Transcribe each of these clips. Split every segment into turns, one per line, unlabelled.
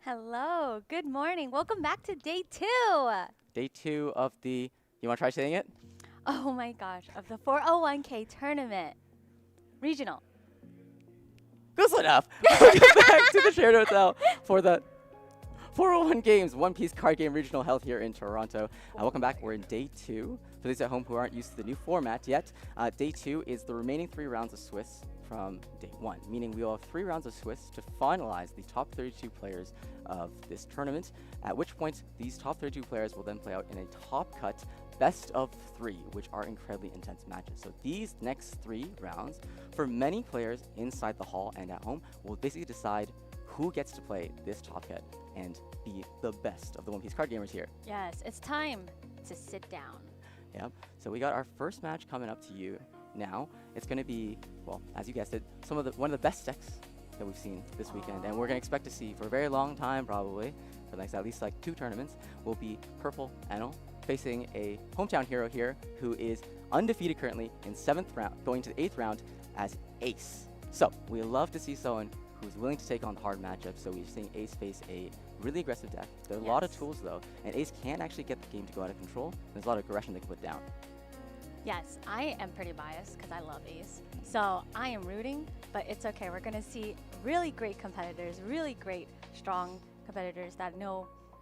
Hello, good morning. Welcome back to day two.
Day two of the, you want to try saying it?
Oh my gosh, of the 401k tournament. Regional.
Close enough. Welcome back to the Sheraton Hotel for the 401 Games One Piece Card Game Regional held here in Toronto. Welcome back. We're in day two. For those at home who aren't used to the new format yet, day two is the remaining 3 rounds of Swiss from day one, meaning we will have 3 rounds of Swiss to finalize the top 32 players of this tournament, at which point these top 32 players will then play out in a TOPCUT best of 3, which are incredibly intense matches. So these next 3 rounds, for many players inside the hall and at home, will basically decide who gets to play this TOPCUT and be the best of the One Piece card gamers here.
Yes, it's time to sit down.
Yep. So we got our first match coming up to you now. It's going to be, well, as you guessed it, one of the best decks that we've seen this weekend, and we're going to expect to see for a very long time, probably for the next at least like 2 tournaments, will be Purple Enel facing a hometown hero here who is undefeated currently in 7th round, going to the 8th round as Ace. So we love to see someone who's willing to take on the hard matchup. So we're seeing Ace face a really aggressive deck. There are a lot of tools though, and Ace can actually get the game to go out of control. There's a lot of aggression they can put down.
Yes, I am pretty biased because I love Ace. So I am rooting, but it's okay. We're going to see really great competitors, really great, strong competitors that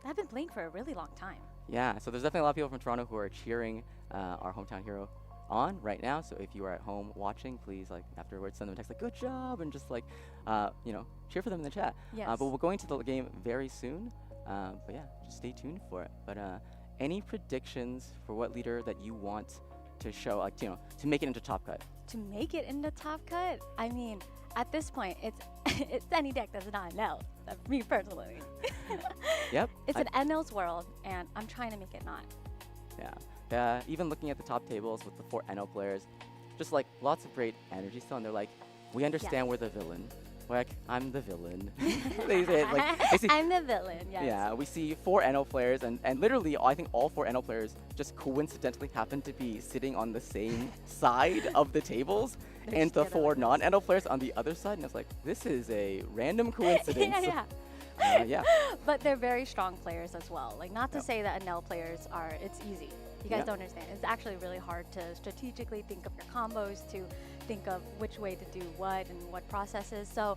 have been playing for a really long time.
Yeah, so there's definitely a lot of people from Toronto who are cheering our hometown hero on right now. So if you are at home watching, please like afterwards send them a text like good job and just like cheer for them in the chat.
Yes.
But we're going to the game very soon. But yeah, just stay tuned for it. But any predictions for what leader that you want to show, like to make it into TOPCUT?
To make it into TOPCUT, I mean, at this point, it's it's any deck that's not an L. Me personally.
Yep.
It's an NL's world, and I'm trying to make it not.
Yeah. Even looking at the top tables with the 4 NL players, just like lots of great energy still, and they're like, we understand we're the villain. We're like, I'm the villain. They say it like,
I'm the villain, yes.
Yeah, we see 4 NL players, and literally, I think all 4 NL players just coincidentally happen to be sitting on the same side of the tables, and the 4 non-NL players on the other side, and it's like, this is a random coincidence.
Yeah. But they're very strong players as well. Like, not to say that NL players it's easy. You guys don't understand. It's actually really hard to strategically think of your combos, to think of which way to do what and what processes. So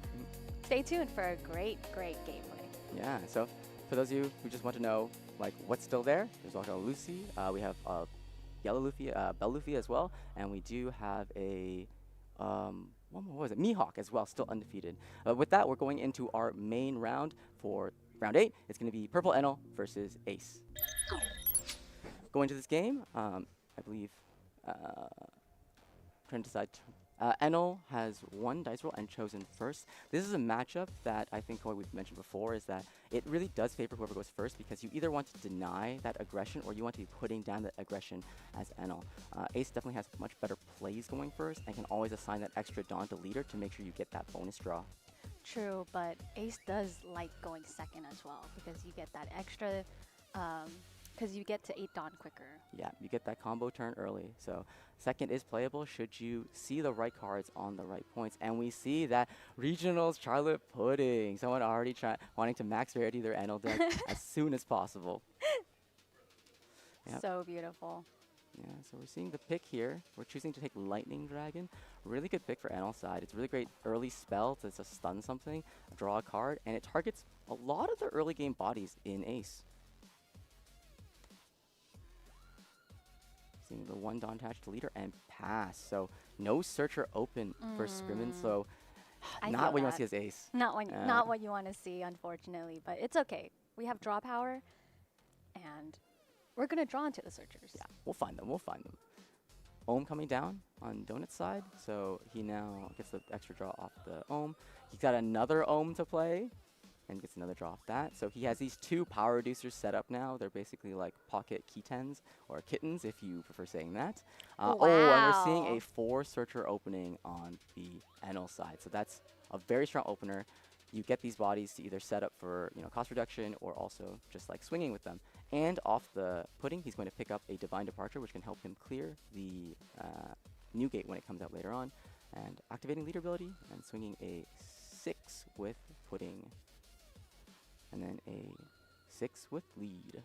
stay tuned for a great, great gameplay.
Yeah, so for those of you who just want to know like what's still there, there's also Lucy. We have Yellow Luffy, Bell Luffy as well, and we do have a what was it? Mihawk as well, still undefeated. With that, we're going into our main round for round 8. It's going to be Purple Enel versus Ace. Going to this game, I believe, trying to decide. Enel has 1 dice roll and chosen first. This is a matchup that I think what we've mentioned before is that it really does favor whoever goes first, because you either want to deny that aggression or you want to be putting down that aggression as Enel. Ace definitely has much better plays going first and can always assign that extra Dawn to leader to make sure you get that bonus draw.
True, but Ace does like going second as well, because you get that extra, because you get to 8 Dawn quicker.
Yeah, you get that combo turn early. So second is playable should you see the right cards on the right points. And we see that Regionals Charlotte Pudding. Someone already wanting to max rarity their Enel deck as soon as possible. Yep.
So beautiful.
Yeah, so we're seeing the pick here. We're choosing to take Lightning Dragon. Really good pick for Enel's side. It's a really great early spell to just stun something, draw a card, and it targets a lot of the early game bodies in Ace. Seeing the 1 Dawn attached to leader and pass. So no searcher open for Scrimmin. So not what you want to see as Ace.
Not what you want to see, unfortunately. But it's okay. We have draw power, and we're going to draw into the searchers.
Yeah, we'll find them. We'll find them. Ohm coming down on Donut's side. So he now gets the extra draw off the Ohm. He's got another Ohm to play and gets another draw off that. So he has these 2 power reducers set up now. They're basically like pocket kittens, or kittens if you prefer saying that.
Wow.
Oh, and we're seeing a 4 searcher opening on the Enel side. So that's a very strong opener. You get these bodies to either set up for cost reduction or also just like swinging with them. And off the pudding, he's going to pick up a Divine Departure, which can help him clear the new gate when it comes out later on. And activating leader ability and swinging a 6 with pudding. And then a 6 with lead.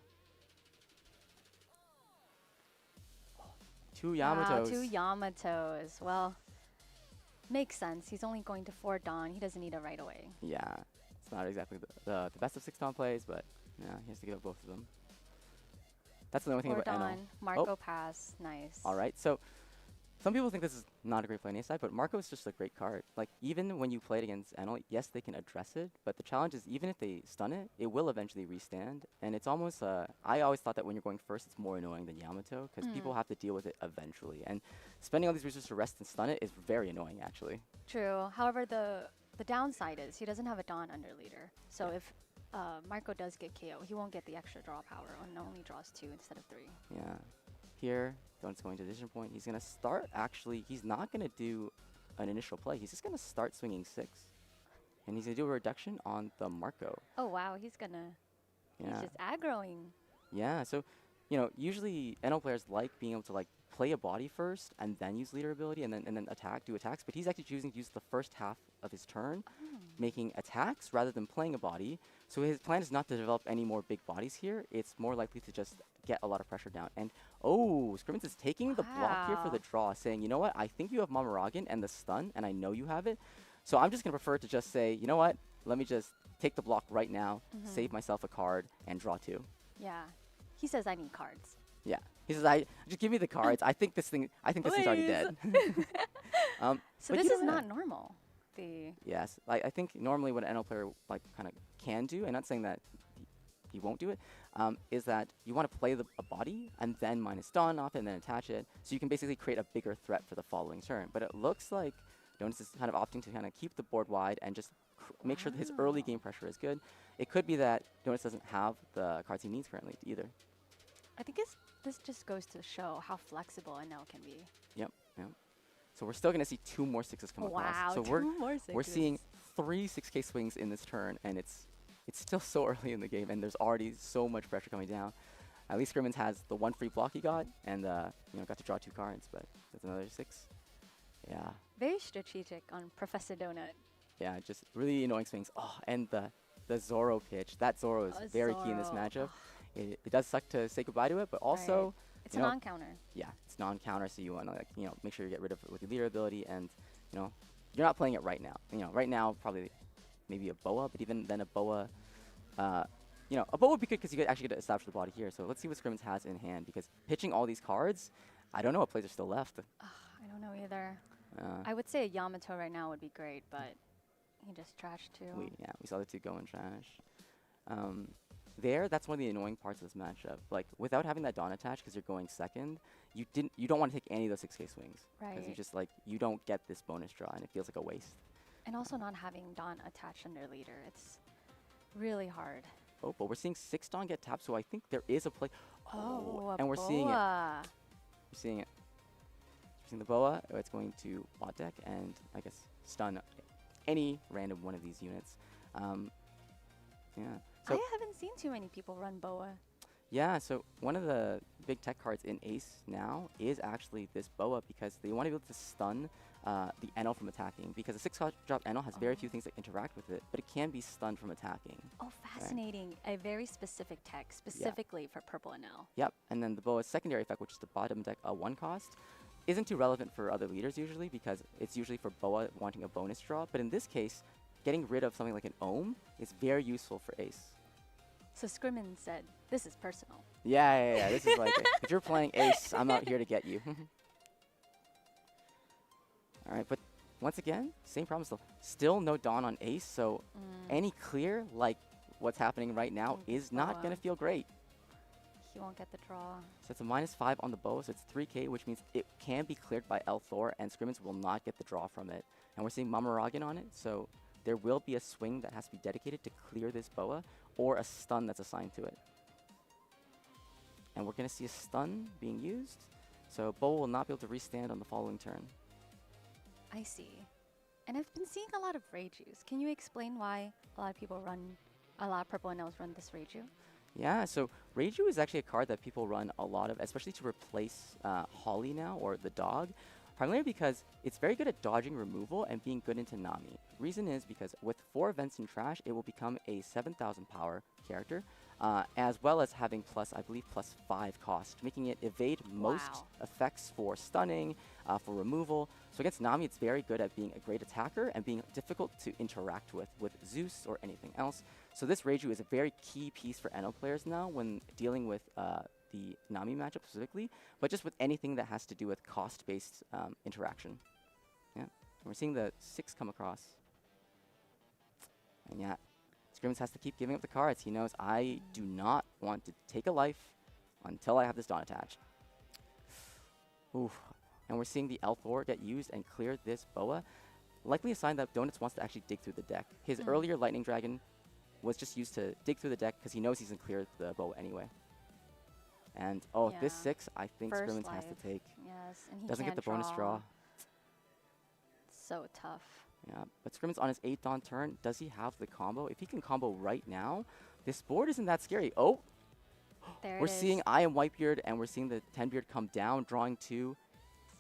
Two Yamatos.
Wow, 2 Yamatos. Well, makes sense. He's only going to 4 Dawn. He doesn't need it right away.
Yeah, it's not exactly the best of 6 Dawn plays, but yeah, he has to give up both of them. That's the only thing
4
about
Dawn,
NL.
Marco pass, nice.
All right, so some people think this is not a great play on A side, but Marco is just a great card. Like, even when you play it against NL, yes, they can address it, but the challenge is even if they stun it, it will eventually restand. And it's almost, I always thought that when you're going first, it's more annoying than Yamato, because people have to deal with it eventually. And spending all these resources to rest and stun it is very annoying, actually.
True. However, the downside is he doesn't have a Dawn under leader. So if Marco does get KO, he won't get the extra draw power and only draws 2 instead of 3.
Yeah. Here, Donut's going to decision point. He's going to start, actually, he's not going to do an initial play. He's just going to start swinging 6. And he's going to do a reduction on the Marco.
Oh, wow. He's going to, he's just aggroing.
Yeah, so, you know, usually NL players like being able to, like, play a body first and then use leader ability and then do attacks. But he's actually choosing to use the first half of his turn, making attacks rather than playing a body. So his plan is not to develop any more big bodies here. It's more likely to just get a lot of pressure down. And, oh, Scrimmins is taking the block here for the draw, saying, you know what, I think you have Mamaragan and the stun, and I know you have it. So I'm just going to prefer to just say, you know what, let me just take the block right now, save myself a card, and draw 2.
Yeah. He says, I need cards.
Yeah. He says, just give me the cards. I think this thing's already dead.
So this is not normal.
Yes. I think normally what an NL player like kind of can do, and not saying that he won't do it, is that you want to play a body and then minus Dawn off it and then attach it. So you can basically create a bigger threat for the following turn. But it looks like Donuts is kind of opting to kind of keep the board wide and just make sure that his early game pressure is good. It could be that Donuts doesn't have the cards he needs currently either.
I think this just goes to show how flexible NL can be.
Yep. So we're still going to see 2 more 6s come across.
Wow,
So
2 more 6s.
we're seeing 3 6K swings in this turn, and it's still so early in the game, and there's already so much pressure coming down. At least Scrimmins has the 1 free block he got, and got to draw 2 cards, but that's another 6. Yeah.
Very strategic on Professor Donut.
Yeah, just really annoying swings. Oh, and the Zoro pitch. That Zoro is very key in this matchup. It does suck to say goodbye to it, but also
it's a non-counter.
Yeah, it's non-counter, so you want to make sure you get rid of it with your leader ability, and you're not playing it right now. Right now probably maybe a Boa, but even then a Boa, a Boa would be good because you could actually get to establish the body here. So let's see what Scrimmins has in hand, because pitching all these cards, I don't know what plays are still left.
I don't know either. I would say a Yamato right now would be great, but he just trashed 2.
We saw the 2 go in trash. That's one of the annoying parts of this matchup. Like, without having that Dawn attached, because you're going second, you don't want to take any of those 6K swings.
Right.
Because you just, you don't get this bonus draw, and it feels like a waste.
And also not having Dawn attached under leader. It's really hard.
Oh, but we're seeing 6 Dawn get tapped, so I think there is a play.
Oh,
and we're seeing it.
Boa.
We're seeing it. We're seeing the Boa. It's going to bot deck and, I guess, stun any random one of these units. Yeah. So
I haven't seen too many people run Boa.
Yeah, so one of the big tech cards in Ace now is actually this Boa, because they want to be able to stun the NL from attacking, because the 6-drop NL has very few things that interact with it, but it can be stunned from attacking.
Oh, fascinating. Right? A very specific tech, specifically for purple NL.
Yep, and then the Boa's secondary effect, which is the bottom deck 1 cost, isn't too relevant for other leaders usually, because it's usually for Boa wanting a bonus draw, but in this case, getting rid of something like an Ohm is very useful for Ace.
So Scrimmins said, this is personal.
Yeah. This is like, if you're playing Ace, I'm out here to get you. All right, but once again, same problem still. Still no Dawn on Ace, so any clear, like what's happening right now, is not going to feel great.
He won't get the draw.
So it's a -5 on the Boa, so it's 3K, which means it can be cleared by L Thor, and Scrimmins will not get the draw from it. And we're seeing Mamaragan on it, so there will be a swing that has to be dedicated to clear this Boa, or a stun that's assigned to it. And we're going to see a stun being used, so Boa will not be able to restand on the following turn.
I see. And I've been seeing a lot of Reijus. Can you explain why a lot of purple NLs run this Reiju?
Yeah, so Reiju is actually a card that people run a lot of, especially to replace Holly now, or the dog. Primarily because it's very good at dodging removal and being good into Nami. reason is because with 4 events in trash, it will become a 7,000 power character, as well as having plus, I believe, plus 5 cost, making it evade most
Wow.
effects for stunning, for removal. So against Nami, it's very good at being a great attacker and being difficult to interact with Zeus or anything else. So this Reiju is a very key piece for NL players now when dealing with the Nami matchup specifically, but just with anything that has to do with cost-based interaction. Yeah, and we're seeing the 6 come across. And yeah, Scrimmins has to keep giving up the cards. He knows I do not want to take a life until I have this Dawn attached. Oof. And we're seeing the Elthor get used and clear this Boa. Likely a sign that Donuts wants to actually dig through the deck. His earlier Lightning Dragon was just used to dig through the deck because he knows he's going to clear the Boa anyway. And, this 6, I think Scrimmins has to take.
Yes, and he
Doesn't get the bonus draw.
So tough.
Yeah, but Scrimmins on his 8th Dawn turn, does he have the combo? If he can combo right now, this board isn't that scary. Oh!
There
We're seeing I am Whitebeard, and we're seeing the 10-beard come down, drawing 2,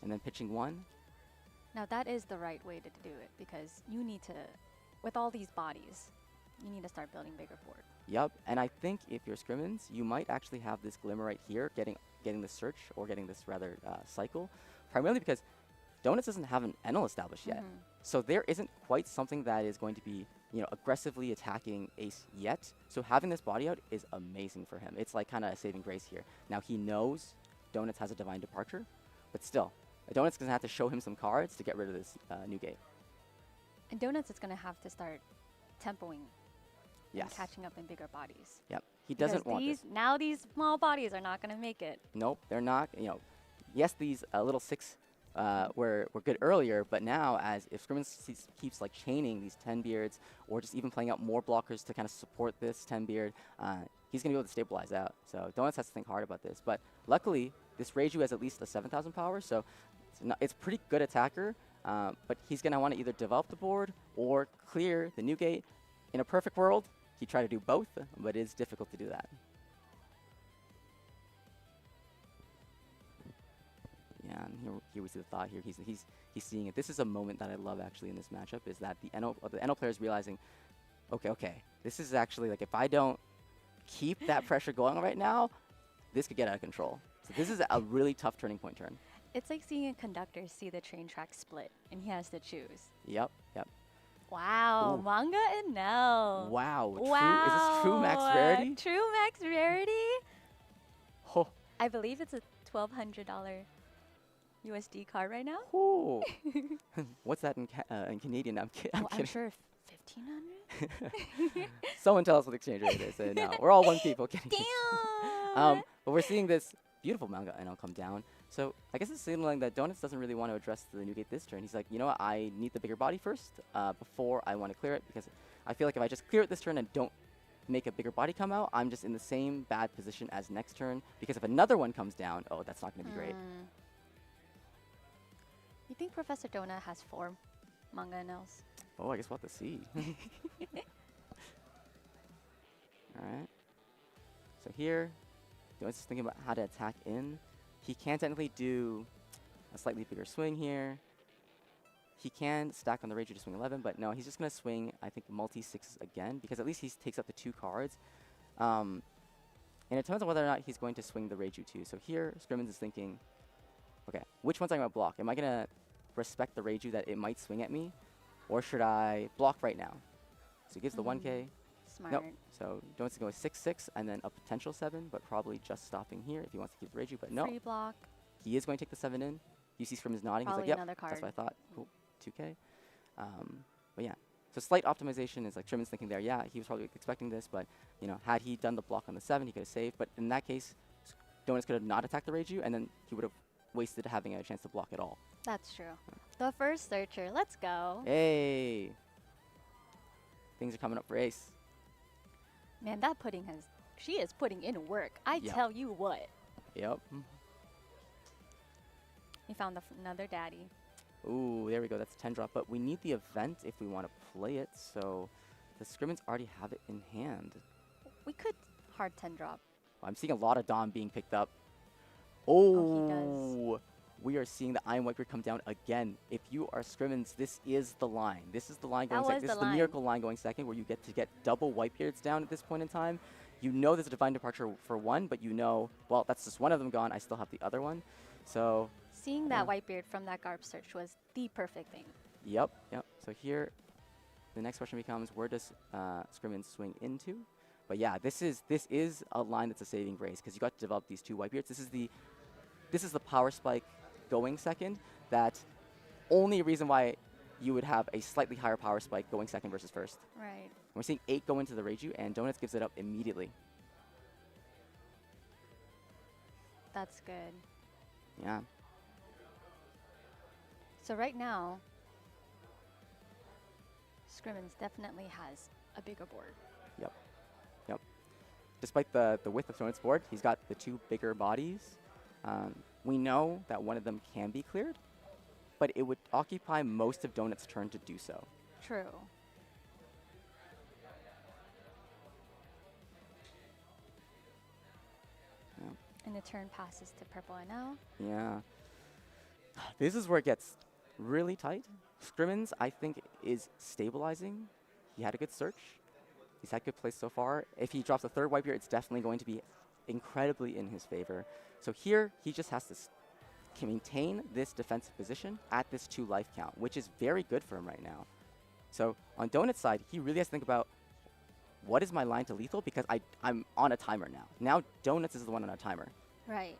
and then pitching 1.
Now that is the right way to do it because you need to, with all these bodies, you need to start building bigger board.
Yep, and I think if you're Scrimmins, you might actually have this Glimmer right here, getting the search, or getting this rather cycle, primarily because Donuts doesn't have an NL established yet. So there isn't quite something that is going to be, aggressively attacking Ace yet. So having this body out is amazing for him. It's like kind of a saving grace here. Now he knows Donuts has a Divine Departure, but still, Donuts is going to have to show him some cards to get rid of this new gate.
And Donuts is going to have to start tempoing.
Yes.
And catching up in bigger bodies.
Yep. He doesn't want this.
Now these small bodies are not going to make it.
Nope, they're not. Yes, these little 6 were good earlier, but now if Scrimmins keeps like chaining these 10 beards or just even playing out more blockers to kind of support this 10 beard, he's going to be able to stabilize out. So Donuts has to think hard about this. But luckily, this Reiju has at least a 7,000 power, so it's pretty good attacker. But he's going to want to either develop the board or clear the new gate. In a perfect world, he'd try to do both, but it is difficult to do that. Yeah, and here we see the thought here. He's seeing it. This is a moment that I love actually in this matchup, is that the NL player is realizing, okay, this is actually like if I don't keep that pressure going right now, this could get out of control. So this is a really tough turning point turn.
It's like seeing a conductor see the train track split, and he has to choose.
Yep.
Wow,
Ooh.
Manga and Nell.
Wow.
Wow.
Is this true max rarity?
True max rarity?
Oh.
I believe it's a $1,200 USD card right now.
Ooh. What's that in Canadian? I'm kidding.
I'm sure 1,500.
Someone tell us what the exchange rate is. No, we're all one people. Kidding.
Damn.
But we're seeing this beautiful manga and I'll come down. So I guess it's signaling that Donuts doesn't really want to address the new gate this turn. He's like, you know what, I need the bigger body first before I want to clear it, because I feel like if I just clear it this turn and don't make a bigger body come out, I'm just in the same bad position as next turn, because if another one comes down, that's not going to be great.
You think Professor Donut has 4 manga and L's?
I guess we'll have to see. All right. So here, Donuts is thinking about how to attack in. He can technically do a slightly bigger swing here. He can stack on the Reiju to swing 11, but no, he's just going to swing, I think, multi-6s again, because at least he takes up the 2 cards. And it depends on whether or not he's going to swing the Reiju too. So here, Scrimmins is thinking, okay, which ones am I going to block? Am I going to respect the Reiju that it might swing at me, or should I block right now? So he gives the 1K.
Smart.
Nope. So Donuts is going 6-6 and then a potential 7, but probably just stopping here if he wants to keep the Reiju. But no,
Free block.
he is going to take the 7 in. You see Scrimmins nodding.
Probably
He's like, yep,
another card.
that's what I thought. Cool, 2K. But yeah, so slight optimization is like Scrimmins thinking there, yeah, he was probably expecting this, but had he done the block on the 7, he could have saved. But in that case, Donuts could have not attacked the Reiju, and then he would have wasted having a chance to block at all.
That's true. The first searcher. Let's go.
Hey. Things are coming up for Ace.
Man, that pudding she is putting in work. I tell you what.
Yep.
He found another daddy.
Ooh, there we go. That's a 10 drop. But we need the event if we want to play it. So the Scrimmins already have it in hand.
We could hard 10 drop.
I'm seeing a lot of Dom being picked up.
Oh, he does.
we are seeing the Iron Whitebeard come down again. If you are Scrimmins, this is the line. This is the line going second. This is the miracle line going second, where you get to get double Whitebeards down at this point in time. You know there's a Divine Departure for one, but you know, well, that's just one of them gone. I still have the other one. So
seeing that Whitebeard from that Garp search was the perfect thing.
Yep. So here, the next question becomes, where does Scrimmins swing into? But yeah, this is a line that's a saving grace, because you got to develop these two Whitebeards. This is the power spike going second. That only reason why you would have a slightly higher power spike going second versus first.
Right.
We're seeing 8 go into the Reiju, and Donuts gives it up immediately.
That's good.
Yeah.
So right now, Scrimmins definitely has a bigger board.
Yep. Despite the width of Donut's board, he's got the 2 bigger bodies. We know that one of them can be cleared, but it would occupy most of Donut's turn to do so.
True. And the turn passes to purple NL.
Yeah. This is where it gets really tight. Scrimmins, I think, is stabilizing. He had a good search. He's had good plays so far. If he drops a third Whitebeard, it's definitely going to be incredibly in his favor. So here, he just has to can maintain this defensive position at this 2 life count, which is very good for him right now. So on Donut's side, he really has to think about, what is my line to lethal? Because I'm on a timer now. Now Donuts is the one on a timer.
Right.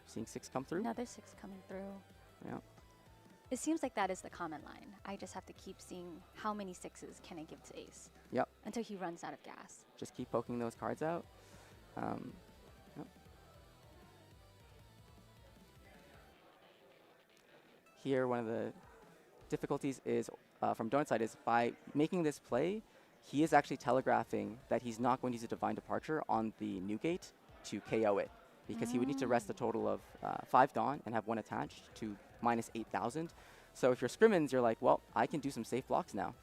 Seeing 6 come through.
Another 6 coming through.
Yeah.
It seems like that is the common line. I just have to keep seeing how many 6s can I give to Ace.
Yep.
Until he runs out of gas.
Just keep poking those cards out. Yep. Here, one of the difficulties is from Donut's side is by making this play, he is actually telegraphing that he's not going to use a Divine Departure on the new gate to KO it, because he would need to rest a total of 5 Dawn and have 1 attached to minus 8,000. So if you're Scrimmins, you're like, well, I can do some safe blocks now.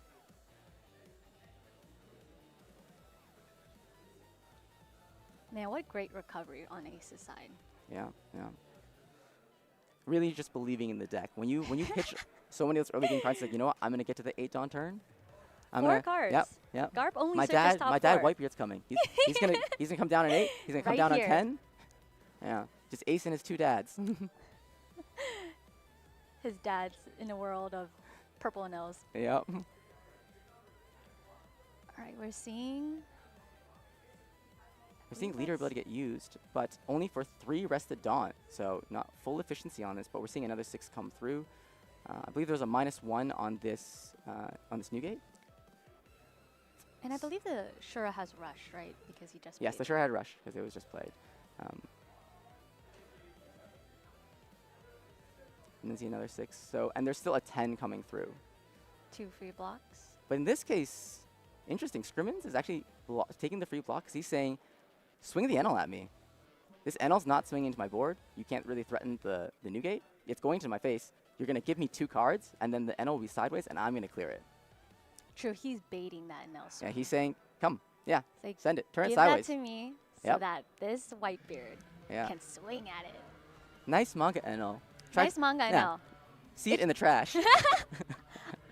Man, what great recovery on Ace's side.
Yeah. Really just believing in the deck. When you pitch so many of those early game cards, like, you know what, I'm going to get to the 8 Dawn turn.
4 cards.
Yep.
Garp only
my
searches top 4.
My dad Whitebeard's coming. He's gonna come down on 8. He's gonna come down
here.
on 10. Yeah. Just Ace and his 2 dads.
His dad's in a world of purple NLs.
Yep.
All right, we're seeing
Leader ability get used, but only for 3 rested Dawn. So not full efficiency on this, but we're seeing another 6 come through. I believe there's a -1 on this new gate.
And I believe the Shura has Rush, right? Because he just
Yes, the Shura had Rush, because it was just played. And then see another 6. So, and there's still a 10 coming through.
2 free blocks.
But in this case, interesting. Scrimmins is actually taking the free block, because he's saying, swing the NL at me. This NL's not swinging into my board. You can't really threaten the new gate. It's going to my face. You're going to give me 2 cards, and then the NL will be sideways, and I'm going to clear it.
True, he's baiting that NL swing.
Yeah, he's saying, come, yeah,
like,
send it, turn it
give
sideways.
Give that to me so that this Whitebeard can swing at it.
Nice manga NL.
Nice manga NL.
See it in the trash.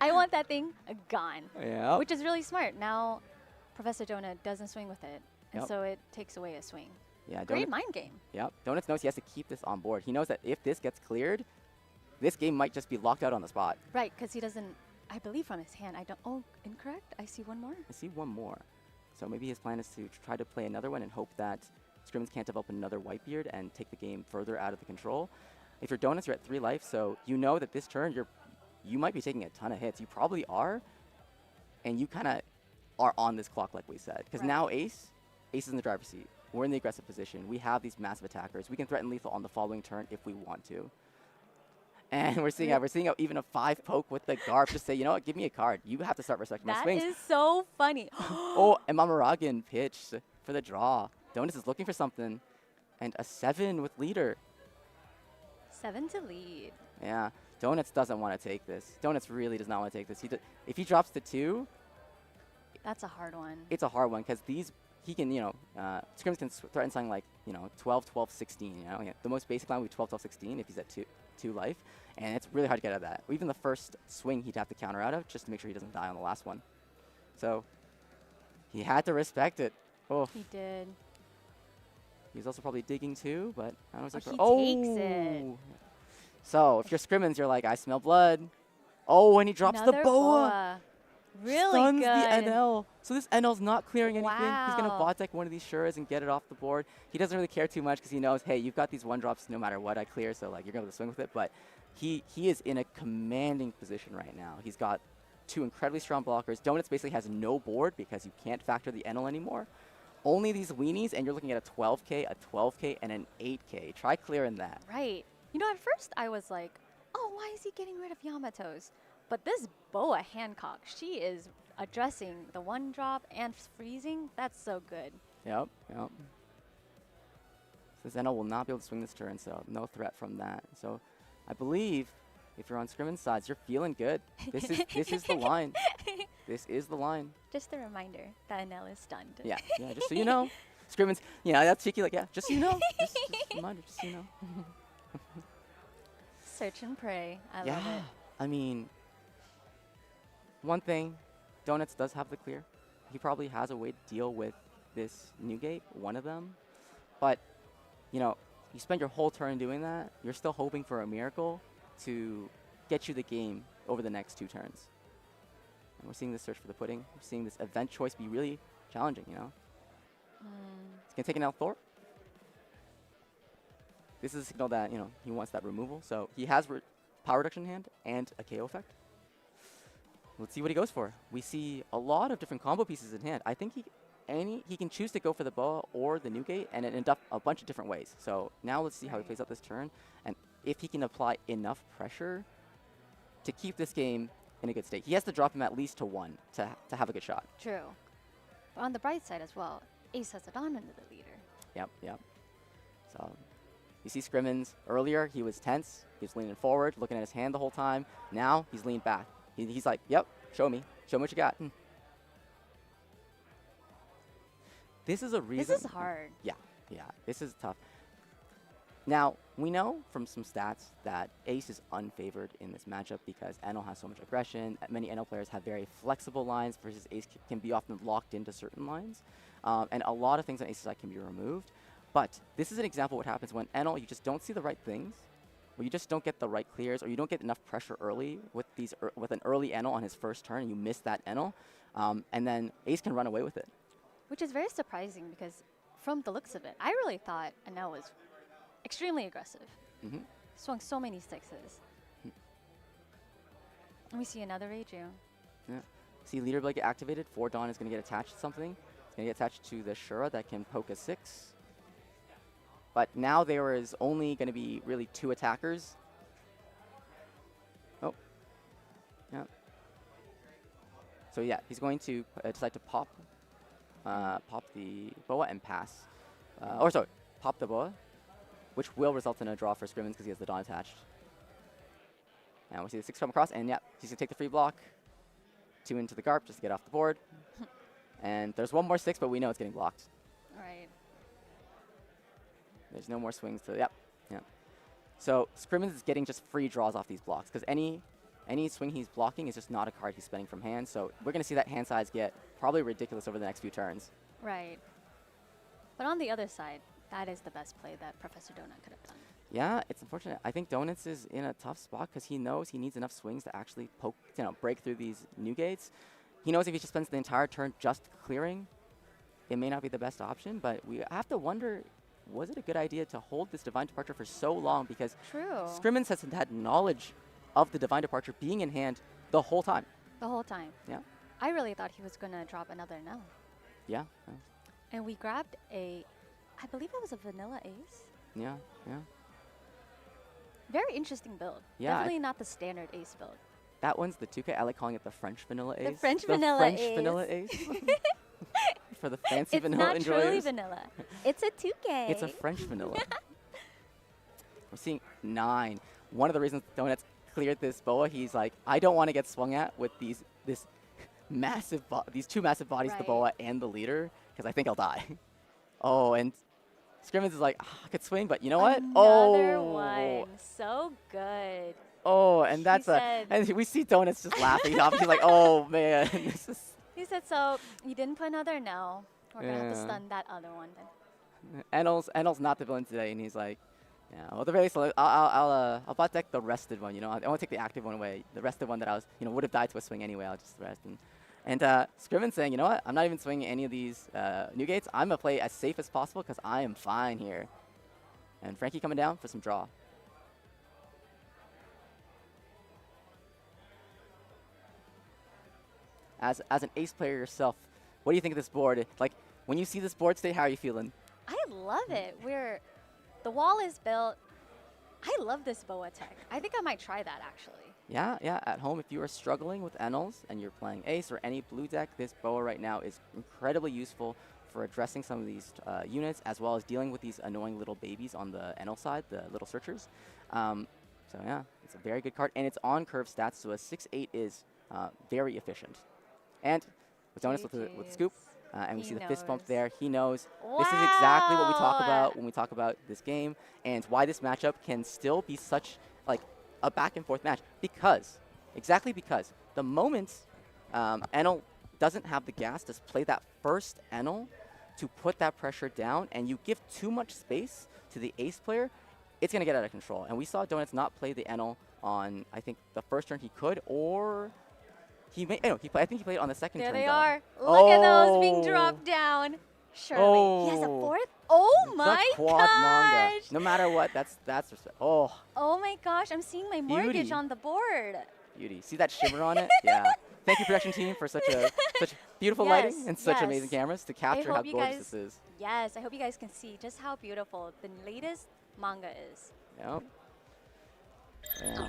I want that thing gone.
Yeah.
Which is really smart. Now, Professor Donut doesn't swing with it, and so it takes away a swing.
Yeah,
great mind game.
Yep. Donuts knows he has to keep this on board. He knows that if this gets cleared, this game might just be locked out on the spot.
Right, because he doesn't, I believe from his hand, oh, incorrect? I see one more.
I see one more. So maybe his plan is to try to play another one and hope that Scrimmins can't develop another Whitebeard and take the game further out of the control. If you're Donuts, you're at 3 life, so you know that this turn you might be taking a ton of hits. You probably are, and you kind of are on this clock like we said. Because now Ace is in the driver's seat. We're in the aggressive position. We have these massive attackers. We can threaten lethal on the following turn if we want to. And we're seeing even a 5 poke with the Garp to say, you know what, give me a card. You have to start respecting my swings.
That is so funny.
Oh, and Mamaragan pitched for the draw. Donuts is looking for something. And a 7 with leader.
7 to lead.
Yeah, Donuts doesn't want to take this. Donuts really does not want to take this. If he drops to 2,
that's a hard one.
It's a hard one because these he can, scrims can threaten something like, 12, 12, 16, The most basic line would be 12, 12, 16 if he's at 2 life. And it's really hard to get out of that. Even the first swing he'd have to counter out of just to make sure he doesn't die on the last one. So he had to respect it. Oh.
He did.
He's also probably digging too, but I don't know.
Oh, he takes it.
So if you're Scrimmins, you're like, I smell blood. Oh, and he drops
Another
the boa.
Really
Stuns
good.
the NL. So this NL's not clearing anything.
Wow.
He's going to bot deck one of these Shuras and get it off the board. He doesn't really care too much because he knows, hey, you've got these 1-drops no matter what I clear, so like you're going to swing with it. But he is in a commanding position right now. He's got 2 incredibly strong blockers. Donuts basically has no board because you can't factor the NL anymore. Only these weenies, and you're looking at a 12K, a 12K, and an 8K. Try clearing that.
Right. At first I was like, oh, why is he getting rid of Yamato's? But this Boa Hancock, she is addressing the 1-drop and freezing. That's so good.
Yep. So Zeno will not be able to swing this turn, so no threat from that. So I believe if you're on Scrimmins' sides, you're feeling good. This is the line. This is the line.
Just a reminder that NL is stunned.
Yeah, just so you know. Scrimmins, that's cheeky, like, just so you know. Just a reminder, just so you know.
Search and pray. I love it.
I mean, one thing, Donuts does have the clear. He probably has a way to deal with this Newgate, one of them. But, you spend your whole turn doing that, you're still hoping for a miracle to get you the game over the next 2 turns. And we're seeing this search for the pudding. We're seeing this event choice be really challenging, It's going to take an L Thor. This is a signal that, he wants that removal. So he has power reduction in hand and a KO effect. Let's see what he goes for. We see a lot of different combo pieces in hand. I think he can choose to go for the boa or the Newgate and end up a bunch of different ways. So now let's see how he plays out this turn and if he can apply enough pressure to keep this game in a good state. He has to drop him at least to 1 to have a good shot.
True. But on the bright side as well, Ace has it on into the leader.
Yep. So you see Scrimmins earlier, he was tense. He was leaning forward, looking at his hand the whole time. Now he's leaned back. He's like, yep, show me. Show me what you got. This is a reason.
This is hard.
Yeah, this is tough. Now, we know from some stats that Ace is unfavored in this matchup because NL has so much aggression. Many NL players have very flexible lines versus Ace can be often locked into certain lines. And a lot of things on Ace's side can be removed. But this is an example of what happens when NL, you just don't see the right things, or you just don't get the right clears, or you don't get enough pressure early with with an early NL on his first turn, and you miss that NL, and then Ace can run away with it.
Which is very surprising because from the looks of it, I really thought NL was extremely aggressive. Swung so many 6s. And we see another Reiju.
Yeah. See leader blade get activated. 4 Dawn is going to get attached to something. It's going to get attached to the Shura that can poke a 6. But now there is only going to be really 2 attackers. Oh. Yeah. So yeah, he's going to decide to pop the boa and pass. Pop the boa, which will result in a draw for Scrimmins because he has the Dawn attached. And we see the 6 come across, and yeah, he's going to take the free block. 2 into the Garp just to get off the board. And there's 1 more 6, but we know it's getting blocked.
Right.
There's no more swings to, yep. So Scrimmins is getting just free draws off these blocks because any swing he's blocking is just not a card he's spending from hand. So we're going to see that hand size get probably ridiculous over the next few turns.
Right. But on the other side, that is the best play that Professor Donut could have done.
Yeah, it's unfortunate. I think Donuts is in a tough spot because he knows he needs enough swings to actually break through these Newgates. He knows if he just spends the entire turn just clearing, it may not be the best option, but we have to wonder, was it a good idea to hold this Divine Departure for so long? Because Scrimmins has had knowledge of the Divine Departure being in hand the whole time.
The whole time.
Yeah.
I really thought he was going to drop another no.
Yeah.
And we grabbed I believe it was a vanilla ace.
Yeah.
Very interesting build.
Yeah,
Definitely not the standard ace build.
That one's the 2K. I like calling it the French vanilla ace.
The French vanilla ace.
For the fancy vanilla enjoyers.
It's not truly vanilla. It's a 2K.
It's a French vanilla. We're seeing 9. One of the reasons Donuts cleared this boa, he's like, I don't want to get swung at with these two massive bodies, the boa and the leader, because I think I'll die. Oh, and Scrimmins is like, I could swing, but you know what?
Another one. So good.
Oh, and that's and we see Donuts just laughing. He's like, oh man, this is.
He said, so you didn't put another no. We're gonna have to stun that other one then.
Enel's not the villain today, and he's like, yeah. Well, the very least, I'll bot deck the rested one. You know, I won't take the active one away. The rested one that I was, would have died to a swing anyway. I'll just rest and Scriven saying, you know what? I'm not even swinging any of these new gates. I'm gonna play as safe as possible because I am fine here. And Frankie coming down for some draw. As an ace player yourself, what do you think of this board? Like, when you see this board state, how are you feeling?
I love it. The wall is built. I love this boa tech. I think I might try that actually.
Yeah. At home, if you are struggling with Enels and you're playing ace or any blue deck, this boa right now is incredibly useful for addressing some of these units, as well as dealing with these annoying little babies on the Enel side, the little searchers. So yeah, it's a very good card, and it's on curve stats, so a 6/8 is very efficient. And with Donuts with Scoop, and we see the fist bump there. He knows this is exactly what we talk about when we talk about this game, and why this matchup can still be such like a back and forth match. Exactly because the moment Enel doesn't have the gas to play that first Enel to put that pressure down, and you give too much space to the ace player, it's going to get out of control. And we saw Donuts not play the Enel on, I think, the first turn he could, or I think he played on the second turn.
There they are. Look at those being dropped down. Surely. He has a fourth? Oh my gosh.
No matter what, that's respect. Oh
my gosh, I'm seeing my mortgage on the board.
Beauty. See that shimmer on it? Yeah. Thank you, production team, for such beautiful lighting and such amazing cameras to capture how gorgeous this is.
Yes, I hope you guys can see just how beautiful the latest manga is.
Yep. Yeah.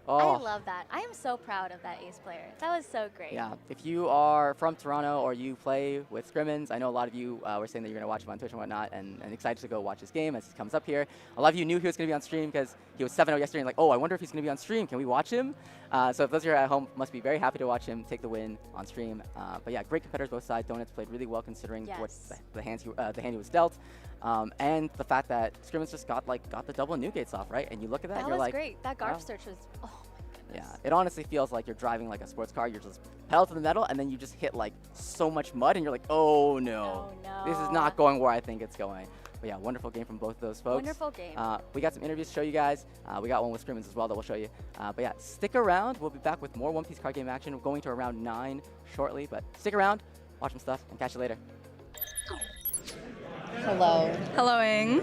I love that. I am so proud of that ace player. That was so great.
Yeah. If you are from Toronto or you play with Scrimmins, I know a lot of you were saying that you're going to watch him on Twitch and whatnot, and excited to go watch his game as he comes up here. A lot of you knew he was going to be on stream because he was 7-0 yesterday, and like, oh, I wonder if he's going to be on stream. Can we watch him? So if those of you at home must be very happy to watch him take the win on stream. But yeah, great competitors both sides. Donuts played really well considering what the hand he was dealt. And the fact that Scrimmins just got the double new gates off, right? And you look at that and you're like,
that was great. That Garf search was, oh.
Yeah, it honestly feels like you're driving like a sports car. You're just pedal to the metal, and then you just hit like so much mud, and you're like, oh no, this is not going where I think it's going. But yeah, wonderful game from both of those folks.
Wonderful game.
We got some interviews to show you guys. We got one with Scrimmins as well that we'll show you. But yeah, stick around. We'll be back with more One Piece card game action. We're going to around 9 shortly, but stick around, watch some stuff, and catch you later.
Hello.
Helloing.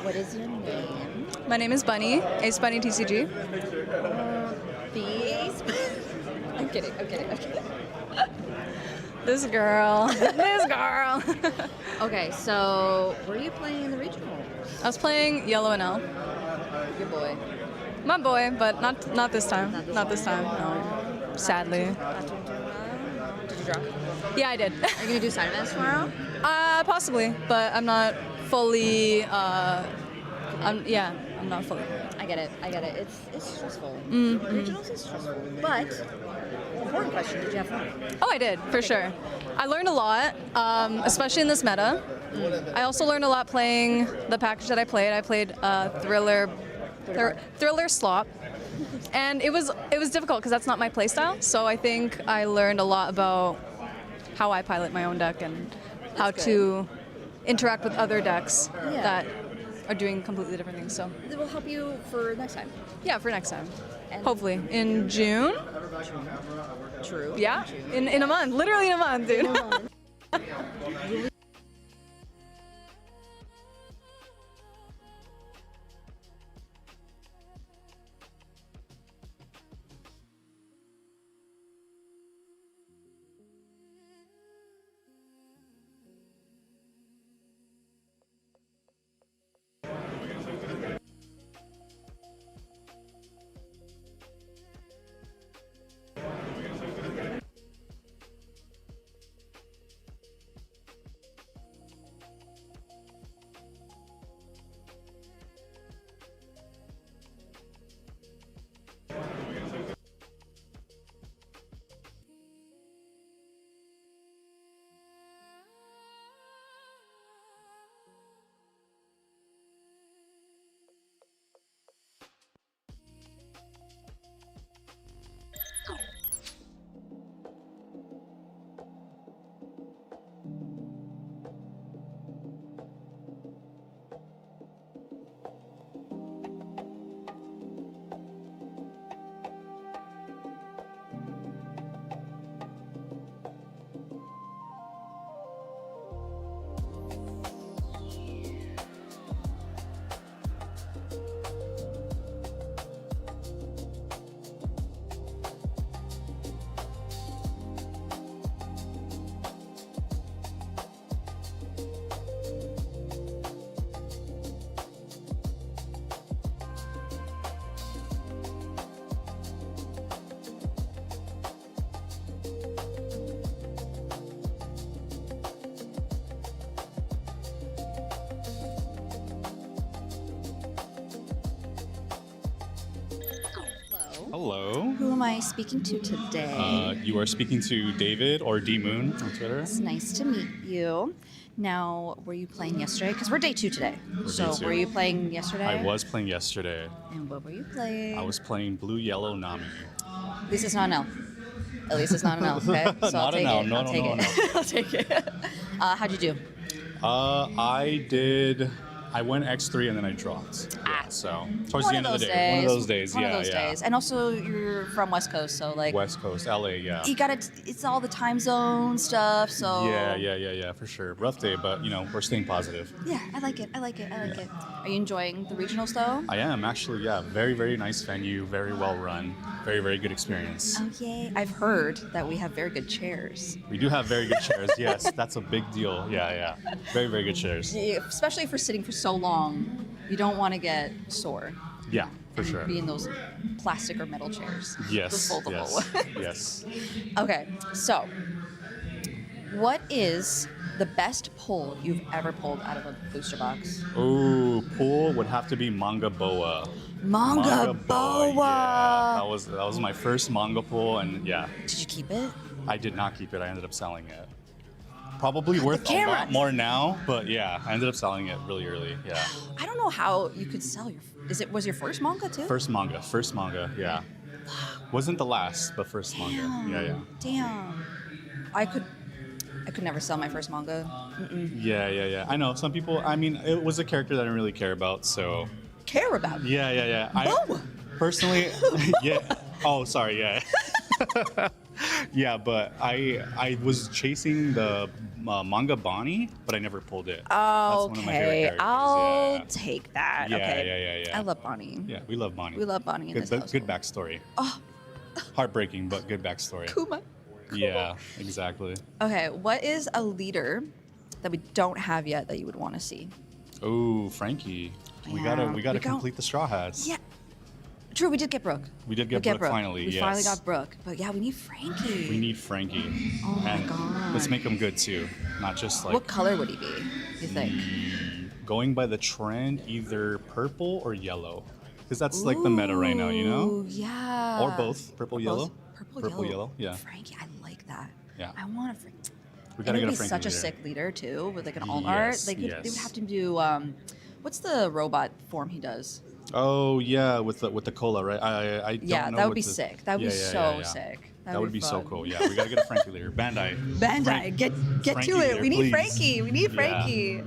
What is your name?
My name is Bunny, Ace Bunny TCG.
These? I'm kidding.
This girl. This girl.
Okay, so were you playing in the regionals?
I was playing Yellow and L.
Your boy.
My boy, but not this time. Not this time. No. Sadly.
Did you draw?
Yeah, I did.
Are you gonna do side events tomorrow?
Possibly, but I'm not fully. I'm not fully.
I get it. It's stressful. Regionals is stressful, but important question: did you have fun?
Oh, I did for sure. I learned a lot, especially in this meta. I also learned a lot playing the package that I played. I played Thriller Slop, and it was difficult because that's not my playstyle. So I think I learned a lot about how I pilot my own deck and how to interact with other decks that are doing completely different things. So
it will help you for next time.
Yeah, for next time. And hopefully in June.
True.
Yeah, in a month, literally in a month, dude.
Hello.
Who am I speaking to today?
You are speaking to David or D Moon on Twitter.
It's nice to meet you. Now, were you playing yesterday? Because we're day 2 today. So,
day 2.
were you playing yesterday?
I was playing yesterday.
And what were you playing?
I was playing Blue Yellow Nami.
At least it's not an L. At least it's not an L, okay? So I'll
Not
take
an L.
it.
No,
I'll
no,
take
no,
it.
no.
I'll take it. How'd you do?
I went X3 and then I dropped. Yeah, so towards
One
the end of the
those
day. One of those
days.
days.
One
Yeah,
of those
yeah.
days. And also, you're from West Coast, so like
West Coast, LA, yeah.
you gotta. It's all the time zone stuff. So
Yeah, for sure. Rough day, but we're staying positive.
Yeah, I like it. Are you enjoying the regionals though?
I am actually, yeah. Very, very nice venue, very well run, very, very good experience.
Oh yay! I've heard that we have very good chairs.
We do have very good chairs. Yes, that's a big deal. Yeah. Very, very good chairs.
Yeah, especially for sitting for so long, you don't want to get sore.
Yeah, for sure.
Be in those plastic or metal chairs.
Yes.
Those foldable.
Yes.
Okay, so what is the best pull you've ever pulled out of a booster box?
Ooh, pool would have to be Manga Boa.
Manga boa.
Yeah, that was my first manga pool, and yeah,
Did you keep it?
I did not keep it. I ended up selling it. Probably worth a
camera.
lot more now, but yeah, I ended up selling it really early. Yeah,
I don't know how you could sell your. Was your first manga too?
first manga. Yeah, wasn't the last, but first manga. Yeah.
Damn. I could never sell my first manga.
Yeah. I know some people. I mean, it was a character that I didn't really care about, so.
Care about.
Yeah.
Boa.
Personally, yeah. Oh, sorry. Yeah. Yeah, but I was chasing the manga Bonnie, but I never pulled it. That's one of my favorite
Okay,
characters.
I'll
Yeah.
take that.
Yeah,
Okay.
yeah.
I love Bonnie.
Yeah, we love Bonnie.
We love Bonnie in
good,
this
good
household.
backstory.
Oh,
Heartbreaking, but good backstory.
Kuma.
Yeah, exactly.
Okay, what is a leader that we don't have yet that you would want to see?
Oh, Frankie. We
Yeah.
gotta
We don't-
complete the Straw Hats.
Yeah. True, we did get Brooke.
We did get Brooke finally,
We
yes.
finally got Brooke. But yeah, we need Frankie.
We need Frankie.
Oh my
and
God.
let's make him good too, not just like
What color would he be, you think?
going by the trend, either purple or yellow, because that's like the meta right now, you know?
Ooh, yeah.
Or both, purple, yellow.
Purple,
yellow. Yeah.
Frankie, I like that.
Yeah.
I want a Frankie.
We gotta
and
get a
it'd be
Frankie
such a
leader.
sick leader too, with like an alt
Yes,
art. Like they would
yes.
have to do what's the robot form he does?
Oh yeah, with the cola, right? I don't
Yeah,
know
that would
what
be
the-
sick. That would be
Yeah,
so
yeah.
sick.
That would be so
fun.
cool. Yeah, we gotta get a Frankie leader. Bandai.
Bandai,
Frank-
get
Frankie
to it.
leader,
We need
please.
Frankie. We need
Yeah.
Frankie.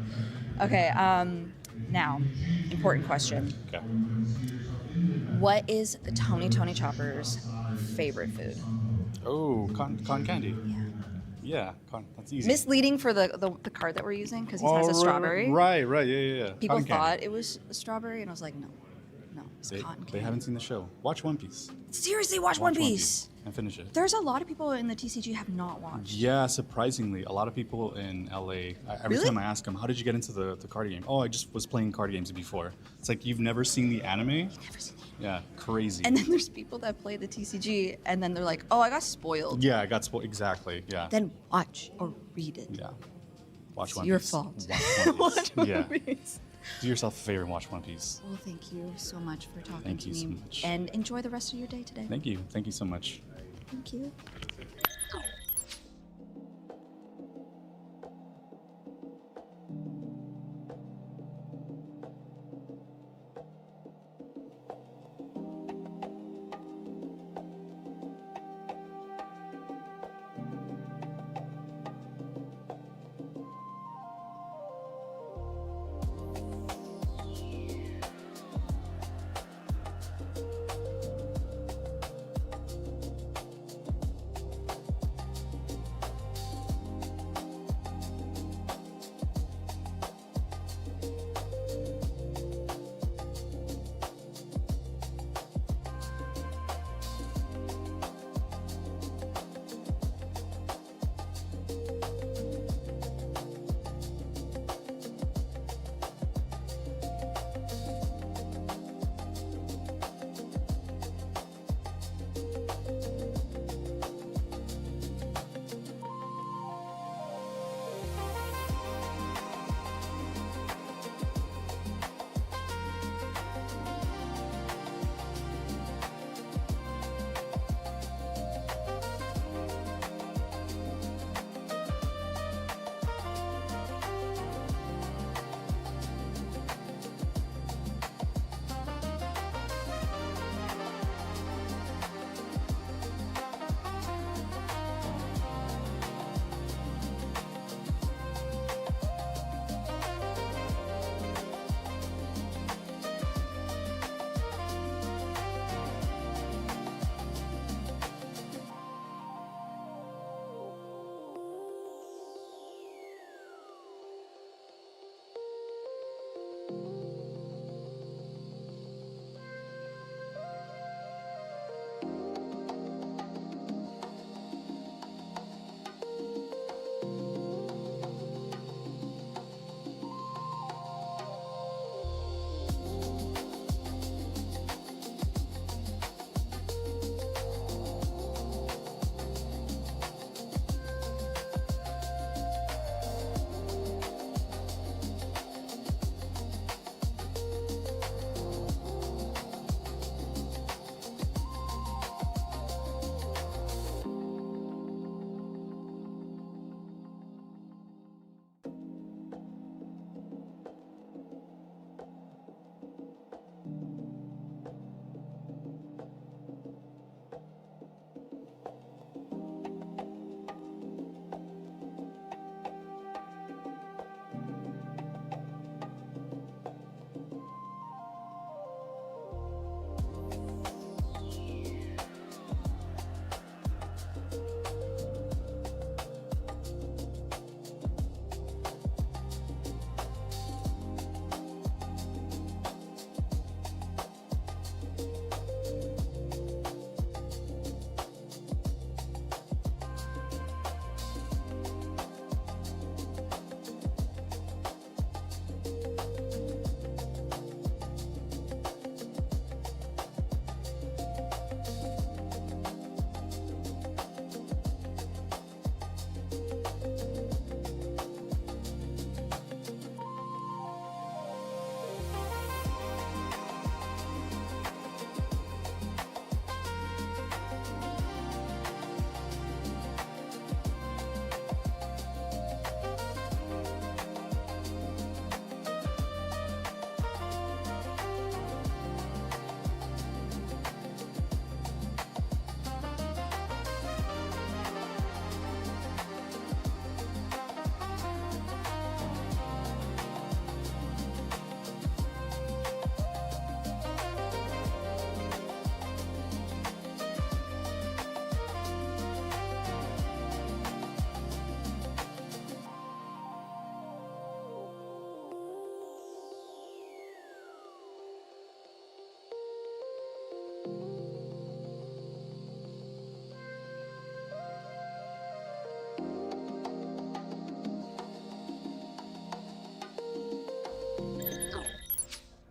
Okay. Now, important question.
Okay.
What is Tony Chopper's favorite food?
Oh, con candy.
Yeah.
Yeah, that's easy.
Misleading for the card that we're using because he has a strawberry.
Right. Yeah.
People
Cotton
thought
candy.
it was a strawberry, and I was like, no, it's cotton
They
candy.
haven't seen the show. Watch One Piece.
Seriously, watch One Piece.
And finish it.
There's a lot of people in the TCG have not watched.
Yeah, surprisingly, a lot of people in LA. Every
Really?
time I ask them, "How did you get into the card game?" Oh, I just was playing card games before. It's like you've never seen the anime.
Never seen it.
Yeah, crazy.
And then there's people that play the TCG, and then they're like, oh, I got spoiled.
yeah, I got spoiled. Exactly. Yeah.
Then watch or read it.
Yeah. Watch
It's
One
your
Piece.
fault.
Watch One Piece.
Watch
yeah.
One Piece.
Do yourself a favor and watch One Piece.
Well, thank you so much for talking
Thank
to
you
me.
so much.
And enjoy the rest of your day today.
Thank you. Thank you so much.
Thank you.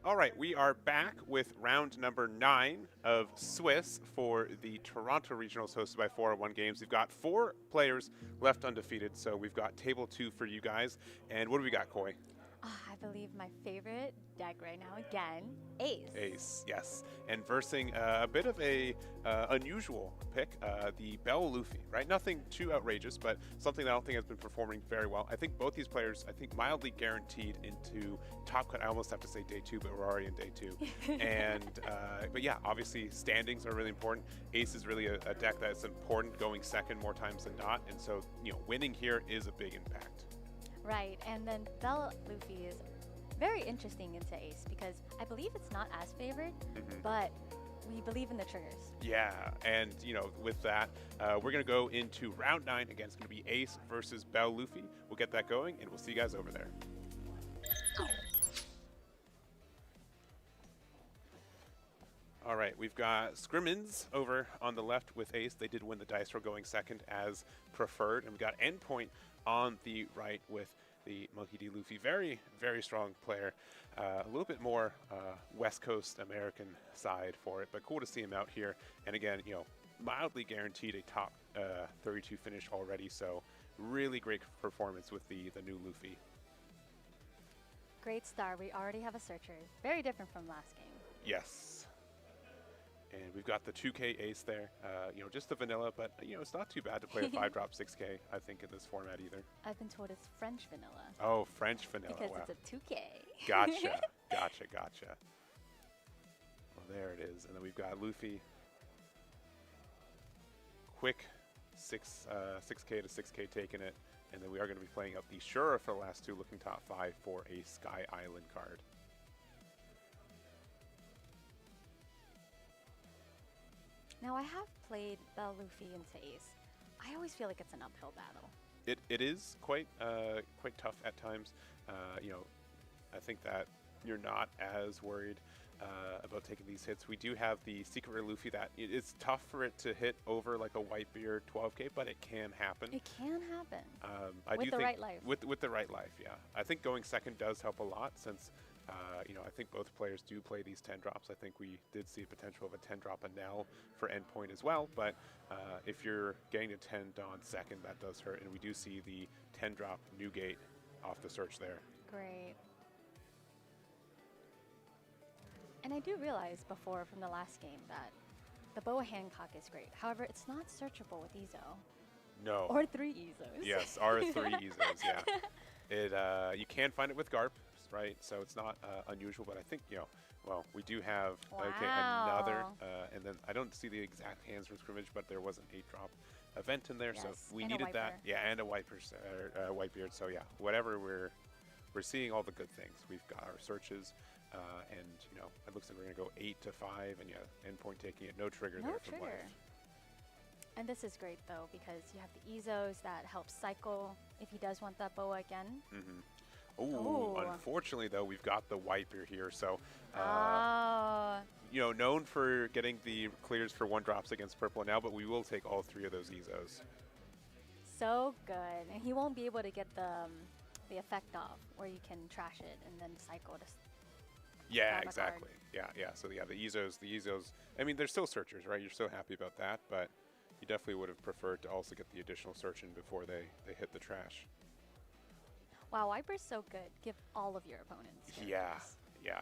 All right, we are back with round number 9 of Swiss for the Toronto Regionals hosted by 401 Games. We've got 4 players left undefeated, so we've got table 2 for you guys. And what do we got, Koi?
I believe my favorite deck right now, again, Ace.
Ace, yes. And versing a bit of a unusual pick, the Bell Luffy, right? Nothing too outrageous, but something that I don't think has been performing very well. I think both these players, mildly guaranteed into TOPCUT. I almost have to say day 2, but we're already in day 2. And, but yeah, obviously standings are really important. Ace is really a deck that's important, going second more times than not. And so, winning here is a big impact.
Right, and then Bell Luffy is very interesting into Ace because I believe it's not as favored, but we believe in the triggers.
Yeah, and with that, we're going to go into round 9. Again, it's going to be Ace versus Bell Luffy. We'll get that going, and we'll see you guys over there. All right, we've got Scrimmins over on the left with Ace. They did win the dice roll going second as preferred. And we got Endpoint on the right with the Monkey D. Luffy. Very, very strong player. A little bit more West Coast American side for it, but cool to see him out here. And again, mildly guaranteed a top 32 finish already. So really great performance with the new Luffy.
Great start. We already have a searcher. Very different from last game.
Yes. And we've got the 2K Ace there, just the vanilla, but it's not too bad to play a 5-drop 6K, I think, in this format either.
I've been told it's French vanilla.
Oh, French vanilla,
because
wow.
it's a 2K.
Gotcha, gotcha. Well, there it is. And then we've got Luffy. Quick 6K to 6K taking it. And then we are going to be playing up the Shura for the last 2, looking top 5 for a Sky Island card.
Now, I have played Bell Luffy into Ace. I always feel like it's an uphill battle.
It is quite tough at times. I think that you're not as worried about taking these hits. We do have the Secret Rare Luffy that it's tough for it to hit over like a Whitebeard 12K, but it can happen.
It can happen.
With the right life.
With the right life, yeah. I think going second does help a lot since I think both players do play these 10 drops. I think we did see a potential of a 10 drop Enel for Endpoint as well, but if you're getting a 10 Dawn second, that does hurt, and we do see the 10 drop Newgate off the search there.
Great. And I do realize before from the last game that the Boa Hancock is great. However, it's not searchable with Ezo.
No.
Or 3 Ezos.
Yes, R3 Ezos, yeah. You can find it with Garp, right? So it's not unusual, but I think, well, we do have another, and then I don't see the exact hands from scrimmage, but there was an 8-drop event in there,
yes,
so we needed that. Yeah, and a Whitebeard. So yeah, whatever, we're seeing all the good things. We've got our searches, and it looks like we're gonna go 8 to 5, and yeah, Endpoint taking it, no trigger there from life.
And this is great though because you have the Ezos that help cycle if he does want that boa again.
Oh, unfortunately though, we've got the Wiper here, so known for getting the clears for 1-drops against purple now, but we will take all 3 of those Ezos.
So good, and he won't be able to get the effect off where you can trash it and then cycle to.
Yeah, exactly. Yeah. So yeah, the Ezos. I mean, they're still searchers, right? You're so happy about that, but you definitely would have preferred to also get the additional search in before they hit the trash.
Wow, Wiper's so good. Give all of your opponents.
Yeah,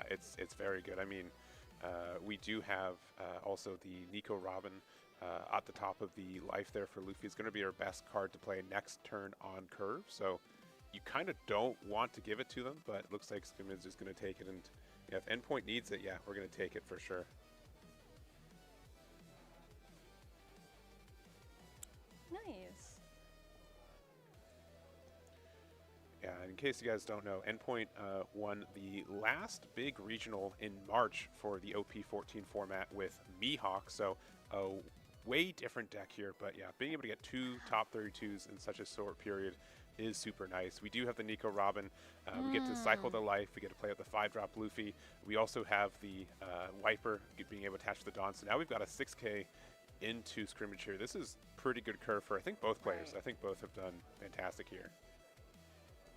it's very good. I mean, we do have also the Nico Robin at the top of the life there for Luffy. It's going to be our best card to play next turn on curve, so you kind of don't want to give it to them, but it looks like Scrimmage is going to take it, and if Endpoint needs it, yeah, we're going to take it for sure.
Nice.
Yeah, in case you guys don't know, Endpoint won the last big regional in March for the OP14 format with Mihawk, so a way different deck here, but yeah, being able to get 2 top 32s in such a short period is super nice. We do have the Nico Robin. We get to cycle the life. We get to play with the 5-drop Luffy. We also have the Wiper being able to attach the Dawn, so now we've got a 6K into scrimmage here. This is pretty good curve for, I think, both players.
Right.
I think both have done fantastic here.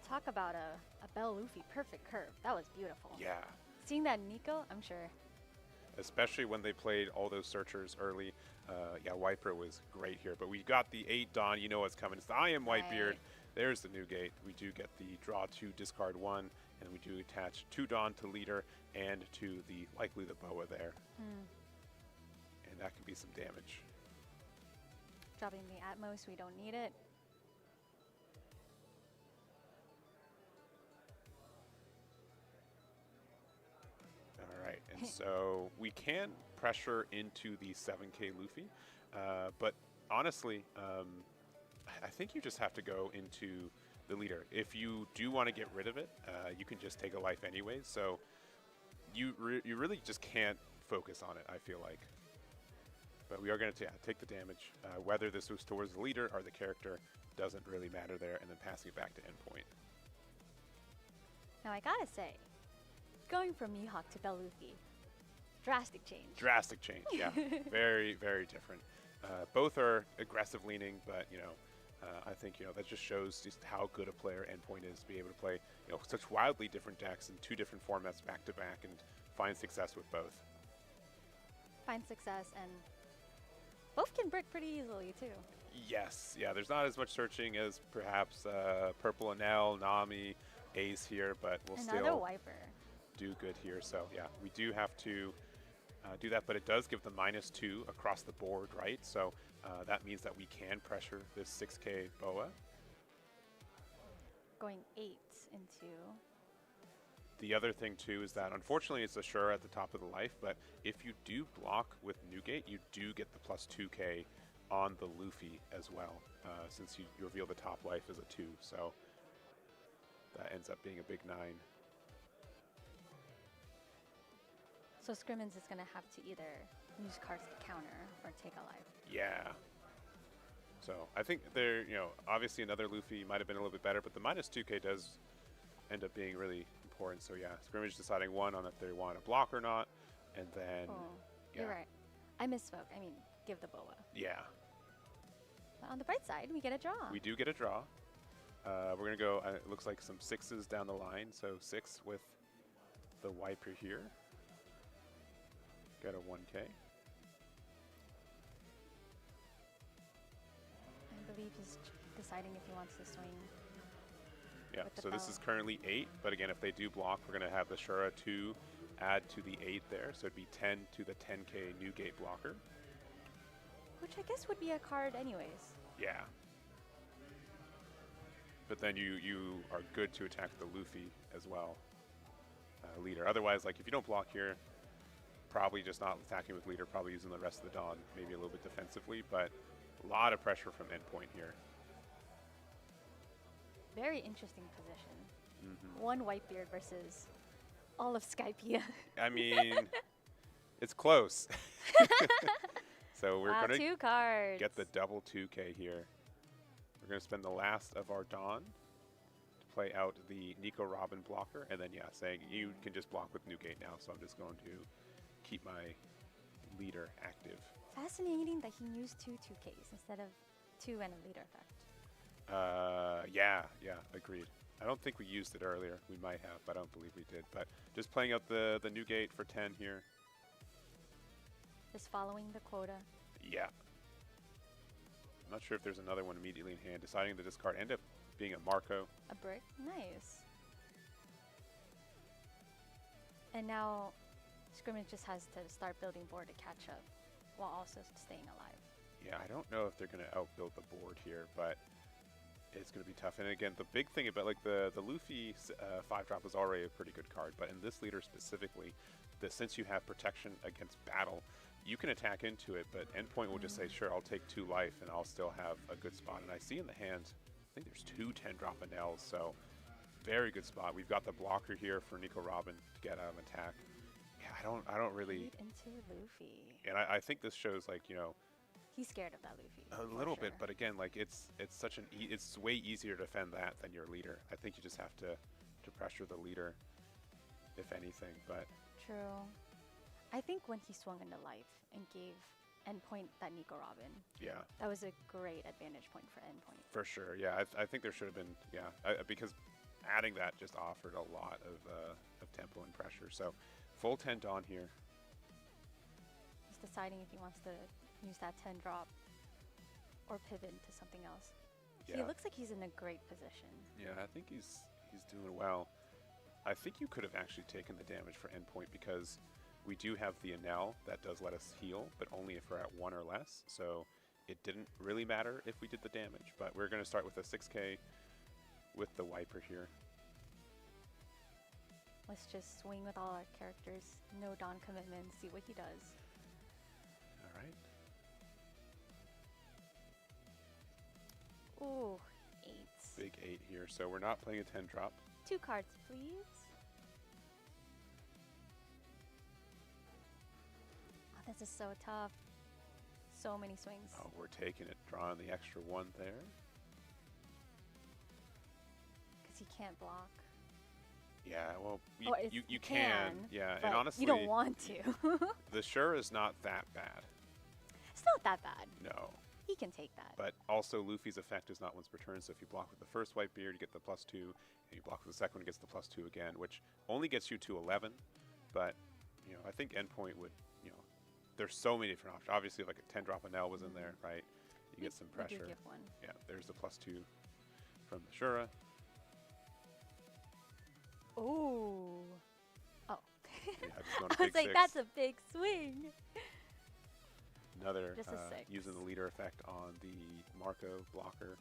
Talk about a Bell Luffy perfect curve. That was beautiful.
Yeah.
Seeing that Nico, I'm sure.
Especially when they played all those searchers early. Yeah, Wiper was great here. But we got the 8 Dawn. You know what's coming. It's the I am Whitebeard.
Right.
There's the new gate. We do get the draw 2, discard 1. And we do attach 2 Dawn to leader and to the likely the Boa there. And that can be some damage.
Dropping the Atmos, we don't need it.
All right, and so we can pressure into the 7K Luffy, but honestly, I think you just have to go into the leader. If you do want to get rid of it, you can just take a life anyways, so you really just can't focus on it, I feel like. But we are going to take the damage. Whether this was towards the leader or the character doesn't really matter there, and then passing it back to endpoint.
Now I gotta say, going from Mihawk to Belufi, drastic change.
Drastic change, yeah. Very, very different. Both are aggressive leaning, but I think that just shows just how good a player Endpoint is to be able to play such wildly different decks in 2 different formats back to back and find success with both.
Find success, and both can brick pretty easily too.
Yes, yeah. There's not as much searching as perhaps Purple Enel, Nami, Ace here, but we'll
Another
still
Wiper.
do good here. So yeah, we do have to do that, but it does give the -2 across the board, right? So that means that we can pressure this 6K Boa.
Going 8 into.
The other thing too is that unfortunately it's Ashura at the top of the life, but if you do block with Newgate, you do get the +2K on the Luffy as well, since you reveal the top life as a 2, so that ends up being a big 9.
So Scrimmins is going to have to either use cards to counter or take a life.
Yeah. So I think there, obviously another Luffy might have been a little bit better, but the -2K does end up being really important. So yeah, Scrimmage deciding one on if they want to block or not, and then
You're right. I misspoke. I mean, give the Boa.
Yeah.
But on the bright side, we get a draw.
We do get a draw. We're going to go, it looks like some 6s down the line. So 6 with the Wiper here. Got a 1K.
I believe he's deciding if he wants to swing.
Yeah,
with the
so this
bow.
is currently 8, but again, if they do block, we're going to have the Shura 2 add to the 8 there. So it'd be 10 to the 10K Newgate blocker.
Which I guess would be a card anyways.
Yeah. But then you are good to attack the Luffy as well, leader. Otherwise, like if you don't block here, probably just not attacking with leader, probably using the rest of the Dawn, maybe a little bit defensively, but a lot of pressure from endpoint here.
Very interesting position. One Whitebeard versus all of Skypea.
I mean, it's close. So we're
Wow,
going
2
to
cards.
get the double 2K here. We're going to spend the last of our Dawn to play out the Nico Robin blocker, and then yeah, saying you can just block with Newgate now, so I'm just going to keep my leader active.
Fascinating that he used 2 2Ks instead of 2 and a leader effect.
Yeah, agreed. I don't think we used it earlier. We might have, but I don't believe we did. But just playing out the Newgate for 10 here.
Just following the quota.
Yeah. I'm not sure if there's another one immediately in hand. Deciding to discard, end up being a Marco.
A brick. Nice. And now Scrimmage just has to start building board to catch up while also staying alive.
Yeah, I don't know if they're going to outbuild the board here, but it's going to be tough. And again, the big thing about like the Luffy 5-drop was already a pretty good card, but in this leader specifically, since you have protection against battle, you can attack into it, but endpoint will just say, sure, I'll take 2 life and I'll still have a good spot. And I see in the hand, I think there's 2 10-drop Enels, so very good spot. We've got the blocker here for Nico Robin to get out of attack. Yeah, I don't really.
Lead into Luffy.
And I think this shows like,
He's scared of that Luffy.
a little bit, but again, like it's such an it's way easier to defend that than your leader. I think you just have to pressure the leader, if anything. But
True. I think when he swung into life and gave endpoint that Nico Robin,
yeah,
that was a great advantage point for endpoint.
for sure. Yeah, I think there should have been, because adding that just offered a lot of tempo and pressure. So full 10 Dawn here.
He's deciding if he wants to use that 10 drop or pivot into something else. He
Yeah.
looks like he's in a great position.
Yeah, I think he's doing well. I think you could have actually taken the damage for endpoint because we do have the Enel that does let us heal, but only if we're at 1 or less. So it didn't really matter if we did the damage, but we're going to start with a 6K with the Wiper here.
Let's just swing with all our characters. No Dawn commitment. See what he does.
All right.
Ooh, 8.
Big 8 here. So we're not playing a 10 drop.
2 cards, please. Oh, this is so tough. So many swings.
Oh, we're taking it, drawing the extra 1 there.
Because he can't block.
Yeah, well,
Oh,
you can. Yeah,
but
and honestly,
you don't want to.
the Shura is not that bad.
It's not that bad.
No.
He can take that.
But also, Luffy's effect is not once per turn, so if you block with the first Whitebeard, you get the +2, and you block with the second one, it gets the +2 again, which only gets you to 11. But, you know, I think endpoint would, you know, there's so many different options. Obviously, like a 10 drop Enel was in there, right? You get some
We do
pressure.
give one.
Yeah, there's the +2 from the Shura.
Ooh. Oh.
Yeah, just going to
I was
big
like,
6.
that's a big swing.
Another
Just a 6.
using the leader effect on the Marco blocker.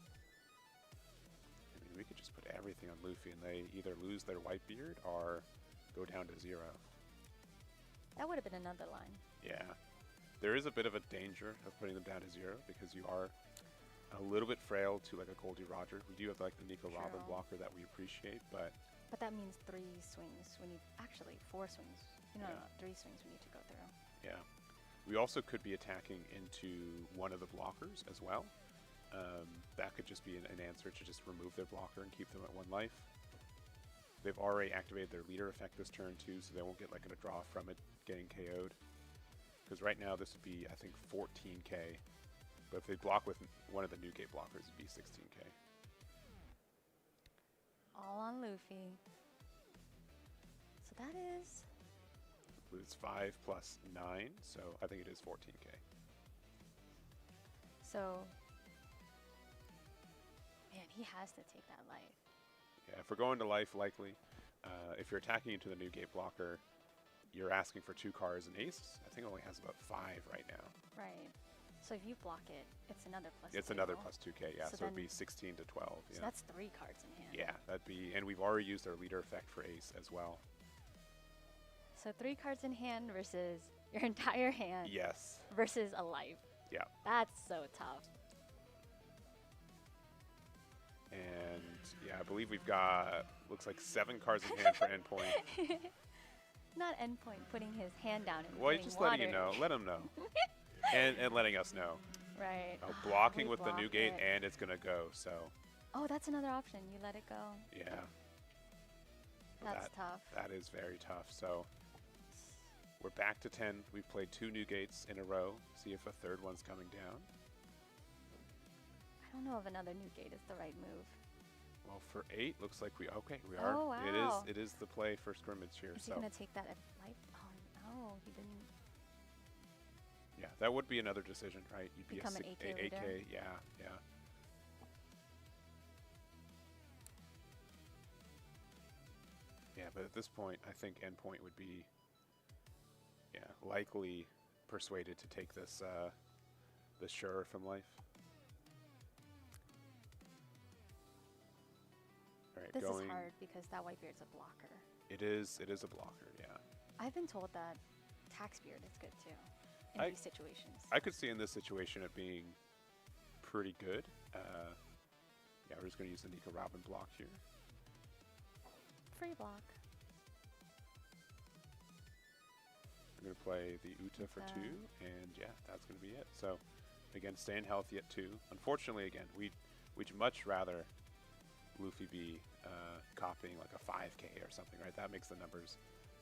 I mean, we could just put everything on Luffy, and they either lose their Whitebeard or go down to 0.
That would have been another line.
Yeah, there is a bit of a danger of putting them down to 0 because you are a little bit frail to like a Goldie Roger. We do have like the Nico Robin
True.
blocker that we appreciate, but
But that means 3 swings. We need, actually, 4 swings. No,
Yeah.
no, 3 swings we need to go through.
yeah. We also could be attacking into one of the blockers as well. That could just be an answer to just remove their blocker and keep them at 1 life. They've already activated their leader effect this turn too, so they won't get like a draw from it getting KO'd. Because right now this would be, I think, 14k. But if they block with one of the Newgate blockers, it'd be 16k.
All on Luffy. So that is...
It's 5 plus 9, so I think it is 14k.
So... Man, he has to take that life.
Yeah, if we're going to life, likely. If you're attacking into the Newgate blocker, you're asking for 2 cards and ace. I think it only has about 5 right now.
Right. So if you block it, it's another +2.
It's another +2k, yeah.
So
So it'd
then-
be 16 to 12.
So
Yeah.
that's 3 cards in hand.
Yeah, that'd be, and we've already used our leader effect for ace as well.
So 3 cards in hand versus your entire hand
Yes.
versus a life.
Yeah.
That's so tough.
And yeah, I believe we've got, looks like 7 cards in hand for endpoint.
Not endpoint putting his hand down and
Well,
getting
just letting you know.
watered.
Let him know. and letting us know.
Right.
Oh, blocking
We
with the
block
Newgate,
it.
and it's going to go, so
Oh, that's another option. You let it go.
yeah.
That's
that,
tough.
That is very tough. So we're back to 10. We've played 2 Newgates in a row. See if a third one's coming down.
I don't know if another Newgate is the right move.
Well, for 8, looks like we are.
Oh, wow.
It is the play for scrimmage here.
Is he
So
going to take that at life? Oh, no, he didn't.
yeah, that would be another decision, right? You'd be
Become an 8K leader?
8K. Yeah, yeah. Yeah, but at this point, I think endpoint would be, yeah, likely persuaded to take this this Shura from life. All right,
This
going.
is hard because that Whitebeard's a blocker.
It is a blocker. Yeah.
I've been told that Taxbeard is good too in
I-
these situations.
I could see in this situation it being pretty good. Yeah, we're just going to use the Nico Robin block here.
Free block.
I'm going to play the Uta for 2, and yeah, that's going to be it. So, again, staying healthy at 2. Unfortunately, again, we'd much rather Luffy be copying like a 5k or something, right? That makes the numbers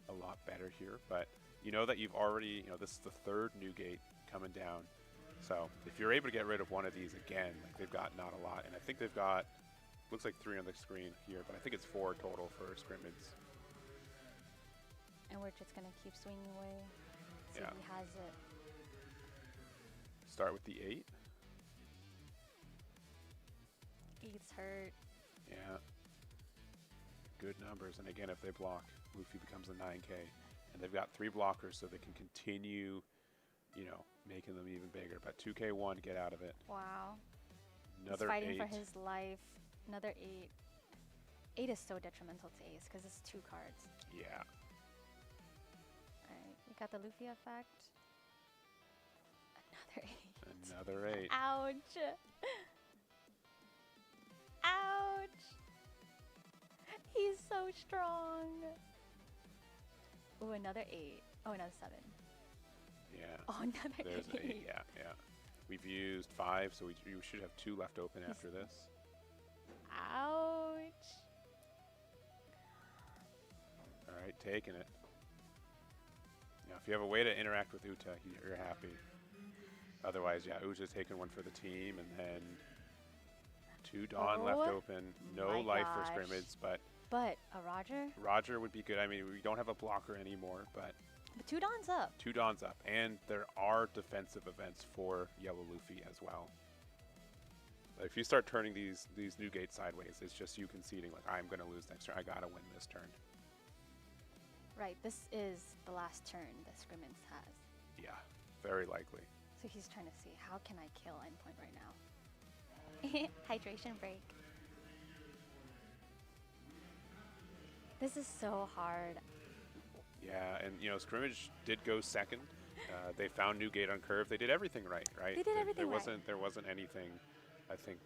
a lot better here. But you know that you've already, this is the 3rd Newgate coming down. So if you're able to get rid of one of these again, like they've got not a lot, and I think they've got looks like 3 on the screen here, but I think it's 4 total for scrimmage.
And we're just going to keep swinging away. See
Yeah.
if he has it.
Start with the 8.
8's hurt.
Yeah. Good numbers. And again, if they block, Luffy becomes a 9K. And they've got 3 blockers, so they can continue, you know, making them even bigger. But 2K1, get out of it.
Wow.
Another
He's fighting
8.
for his life. Another 8. 8 is so detrimental to Ace because it's 2 cards.
Yeah.
Alright, you got the Luffy effect. Another 8.
Another 8.
Ouch. Ouch. He's so strong. Ooh, another 8. Oh, another 7.
Yeah.
Oh, another
There's
8.
8. Yeah, yeah. We've used 5, so we should have 2 left open after this.
Ouch.
All right, taking it. Now, if you have a way to interact with Uta, you're happy. Otherwise, yeah, Uta's taking one for the team, and then 2 Dawn left
Oh
open. No
my
life for
gosh.
scrimmage, but
But a Roger?
Roger would be good. I mean, we don't have a blocker anymore, but
The 2 Dawn's up.
2 Dawn's up, and there are defensive events for Yellow Luffy as well. If you start turning these new gates sideways, it's just you conceding, like, I'm going to lose next turn. I got to win this turn.
Right, this is the last turn that Scrimmins has.
Yeah, very likely.
So he's trying to see, how can I kill endpoint right now? Hydration break. This is so hard.
Yeah, and, you know, Scrimmage did go second. They found new gate on curve. They did everything right, right?
They did everything right.
There wasn't anything. I think,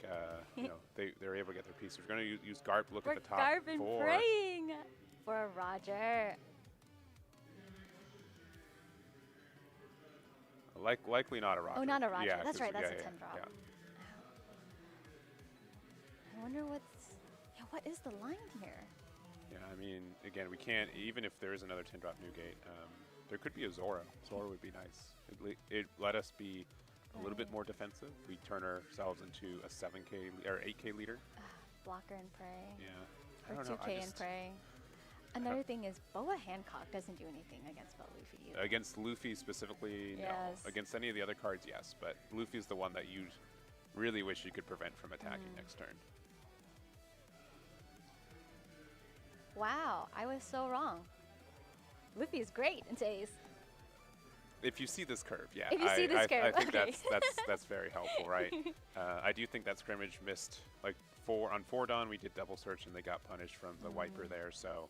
you know, they were able to get their piece. We're going to use Garp. Look at the top
Garp and
4.
praying for a Roger.
Likely not a Roger.
Oh, not a Roger.
Yeah,
That's
'cause-
right. That's
yeah,
a 10
yeah,
drop.
yeah.
I wonder what's. Yeah, what is the line here?
Yeah, I mean, again, we can't, even if there is another 10 drop new gate, there could be a Zora. Zora would be nice. It let us be a little bit
Right.
more defensive. We turn ourselves into a 7K or 8K leader.
Blocker and pray.
Yeah. I
Or
don't know.
2K and pray. Another thing is Boa Hancock doesn't do anything against Boa Luffy either.
Against Luffy specifically,
Yes.
no. Against any of the other cards, yes. But Luffy's the one that you really wish you could prevent from attacking next turn.
Wow, I was so wrong. Luffy is great in Ace.
If you see this curve, yeah.
If you see this
I
curve,
think
okay.
that's very helpful, right? I do think that scrimmage missed, like, on 4 Dawn, we did double search and they got punished from the wiper there, so.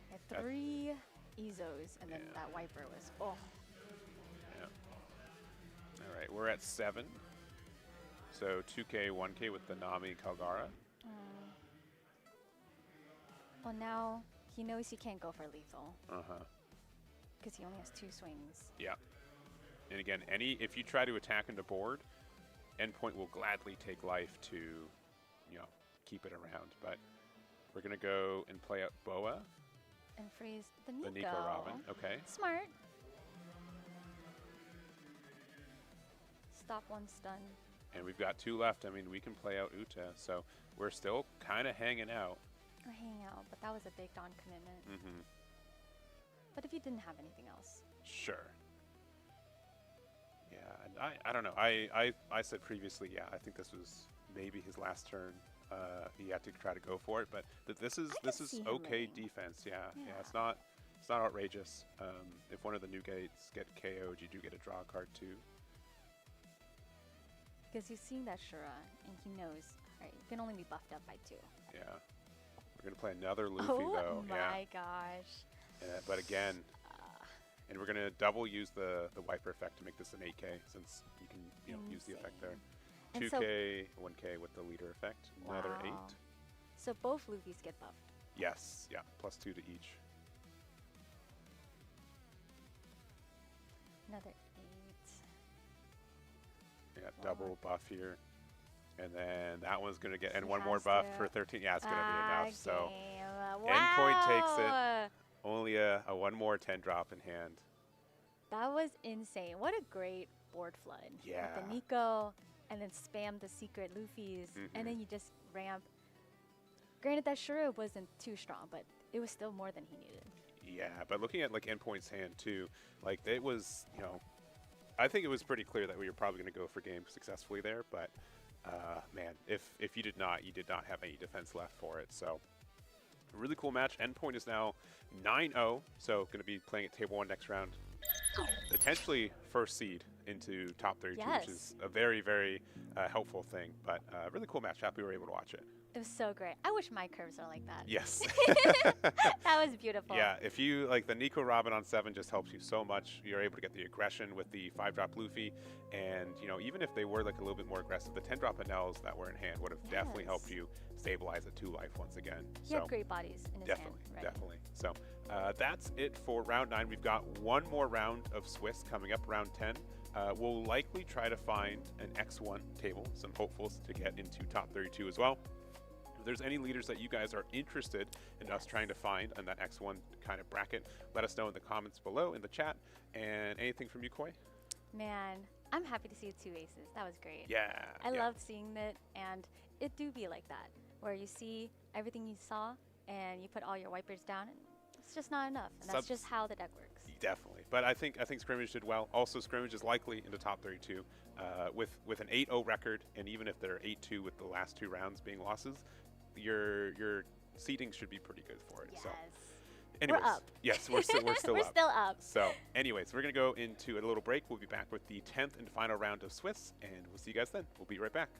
I had 3 Ezos, and then
Yeah.
that wiper was, oh.
Yeah. All right, we're at 7. So 2K, 1K with the Nami Kalgara.
Well, now he knows he can't go for lethal
Uh-huh.
because he only has 2 swings.
Yeah. And again, if you try to attack into board, endpoint will gladly take life to, you know, keep it around. But we're going to go and play out Boa,
And freeze the
the
Nico.
Nico Robin. Okay.
Smart. Stop 1 stun.
And we've got 2 left. I mean, we can play out Uta. So we're still kind of hanging out.
Or hang out, but that was a big Dawn commitment.
Mm-hmm.
But if you didn't have anything else.
Sure. Yeah, and I don't know. I said previously, yeah, I think this was maybe his last turn. He had to try to go for it, but this is
see him
okay
winning.
defense. Yeah, yeah,
Yeah.
it's not outrageous. If one of the new gates get KO'd, you do get a draw card too.
Because he's seeing that Shura, and he knows, alright, you can only be buffed up by 2.
Yeah, we're gonna play another Luffy
Oh
though.
my gosh.
But again, and we're gonna double use the wiper effect to make this an 8K since you can use the effect there.
And so-
2K, 1K with the leader effect. Another 8.
Wow. So both Luffy's get buffed.
Yes, yeah, +2 to each.
Another 8.
Yeah, double buff here. And then that one's going to get, and
He
one more
has
buff
to-
for 13. Yeah, it's going to be enough. So
game.
endpoint takes it.
Wow.
only a one more 10 drop in hand.
That was insane. What a great board flood. With
Yeah.
the Nico, and then spam the secret Luffy's, and then you just ramp Granted, that Shura wasn't too strong, but it was still more than he needed.
Yeah, but looking at like Endpoint's hand too, like it was, I think it was pretty clear that we were probably going to go for game successfully there. But man, if you did not have any defense left for it. So really cool match. Endpoint is now 9-0, so going to be playing at table 1 next round. Potentially first seed into top 32,
Yes.
which is a very, very helpful thing. But really cool match. Happy we were able to watch it.
It was so great. I wish my curves are like that.
Yes.
That was beautiful.
Yeah, if you like the Nico Robin on 7 just helps you so much. You're able to get the aggression with the 5-drop Luffy, and even if they were like a little bit more aggressive, the 10-drop Anels that were in hand would have definitely helped you stabilize at 2 life once again.
He had great bodies in his
Definitely,
hand. Right.
definitely. So that's it for round 9. We've got one more round of Swiss coming up, round 10. We'll likely try to find an X1 table, some hopefuls to get into top 32 as well. If there's any leaders that you guys are interested in us trying to find on that X1 kind of bracket, let us know in the comments below, in the chat. And anything from you, Koi?
Man, I'm happy to see 2 aces. That was great.
Yeah.
I
yeah.
loved seeing it, and it do be like that, where you see everything you saw, and you put all your wipers down, and it's just not enough. And that's just how the deck works.
Definitely, but I think Scrimmage did well. Also, Scrimmage is likely in the top 32 with an 8-0 record, and even if they're 8-2 with the last 2 rounds being losses, your seeding should be pretty good for it.
Yes.
So, anyways,
we're up.
Yes, we're still
we're
up.
still up.
So, anyways, we're gonna go into a little break. We'll be back with the 10th and final round of Swiss, and we'll see you guys then. We'll be right back.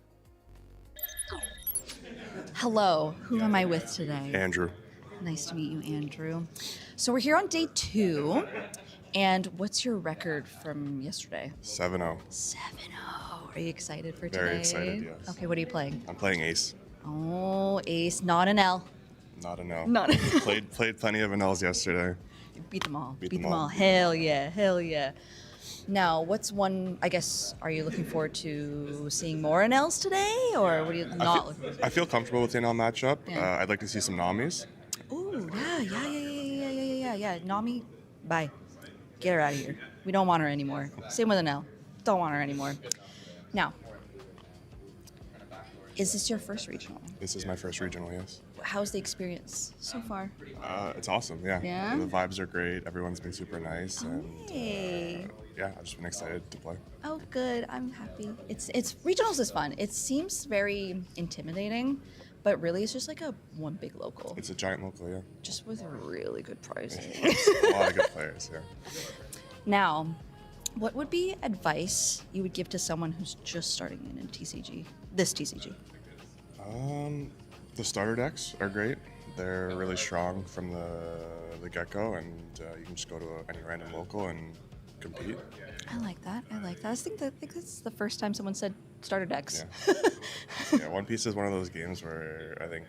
Hello, who am I with today?
Andrew.
Nice to meet you, Andrew. So we're here on day 2, and what's your record from yesterday?
7-0.
7-0. Are you excited for today?
Very excited, yes.
Okay, what are you playing?
I'm playing ace.
Oh, ace, not an L.
Not an L.
Not
played plenty of Ls yesterday.
Beat them all.
Beat
Beat
them
them
all.
all. Hell yeah, hell yeah. Now, what's one, I guess, are you looking forward to seeing more NLs today, or what are you not looking for?
I feel comfortable with the NL matchup.
Yeah.
I'd like to see some Namis.
Ooh, yeah. Nami, bye. Get her out of here. We don't want her anymore. Same with an L. Don't want her anymore. Now, is this your first regional?
This is my first regional, yes.
How's the experience so far?
It's awesome, yeah.
Yeah?
The vibes are great. Everyone's been super nice. And
Hey.
yeah, I've just been excited to play.
Oh, good. I'm happy. It's regionals is fun. It seems very intimidating, but really it's just like one big local,
It's a giant local, yeah.
just with really good pricing.
A lot of good players, yeah.
Now, what would be advice you would give to someone who's just starting in TCG? This TCG.
The starter decks are great. They're really strong from the get-go, and you can just go to any random local and compete.
I like that. I think that's the first time someone said starter decks.
Yeah. Yeah, One Piece is one of those games where I think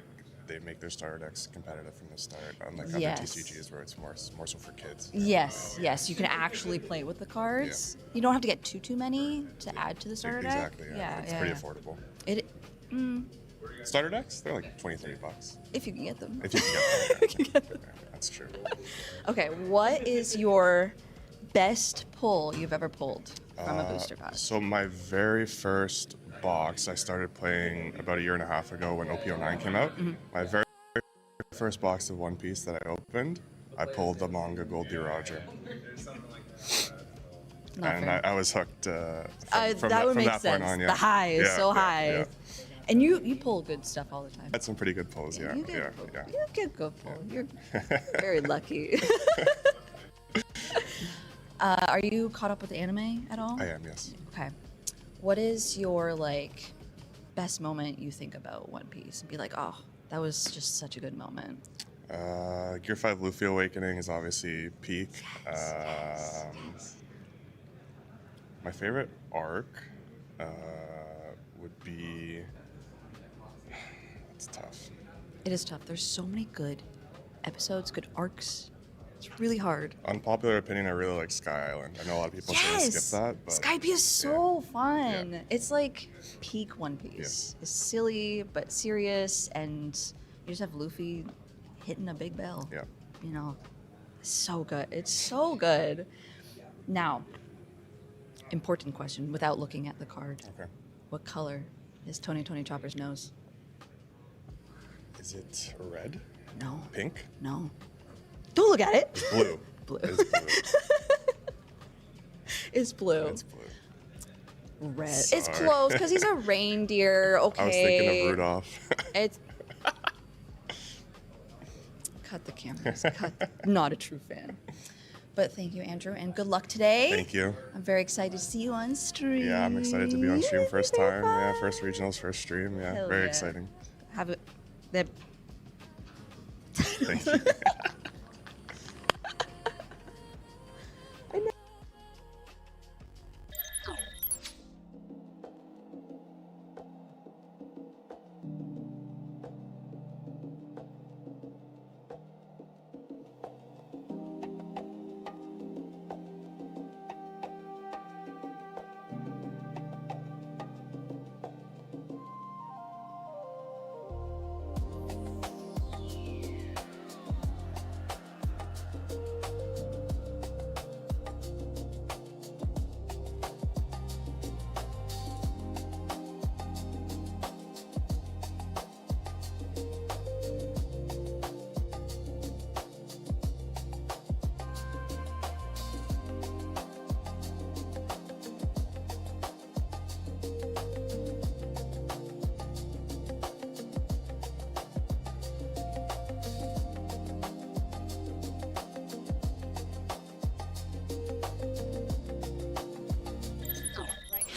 they make their starter decks competitive from the start, unlike
Yes.
other TCGs where it's more so for kids.
Yes, you can actually play with the cards. You don't have to get too many to add to the starter deck.
Exactly, yeah. It's pretty affordable.
It,
Starter decks, they're like $20-$30.
if you can get them.
If you can get them. Yeah, that's true.
Okay, what is your best pull you've ever pulled from a booster pack?
So my very first box, I started playing about a year and a half ago when OP09 came out.
Mm-hmm.
My very first box of One Piece that I opened, I pulled the manga Goldie Roger.
Not
And
fair.
I was hooked from
that would
from
make
that
sense.
point on. Yeah.
The high is
Yeah,
so
yeah,
high.
yeah.
And you pull good stuff all the time.
Had some pretty good pulls, yeah.
You get
Yeah,
pull.
yeah.
You get good pull. You're very lucky. Are you caught up with the anime at all?
I am, yes.
Okay. What is your best moment you think about One Piece and be like, oh, that was just such a good moment?
Gear 5 Luffy Awakening is obviously peak. My favorite arc would be... It's tough.
It is tough. There's so many good episodes, good arcs. It's really hard.
Unpopular opinion, I really like Sky Island. I know a lot of people say to skip that, but...
Skype is so fun.
Yeah.
It's like peak One Piece. It's silly but serious, and you just have Luffy hitting a big bell.
Yeah.
It's so good. It's so good. Now, important question without looking at the card.
Okay.
What color is Tony Chopper's nose?
Is it red?
No.
Pink?
No. Don't look at it.
It's blue.
Blue.
It's blue.
It's blue.
It's blue.
Red.
Sorry.
It's close because he's a reindeer. Okay.
I was thinking of Rudolph.
It's. Cut the cameras. Cut. Not a true fan. But thank you, Andrew, and good luck today.
Thank you.
I'm very excited to see you on stream.
Yeah, I'm excited to be on stream first
Very
time.
fun.
Yeah, first regionals, first stream. Yeah,
Hell
very
yeah.
exciting.
Have it. That.
Thank you.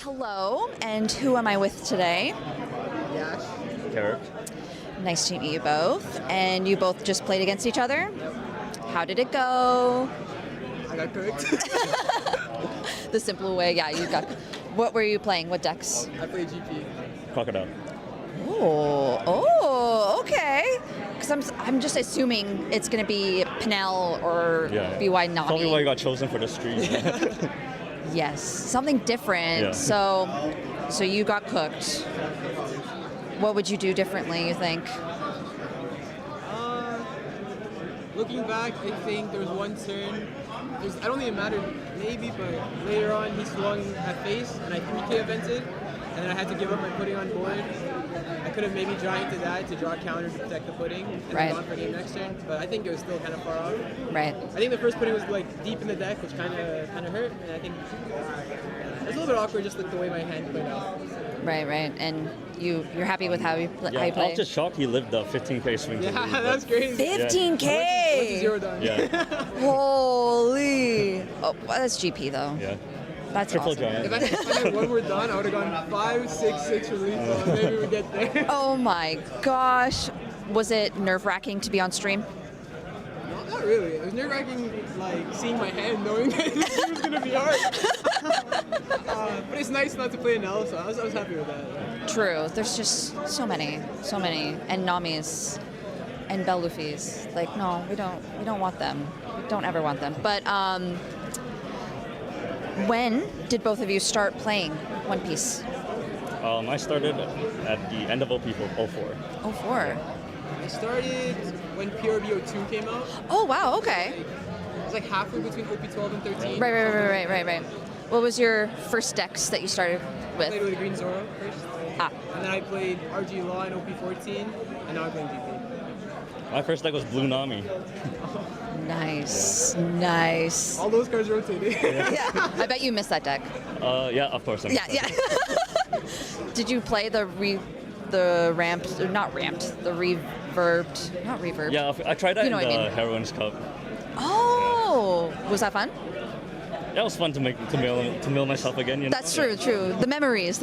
Hello, and who am I with today?
Carrick.
Nice to meet you both. And you both just played against each other? How did it go?
I got picked.
The simple way, yeah, you got. What were you playing? What decks?
I played GP. Crocodile.
Oh, okay. Because I'm just assuming it's going to be Pinel or BY Nami.
Probably why you got chosen for the stream.
Yes, something different.
Yeah.
So you got cooked. What would you do differently, you think?
Looking back, I think there was one turn. I don't think it mattered, maybe, but later on he swung at face and I 3K evented, and then I had to give up my pudding on board. I could have maybe giant to that to draw a counter to protect the pudding and
Right.
gone for game next turn, but I think it was still kind of far off.
Right.
I think the first pudding was like deep in the deck, which kind of hurt, and I think it was a little bit awkward just like the way my hand played out.
Right. And you're happy with how you
Yeah,
how you
I
play?
was just shocked he lived the 15K swing. to
Yeah,
lead, but-
that's crazy.
15K.
What's zero done?
Yeah,
Holy. Oh, well, that's GP though.
yeah.
That's
Triple
awesome.
giant.
If I had one more done, I would have gone 5-6-6 for lethal, and maybe we get there.
Oh my gosh. Was it nerve-wracking to be on stream?
Not really. It was nerve-wracking, like seeing my hand, knowing that this was gonna be hard. But it's nice not to play an L, so I was happy with that.
True. There's just so many, and Namis, and Bellufis. Like, no, we don't want them. We don't ever want them. But when did both of you start playing One Piece?
I started at the end of OP04.
04.
I started when PRBO2 came out.
Oh wow. Okay.
It was like halfway between OP12 and 13.
Right. What was your first decks that you started
I
with?
played with a Green Zoro first.
Ah.
And then I played RG Law in OP14, and now I'm playing GP.
My first deck was Blue Nami.
Nice.
All those cards rotated.
Yeah. I bet you missed that deck.
Yeah, of course.
Yeah. Did you play the reverbed, not reverbed?
Yeah, I tried that
You know
in
what I
the
mean.
Heroines Cup.
Oh, was that fun?
That was fun to mill myself again. You know?
That's true. The memories.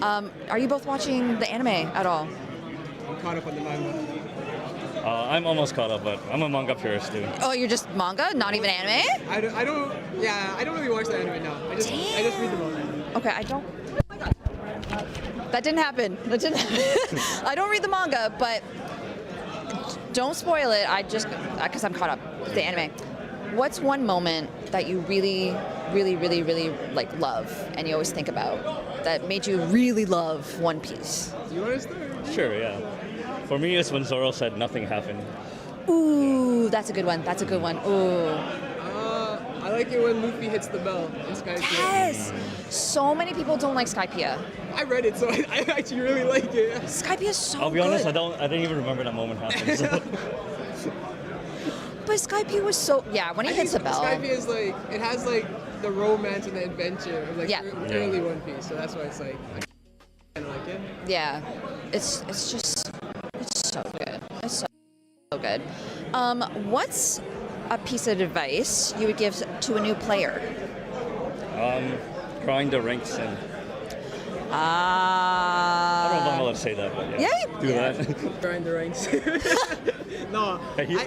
Are you both watching the anime at all?
I'm caught up on the manga.
I'm almost caught up, but I'm a manga purist too.
Oh, you're just manga, not even anime?
I don't really watch the anime now. I just read the manga.
Okay, I don't. That didn't happen. I don't read the manga, but don't spoil it. I just because I'm caught up with the anime. What's one moment that you really like love and you always think about that made you really love One Piece?
Do you want to start?
Sure, yeah. For me, it's when Zoro said nothing happened.
Ooh, that's a good one. Ooh.
I like like it when Luffy hits the bell in Skypiea.
Yes! So many people don't like Skypiea.
I read it, so I actually really like it.
Skypiea is so
I'll be honest,
good.
I didn't even remember that moment happened. So.
But Skypiea was so, yeah, when he hits the bell.
Skypiea is like, it has like the romance and the adventure of like early One Piece, so that's why it's like, I kind of like it.
Yeah, it's just, it's so good. It's so good. What's a piece of advice you would give to a new player?
Crawling the ranks and I don't know if I'm allowed to say that, but
yeah.
do that.
Grind the ranks. No, I think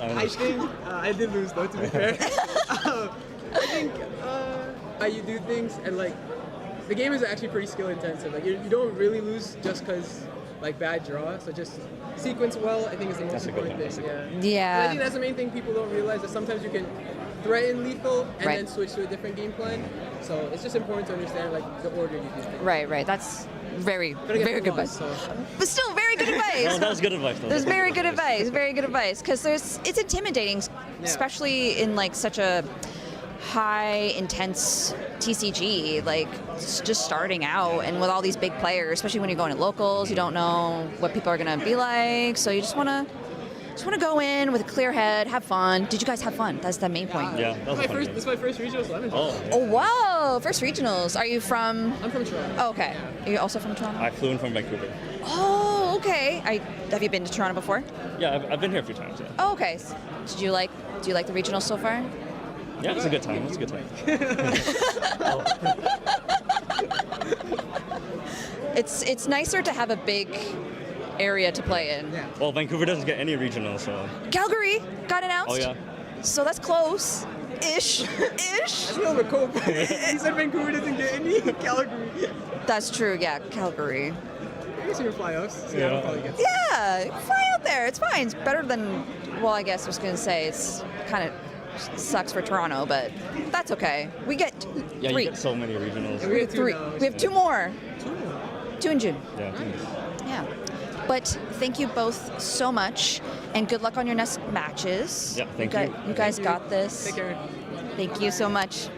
I did lose though, to be fair. I think how you do things and like the game is actually pretty skill intensive. Like you don't really lose just because like bad draw. So just sequence well. I think is the most important thing.
Yeah.
And I think that's the main thing people don't realize, that sometimes you can threaten lethal and then switch to a different game plan. So it's just important to understand like the order you do things.
Right. That's very good advice. But still, very good advice.
No, that was good advice.
There's very good advice. Very good advice. Because it's intimidating, especially in like such a high intense TCG, like just starting out and with all these big players, especially when you're going to locals, you don't know what people are gonna be like, so you just wanna go in with a clear head, have fun. Did you guys have fun? That's the main point.
Yeah, that was
This is my first regionals, so I'm enjoying it.
Oh wow, first regionals. Are you from?
I'm from Toronto.
Oh, okay. Are you also from Toronto?
I flew in from Vancouver.
Oh, okay. Have you been to Toronto before?
Yeah, I've been here a few times. Yeah.
Oh, okay. Do you like the regionals so far?
Yeah, it's a good time. It's a good time.
It's nicer to have a big area to play in.
Yeah.
Well, Vancouver doesn't get any regionals, so.
Calgary got announced.
Oh yeah.
So that's close. Ish.
That's a little bit cool. He said Vancouver doesn't get any. Calgary.
That's true. Yeah, Calgary.
I guess you can fly us. Seattle probably gets.
Yeah, fly out there. It's fine. It's better than. Well, I guess I was gonna say it's kind of sucks for Toronto, but that's okay. We get
Yeah,
three.
you get so many regionals.
We have
Three.
now,
We have two more. Two in June.
Yeah.
Yeah. But thank you both so much, and good luck on your next matches.
Yeah, thank
you.
you.
You guys got this.
Take care.
Thank you so much.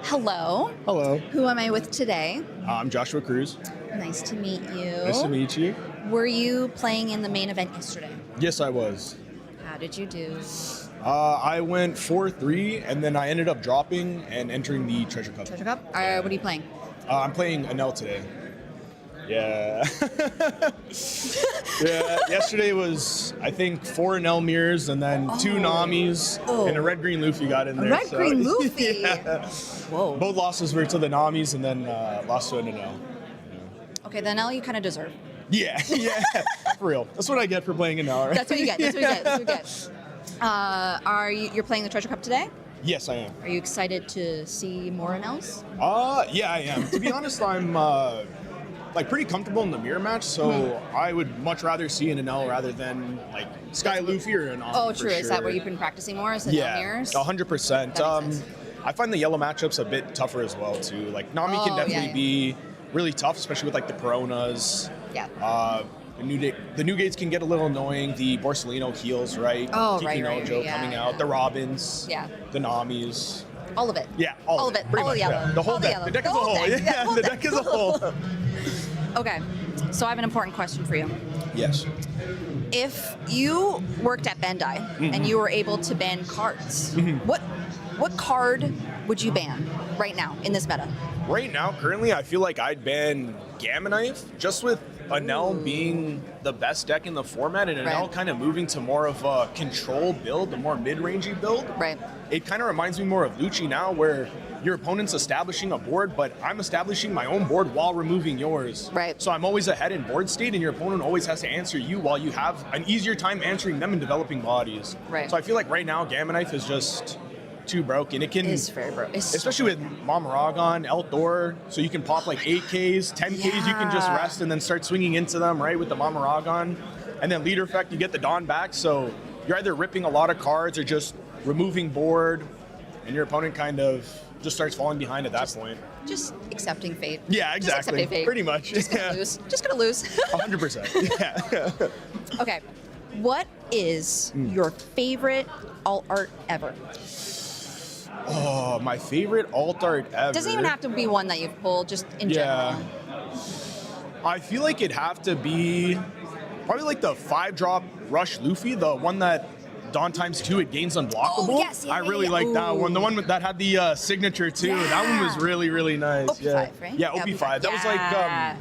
Hello.
Hello.
Who am I with today?
I'm Joshua Cruz.
Nice to meet you.
Nice to meet you.
Were you playing in the main event yesterday?
Yes, I was.
How did you do?
I went 4-3, and then I ended up dropping and entering the Treasure Cup.
Treasure Cup? What are you playing?
I'm playing Anel today. Yeah. Yeah. Yesterday was, I think, 4 Nell mirrors and then 2 Namis and a red-green Luffy got in there.
Red-green Luffy?
Yeah.
Whoa.
Both losses were to the Namis and then lost to a Nell.
Okay, the Nell you kind of deserve.
Yeah, yeah, for real. That's what I get for playing a Nell, right?
That's what you get. That's what you get. That's what you get. You're playing the Treasure Cup today?
Yes, I am.
Are you excited to see more Nells?
Yeah, I am. To be honest, I'm like pretty comfortable in the mirror match, so I would much rather see an Nell rather than like Sky Luffy or an Nami.
Oh, true.
For
Is that
sure.
where you've been practicing more? Is the Nell mirrors?
100%.
That makes sense.
I find the yellow matchups a bit tougher as well too. Like Nami can definitely be really tough, especially with like the Coronas.
Yeah.
The new gates can get a little annoying. The Borsellino heals, right?
Oh,
Kiki
right,
Nojo
yeah,
coming out. The Robins.
Yeah.
The Namis.
All of it.
Yeah,
All of it.
Pretty
All
much,
yellow.
yeah. The whole
All
deck.
yellow.
The deck as a
whole
whole.
deck.
Yeah,
whole
the
deck.
deck as a whole.
Okay, so I have an important question for you.
Yes.
If you worked at Bandai and you were able to ban cards, what card would you ban right now in this meta?
Right now, currently, I feel like I'd ban Gamma Knife, just with Anel being the best deck in the format, and Anel kind of moving to more of a control build, a more mid-rangey build.
Right.
It kind of reminds me more of Lucci now, where your opponent's establishing a board, but I'm establishing my own board while removing yours.
Right.
So I'm always ahead in board state, and your opponent always has to answer you while you have an easier time answering them and developing bodies.
Right.
So I feel like right now, Gamma Knife is just too broken. It can,
It's very broken.
especially with Mamaragon, Elthor, so you can pop like 8Ks, 10Ks, you can just rest and then start swinging into them, right, with the Mamaragon. And then leader effect, you get the Dawn back, so you're either ripping a lot of cards or just removing board, and your opponent kind of just starts falling behind at that point.
Just accepting fate.
Yeah,
Just
exactly.
accepting fate.
Pretty much.
Just gonna lose. Just gonna lose.
100%. Yeah.
Okay. What is your favorite alt art ever?
Oh, my favorite alt art ever.
Doesn't even have to be one that you've pulled, just in general.
I feel like it'd have to be probably like the 5-drop Rush Luffy, the one that Dawn times 2 it gains unblockable.
Oh, yes, yeah,
I really
yeah.
like that one. The one that had the signature too. That one was really, really nice.
OP5, right?
Yeah, OP5. That was like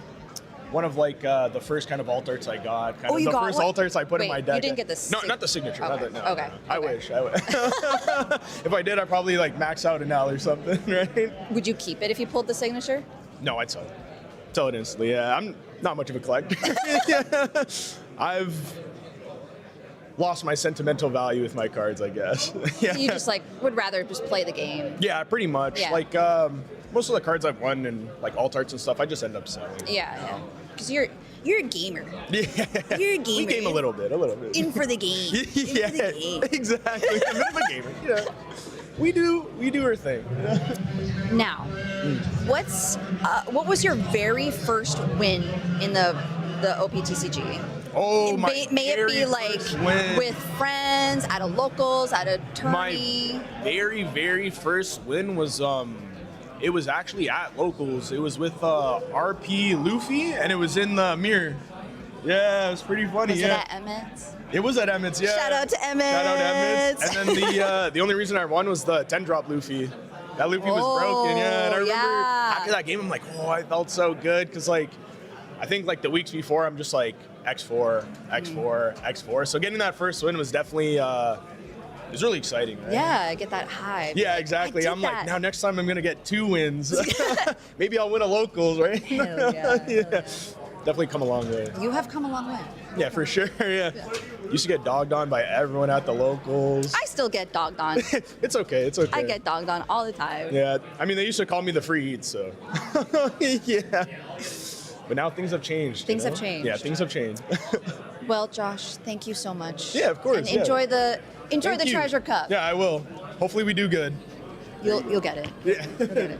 one of like the first kind of alt arts I got. Kind of
you
the
got
first
one?
alt arts I put in
Wait,
my deck.
you didn't get the
No, not the signature.
Okay.
Not the, no,
Okay.
no. I wish. If I did, I'd probably like max out an L or something, right?
Would you keep it if you pulled the signature?
No, I'd sell it. Sell it instantly. Yeah, I'm not much of a collector. I've lost my sentimental value with my cards, I guess. Yeah.
So you just like would rather just play the game.
Yeah, pretty much.
Yeah.
Like most of the cards I've won and like alt arts and stuff, I just end up selling.
Yeah. Because you're a gamer.
Yeah.
You're a gamer.
We game a little bit.
In for the game.
Yeah,
In for the game.
exactly. A bit of a gamer. Yeah. We do our thing.
Now, what was your very first win in the OPTCG?
Oh,
May it be like with friends, at a locals, at a tourney?
My very, very first win was it was actually at locals. It was with RP Luffy, and it was in the mirror. Yeah, it was pretty funny.
Was
yeah.
it at Emmett's?
It was at Emmett's, yeah.
Shout out to Emmett.
Shout out to Emmett's. And then the only reason I won was the 10-drop Luffy. That Luffy was broken, yeah. And I remember after that game, I'm like, oh, I felt so good. Because, like, I think, like, the weeks before, I'm just like, X4, X4, X4. So getting that first win was definitely, it was really exciting, right?
Yeah, get that high.
Yeah, exactly. I'm like, now next time I'm going to get 2 wins. Maybe I'll win a locals, right?
Hell yeah.
Yeah. Definitely come a long way.
You have come a long way.
Yeah, for sure. Yeah. Used to get dogged on by everyone at the locals.
I still get dogged on.
It's okay. It's okay.
I get dogged on all the time.
Yeah. I mean, they used to call me the free eat, so. Yeah. But now things have changed.
Things
you know?
have changed.
Yeah, things have changed.
Well, Josh, thank you so much.
Yeah, of course.
And
yeah.
enjoy the
Thank you.
Treasure Cup.
Yeah, I will. Hopefully we do good.
You'll get it.
Yeah.
You'll get it.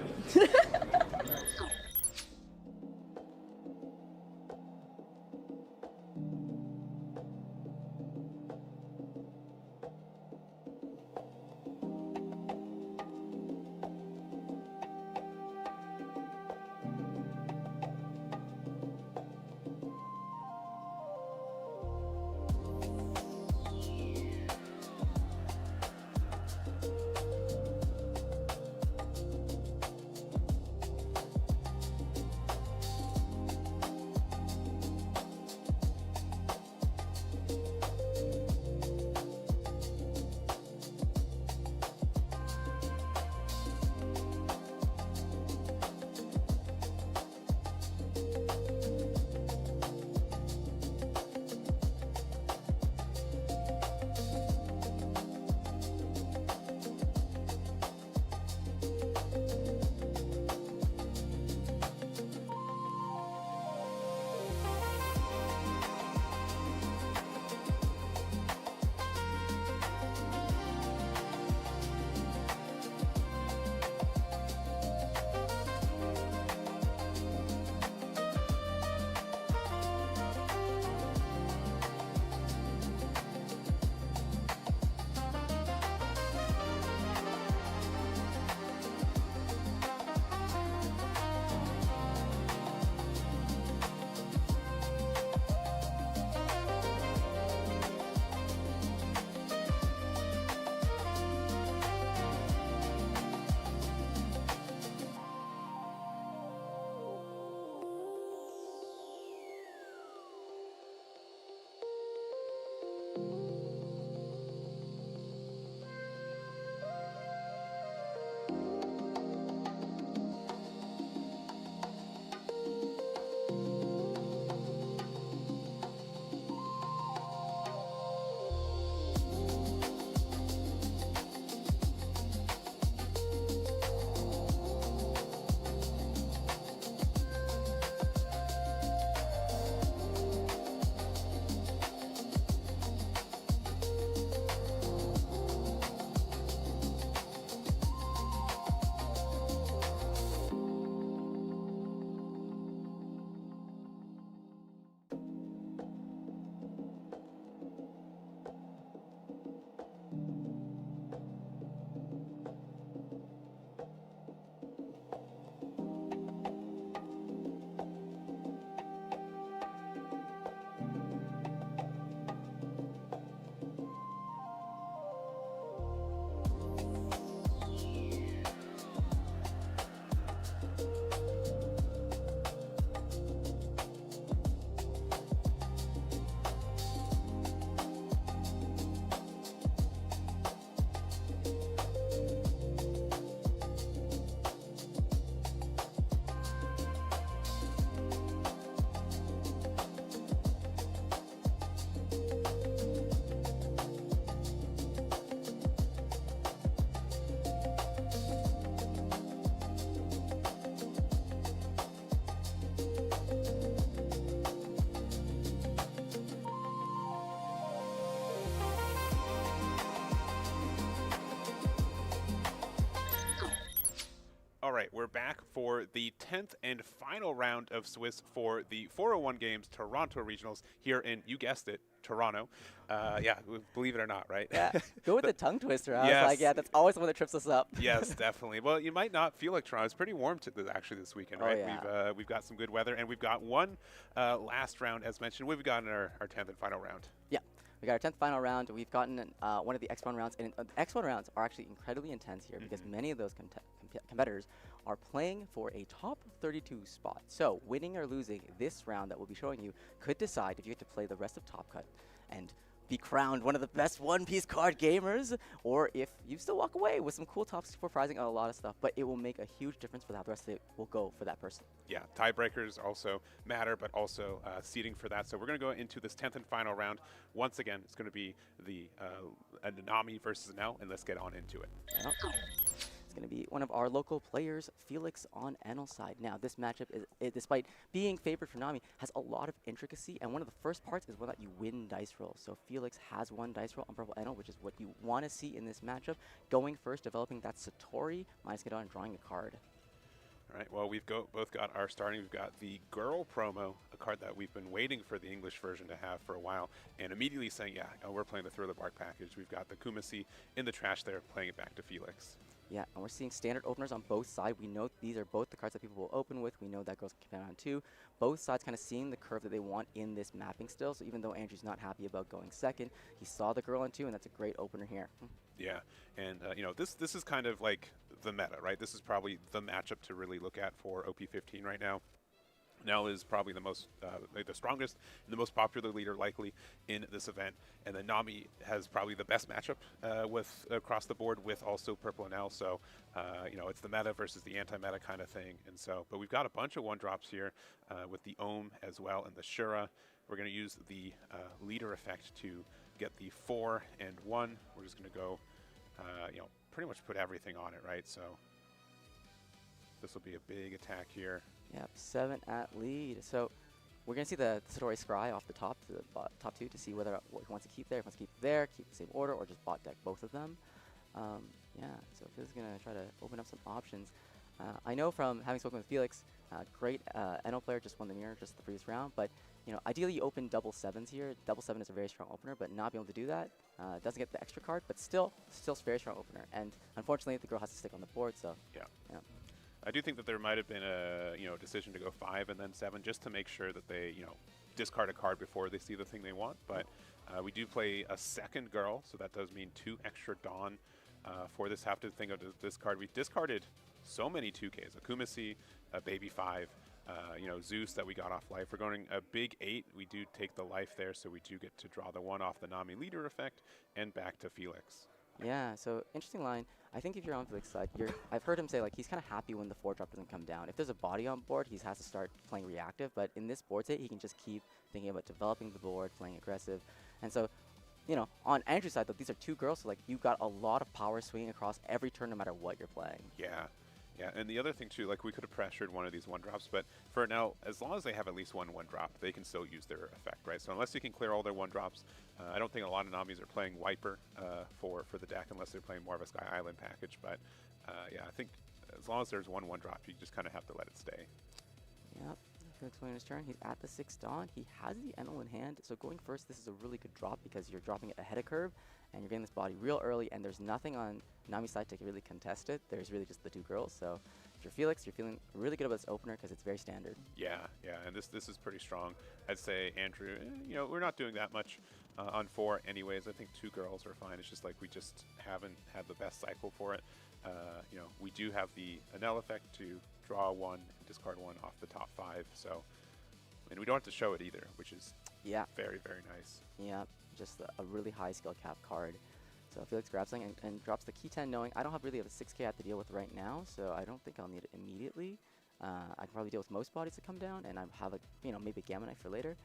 All right, we're back for the 10th and final round of Swiss for the 401 Games Toronto Regionals here in, you guessed it, Toronto. Yeah, believe it or not, right?
Yeah, go with the tongue twister. I
Yes.
was like, yeah, that's always the one that trips us up.
Yes, definitely. Well, you might not feel like Toronto. It's pretty warm actually this weekend, right?
Yeah.
We've got some good weather, and we've got one last round, as mentioned. We've got in our 10th and final round.
Yeah, we got our 10th final round. We've gotten one of the X1 rounds, and the X1 rounds are actually incredibly intense here because many of those competitors are playing for a top 32 spot. So winning or losing this round that we'll be showing you could decide if you get to play the rest of TOPCUT and be crowned one of the best one-piece card gamers, or if you still walk away with some cool top score prizing on a lot of stuff, but it will make a huge difference for how the rest of it will go for that person.
Yeah, tiebreakers also matter, but also seeding for that. So we're going to go into this 10th and final round. Once again, it's going to be the Nami versus Nell, and let's get on into it.
Yep. It's going to be one of our local players, Felix, on Enel's side. Now, this matchup, despite being favored for Nami, has a lot of intricacy, and one of the first parts is whether you win dice rolls. So Felix has one dice roll on purple Enel, which is what you want to see in this matchup. Going first, developing that Satori, minus get on and drawing a card.
All right, well, we've both got our starting. We've got the Girl promo, a card that we've been waiting for the English version to have for a while, and immediately saying, yeah, we're playing the Throw the Bark package. We've got the Kumasi in the trash there, playing it back to Felix.
Yeah, and we're seeing standard openers on both sides. We know these are both the cards that people will open with. We know that girls can count on too. Both sides kind of seeing the curve that they want in this mapping still. So even though Andrew's not happy about going second, he saw the girl on two, and that's a great opener here.
Yeah, and you know, this is kind of like the meta, right? This is probably the matchup to really look at for OP15 right now. Nell is probably the most, the strongest and the most popular leader likely in this event, and then Nami has probably the best matchup with across the board with also purple and Nell. So, you know, it's the meta versus the anti-meta kind of thing. And so, but we've got a bunch of one drops here with the Ohm as well and the Shura. We're going to use the leader effect to get the 4 and 1. We're just going to go, you know, pretty much put everything on it, right? So this will be a big attack here.
Yep, 7 at lead. So we're going to see the Satori Scry off the top to the top two to see whether what he wants to keep there. If he wants to keep there, keep the same order, or just bot deck both of them. Yeah, so Phil is going to try to open up some options. I know from having spoken with Felix, great NL player, just won the mirror just the previous round, but you know, ideally you open double 7s here. Double 7 is a very strong opener, but not being able to do that, doesn't get the extra card, but still a very strong opener. And unfortunately, the girl has to stick on the board, so
yeah. I do think that there might have been a decision to go 5 and then 7 just to make sure that they discard a card before they see the thing they want. But we do play a second girl, so that does mean 2 extra Dawn for this. Have to think of this card. We've discarded so many 2Ks: a Kumasi, a Baby 5, Zeus that we got off life. We're going a big 8. We do take the life there, so we do get to draw the 1 off the Nami leader effect and back to Felix.
Yeah, so interesting line. I think if you're on Felix's side, I've heard him say like he's kind of happy when the 4-drop doesn't come down. If there's a body on board, he has to start playing reactive. But in this board state, he can just keep thinking about developing the board, playing aggressive. And so, on Andrew's side, though, these are 2 girls, so like you got a lot of power swinging across every turn, no matter what you're playing.
Yeah. Yeah, and the other thing too, like we could have pressured one of these 1-drops, but for now, as long as they have at least one 1-drop, they can still use their effect, right? So unless you can clear all their 1-drops, I don't think a lot of Namis are playing Wiper for the deck unless they're playing more of a Sky Island package. But yeah, I think as long as there's one 1-drop, you just kind of have to let it stay.
Yep. Felix winning his turn. He's at the 6 Dawn. He has the Enel in hand, so going first, this is a really good drop because you're dropping it ahead of curve, and you're getting this body real early, and there's nothing on Nami's side to really contest it. There's really just the 2 girls, so if you're Felix, you're feeling really good about this opener because it's very standard.
Yeah, and this is pretty strong. I'd say, Andrew, we're not doing that much on 4 anyways. I think 2 girls are fine. It's just like we just haven't had the best cycle for it. We do have the Enel effect to draw 1 and discard 1 off the top 5, so, and we don't have to show it either, which is very, very nice.
Yeah, just a really high skill cap card. So Felix grabs something and drops the key 10, knowing I don't really have a 6K I have to deal with right now, so I don't think I'll need it immediately. I can probably deal with most bodies that come down, and I have maybe a Gamma Knife for later.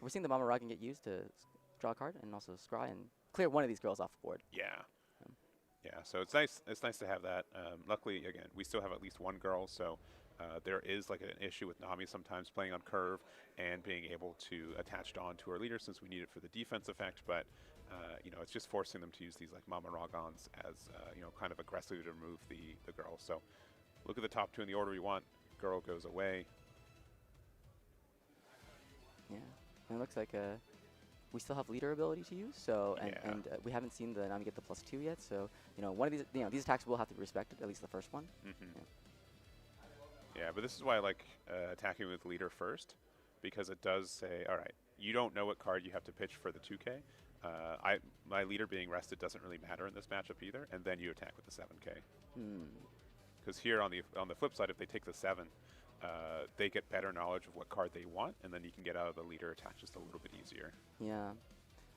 We're seeing the Mama Ragan get used to draw a card and also scry and clear one of these girls off the board.
Yeah, so it's nice. It's nice to have that. Luckily, again, we still have at least 1 girl, so there is like an issue with Nami sometimes playing on curve and being able to attach Dawn to our leader since we need it for the defense effect. But it's just forcing them to use these like Mama Ragans as kind of aggressively to remove the girl. So look at the top 2 in the order we want. Girl goes away.
Yeah, and it looks like we still have leader ability to use, so and we haven't seen the Nami get the +2 yet. So one of these these attacks will have to be respected, at least the first one.
Yeah, but this is why I like attacking with leader first, because it does say, all right, you don't know what card you have to pitch for the 2K. My leader being rested doesn't really matter in this matchup either, and then you attack with the 7K. Because here on the flip side, if they take the 7, they get better knowledge of what card they want, and then you can get out of the leader attack just a little bit easier.
Yeah.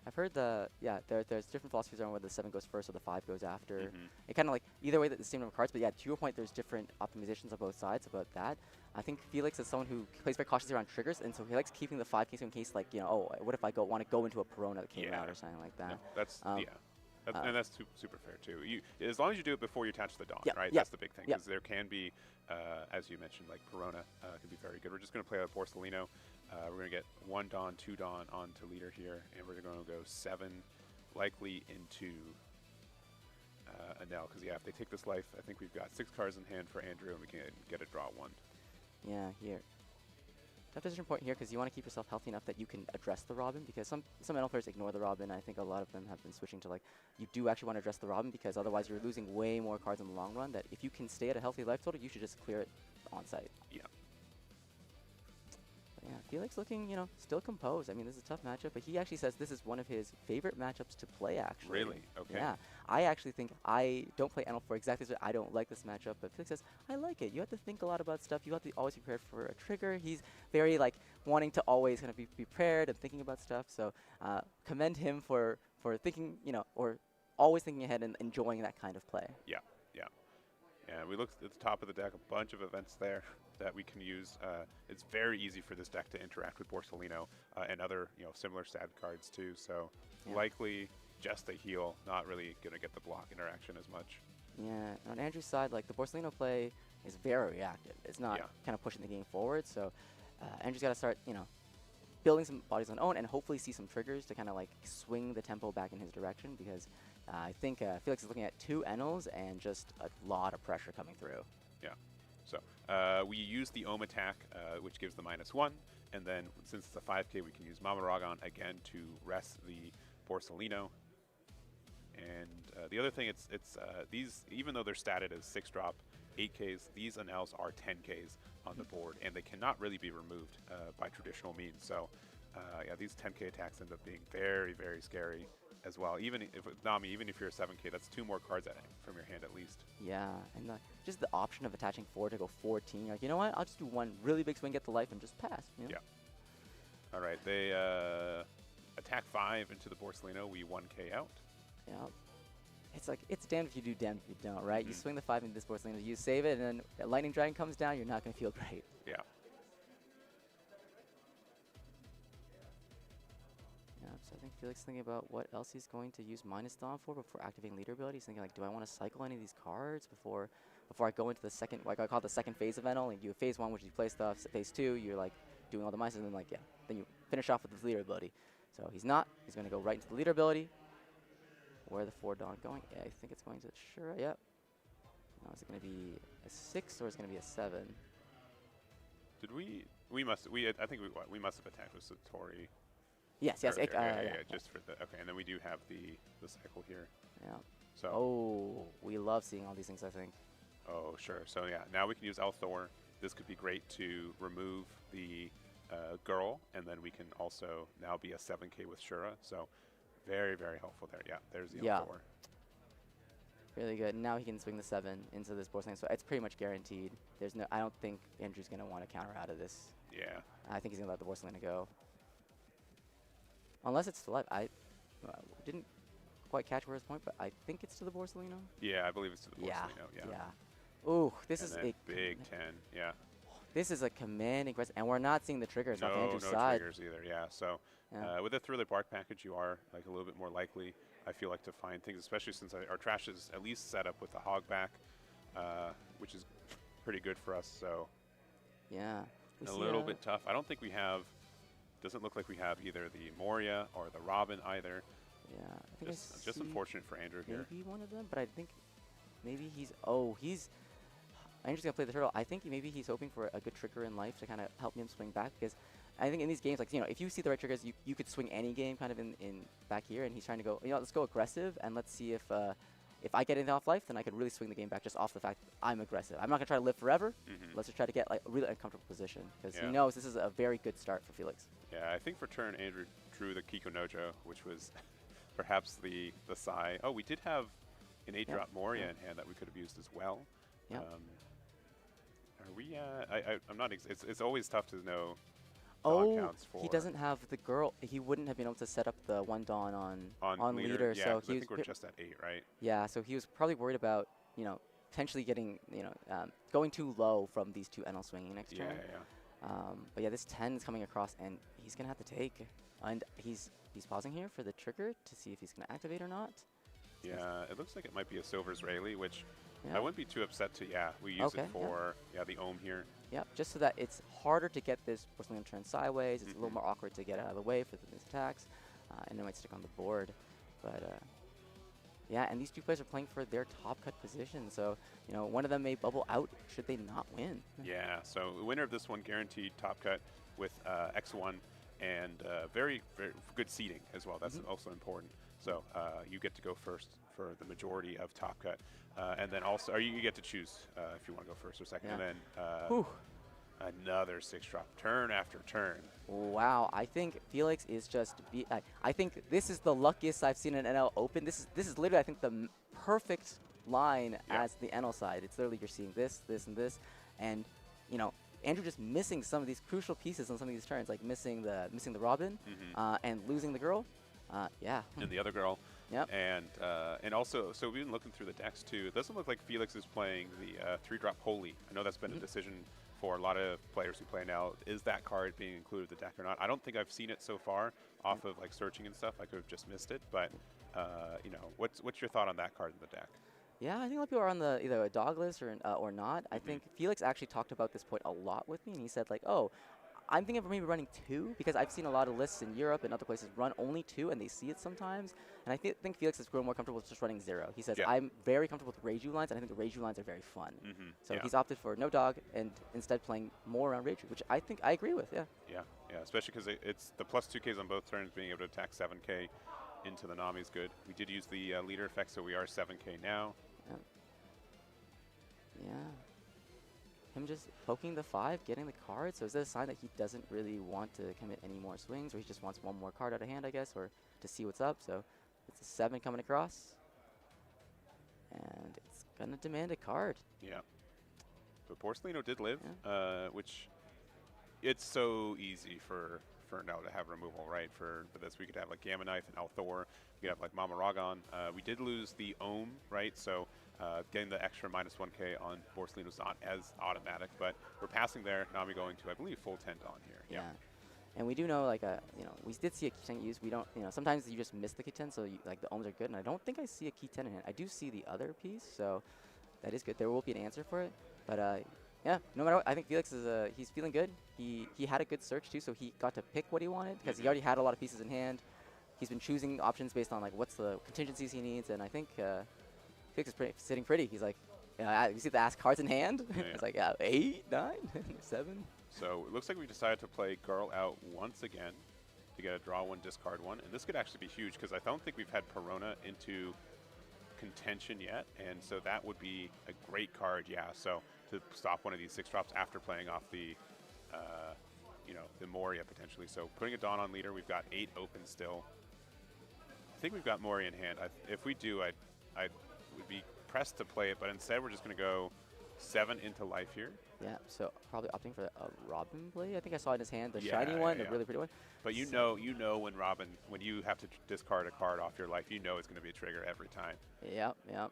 I've heard there's different philosophies on whether the 7 goes first or the 5 goes after. It kind of like, either way, the same number of cards, but yeah, to your point, there's different optimizations on both sides about that. I think Felix is someone who plays very cautiously around triggers, and so he likes keeping the 5K so in case, like, oh, what if I want to go into a Perona that came out or something like that.
No, that's, and that's super fair too. As long as you do it before you attach the Dawn, right?
Yeah.
That's the big thing, because there can be, as you mentioned, like Perona can be very good. We're just going to play a Borsalino. We're going to get 1 Dawn, 2 Dawn onto leader here, and we're going to go 7 likely into Anel, because if they take this life, I think we've got 6 cards in hand for Andrew, and we can get a draw 1.
Yeah, here. Tough decision point here, because you want to keep yourself healthy enough that you can address the Robin, because some Anel players ignore the Robin. I think a lot of them have been switching to, like, you do actually want to address the Robin, because otherwise you're losing way more cards in the long run, that if you can stay at a healthy life total, you should just clear it on site.
Yeah.
Yeah, Felix looking, still composed. I mean, this is a tough matchup, but he actually says this is one of his favorite matchups to play, actually.
Really? Okay.
Yeah. I actually think I don't play Anel for exactly this. I don't like this matchup, but Felix says, I like it. You have to think a lot about stuff. You have to always be prepared for a trigger. He's very, like, wanting to always kind of be prepared and thinking about stuff. So commend him for thinking, or always thinking ahead and enjoying that kind of play.
Yeah, yeah. Yeah, we looked at the top of the deck, a bunch of events there that we can use. It's very easy for this deck to interact with Borsalino and other similar stat cards too. So likely just a heal, not really going to get the block interaction as much.
Yeah, and on Andrew's side, like the Borsalino play is very reactive. It's not kind of pushing the game forward. So Andrew's got to start, building some bodies on his own and hopefully see some triggers to kind of like swing the tempo back in his direction, because I think Felix is looking at 2 Enels and just a lot of pressure coming through.
Yeah. So we use the Ohm attack, which gives the -1, and then since it's a 5K, we can use Mama Ragon again to rest the Borsalino. And the other thing, it's these, even though they're statted as 6-drop 8Ks, these Anels are 10Ks on the board, and they cannot really be removed by traditional means. So yeah, these 10K attacks end up being very, very scary as well. Even if with Nami, even if you're a 7K, that's 2 more cards from your hand at least.
Yeah, and just the option of attaching 4 to go 14. Like, you know what? I'll just do 1 really big swing, get the life, and just pass.
Yeah. All right, they attack 5 into the Borsalino. We 1K out.
Yeah. It's like, it's damned if you do, damned if you don't, right? You swing the 5 into this Borsalino, you save it, and then that Lightning Dragon comes down, you're not going to feel great.
Yeah.
Yeah, so I think Felix is thinking about what else he's going to use -Dawn for before activating leader ability. He's thinking, like, do I want to cycle any of these cards before I go into the second, like I call it the second phase of Enel? Like, you have phase 1, which is you play stuff. Phase 2, you're like doing all the minuses, and then like, then you finish off with the leader ability. So he's not. He's going to go right into the leader ability. Where are the 4 Dawn going? Yeah, I think it's going to Shura. Yep. Now, is it going to be a 6 or is it going to be a 7?
Did we I think we must have attacked with Satori.
Yes.
Yeah, just for the, okay, and then we do have the cycle here.
Yeah.
So.
Oh, we love seeing all these things, I think.
Oh, sure. So yeah, now we can use Elthor. This could be great to remove the girl, and then we can also now be a 7K with Shura. So very, very helpful there. Yeah, there's the Elthor.
Really good. Now he can swing the 7 into this Borsalino, so it's pretty much guaranteed. I don't think Andrew's going to want to counter out of this.
Yeah.
I think he's going to let the Borsalino go. Unless it's to life. I didn't quite catch where his point, but I think it's to the Borsalino.
Yeah, I believe it's to the Borsalino.
Yeah. Ooh, this is a
big 10. Yeah.
This is a commanding quest, and we're not seeing the triggers off Andrew's side.
No triggers either. Yeah. So with the Thriller Bark package, you are like a little bit more likely, I feel like, to find things, especially since our trash is at least set up with the hog back, which is pretty good for us. So
yeah,
a little bit tough. I don't think we have. Doesn't look like we have either the Moria or the Robin either.
Yeah, I think
just unfortunate for Andrew here.
Maybe one of them, but I think maybe he's Andrew's going to play the turtle. I think maybe he's hoping for a good trigger in life to kind of help him swing back, because I think in these games, like, you know, if you see the right triggers, you could swing any game kind of in back here, and he's trying to go, you know, let's go aggressive, and let's see if I get anything off life, then I could really swing the game back just off the fact that I'm aggressive. I'm not going to try to live forever. Let's just try to get like a really uncomfortable position, because he knows this is a very good start for Felix.
Yeah, I think for turn, Andrew drew the Kiko Nojo, which was perhaps the Sai. Oh, we did have an 8-drop Moria in hand that we could have used as well.
Yeah.
Are we? I'm not. It's always tough to know.
He doesn't have the girl. He wouldn't have been able to set up the 1 Dawn on leader.
Yeah,
so
I think we're just at 8, right?
Yeah, so he was probably worried about, you know, potentially getting, you know, going too low from these 2 NL swinging next turn. But yeah, this 10 is coming across, and he's gonna have to take. And he's pausing here for the trigger to see if he's gonna activate or not.
Yeah, it looks like it might be a Silver's Rayleigh, which I wouldn't be too upset to. Yeah, we use it for the Ohm here.
Yep, just so that it's harder to get this porcelain turn sideways. It's a little more awkward to get out of the way for these attacks, and it might stick on the board. But yeah, and these 2 players are playing for their top cut position, so you know one of them may bubble out should they not win.
Yeah, so the winner of this one guaranteed top cut with X1 and very, very good seeding as well. That's also important. So you get to go first for the majority of top cut, and then also you get to choose if you want to go first or second, and then another 6-drop turn after turn.
Wow, I think Felix is just. I think this is the luckiest I've seen an NL Open. This is literally, I think, the perfect line as the NL side. It's literally you're seeing this, this, and this, and you know Andrew just missing some of these crucial pieces on some of these turns, like missing the Robin and losing the girl. Yeah.
And the other girl.
Yep.
And also, so we've been looking through the decks too. It doesn't look like Felix is playing the 3-drop Holy. I know that's been a decision for a lot of players who play now. Is that card being included in the deck or not? I don't think I've seen it so far off of like searching and stuff. I could have just missed it, but you know, what's your thought on that card in the deck?
Yeah, I think a lot of people are on the either a dog list or not. I think Felix actually talked about this point a lot with me, and he said like, oh, I'm thinking of maybe running 2, because I've seen a lot of lists in Europe and other places run only 2, and they see it sometimes. And I think Felix has grown more comfortable with just running 0. He says, I'm very comfortable with Reiju lines, and I think the Reiju lines are very fun. So he's opted for no dog and instead playing more around Reiju, which I think I agree with, yeah.
Yeah, especially because it's the plus 2Ks on both turns, being able to attack 7K into the Nami is good. We did use the leader effect, so we are 7K now.
Yeah. Him just poking the 5, getting the card. So is that a sign that he doesn't really want to commit any more swings, or he just wants one more card out of hand, I guess, or to see what's up? So it's a 7 coming across, and it's gonna demand a card.
Yeah. But Porcelino did live, which it's so easy for now to have removal, right? For this, we could have like Gamma Knife and Althor. We could have like Mama Ragon. We did lose the Ohm, right? So getting the extra minus 1K on Porcelino is not as automatic, but we're passing there. Nami going to, I believe, full 10 on here.
Yeah. And we do know, like, you know, we did see a key 10 used. We don't, you know, sometimes you just miss the key 10, so you, like the ohms are good. And I don't think I see a key 10 in it. I do see the other piece, so that is good. There will be an answer for it, but yeah, no matter what, I think Felix is he's feeling good. He had a good search too, so he got to pick what he wanted because he already had a lot of pieces in hand. He's been choosing options based on like what's the contingencies he needs, and I think Felix is sitting pretty. He's like, you see the ass cards in hand. It's like 8, 9, 7.
So it looks like we decided to play Girl out once again to get a draw 1, discard 1, and this could actually be huge because I don't think we've had Perona into contention yet, and so that would be a great card. Yeah, so to stop one of these 6 drops after playing off the you know, the Moria potentially. So putting a Dawn on leader, we've got 8 open still. I think we've got Moria in hand. If we do, I would be pressed to play it, but instead we're just going to go 7 into life here.
Yeah, so probably opting for a Robin Blade. I think I saw in his hand, the shiny one, the really pretty one.
But you know when Robin, when you have to discard a card off your life, you know it's going to be a trigger every time.
Yep, yep.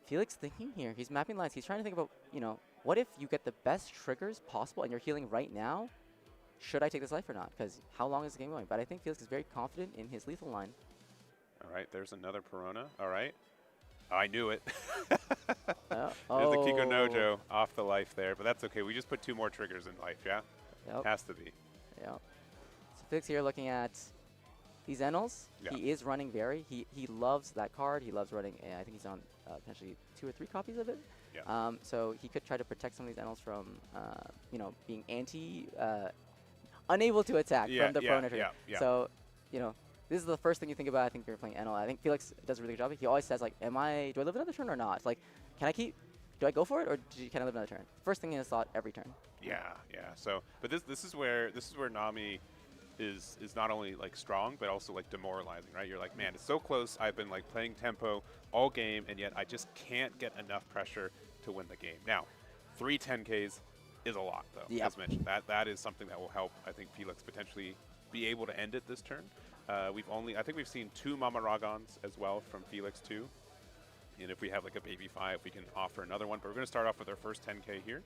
Felix thinking here. He's mapping lines. He's trying to think about, you know, what if you get the best triggers possible and you're healing right now? Should I take this life or not? Because how long is the game going? But I think Felix is very confident in his lethal line.
All right, there's another Perona. All right. I knew it.
There's
the Kiko Nojo off the life there, but that's okay. We just put 2 more triggers in life, yeah?
Yep.
Has to be.
Yep. So Felix here looking at these NLs,
Yeah.
he is running very. He loves that card. He loves running. I think he's on potentially 2 or 3 copies of it.
Yeah.
So he could try to protect some of these NLs from, being unable to attack from the Corona trigger.
Yeah.
So, this is the first thing you think about. I think you're playing NL. I think Felix does a really good job. He always says like, do I live another turn or not? It's like, do I go for it or can I live another turn? First thing in his thought every turn.
Yeah. So, but this is where Nami is not only like strong but also like demoralizing, right? You're like, man, it's so close. I've been like playing tempo all game, and yet I just can't get enough pressure to win the game. Now, 3 10Ks is a lot, though.
Yep.
As mentioned, that is something that will help, I think, Felix potentially be able to end it this turn. I think we've seen 2 Mama Ragons as well from Felix too. And if we have like a baby 5, we can offer another one. But we're going to start off with our first 10K here.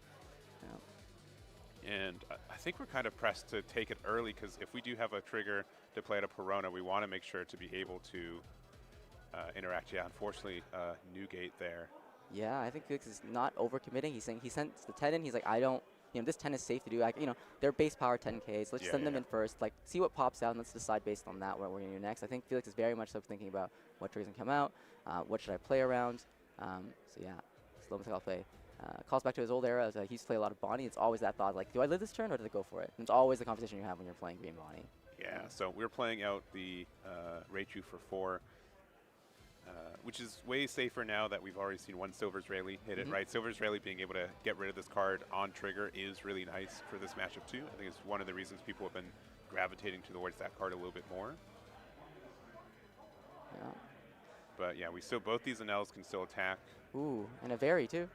And I think we're kind of pressed to take it early, because if we do have a trigger to play at a Perona, we want to make sure to be able to interact. Yeah, unfortunately, Newgate there.
Yeah, I think Felix is not overcommitting. He's saying he sent the 10 in. He's like, I don't, this 10 is safe to do. They're base power 10Ks. Let's send them in first. Like, see what pops out, and let's decide based on that what we're going to do next. I think Felix is very much so thinking about what triggers can come out, what should I play around. So yeah, slow I'll play. Calls back to his old era. He used to play a lot of Bonnie. It's always that thought, like, do I live this turn or do I go for it? And it's always the conversation you have when you're playing Green Bonnie.
Yeah, so we're playing out the Raichu for 4, which is way safer now that we've already seen 1 Silver Israeli hit it, right? Silver Israeli being able to get rid of this card on trigger is really nice for this matchup too. I think it's one of the reasons people have been gravitating towards that card a little bit more.
Yeah.
But yeah, both these NLs can still attack.
Ooh, and a Very too.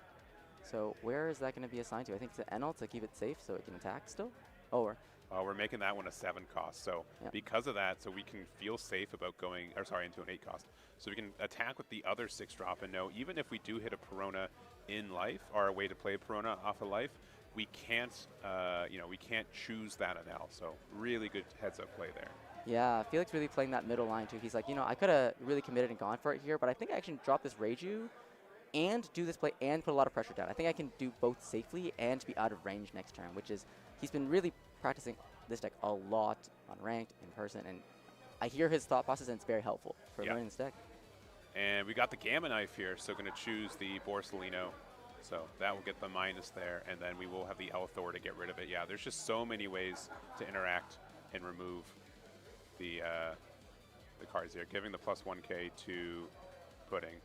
So where is that going to be assigned to? I think it's an NL to keep it safe so it can attack still. We're
making that one a 7 cost. So because of that, so we can feel safe about going, into an 8 cost. So we can attack with the other 6 drop and know even if we do hit a Perona in life, or a way to play a Perona off of life, we can't choose that NL. So really good heads up play there.
Yeah, Felix really playing that middle line too. He's like, I could have really committed and gone for it here, but I think I actually drop this Reiju and do this play and put a lot of pressure down. I think I can do both safely and be out of range next turn, which is, he's been really practicing this deck a lot on ranked, in person, and I hear his thought process, and it's very helpful for learning this deck.
And we got the Gamma Knife here, so going to choose the Borsalino. So that will get the minus there, and then we will have the Elthor to get rid of it. Yeah, there's just so many ways to interact and remove the cards here. Giving the plus 1K to Pudding.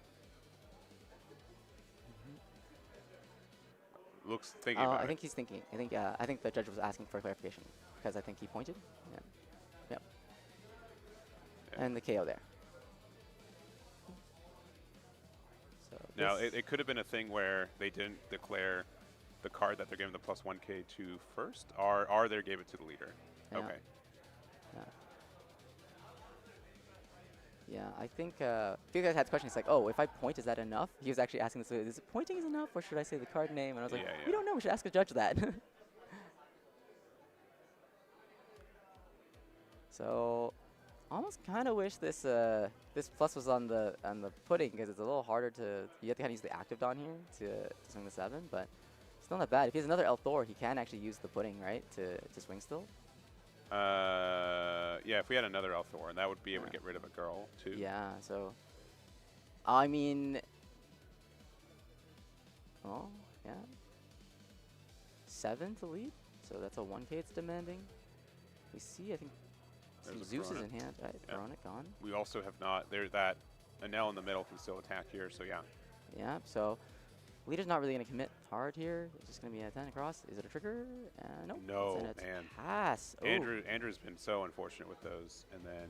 Looks thinking about
I think he's thinking. I think the judge was asking for clarification because I think he pointed. Yeah. And the KO there. So
now it could have been a thing where they didn't declare the card that they're giving the plus 1K to first, or they gave it to the leader.
Yeah.
Okay.
Yeah, I think you guys had questions like, if I point, is that enough? He was actually asking this, is it pointing is enough, or should I say the card name? And I was like, we don't know, we should ask the judge that. So, almost kind of wish this this plus was on the Pudding, because it's a little harder you have to kind of use the active Dawn here to swing the 7, but still not bad. If he has another Elthor, he can actually use the Pudding, right, to swing still.
Yeah, if we had another Elthor, and that would be able to get rid of a girl, too.
Yeah, so, I mean, yeah. 7 to lead, so that's a 1K it's demanding. We see, I think, Zeus is in hand, right? Veronic gone.
We also have not, there's that Anel in the middle can still attack here, so yeah.
Yeah, so leader's not really going to commit hard here. It's just going to be a 10 across. Is it a trigger? Nope.
No,
it's
man.
Pass.
Andrew's been so unfortunate with those, and then,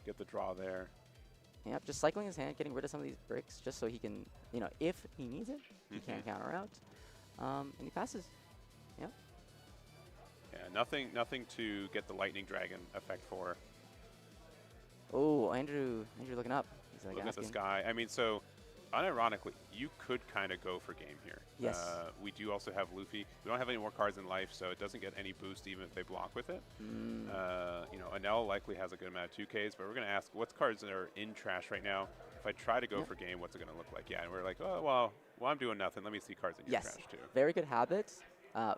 get the draw there.
Yep, just cycling his hand, getting rid of some of these bricks, just so he can, if he needs it, he can counter out. And he passes. Yep.
Yeah, nothing to get the Lightning Dragon effect for.
Oh, Andrew looking up. He's like,
look at this guy. I mean, so unironically, you could kind of go for game here.
Yes.
We do also have Luffy. We don't have any more cards in life, so it doesn't get any boost even if they block with it. Anel likely has a good amount of 2Ks, but we're going to ask what cards are in trash right now. If I try to go for game, what's it going to look like? Yeah, and we're like, oh, well, I'm doing nothing. Let me see cards in your trash, too.
Very good habit.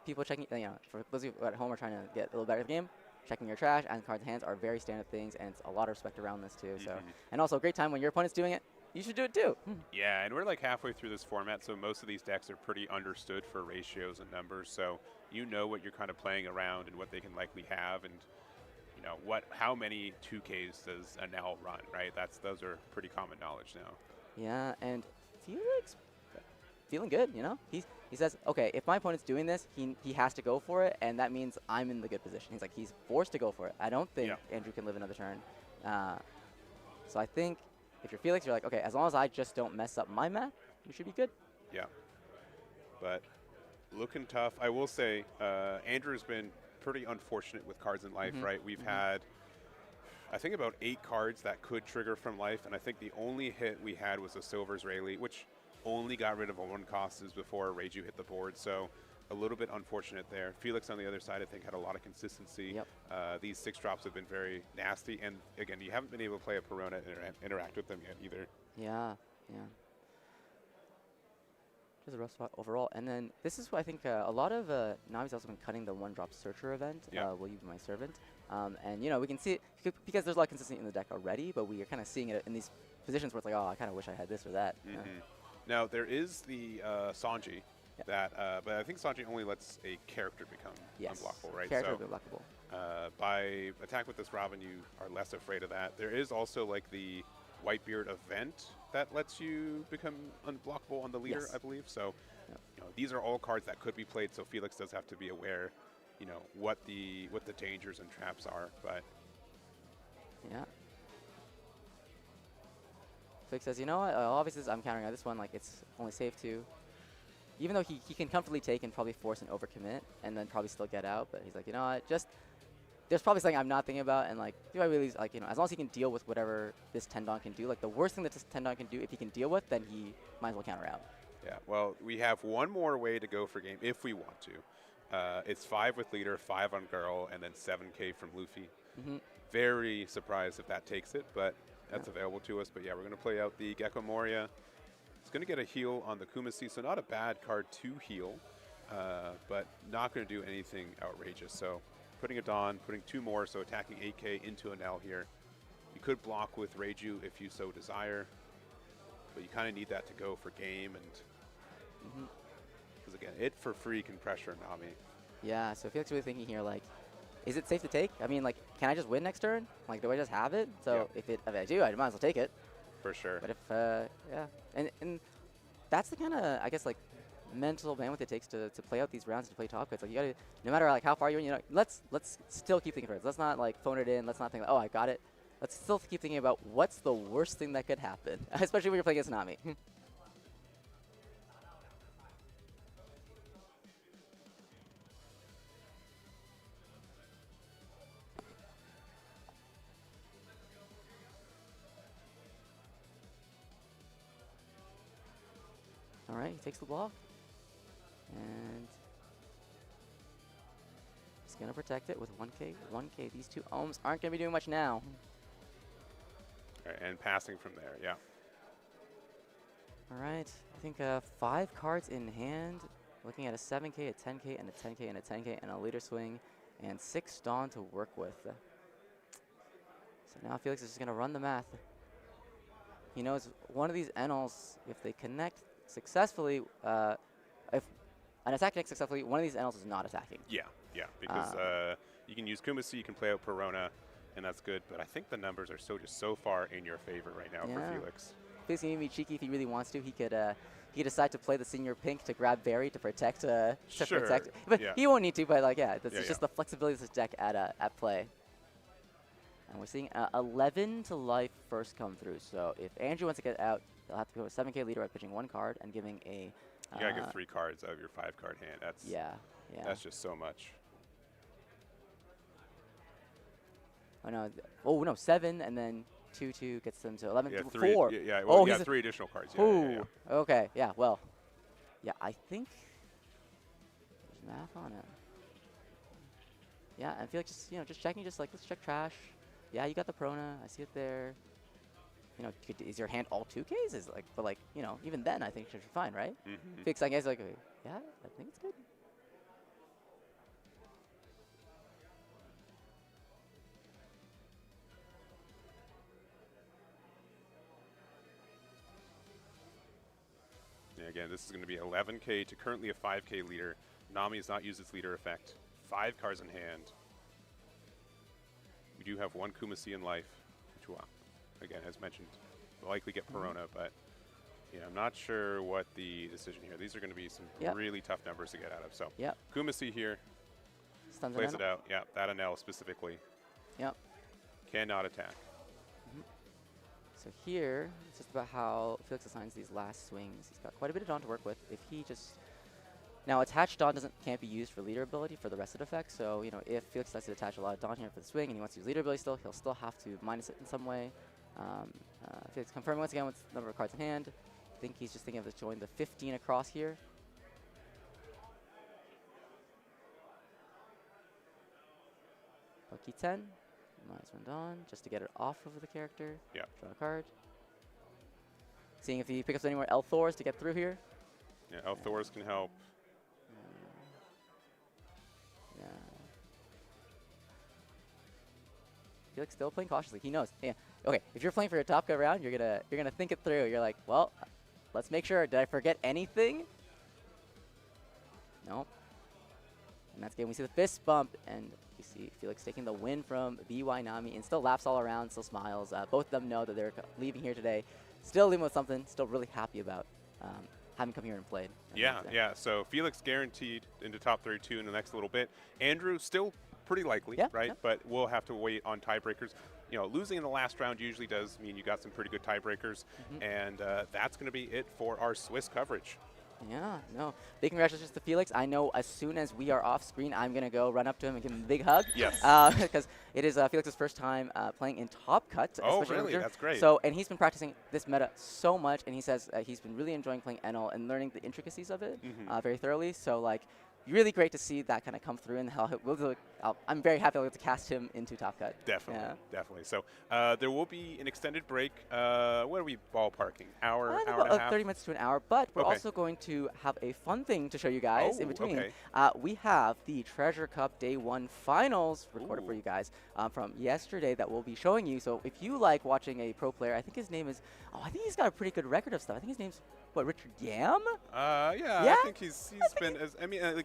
People checking, for those of you at home are trying to get a little better at the game, checking your trash and cards in hands are very standard things, and it's a lot of respect around this too. So, and also a great time when your opponent's doing it, you should do it too.
Yeah, and we're like halfway through this format, so most of these decks are pretty understood for ratios and numbers. So you know what you're kind of playing around and what they can likely have, and you know how many 2Ks does an L run, right? Those are pretty common knowledge now.
Yeah, and Felix feeling good, you know? He says, okay, if my opponent's doing this, he has to go for it, and that means I'm in the good position. He's like, he's forced to go for it. I don't think Andrew can live another turn. So I think if you're Felix, you're like, okay, as long as I just don't mess up my math, you should be good.
Yeah. But looking tough. I will say, Andrew's been pretty unfortunate with cards in life, right? We've had, I think, about 8 cards that could trigger from life, and I think the only hit we had was a Silver's Rayleigh, which only got rid of a 1 cost before Reiju hit the board, so a little bit unfortunate there. Felix on the other side, I think, had a lot of consistency. These 6 drops have been very nasty, and again, you haven't been able to play a Perona and interact with them yet either.
Yeah. Just a rough spot overall. And then this is what I think a lot of Nami's also been cutting the 1-drop Searcher event, Will You Be My Servant. And, you know, we can see it because there's a lot of consistency in the deck already, but we are kind of seeing it in these positions where it's like, oh, I kind of wish I had this or that.
Now, there is the Sanji, but I think Sanji only lets a character become unblockable, right?
Character
so,
unblockable.
by attack with this Robin, you are less afraid of that. There is also like the Whitebeard event that lets you become unblockable on the leader, I believe. So, you know, these are all cards that could be played. So Felix does have to be aware, you know, what the dangers and traps are. But
Felix says, you know what? Obviously, I'm countering on this one. Like, it's only safe to. Even though he can comfortably take and probably force an overcommit and then probably still get out, but he's like, you know what? Just there's probably something I'm not thinking about, and like, do I really like, you know, as long as he can deal with whatever this Tendon can do, like the worst thing that this Tendon can do, if he can deal with, then he might as well counter out.
Yeah. Well, we have one more way to go for game if we want to. It's 5 with leader, 5 on girl, and then 7K from Luffy. Very surprised if that takes it, but that's available to us. But yeah, we're going to play out the Gecko Moria. It's going to get a heal on the Kumasi, so not a bad card to heal, but not going to do anything outrageous. So putting a Dawn, putting 2 more, so attacking 8K into an L here. You could block with Reiju if you so desire, but you kind of need that to go for game, and because again, it for free can pressure Nami.
Yeah, so Felix really thinking here, like, is it safe to take? I mean, like, can I just win next turn? Like, do I just have it? So if I do, I might as well take it.
For sure.
But if, and that's the kind of, I guess, like, mental bandwidth it takes to play out these rounds, to play TOPCUT. Like, you gotta, no matter like how far you're in, you know, let's still keep thinking first. Let's not like phone it in. Let's not think, oh, I got it. Let's still keep thinking about what's the worst thing that could happen, especially when you're playing against Nami. All right, he takes the block. And he's going to protect it with 1K. 1K. These 2 ohms aren't going to be doing much now.
All right, and passing from there, yeah.
All right. I think 5 cards in hand. Looking at a 7K, a 10K, and a 10K, and a 10K, and a leader swing, and 6 Dawn to work with. So now Felix is just going to run the math. He knows one of these NLs, if they connect successfully, if an attack connects successfully, one of these NLs is not attacking.
Yeah, because you can use Kumasi, you can play out Perona, and that's good. But I think the numbers are just so far in your favor right now for Felix.
Felix can even be cheeky if he really wants to. He could decide to play the senior pink to grab Barry to protect. Protect. But he won't need to. But like, that's just the flexibility of this deck at play. And we're seeing 11 to life first come through. So if Andrew wants to get out, he'll have to go with 7K leader by pitching 1 card and giving a.
You gotta get 3 cards out of your 5-card hand. That's That's just so much.
Oh no, 7 and then 2 gets them to 11.
Yeah,
4.
Yeah, well, you got 3 additional cards. Yeah.
Okay. Yeah. Well. Yeah, I think there's math on it. Yeah, I feel like just checking, just like let's check trash. Yeah, you got the Prona. I see it there. You know, is your hand all 2Ks? Is like, but like, you know, even then I think you're fine, right? Fix, I guess, like, yeah, I think it's good.
again, this is going to be 11K to currently a 5K leader. Nami has not used its leader effect. 5 cards in hand. We do have 1 Kumasi in life, which will, again, as mentioned, will likely get Perona, but yeah, I'm not sure what the decision here. These are going to be some really tough numbers to get out of. So Kumasi here.
Stuns
plays it out. Yeah, that Anel specifically.
Yep.
Cannot attack.
So here, it's just about how Felix assigns these last swings. He's got quite a bit of Dawn to work with. If he just... Now, attached Dawn can't be used for leader ability for the rest of the effects. So, you know, if Felix decides to attach a lot of Dawn here for the swing and he wants to use leader ability still, he'll still have to minus it in some way. Felix confirming once again with the number of cards in hand. I think he's just thinking of just joining the 15 across here. Lucky 10. Minus 1 Dawn, just to get it off of the character.
Yeah.
Draw a card. Seeing if he picks up any more L-Thors to get through here.
Yeah, L-Thors can help.
Yeah. Felix still playing cautiously. He knows. Yeah. Okay, if you're playing for a TOPCUT round, you're gonna think it through. You're like, well, let's make sure. Did I forget anything? Nope. And that's game. We see the fist bump, and you see Felix taking the win from BY Nami, and still laughs all around, still smiles. Both of them know that they're leaving here today, still leaving with something, still really happy about having come here and played.
Yeah. So Felix guaranteed into top 32 in the next little bit. Andrew still pretty likely, right? But we'll have to wait on tiebreakers. You know, losing in the last round usually does mean you got some pretty good tiebreakers, and that's going to be it for our Swiss coverage.
Yeah, no. Big congratulations to Felix. I know as soon as we are off screen, I'm going to go run up to him and give him a big hug.
Yes.
Because it is Felix's first time playing in TOPCUT.
Oh, really? That's great.
So, and he's been practicing this meta so much, and he says he's been really enjoying playing Enel and learning the intricacies of it very thoroughly. So, like, really great to see that kind of come through, and I'm very happy to cast him into TOPCUT.
Definitely. So there will be an extended break. What are we ballparking? Hour and a half?
30 minutes to an hour, but we're also going to have a fun thing to show you guys in between.
Okay.
We have the Treasure Cup Day 1 finals recorded for you guys from yesterday that we'll be showing you. So if you like watching a pro player, I think his name is, I think he's got a pretty good record of stuff. I think his name's, Richard Yam?
Yeah, I think he's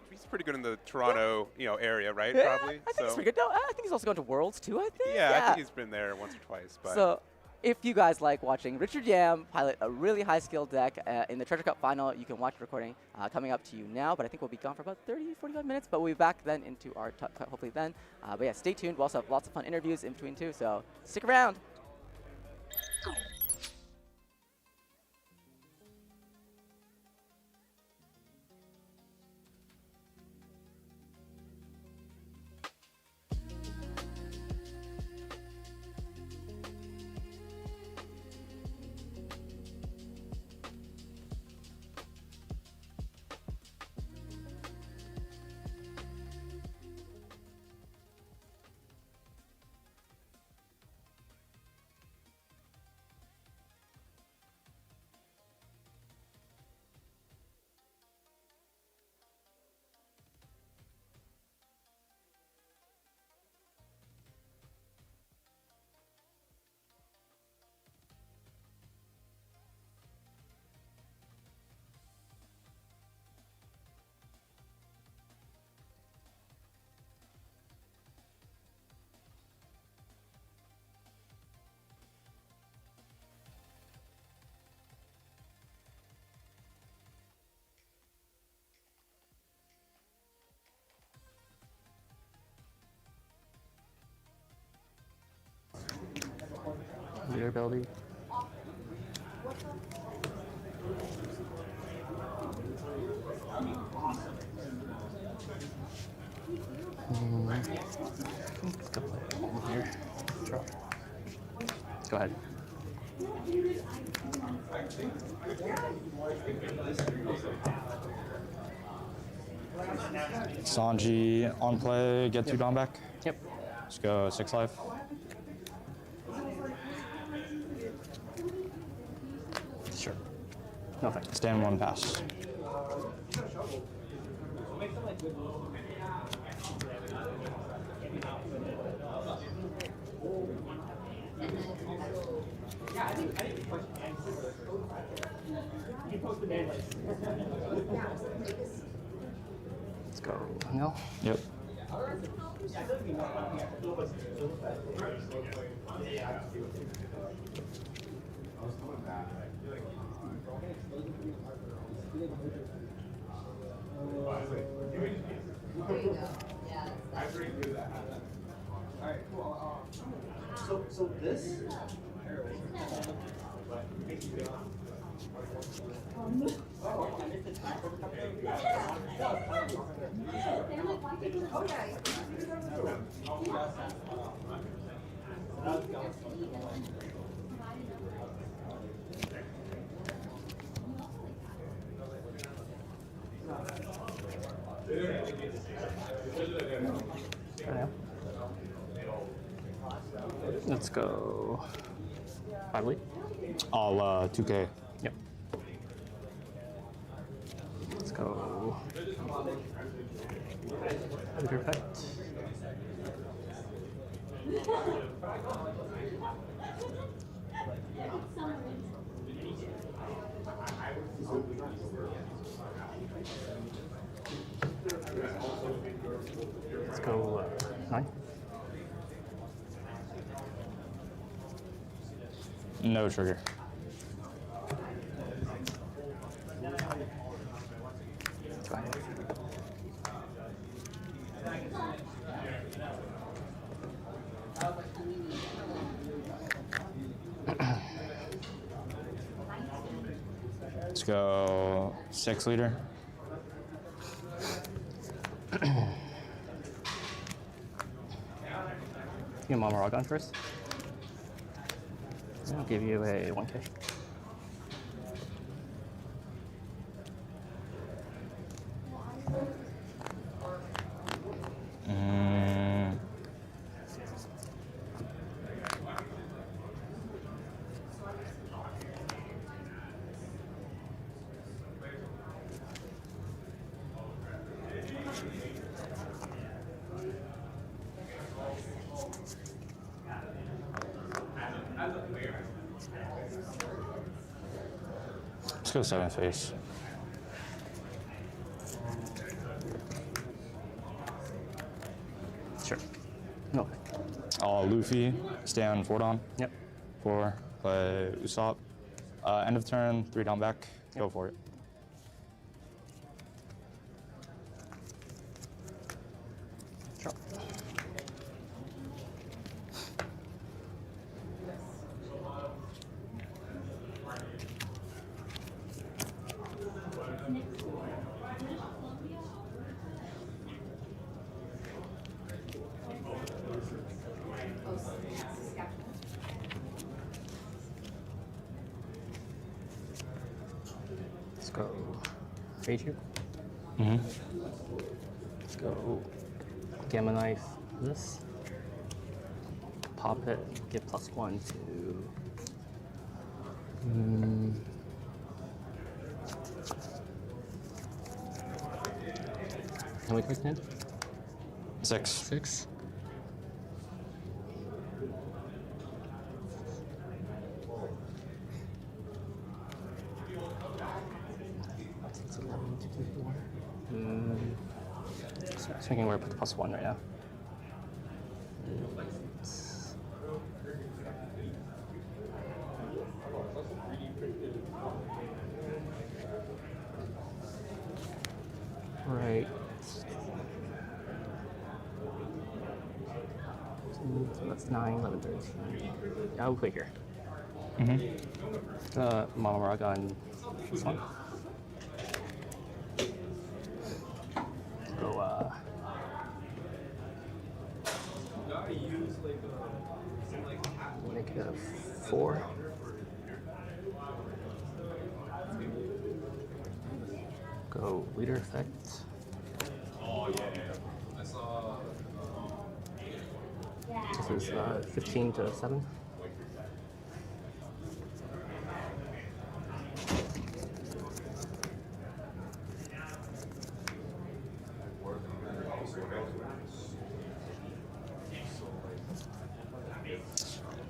he's pretty good in the Toronto, area, right? Probably.
I think he's pretty good. No, I think he's also gone to Worlds too, I think.
Yeah, I think he's been there once or twice. But
so if you guys like watching Richard Yam pilot a really high skill deck in the Treasure Cup final, you can watch the recording coming up to you now, but I think we'll be gone for about 30, 45 minutes, but we'll be back then into our TOPCUT hopefully then. But yeah, stay tuned. We'll also have lots of fun interviews in between too, so stick around.
Leader ability. Let's go here. Draw. Go ahead.
Sanji on play, get 2 Dawn back.
Yep.
Let's go 6 life.
Sure. No thanks.
Stand 1 pass.
Let's go. No?
Yep.
So this.
Let's go. 5 lead.
All 2K.
Yep. Let's go. Leader effect. Let's go 9.
No trigger.
Go ahead.
Let's go 6 leader.
You Mama Rock on first. I'll give you a 1K.
Let's go 7 face.
Sure. No.
Luffy, stay on 4 down.
Yep.
4, play Usopp. End of turn, 3 down back. Go for it.
Sure. Let's go. Rage here. Let's go. Gamma knife. This. Pop it. Get +1 to. How many cards in?
6.
6. So I can work with the +1 right now. Right. So that's 9, 11, 13. Yeah, I'll play here. Mama Raga on this one. Go, make it a 4. Go leader effect.
Oh yeah, I saw.
This is 15 to 7.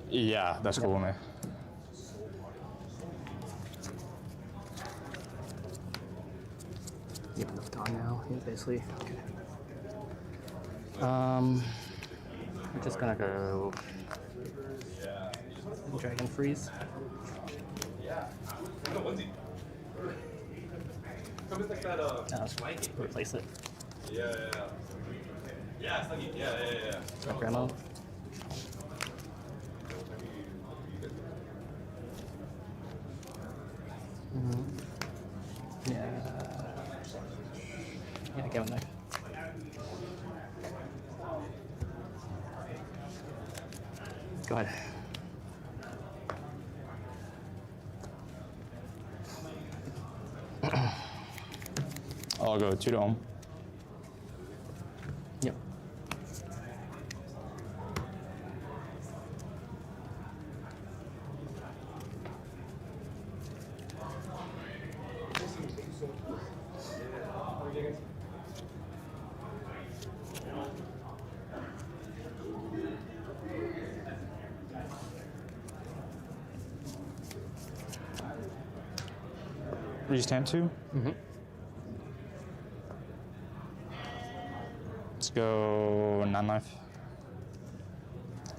Yeah, that's cool with me.
Yeah, that's gone now. Yeah, basically. Okay. We're just gonna go Dragon Freeze. Replace it. Grandma. Yeah. Yeah, get one there. Go ahead.
I'll go 2 dome.
Yep.
Restand 2.
Mm-hmm.
Let's go 9 life.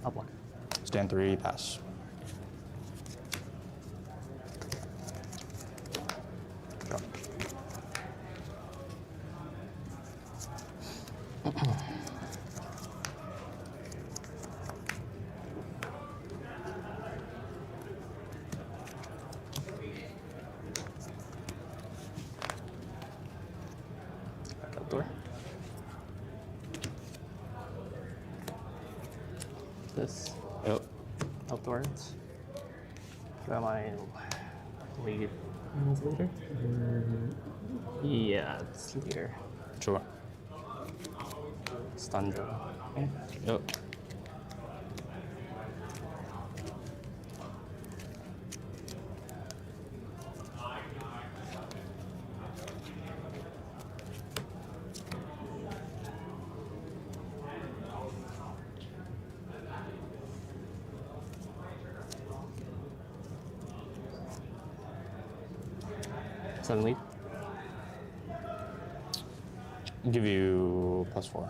I'll block.
Stand 3, pass. Go.
Back out door. This.
Yep.
Outdoors. Got my lead. Is it leader? Yeah, it's leader.
Sure.
Stun drill. Okay.
Yep.
Seven lead.
Give you +4.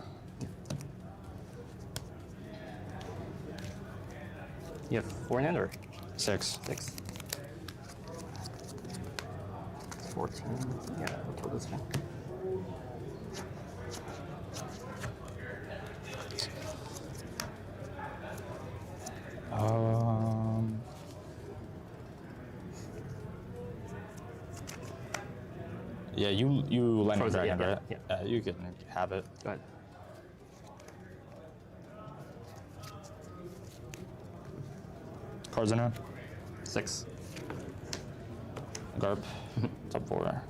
You have 4 in hand or
6.
6? It's 14. Yeah, I'll kill this one.
Yeah, you land a
Frozen,
dragon,
yeah,
right?
yeah.
You can have it.
Go ahead.
Cards in hand.
6.
Garp. Top 4.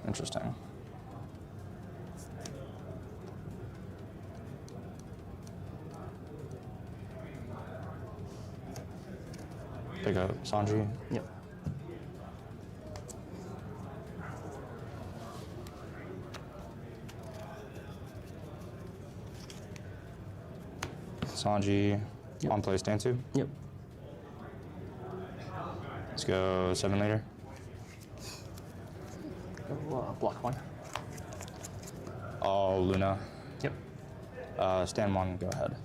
Interesting. Pick up Sanji.
Yep.
Sanji.
Yep.
On play stand 2.
Yep.
Let's go 7 later.
Go block 1.
Oh, Luna.
Yep.
Stand 1, go ahead.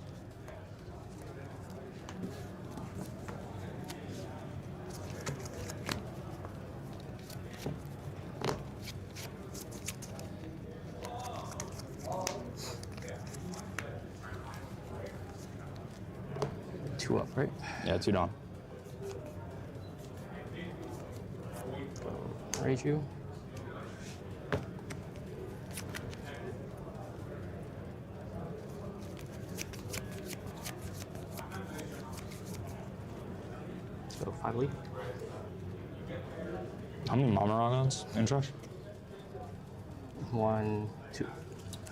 Two up, right?
Yeah, 2 down.
Rage you. Let's go 5 lead.
How many Mamaragons in charge?
1, 2.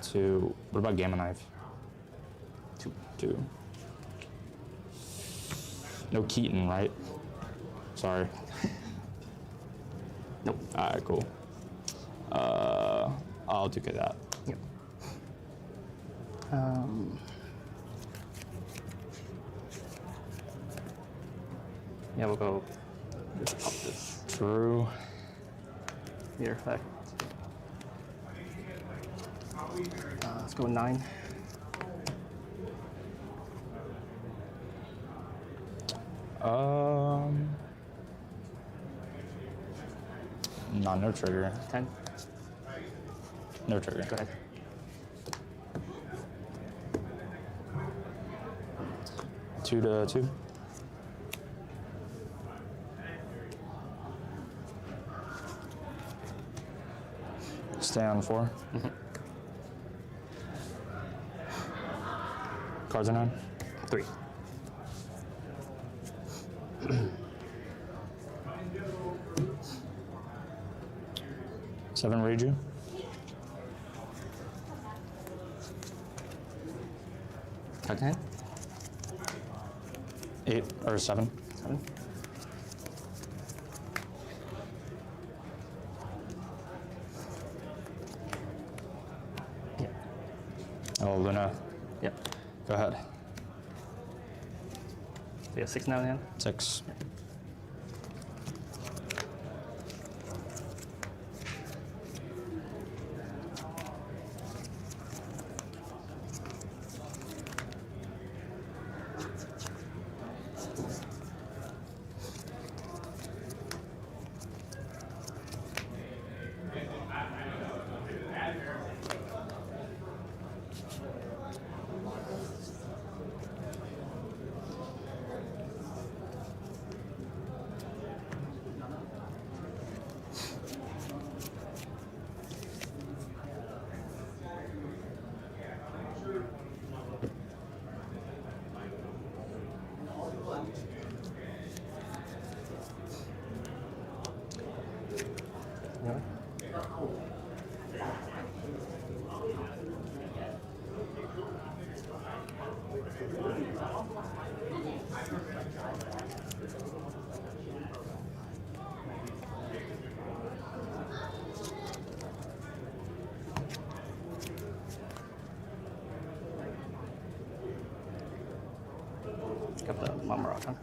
2. What about Gamma Knife?
2.
2. No Keaton, right? Sorry.
Nope.
Alright, cool. I'll do that.
Yep. Yeah, we'll go Just pump this.
True.
Meter effect. Let's go 9.
No trigger.
10.
No trigger.
Go ahead.
Two to 2. Stay on 4. Cards are 9.
3.
Seven read you.
Card to hand.
8 or 7.
7. Yeah.
Oh, Luna.
Yep.
Go ahead.
So you have 6 now in hand.
6.
Yeah. Got the Mama Rock on.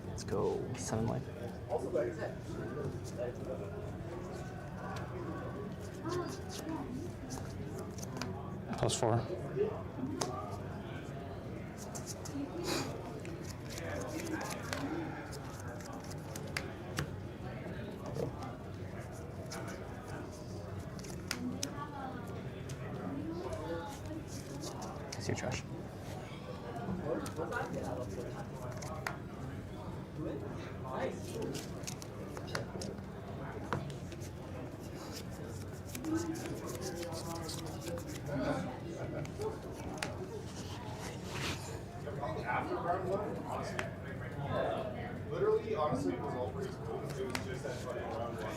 Let's go 7 life.
+4.
That's your trash.
Literally, honestly, it was all pretty smooth. It was just that fucking round one.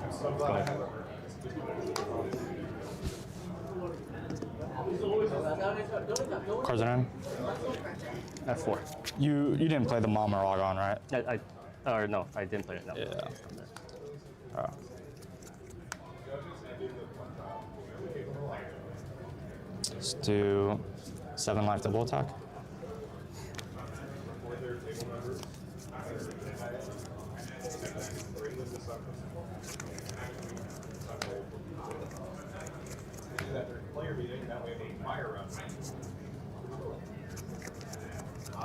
I'm so glad I had
Cards are 9.
At 4.
You didn't play the Mama Rock, right?
Or no, I didn't play it. No.
Yeah. Let's do 7 life double attack.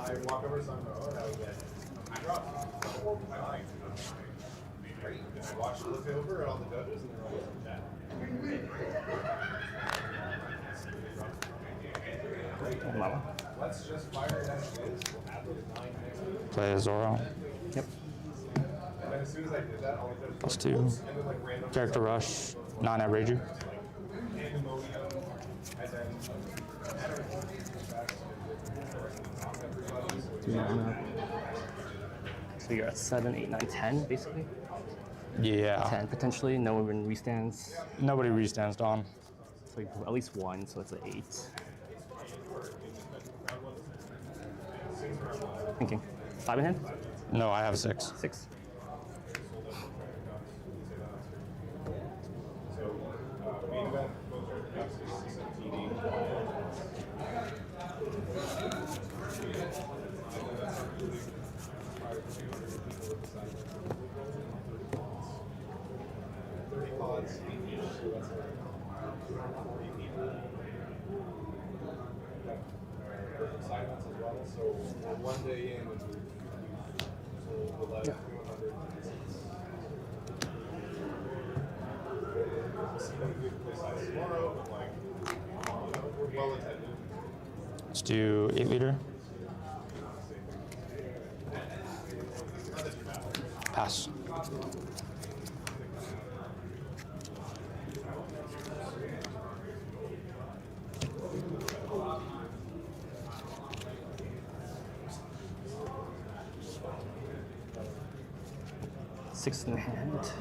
I walk over to Sun Road, I was like, I dropped my line. Great. And I watched it look over at all the judges and they're all in chat.
Mama.
Let's just fire it as it is. We'll have those 9 next.
Play Zoro.
Yep.
And then as soon as I did that, all the judges
+2.
and then like random
Character rush. 9 at Reiju.
Pandemonium, and then
So you're at 7, 8, 9, 10, basically.
Yeah.
10 potentially. No one restands.
Nobody restands Dawn.
So at least one, so it's an 8. Thinking. 5 in hand?
No, I have a 6.
6.
Main event, both are TD. Pods each, so that's 40 people. Different side events as well, so we're one day in and we'll let 200 tomorrow, but like, we're well attended.
Let's do 8 liter. Pass.
Six in hand.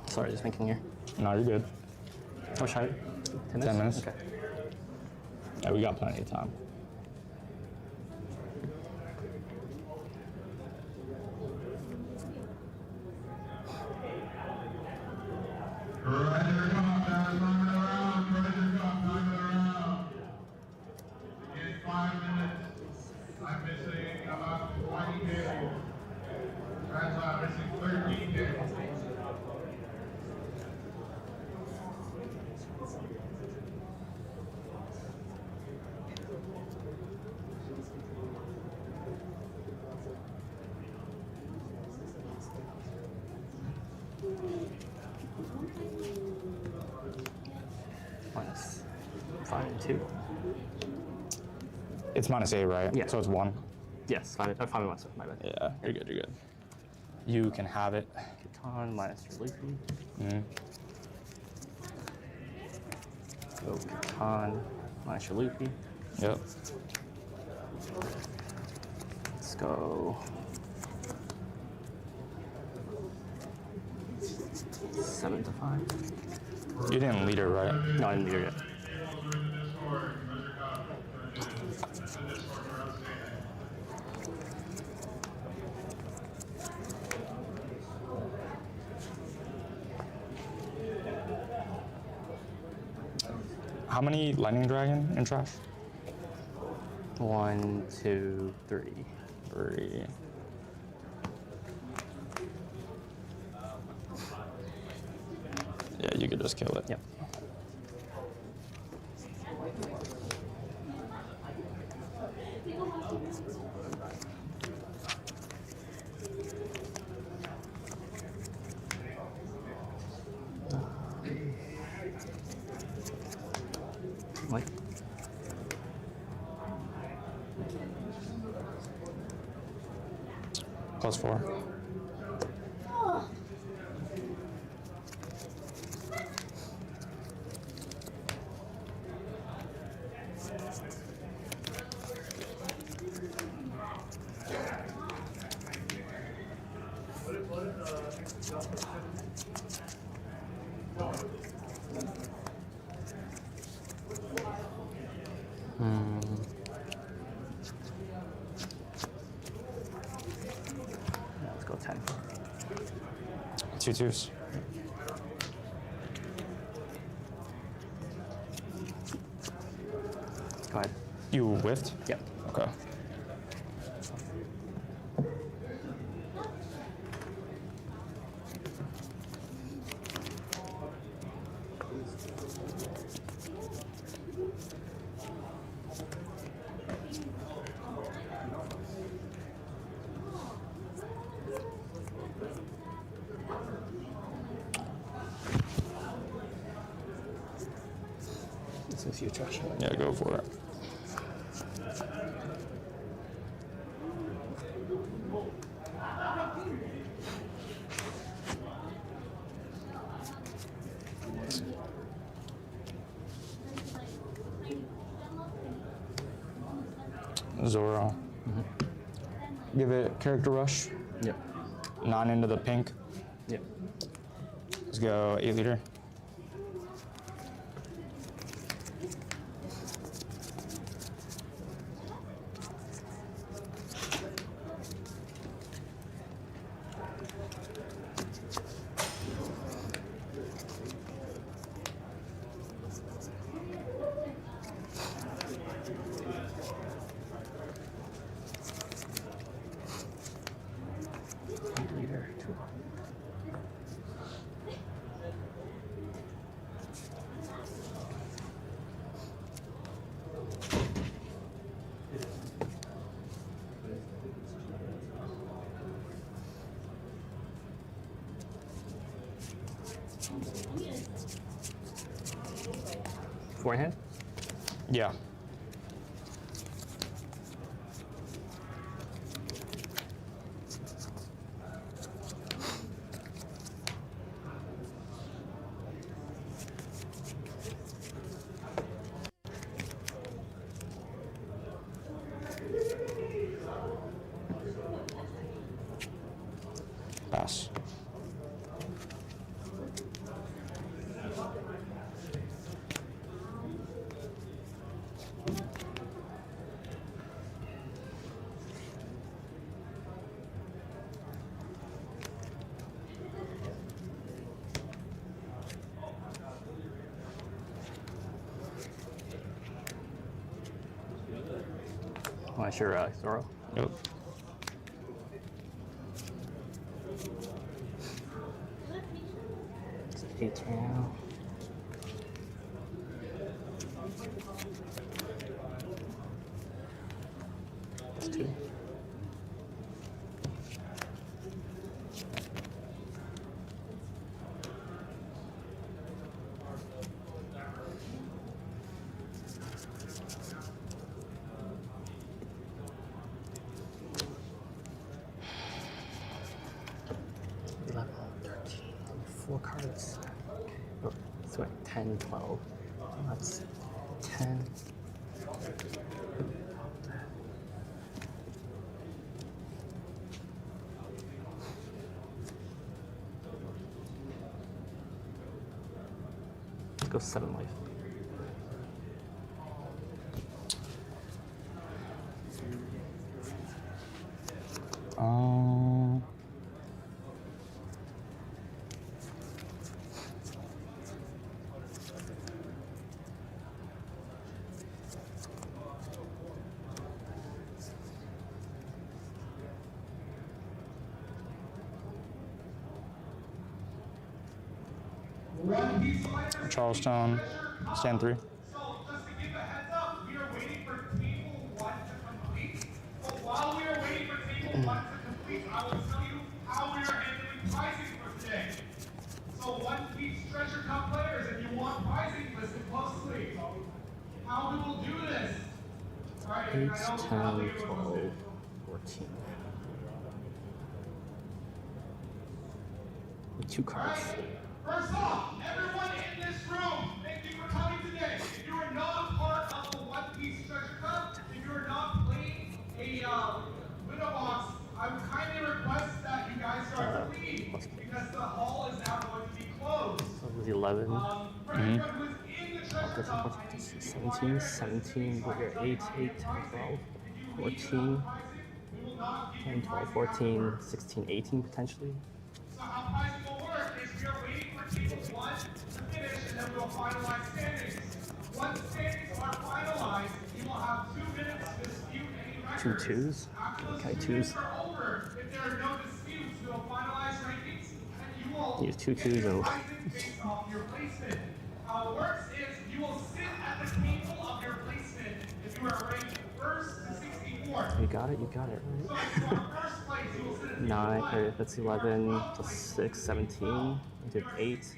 Sorry, just thinking here.
No, you're good.
How much time? 10 minutes?
10 minutes.
Okay.
Yeah, we got plenty of time.
Minus 5 and 2.
It's -8, right?
Yeah.
So it's 1.
Yes, 5 and 1, my bad.
Yeah, you're good, you're good. You can have it.
Catan minus your Luffy. Go Catan minus your Luffy.
Yep.
Let's go. 7 to 5.
You didn't lead her, right?
No, I didn't lead her yet.
How many Lightning Dragon in trash?
1, 2, 3.
3. Yeah, you could just kill it.
Yep. Like
+4.
Let's go 10.
2 2s.
Go ahead.
You whiffed?
Yep.
Okay.
This is future.
Yeah, go for it. Zoro. Give it character rush.
Yep.
9 into the pink.
Yep.
Let's go 8 leader.
Leader, 2. Forehand?
Yeah. Pass.
Oh, sure, Zoro.
Yep.
It's 8 right now. That's 2. Level 13, 4 cards. Oh, so 10, 12. That's 10. Let's go 7 life.
Charlestown, stand 3.
While we are waiting for table 1 to complete, I will tell you how we are handling pricing for today. So One Piece Treasure Cup players, if you want pricing, listen closely. How we will do this. All right,
8, 10, 12, 14. 2 cards.
First off, everyone in this room, thank you for coming today. If you are not part of the One Piece Treasure Cup, if you are not playing a window box, I would kindly request that you guys start to leave because the hall is now going to be closed.
So it was 11.
For everyone who is in the Treasure Cup,
17, 17, we're here 8, 8, 10, 12, 14, 10, 12, 14, 16, 18 potentially.
so how pricing will work is we are waiting for table 1 to finish and then we'll finalize standings. Once standings are finalized, you will have 2 minutes to dispute any records.
2 twos.
After those
Okay,
2
twos.
minutes are over, if there are no disputes, we will finalize rankings and you will
Use 2
get
twos
your
and
prizes based off your placement. How it works is you will sit at the table of your placement if you are ranked 1st to 64.
You got it,
So if you are first place, you will sit at table
9,
1.
or that's 11 plus 6, 17. I did 8,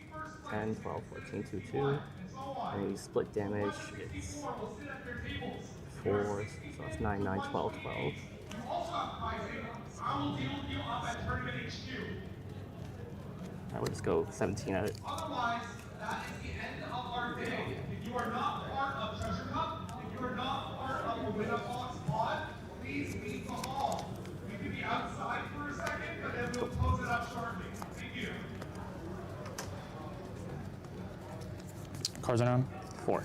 10, 12, 14, 2, 2. And you split damage, it's 4, so that's 9, 9, 12, 12.
You also have pricing. I will deal with you up at Tournament HQ.
I would just go 17 at it.
Otherwise, that is the end of our day. If you are not part of Treasure Cup, if you are not part of the Winner Box pod, please leave the hall. We can be outside for a second, but then we'll close it up shortly. Thank you.
Cards are on.
4.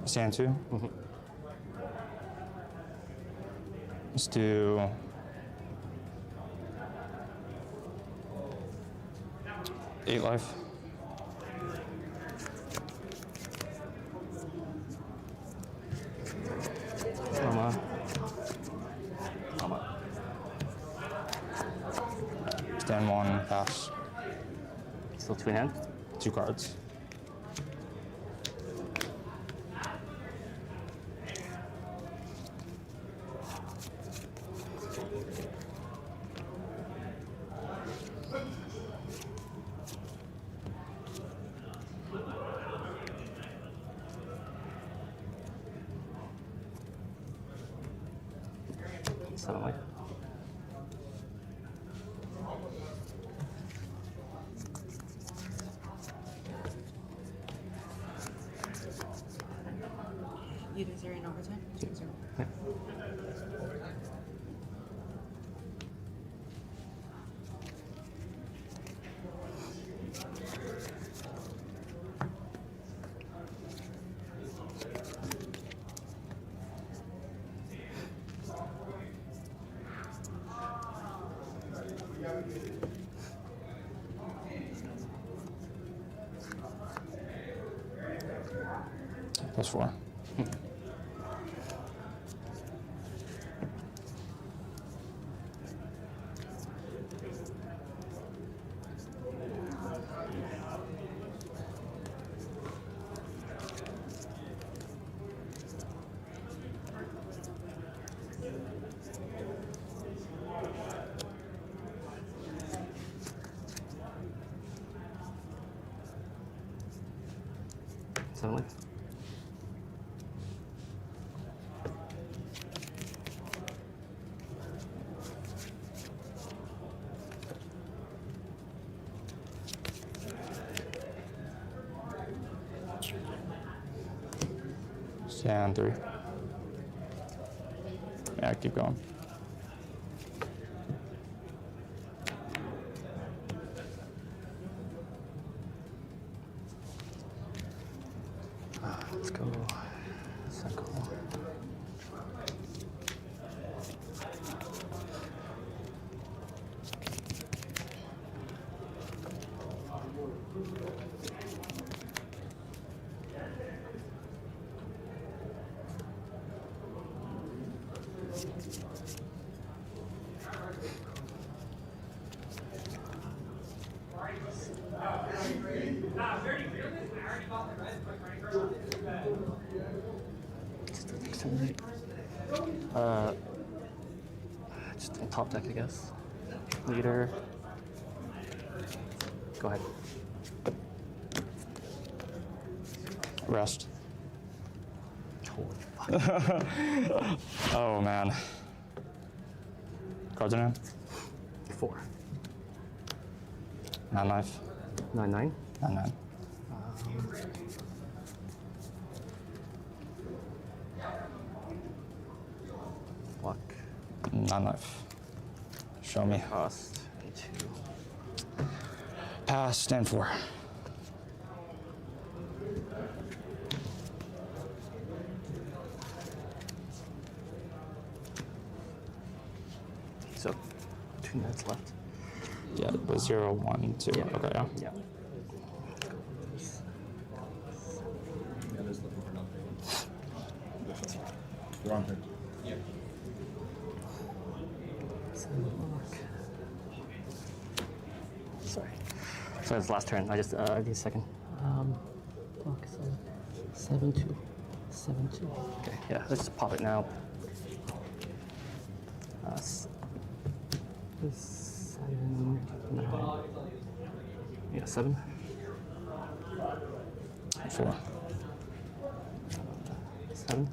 Stand 2. Let's do 8 life.
Mama.
Stand 1, pass.
Still 2 in hand?
2 cards.
Suddenly.
You did 0 in overtime? 2-0.
Yeah.
+4.
Suddenly.
Stand 3. Yeah, keep going.
Let's go. Circle. Just a top deck, I guess. Leader. Go ahead.
Rest.
Holy fuck.
Oh man. Cards in hand.
4.
9-9.
9-9.
9-9.
Fuck.
9-9. Show me.
Cost 2.
Pass. Stand 4.
So 2 minutes left.
Yeah, it was 0, 1, 2.
Yeah.
Okay, yeah.
Yeah.
Wrong pick.
Yeah.
Sorry. Sorry, it's last turn. I just give me a second. Block 7, 7-2, 7-2. Okay, yeah. Let's just pop it now. 7, 9. Yeah, 7.
4.
7.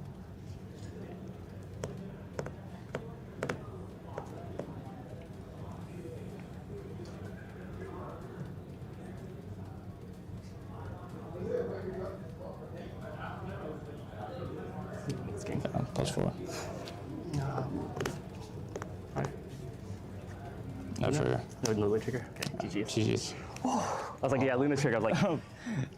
This game.
Yeah, +4.
Alright.
No trigger.
No Luna trigger? Okay, GG's.
GG's.
I was like, yeah, Luna trigger. I was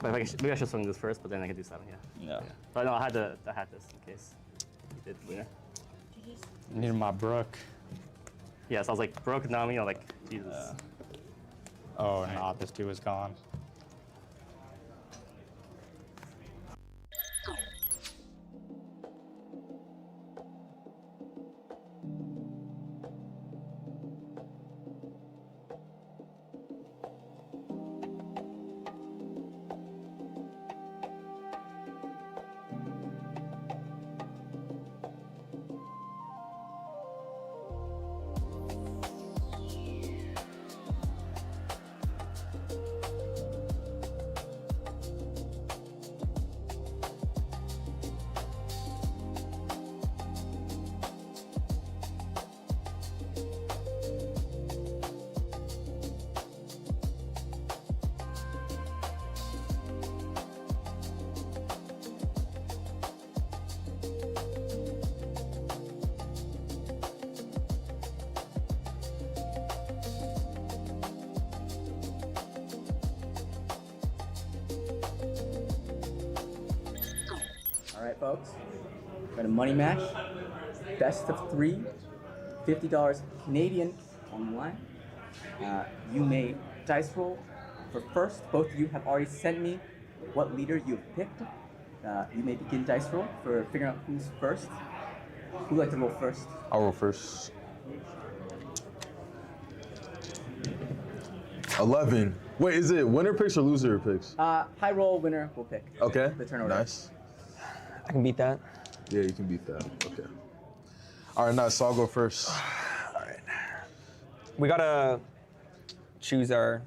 like, maybe I should swing this first, but then I can do 7, yeah.
Yeah.
But no, I had this in case you did Luna.
Needed my Brook.
Yeah, so I was like, broke Nami, I'm like, Jesus.
Oh, nah, this dude is gone.
All right, folks. Got a money match. Best of 3. $50 Canadian online. You may dice roll for first. Both of you have already sent me what leader you've picked. You may begin dice roll for figuring out who's first. Who'd like to roll first?
I'll roll first. 11. Wait, is it winner picks or loser picks?
High roll winner will pick.
Okay.
The turn order.
Nice.
I can beat that.
Yeah, you can beat that. Okay. All right, nice. So I'll go first.
All right. We gotta choose our.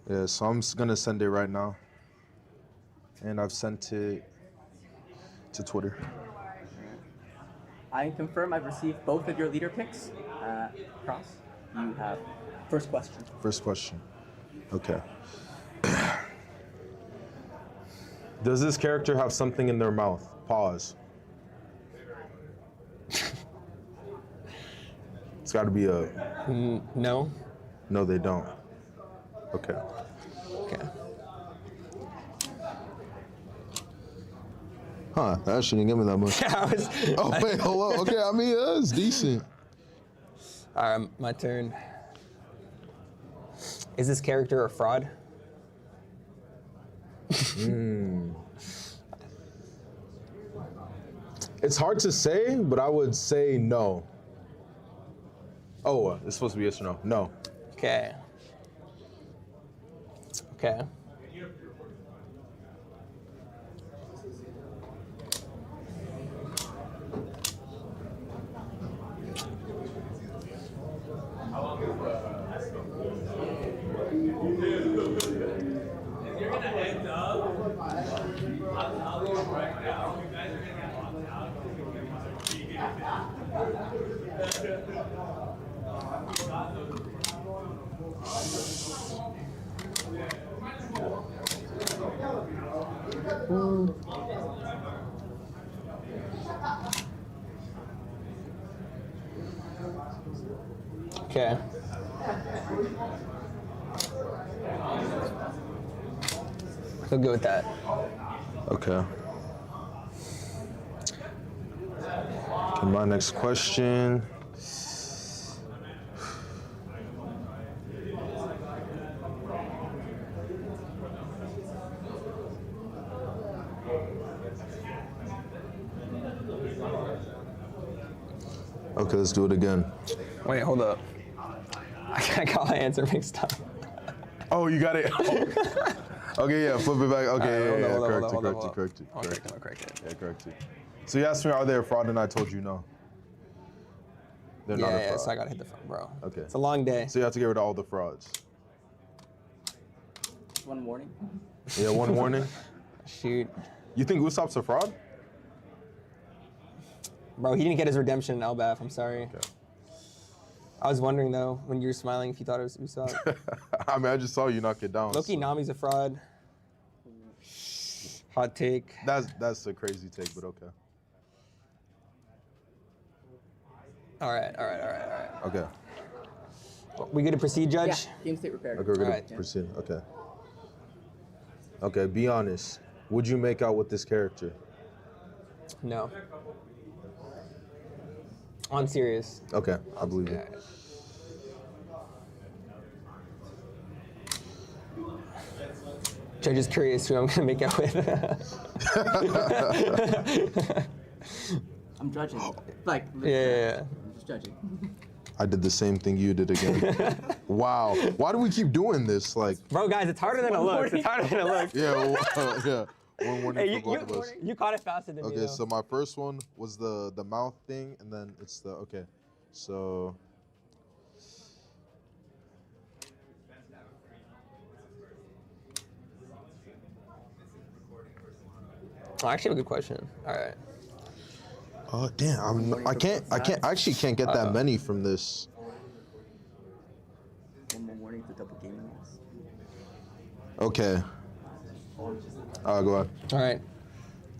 Yeah, so I'm just gonna send it right now. And I've sent it to Twitter.
I confirm I've received both of your leader picks. Cross, you have first question.
First question. Okay. Does this character have something in their mouth? Pause. It's got to be a...
No.
No, they don't. Okay.
Okay.
Huh, that actually didn't give me that much.
Yeah, I was...
Oh, wait, hold on. Okay, I mean, it's decent.
All right, my turn. Is this character a fraud?
It's hard to say, but I would say no. Oh, it's supposed to be yes or no. No.
Okay. Okay. Okay. Feel good with that.
Okay. Okay, my next question. Okay, let's do it again.
Wait, hold up. I got my answer mixed up.
Oh, you got it. Okay, yeah, flip it back. Okay,
Hold on,
correct it.
I'll correct it.
Yeah, correct it. So you asked me, are they a fraud, and I told you no. They're not a fraud.
Yeah, so I gotta hit the front, bro.
Okay.
It's a long day.
So you have to get rid of all the frauds.
One warning.
Yeah, one warning.
Shoot.
You think Usopp's a fraud?
Bro, he didn't get his redemption in Elbaf, I'm sorry.
Okay.
I was wondering though, when you were smiling, if you thought it was Usopp.
I mean, I just saw you knock it down.
Loki,
so.
Nami's a fraud. Hot take.
That's a crazy take, but okay.
All right.
Okay.
We good to proceed, Judge?
Yeah, game state repaired.
Okay, we're gonna
Alright.
proceed. Okay. Okay, be honest. Would you make out with this character?
No. On serious.
Okay, I believe it.
Judge is curious who I'm gonna make out with.
I'm judging. Like,
Yeah.
I'm just judging.
I did the same thing you did again. Wow. Why do we keep doing this? Like,
Bro, guys, it's harder than it looks. It's harder than it looks.
yeah, yeah. One warning
Hey,
for both of us.
you caught it faster than me.
Okay,
though.
so my first one was the mouth thing, and then it's the okay. So
Oh, I actually have a good question. All right.
oh damn, I actually can't get that many from this.
One more warning for double gaming loss.
Okay. Go on.
All right.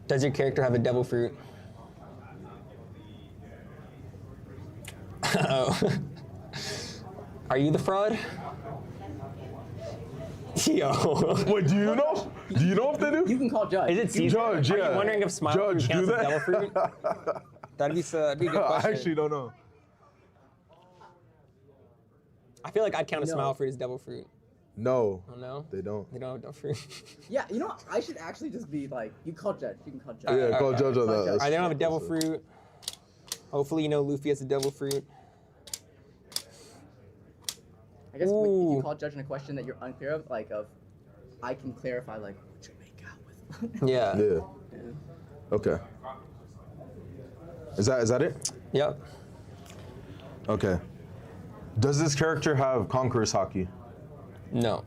Does your character have a devil fruit? Oh. Are you the fraud? Yo.
Wait, do you know? Do you know if they do?
You can call Judge.
Is it Caesar?
Judge,
Are
yeah.
you wondering if Smile
Judge,
Fruit counts
do
as
that?
devil fruit? That'd be a good question.
I actually don't know.
I feel like I'd count a Smile Fruit as devil fruit.
No.
Oh, no?
They don't.
They don't have devil fruit.
Yeah, you know what? I should actually just be like, you call Judge. You can call Judge.
Yeah, call Judge on that.
All right, they don't have a devil fruit. Hopefully, you know Luffy has a devil fruit.
I guess if
Ooh.
you call Judge in a question that you're unclear of, I can clarify, what you make out with.
Yeah.
Yeah. Okay. Is that it?
Yep.
Okay. Does this character have Conqueror's Haki?
No.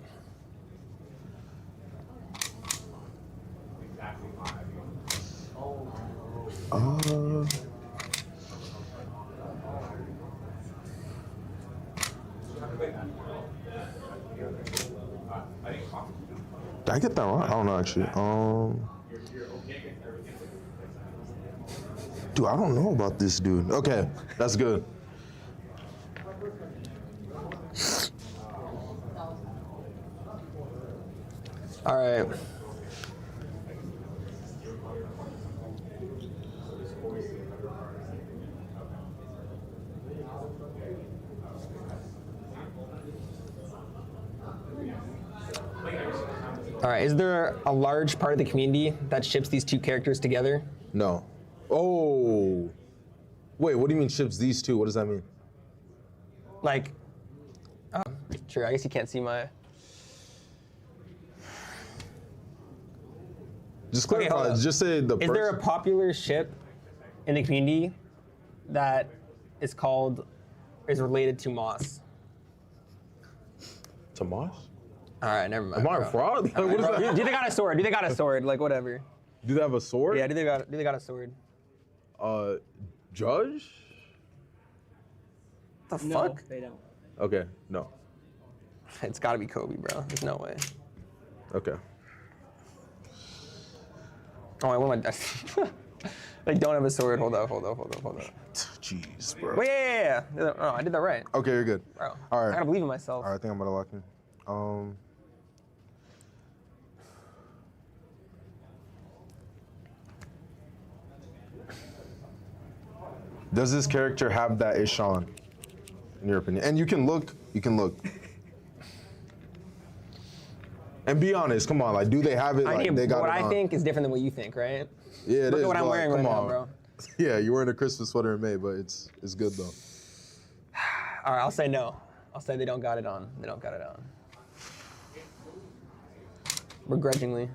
Did I get that wrong? I don't know actually. Dude, I don't know about this dude. Okay, that's good.
All right. All right, is there a large part of the community that ships these two characters together?
No. Oh. Wait, what do you mean ships these two? What does that mean?
Like, sure, I guess you can't see my...
Just
Okay,
clarify.
hold up.
Just say the
Is there a popular ship in the community that is related to Moss?
To Moss?
All right, never mind.
Am I a fraud? Like, what is that?
Do they got a sword? Do they got a sword? Like, whatever.
Do they have a sword?
Yeah, do they got a sword?
Judge?
The
No,
fuck?
they don't.
Okay, no.
It's gotta be Kobe, bro. There's no way.
Okay.
Oh, I want my... They don't have a sword. Hold up.
Jeez, bro.
Wait, yeah. No, I did that right.
Okay, you're good.
Bro,
All right.
I gotta believe in myself.
All right, I think I'm gonna lock in. Does this character have that Ishan, in your opinion? And you can look. And be honest, come on, like, do they have it?
I
Like,
mean,
they got
what
it
I
on?
think is different than what you think, right?
Yeah, it
Look
is,
at what I'm
but,
wearing
come
right now,
on.
bro.
Yeah, you're wearing a Christmas sweater in May, but it's good though.
All right, I'll say no. I'll say they don't got it on. They don't got it on. Begrudgingly.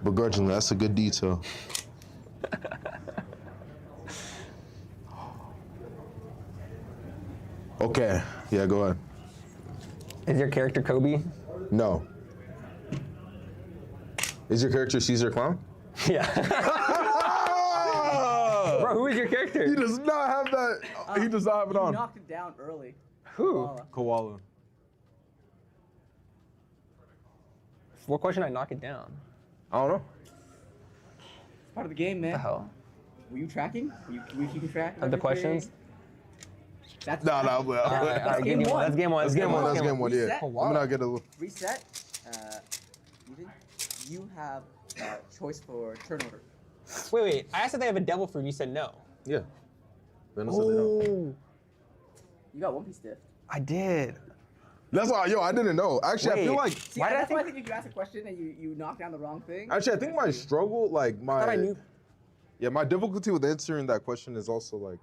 Begrudgingly, that's a good detail. Okay, yeah, go ahead.
Is your character Kobe?
No. Is your character Caesar Clown?
Yeah. Bro, who is your character?
He does not have that. He does not have it on.
He knocked it down early.
Who?
Koala.
What question I knock it down?
I don't know.
It's part of the game, man.
What the hell?
Were you tracking? Were you keeping track
Of the questions?
That's
No,
that's
game one. That's game one.
That's game one. That's game one. Yeah.
Reset.
I'm gonna get a.
Reset. Ethan, you have choice for turn order.
Wait. I asked if they have a devil fruit. You said no.
Yeah. Venom said they don't.
Oh.
You got One Piece stiff.
I did.
That's why, I didn't know. Actually, I feel like.
See, that's why I think if you ask a question and you knock down the wrong thing.
Actually, I think my struggle, like my.
I thought I knew.
Yeah, my difficulty with answering that question is also like.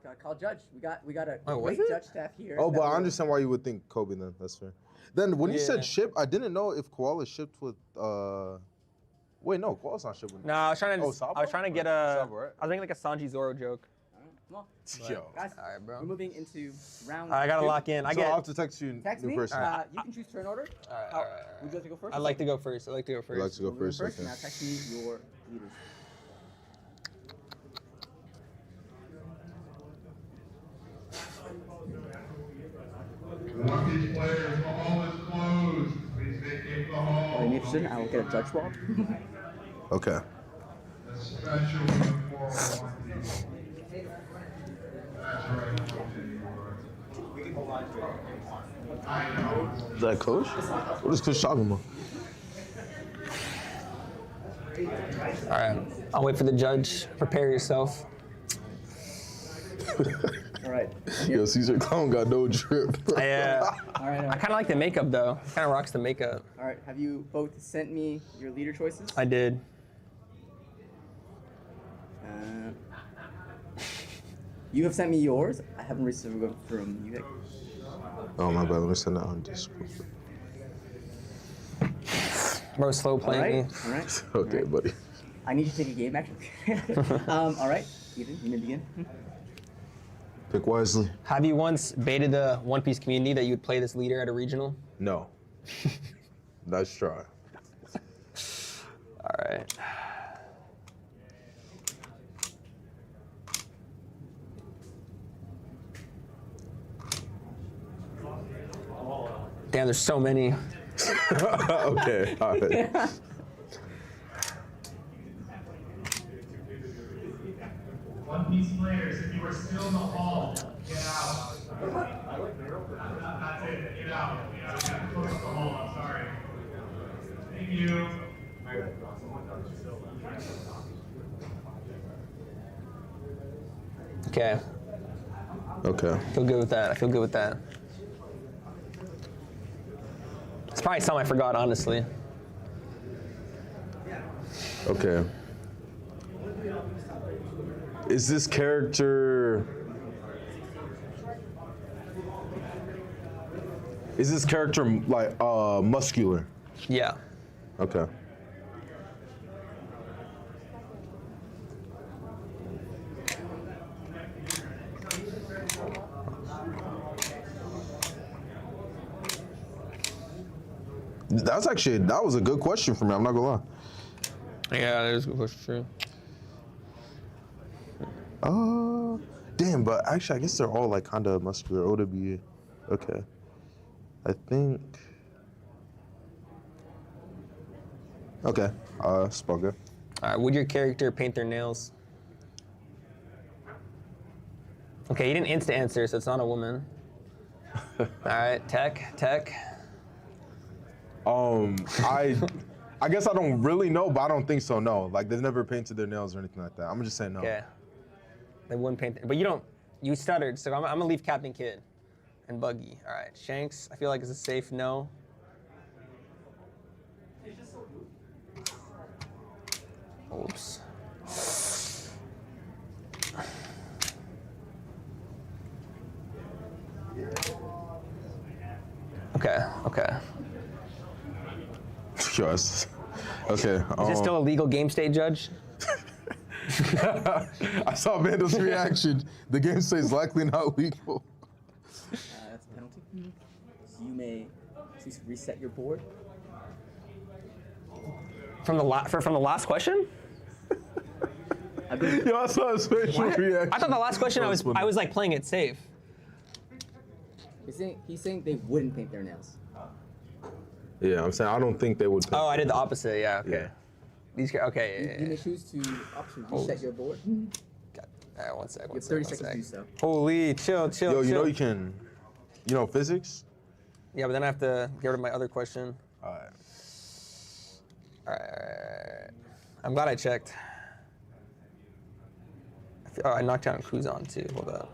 Gotta call judge. We got a
Oh, was
great
it?
judge staff here.
Oh,
that
but I
will-
understand why you would think Kobe then. That's fair. Then when you
Yeah.
said ship, I didn't know if Koala shipped with. Wait, no, Koala's not shipped with.
No, I was trying to.
Oh, Sabo?
I was trying to get
Sabo, right?
I was making like a Sanji Zoro joke.
Come on.
Yo.
Guys,
All right, bro.
we're moving into round.
I gotta
two.
lock in. I
So I'll
get.
have to text you
Text
new
me.
person.
You can choose turn order.
All right.
Would you like to go first?
I'd like to go first.
I'd like to go
We're moving
first.
first.
Okay.
Now text me your leaders.
One Piece players, the hall is closed. Please vacate the hall.
Are you interested? I will get a judge swap.
Okay.
A special one for One Piece. That's right. I know.
Is that Coach? What is Coach talking about?
All right. I'll wait for the judge. Prepare yourself.
All right.
Yo, Caesar Clown got no drip.
Yeah.
All right.
I kind of like the makeup though. Kind of rocks the makeup.
All right. Have you both sent me your leader choices?
I did.
You have sent me yours. I haven't received one from you.
Oh my bad. Let me send that on Discord.
Bro, slow playing me.
All right.
Okay, buddy.
I need you to take a game actually. All right. Ethan, you may begin.
Pick wisely.
Have you once baited the One Piece community that you would play this leader at a regional?
No. Nice try.
All right. Damn, there's so many.
Okay, all right.
One Piece players, if you are still in the hall, get out. That's it. Get out. Close the hall. I'm sorry. Thank you.
Okay.
Okay.
I feel good with that. I feel good with that. It's probably something I forgot, honestly.
Okay. Is this character... Is this character like muscular?
Yeah.
Okay. That was a good question for me. I'm not gonna lie.
Yeah, that is a good question.
Damn, but actually, I guess they're all like kind of muscular. O to be, okay. I think. Okay, Spugger.
All right, would your character paint their nails? Okay, you didn't instant answer, so it's not a woman. All right, tech.
I guess I don't really know, but I don't think so. No, like they've never painted their nails or anything like that. I'm just saying no.
Okay. They wouldn't paint, but you don't. You stuttered, so I'm gonna leave Captain Kidd and Buggy. All right, Shanks. I feel like it's a safe no. Oops. Okay.
Yes. Okay.
Is this still a legal game state, Judge?
I saw Vandal's reaction. The game stays likely not legal.
That's a penalty. So you may choose to reset your board.
From the last question?
Yo, I saw his facial reaction.
I thought the last question I was like playing it safe.
He's saying they wouldn't paint their nails.
Yeah, I'm saying I don't think they would.
Oh, I did the opposite. Yeah. Okay.
Yeah.
You may choose to reset your board.
All right, one sec.
You have 30 seconds to do so.
Holy, chill.
Yo, you know you can, physics?
Yeah, but then I have to get rid of my other question.
All
right. I'm glad I checked. I knocked down Kuzan too. Hold up.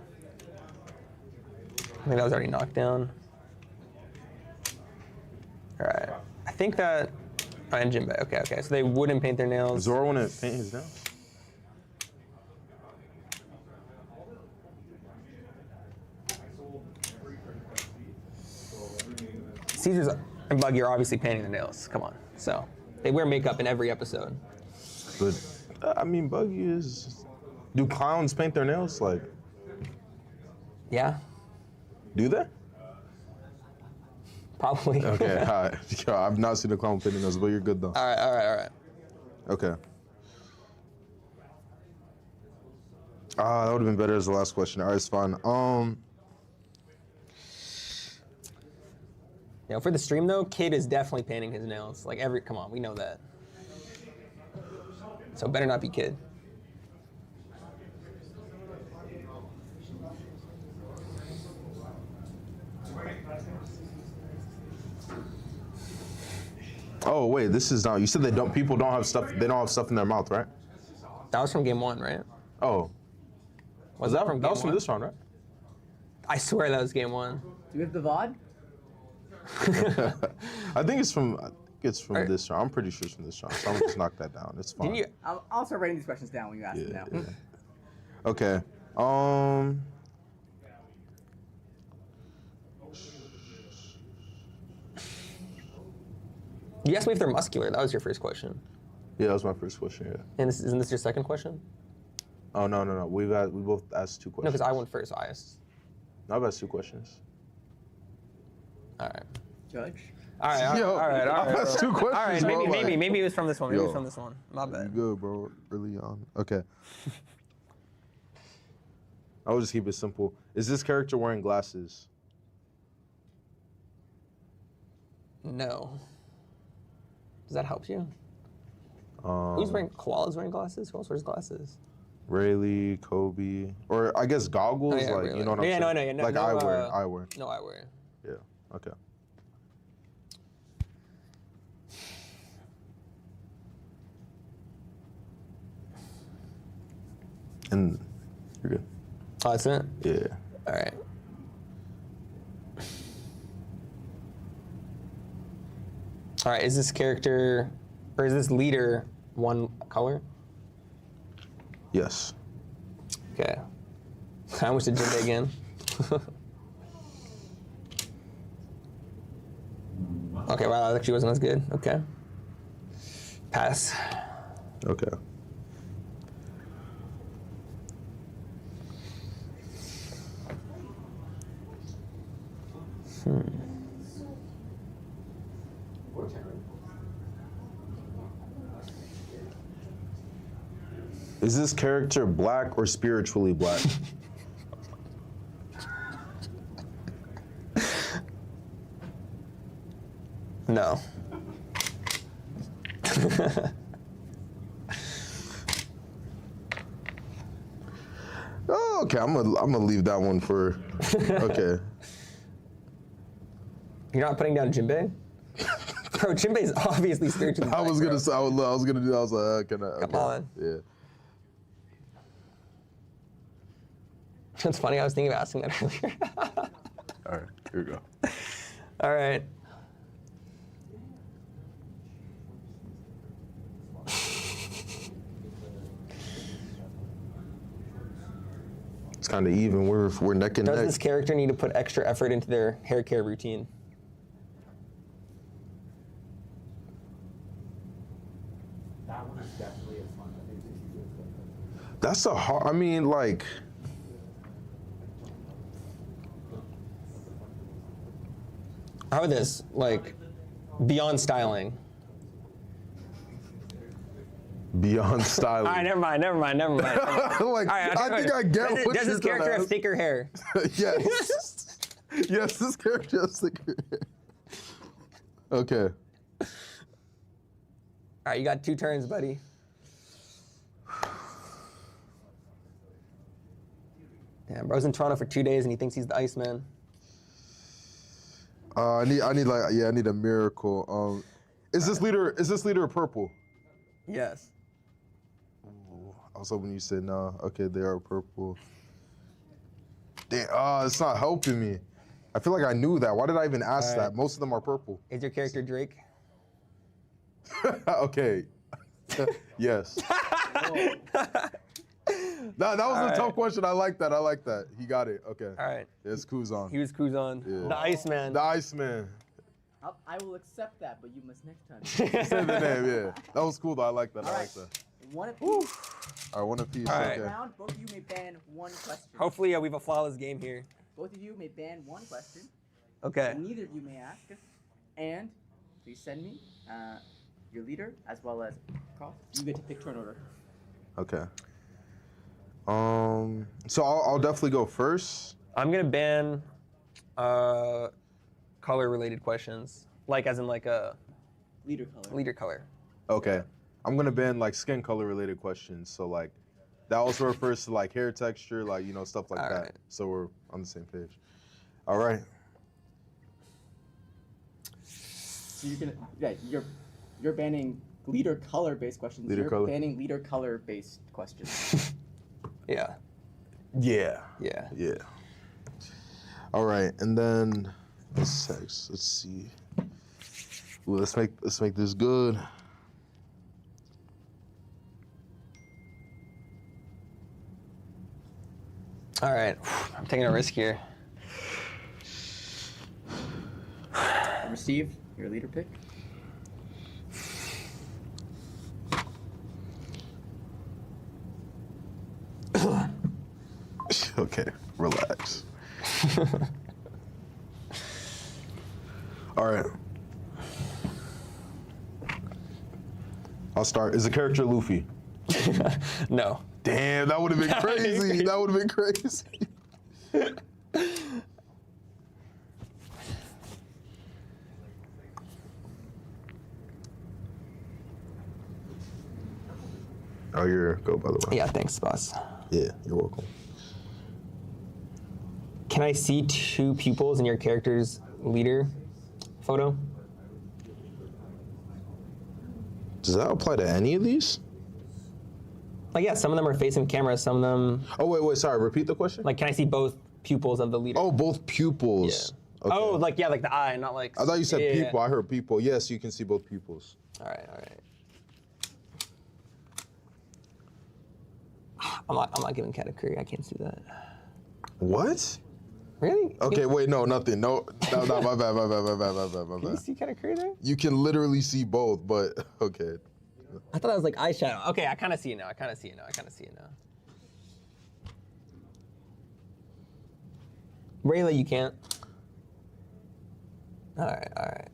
I think that was already knocked down. All right. I think that. And Jinbei. Okay. So they wouldn't paint their nails.
Zoro wouldn't paint his nails?
Caesar's and Buggy are obviously painting their nails. Come on. So they wear makeup in every episode.
But Buggy is. Do clowns paint their nails? Like.
Yeah.
Do they?
Probably.
Okay. All right. Yo, I've not seen a clown painting nails, but you're good though.
All right.
Okay. That would have been better as the last question. All right, it's fine.
For the stream though, Kid is definitely painting his nails. Come on, we know that. So better not be Kid.
Oh wait, this is not. You said people don't have stuff. They don't have stuff in their mouth, right?
That was from game 1, right?
Oh.
Was that from game 1?
That was from this round, right?
I swear that was game 1.
Do you have the VOD?
I think it's from this round. I'm pretty sure it's from this round. So I'm gonna just knock that down. It's fine.
I'll start writing these questions down when you ask them now.
Yeah. Okay.
You asked me if they're muscular. That was your first question.
Yeah, that was my first question. Yeah.
And isn't this your second question?
Oh no. We both asked 2 questions.
No, because I went first. So I asked.
No, I've asked 2 questions.
All right.
Judge.
All right.
I've asked 2 questions.
All right,
bro,
maybe it was from this one. Maybe it was
Yo.
from this one. My bad.
You good, bro? Really on. Okay. I'll just keep it simple. Is this character wearing glasses?
No. Does that help you?
Who's
Koala's wearing glasses? Who else wears glasses?
Rayleigh, Kobe, or I guess goggles.
Oh, yeah,
like
really.
you know what I'm saying?
No,
like
no,
eyewear.
No eyewear.
Yeah. Okay. And you're good.
Oh, that's it?
Yeah.
All right. All right, is this character, or is this leader one color?
Yes.
Okay. I wish to Jinbei again. Okay, wow, that actually wasn't as good. Okay. Pass.
Okay. Is this character black or spiritually black?
No.
Okay, I'm gonna leave that one for. Okay.
You're not putting down Jinbei? Bro, Jinbei's obviously spiritually.
I was gonna say. I was gonna do. I was like, can I? Okay.
Come on.
Yeah.
It's funny. I was thinking of asking that earlier.
All right. Here we go.
All right.
It's kind of even. We're neck and
Does
neck.
this character need to put extra effort into their hair care routine?
That one is definitely a fun.
That's a hard. I mean, like.
How about this? Like, beyond styling.
Beyond styling.
All right, never mind.
Like,
All right,
I think I get what
Does
you're
this character
trying to
have thicker hair?
Yes. Yes, this character has thicker hair. Okay.
All right, you got 2 turns, buddy. Damn, bro's in Toronto for 2 days and he thinks he's the Iceman.
I need a miracle. Is this leader purple?
Yes.
Ooh, I was hoping you said no. Okay, they are purple. Damn, it's not helping me. I feel like I knew that. Why did I even ask that? Most of them are purple.
Is your character Drake?
Okay. Yes. That was a tough question. I like that. He got it. Okay.
All right.
It's Kuzan.
He was Kuzan.
Yeah.
The Iceman.
The Iceman.
I will accept that, but you must next time.
Say the name, yeah. That was cool though. I like that.
All
I
right.
like that.
One apiece.
All right, one apiece.
All right.
Okay.
Round, both of you may ban one question.
Hopefully, we have a flawless game here.
Both of you may ban one question.
Okay.
And neither of you may ask. And please send me your leader as well as Carl. You get to pick turn order.
Okay. So I'll definitely go first.
I'm gonna ban color-related questions, like as in like a
leader color.
Leader color.
Okay. I'm gonna ban like skin color related questions. So like that also refers to like hair texture, like stuff like that.
right.
So we're on the same page. All right.
So you're banning leader color based questions.
Leader
you're
color.
banning leader color based questions.
Yeah.
Yeah.
Yeah.
Yeah. All right, and then let's see. Ooh, let's make this good.
All right. I'm taking a risk here.
Receive your leader pick.
Okay, relax. All right. I'll start. Is the character Luffy?
No.
Damn, that would have been crazy. That would have been crazy. Oh, you're go, by the way.
Yeah, thanks, boss.
Yeah, you're welcome.
Can I see 2 pupils in your character's leader photo?
Does that apply to any of these?
Like, yeah, some of them are facing the camera, some of them...
Oh, wait, sorry, repeat the question?
Like, can I see both pupils of the leader?
Oh, both pupils.
Yeah.
Okay.
Oh, like the eye, not like...
I thought you said
yeah,
people. I heard people. Yes, you can see both pupils.
All right. I'm not giving Cat a career. I can't see that.
What?
Really?
Okay, wait, no, nothing. No, my bad.
Can you see Cat a career there?
You can literally see both, but okay.
I thought that was like eyeshadow. Okay, I kind of see it now. Rayla, you can't. All right.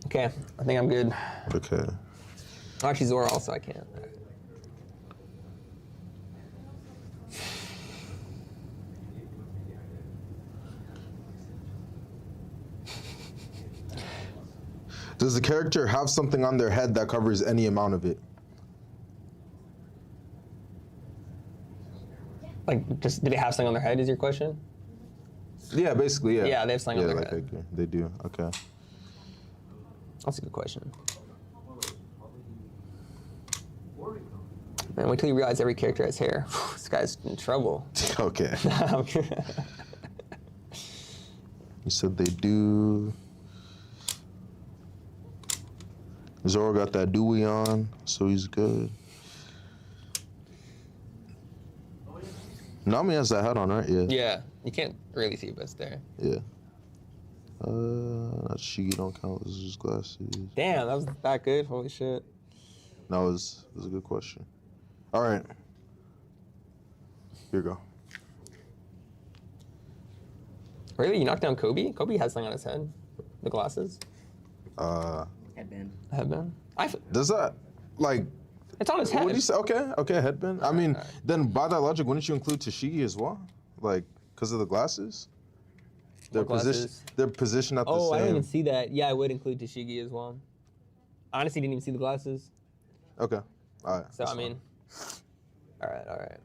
Okay, I think I'm good.
Okay.
Actually, Zora also, I can't. All right.
Does the character have something on their head that covers any amount of it?
Like, just do they have something on their head? Is your question?
Yeah, basically, yeah.
Yeah, they have something on their head.
Okay, they do. Okay.
That's a good question. Man, wait till you realize every character has hair. This guy's in trouble.
Okay. You said they do. Zoro got that Dewey on, so he's good. Nami has that hat on, right? Yeah.
Yeah, you can't really see, but it's there.
Yeah. Shigi don't count. This is just glasses.
Damn, that was that good. Holy shit.
That was a good question. All right. Here you go.
Really? You knocked down Kobe? Kobe has something on his head. The glasses.
Headband.
Headband.
Does that, like...
It's on his head.
What do you say? Okay, headband. I mean, then by that logic, wouldn't you include Tashigi as well? Like, because of the glasses? Their position. Their position at the same.
Oh, I didn't even see that. Yeah, I would include Tashigi as well. I honestly didn't even see the glasses.
Okay. All right.
So I mean, all right.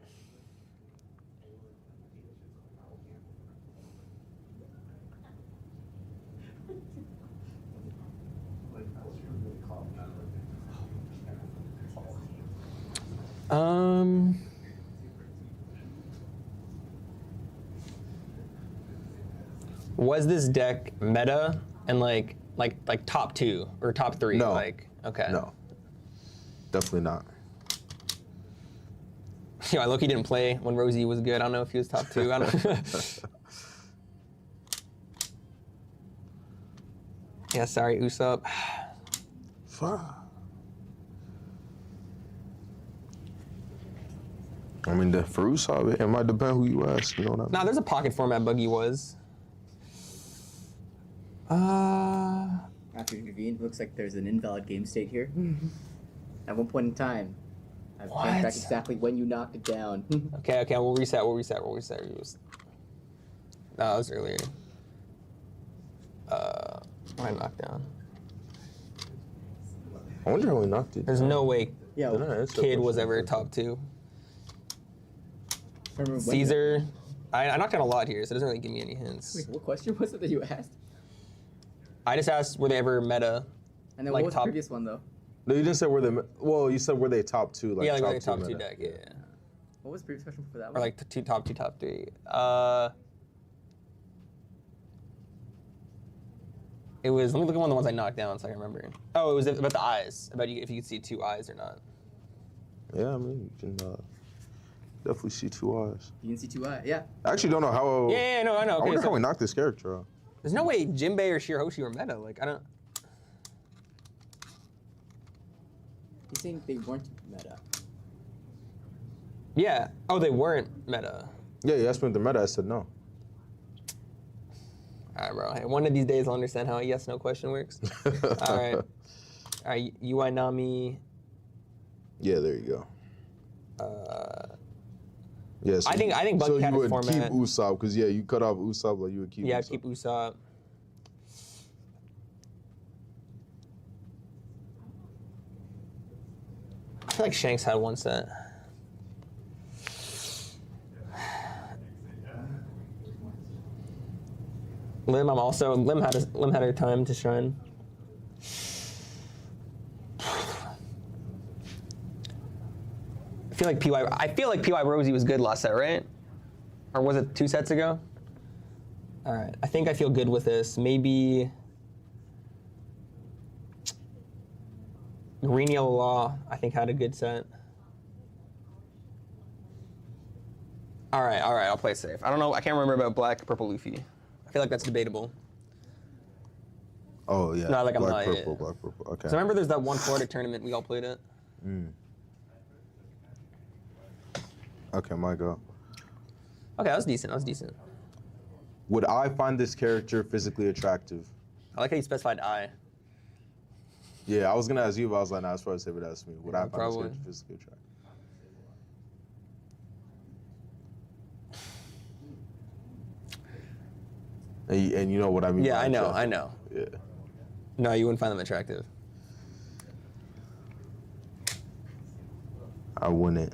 Was this deck meta and like top 2 or top 3?
No.
Like, okay.
No. Definitely not.
Yo, I look, he didn't play when Rosie was good. I don't know if he was top 2. I don't. Yeah, sorry, Usopp.
Fuck. I mean, for Usopp, it might depend who you ask. You know what I mean?
Nah, there's a pocket format Buggy was.
After you intervene, looks like there's an invalid game state here. At one point in time, I've can't track exactly when you knocked it down.
Okay, we'll reset. No, that was earlier. What I knocked down?
I wonder how he knocked it.
There's no way
Yeah,
Kid was ever top 2. Caesar, I knocked down a lot here, so it doesn't really give me any hints.
Wait, what question was it that you asked?
I just asked, were they ever meta?
And then
like
what was the previous one, though?
No, you didn't say were they. Well, you said were they top 2? Like
yeah, like
top
were they top 2
meta.
deck, yeah.
What was the previous question for that
Or
one?
like top 2, top 3. It was, let me look at one of the ones I knocked down so I can remember. Oh, it was about the eyes, about if you could see 2 eyes or not.
Yeah, I mean, you can definitely see 2 eyes.
You can see 2 eyes, yeah.
I actually don't know how.
Yeah, no, I know.
I
Okay,
wonder
so
how we knocked this character out.
there's no way Jinbei or Shirahoshi were meta. Like, I don't.
He's saying they weren't meta.
Yeah. Oh, they weren't meta.
Yeah, you asked me if they're meta. I said no.
All right, bro. Hey, one of these days I'll understand how a yes/no question works. All right. All right. UI Nami.
Yeah, there you go. Yeah, so
I think
so
Bug
you
had his
would
format.
keep Usopp because you cut off Usopp, like you would keep.
Yeah,
Usopp.
I'd keep Usopp. I feel like Shanks had one set. Lim had her time to shine. I feel like PY Rosie was good last set, right? Or was it 2 sets ago? All right, I think I feel good with this. Maybe Green Yellow Law, I think, had a good set. All right, I'll play it safe. I don't know, I can't remember about Black Purple Luffy. I feel like that's debatable.
Oh yeah.
No, like I'm
Black
not.
Purple, Black Purple. Okay.
So remember, there's that one Florida tournament we all played at.
Okay, my go.
Okay, that was decent.
Would I find this character physically attractive?
I like how you specified I.
Yeah, I was gonna ask you, but I was like, nah, that's probably safe to ask me. Would I find
probably.
this character physically attractive? And you know what I mean?
Yeah,
by
I know.
attractive. Yeah.
No, you wouldn't find them attractive.
I wouldn't.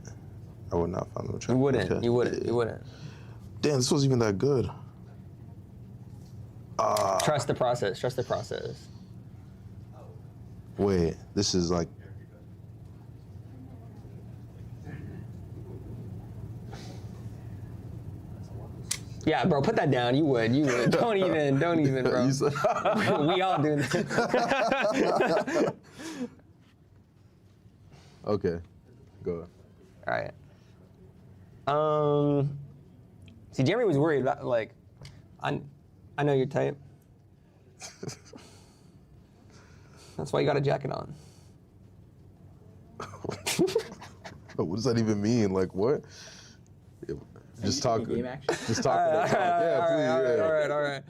I would not find them attractive.
You wouldn't.
Okay.
You wouldn't. You wouldn't.
Damn, this wasn't even that good.
Trust the process. Trust the process.
Wait, this is like.
Yeah, bro, put that down. You would. You would. Don't even, bro. We all do this.
Okay, go ahead.
All right. See, Jeremy was worried about, like, I know your type. That's why you got a jacket on.
What does that even mean? Like, what? Just talk. Just talk.
All
Yeah,
right.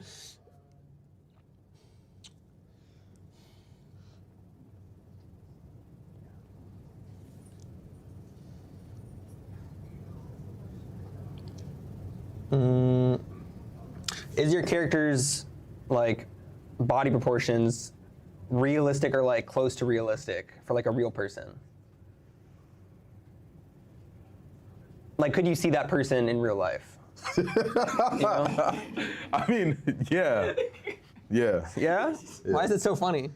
Is your character's, like, body proportions realistic or, like, close to realistic for, like, a real person? Like, could you see that person in real life? You know?
I mean, yeah.
Yeah? Why is it so funny?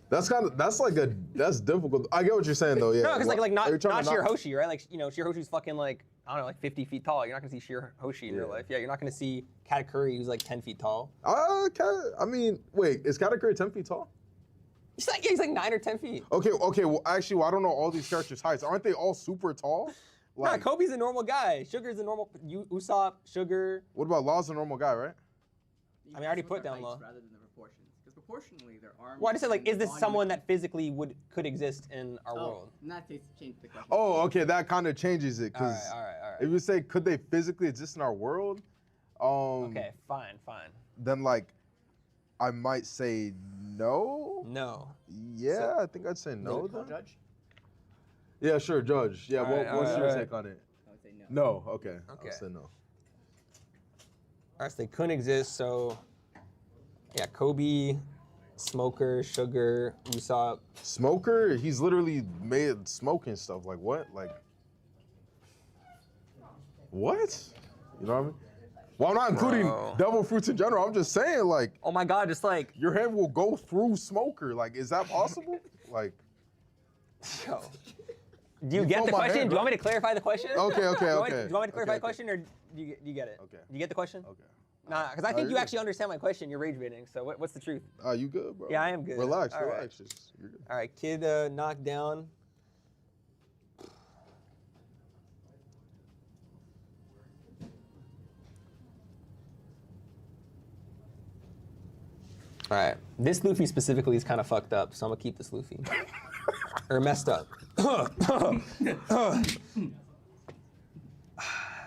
That's difficult. I get what you're saying though. Yeah.
No, because like not
not
Shirahoshi, right? Like, you know, Shirahoshi's fucking like, I don't know, like 50 feet tall. You're not gonna see Shirahoshi in real life. Yeah, you're not gonna see Katakuri, who's like 10 feet tall.
I mean, wait, is Katakuri 10 feet tall?
He's like 9 or 10 feet.
Okay. Well, actually, I don't know all these characters' heights. Aren't they all super tall?
Like, nah, Kobe's a normal guy. Sugar's a normal. Usopp, Sugar.
What about Law's a normal guy, right?
I mean, I already put down Law.
Rather than the proportions, because proportionally their arms.
Well, I just said, like, is this someone that physically could exist in our
Oh,
world?
in that case, change the question.
Oh, okay, that kind of changes it.
All right.
If you say, could they physically exist in our world?
Okay, fine.
Then, like, I might say no.
No.
Yeah, I think I'd say no. Then.
Judge?
Yeah, sure, Judge. Yeah, what's your take on it?
I would say no.
No, okay. I'll say no.
All right, so they couldn't exist, so yeah, Kobe, Smoker, Sugar, Usopp.
Smoker? He's literally made smoking stuff. Like what? Like what? You know what I mean? Well, I'm not including devil fruits in general. I'm just saying, like,
oh my God, just like
your hand will go through Smoker. Like, is that possible? Like,
yo. Do you get the question?
Hand,
do you want me to clarify the question?
Okay.
Do you want me to clarify the question, or do you get it?
Okay.
Do you get the question?
Okay.
Nah, because I think you actually understand my question. You're rage baiting. So what's the truth?
You good, bro?
Yeah, I am good.
Relax.
All right.
You're good.
All right, kid knocked down. All right, this Luffy specifically is kind of fucked up, so I'm gonna keep this Luffy. Or messed up.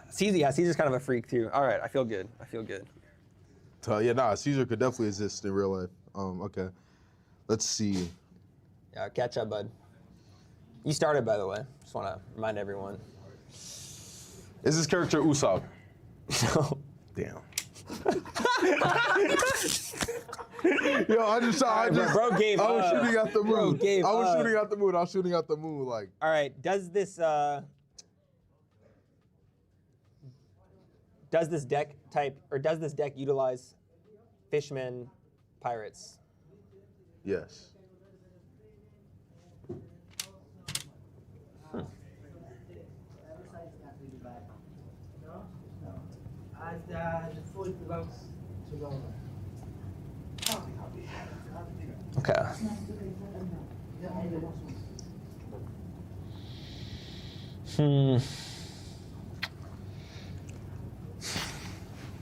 Caesar's kind of a freak too. All right, I feel good.
Caesar could definitely exist in real life. Okay. Let's see.
Yeah, catch up, bud. You started, by the way. Just want to remind everyone.
Is this character Usopp?
No.
Damn. Yo,
bro gave up.
I was shooting out the moon.
Bro gave
I was
up.
shooting out the moon. I was shooting out the moon. Like.
All right. Does this deck utilize fishmen, pirates?
Yes.
Okay.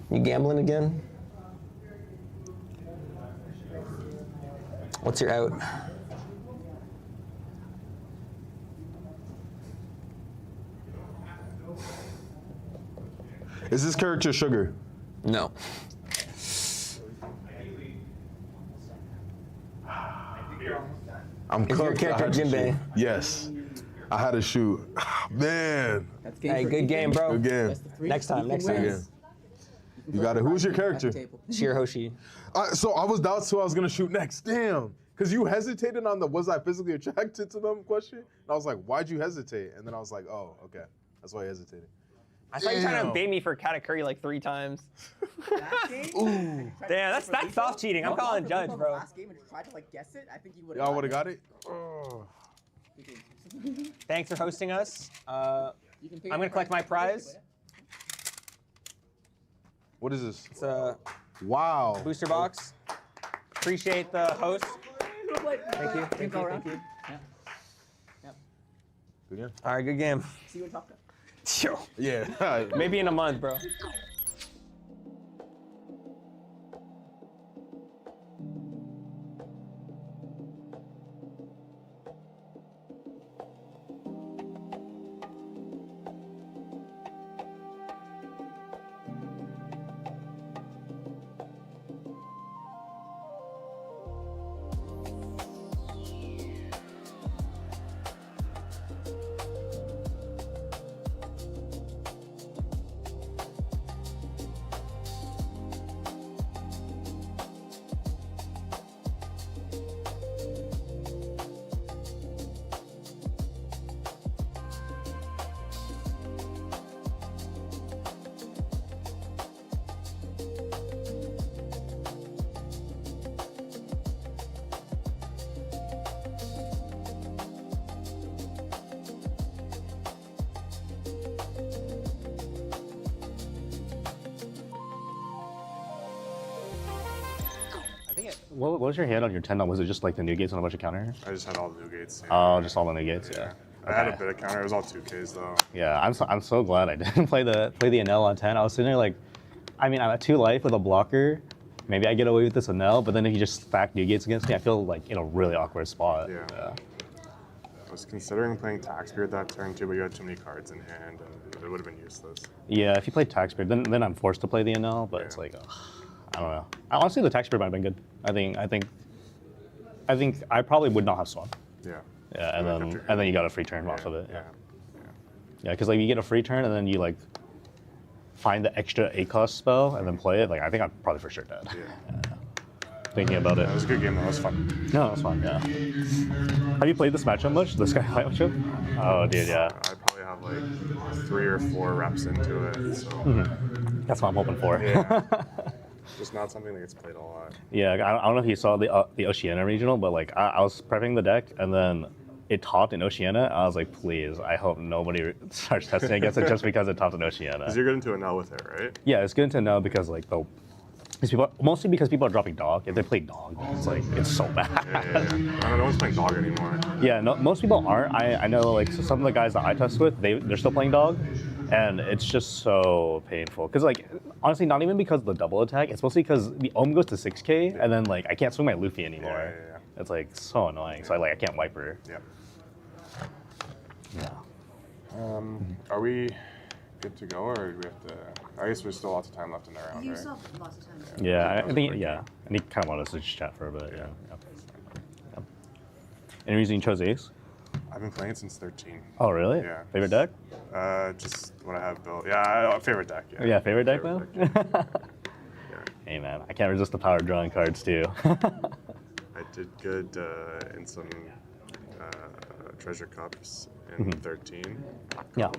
You gambling again? What's your out?
Is this character Sugar?
No.
I'm
Is your
cooked.
character Jinbei?
Yes. I had to shoot. Man.
Hey, good game, bro.
Good game.
Next time.
You got it. Who's your character?
Shirahoshi.
So that's who I was gonna shoot next. Damn. Because you hesitated on the was I physically attracted to them question. And I was like, why'd you hesitate? And then I was like, oh, okay. That's why I hesitated.
I saw you trying to bait me for Katakuri like 3 times.
Ooh.
Damn, that's soft cheating. I'm calling judge, bro.
Last game and tried to like guess it. I think you would.
Y'all would have got it. Oh.
Thanks for hosting us. I'm gonna collect my prize.
What is this?
It's a
booster
box. Appreciate the host. Thank you. Thank you.
Good game.
All right, good game.
See you in TOPCUT.
Sure.
Yeah.
Maybe in a month, bro.
What was your hand on your 10? Was it just like the new gates and a bunch of counter?
I just had all the new gates.
Oh, just all the new gates, yeah.
I had a bit of counter. It was all 2Ks though.
Yeah, I'm so glad I didn't play the NL on 10. I was sitting there like, I mean, I'm at 2 life with a blocker. Maybe I get away with this NL, but then if you just stack new gates against me, I feel like in a really awkward spot.
Yeah. I was considering playing Tax Beard that turn too, but you had too many cards in hand, and it would have been useless.
Yeah, if you play Tax Beard, then I'm forced to play the NL, but it's like, I don't know. Honestly, the Tax Beard might have been good. I think I probably would not have swung.
Yeah.
Yeah, and then you got a free turn off of it. Yeah, because like you get a free turn and then you like find the extra 8-cost spell and then play it. Like I think I'm probably for sure dead. Yeah. Thinking about it.
It was a good game though. It was fun.
No, it was fun. Yeah. Have you played this matchup much? This guy matchup? Oh, dude, yeah.
I probably have like 3 or 4 reps into it. So.
That's what I'm hoping for.
Yeah. Just not something that gets played a lot.
Yeah, I don't know if you saw the Oceania regional, but like I was prepping the deck and then it topped in Oceania. I was like, please, I hope nobody starts testing against it just because it topped in Oceania.
Because you're good into a NL with it, right?
Yeah, it's good to know because like mostly because people are dropping dog. If they play dog, it's like it's so bad.
Yeah. No one's playing dog anymore.
Yeah, no, most people aren't. I know like so some of the guys that I test with, they're still playing dog. And it's just so painful. Because, like, honestly, not even because of the double attack. It's mostly because the Ohm goes to 6K, and then, like, I can't swing my Luffy anymore. Yeah. It's, like, so annoying. So, I can't wipe her.
Yeah. Are we good to go, or do we have to... I guess there's still lots of time left in the round,
You
right?
still have lots of time.
Yeah, I think, yeah. And he kind of wanted us to just chat for a bit, yeah. Any reason you chose Ace?
I've been playing it since 13.
Oh, really?
Yeah.
Favorite deck?
Just what I have built. Yeah, favorite deck. Yeah.
Yeah, favorite deck though? Hey man, I can't resist the power drawing cards too.
I did good in some treasure cups in 13. Got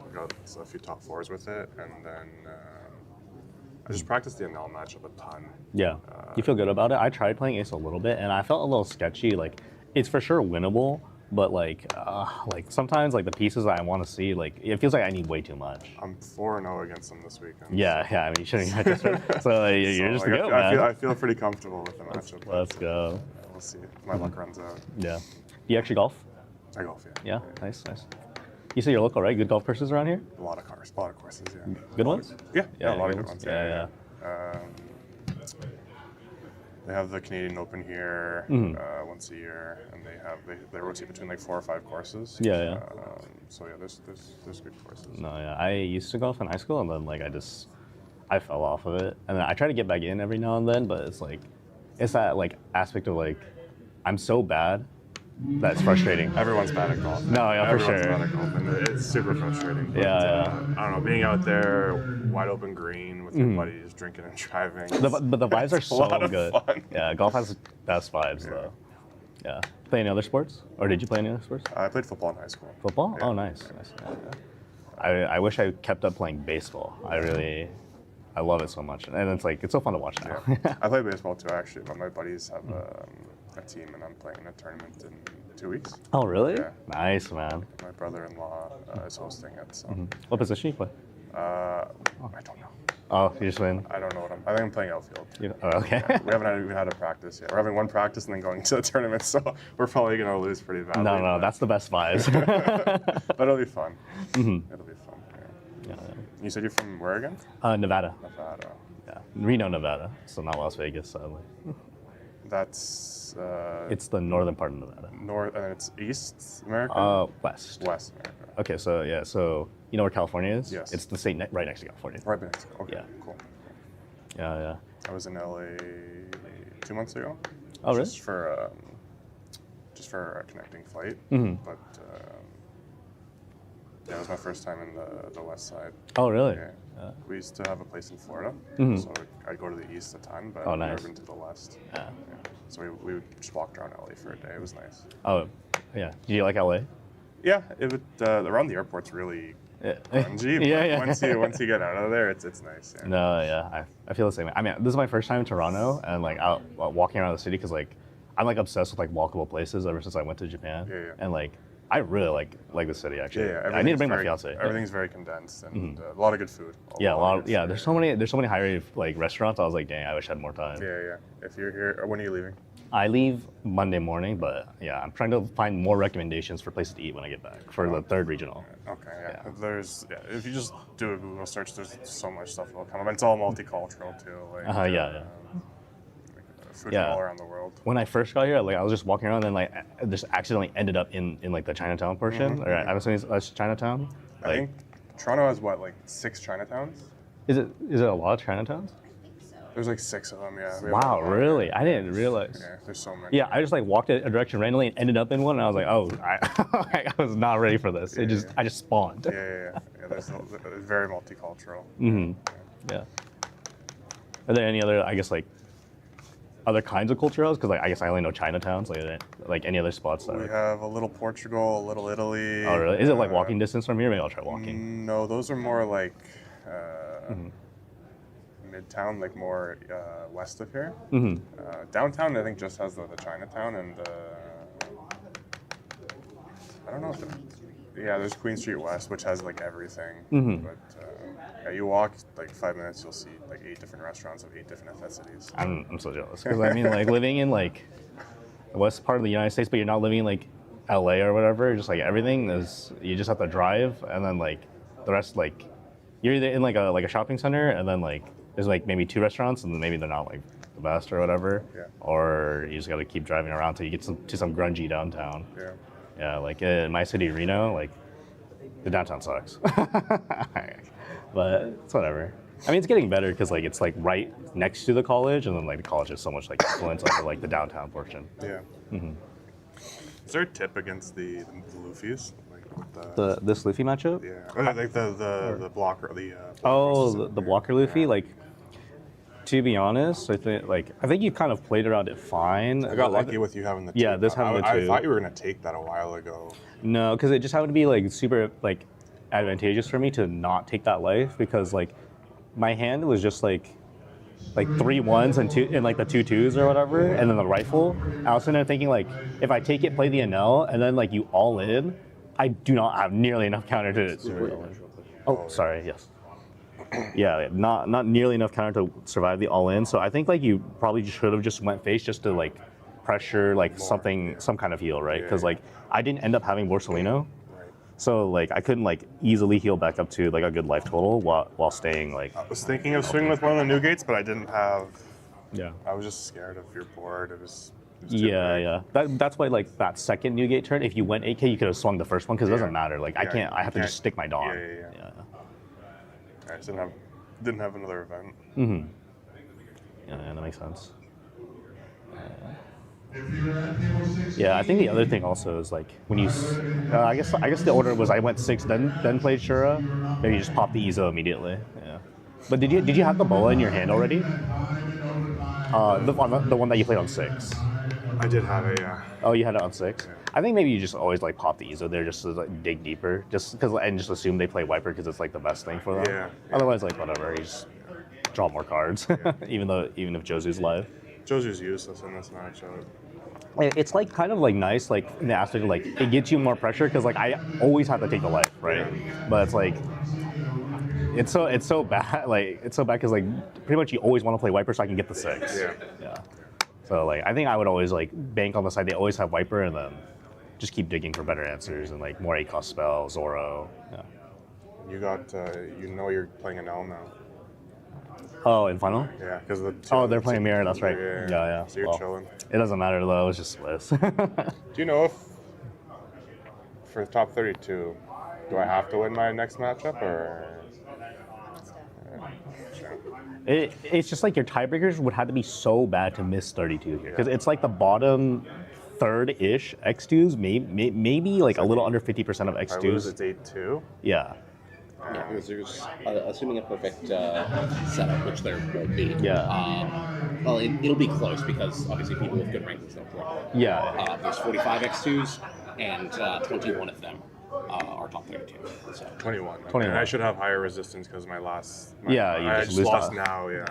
a few top 4s with it, and then I just practiced the NL matchup a ton.
Yeah. You feel good about it? I tried playing Ace a little bit, and I felt a little sketchy. Like, it's for sure winnable. But like sometimes like the pieces that I want to see, like it feels like I need way too much.
I'm 4-0 against them this weekend.
Yeah. I mean, you shouldn't have just so you're just
like,
the goat, man.
I feel pretty comfortable with the matchup.
Let's go.
We'll see if my luck runs out.
Yeah. Do you actually golf?
I golf, yeah.
Yeah. Nice. You say you're local, right? Good golf courses around here?
A lot of courses, yeah.
Good ones?
Yeah, a lot of good ones.
Yeah.
They have the Canadian Open here once a year, and they rotate between like 4 or 5 courses.
Yeah.
So yeah, there's good courses.
No, yeah. I used to golf in high school, and then like I fell off of it, and then I try to get back in every now and then, but it's that like aspect of like I'm so bad that's frustrating.
Everyone's bad at golf.
No, yeah, for sure.
Everyone's bad at golf, and it's super frustrating. But, I don't know, being out there, wide open green with your buddies, drinking and driving.
But the vibes are so good.
Fun.
Yeah, golf has the best vibes though. Yeah. Play any other sports? Or did you play any other sports?
I played football in high school.
Football?
Yeah.
Oh, nice. I wish I kept up playing baseball. I love it so much, and it's like it's so fun to watch now.
Yeah. I play baseball too, actually, but my buddies have a team, and I'm playing in a tournament in 2 weeks.
Oh, really?
Yeah.
Nice, man.
My brother-in-law is hosting it. So.
What position you play?
I don't know.
Oh, you just win.
I don't know what I think I'm playing outfield.
Okay.
Yeah, we haven't even had a practice yet. We're having one practice and then going to the tournament, so we're probably gonna lose pretty badly.
No, that's the best vibes.
But it'll be fun.
Mm-hmm.
It'll be fun. Yeah. You said you're from where again?
Nevada.
Nevada.
Yeah, Reno, Nevada. So not Las Vegas, sadly.
That's.
It's the northern part of Nevada.
North, and it's East America.
West.
West America.
Okay, so yeah, so you know where California is?
Yes.
It's the state right next to California.
Right next. Okay.
Yeah.
Cool.
Yeah.
I was in LA 2 months ago.
Oh, really?
Just for a connecting flight.
Mm-hmm.
But yeah, it was my first time in the West Side.
Oh, really?
Yeah. We used to have a place in Florida, so I'd go to the East a ton, but I've never been to the West.
Yeah.
So we just walked around LA for a day. It was nice.
Oh, yeah. Do you like LA?
Yeah, it would, around the airport's really grungy. But
Yeah.
once you get out of there, it's nice. Yeah.
No, yeah, I feel the same. I mean, this is my first time in Toronto, and like out walking around the city because like I'm like obsessed with like walkable places ever since I went to Japan.
Yeah.
And like I really like the city actually.
Yeah.
I need to bring my fiance.
Everything's very condensed and a lot of good food.
There's so many high-rated like restaurants. I was like, dang, I wish I had more time.
Yeah. If you're here, when are you leaving?
I leave Monday morning, but yeah, I'm trying to find more recommendations for places to eat when I get back for the third regional.
Okay, yeah. If you just do a Google search, there's so much stuff will come up. And it's all multicultural too. Like, food from all around the world.
When I first got here, like I was just walking around and like I just accidentally ended up in like the Chinatown portion. Or I'm assuming it's Chinatown.
I think Toronto has what, like 6 Chinatowns?
Is it a lot of Chinatowns?
There's like 6 of them, yeah.
Wow, really? I didn't realize.
Yeah, there's so many.
Yeah, I just like walked a direction randomly and ended up in one, and I was like, oh, I was not ready for this. I just spawned.
Yeah. There's very multicultural.
Mm-hmm. Yeah. Are there any other, I guess, like other kinds of cultures? Because like I guess I only know Chinatowns. Like any other spots that
we have a little Portugal, a little Italy.
Oh, really? Is it like walking distance from here? Maybe I'll try walking.
No, those are more like. Midtown, like more west of here. Downtown, I think, just has the Chinatown and I don't know if there's Queen Street West, which has like everything. But you walk like 5 minutes, you'll see like 8 different restaurants of 8 different ethnicities.
I'm so jealous because I mean, like living in like the west part of the United States, but you're not living in like LA or whatever. Just like everything is, you just have to drive, and then like the rest, like you're either in like a shopping center, and then like. There's like maybe 2 restaurants, and maybe they're not like the best or whatever. Yeah. Or you just got to keep driving around till you get to some grungy downtown.
Yeah.
Yeah, like in my city, Reno, like the downtown sucks. But it's whatever. I mean, it's getting better because like it's like right next to the college, and then like the college has so much like influence over like the downtown portion.
Yeah.
Mm-hmm.
Is there a tip against the Luffy's?
This Luffy matchup?
Yeah. Like the blocker,
the blocker Luffy, like. To be honest, I think you kind of played around it fine.
I got lucky with you having the 2.
Yeah, this having the 2.
I thought you were gonna take that a while ago.
No, because it just happened to be like super like advantageous for me to not take that life because like my hand was just like 3 1s and like the 2 2s or whatever, and then the rifle. I was sitting there thinking like if I take it, play the NL, and then like you all in, I do not have nearly enough counter to. Oh, sorry. Yes. Yeah, not nearly enough counter to survive the all-in. So I think like you probably should have just went face just to like pressure like some kind of heal, right? Because like I didn't end up having Borsalino, so like I couldn't like easily heal back up to like a good life total while staying like.
I was thinking of swinging with one of the new gates, but I didn't have.
Yeah.
I was just scared of your board. It was
yeah. That's why like that second new gate turn, if you went 8K, you could have swung the first one because it doesn't matter. Like I have to just stick my dog.
Yeah. I just didn't have another event.
Mm-hmm. Yeah, that makes sense. Yeah, I think the other thing also is like when you, I guess the order was I went 6, then played Shura. Maybe you just pop the Izo immediately. Yeah. But did you have the boa in your hand already? The one that you played on 6.
I did have it, yeah.
Oh, you had it on 6?
Yeah.
I think maybe you just always like pop the Ezo there just to like dig deeper, just because and just assume they play Wiper because it's like the best thing for them.
Yeah.
Otherwise, like whatever, you just draw more cards, even if Josu's live.
Josu's useless in this matchup.
It's like kind of like nice, like in the aspect of like it gets you more pressure because like I always have to take the life, right? But it's like it's so bad, like it's so bad because like pretty much you always want to play Wiper so I can get the 6. Yeah. So like I think I would always like bank on the side they always have Wiper and then just keep digging for better answers and like more 8-cost spells, Zoro. Yeah.
You got, you're playing an L now.
Oh, in final?
Yeah, because the
they're playing mirror. That's right. Yeah.
So you're chilling.
It doesn't matter though. It's just Swiss.
Do you know if for the top 32, do I have to win my next matchup or?
It's just like your tiebreakers would have to be so bad to miss 32 here because it's like the bottom third-ish X2s, maybe like a little under 50% of X2s.
If I lose, it's 8-2.
Yeah.
Yeah, because there's, assuming a perfect setup, which there won't be.
Yeah.
Well, it'll be close because obviously people with good rankings don't play.
Yeah.
There's 45 X2s, and 21 of them are top 32. So
21. Okay.
21.
I should have higher resistance because my last.
You
I
just lose
lost
that.
now. Yeah.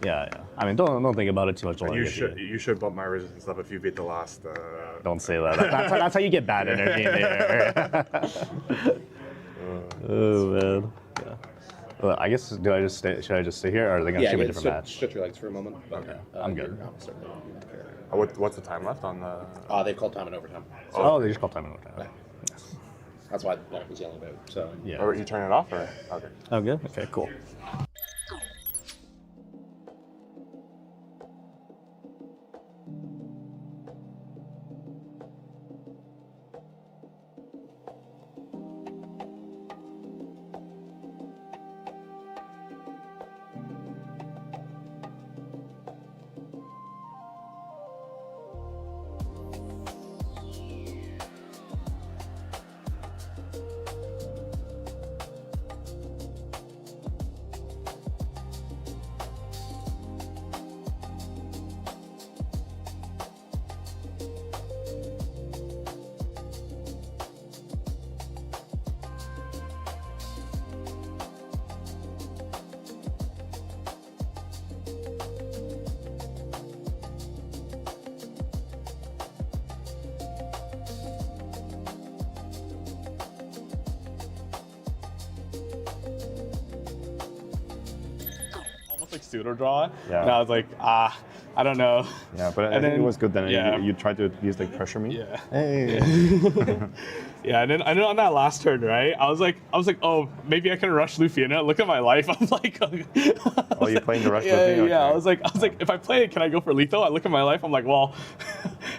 Yeah. I mean, don't think about it too much.
You should bump my resistance up if you beat the last.
Don't say that. That's how you get bad energy in there. Oh man. Yeah. Well, I guess should I just stay here, or are they gonna shoot me a different match?
Stretch your legs for a moment.
Okay. I'm good.
What's the time left on the?
They've called time and overtime.
Oh, they just called time and overtime.
That's why I was yelling about. So
yeah.
Or you turn it off, or okay.
Oh, good. Okay, cool.
Like pseudo draw.
Yeah.
And I was like, I don't know.
Yeah, but
and
I think it was good then.
Yeah.
You tried to use like pressure me.
Yeah.
Hey.
Yeah, and then on that last turn, right? I was like, oh, maybe I can rush Luffy. And I look at my life. I'm like,
oh, you're playing the rush
yeah,
Luffy? Okay.
Yeah. I was like, if I play it, can I go for lethal? I look at my life. I'm like, well,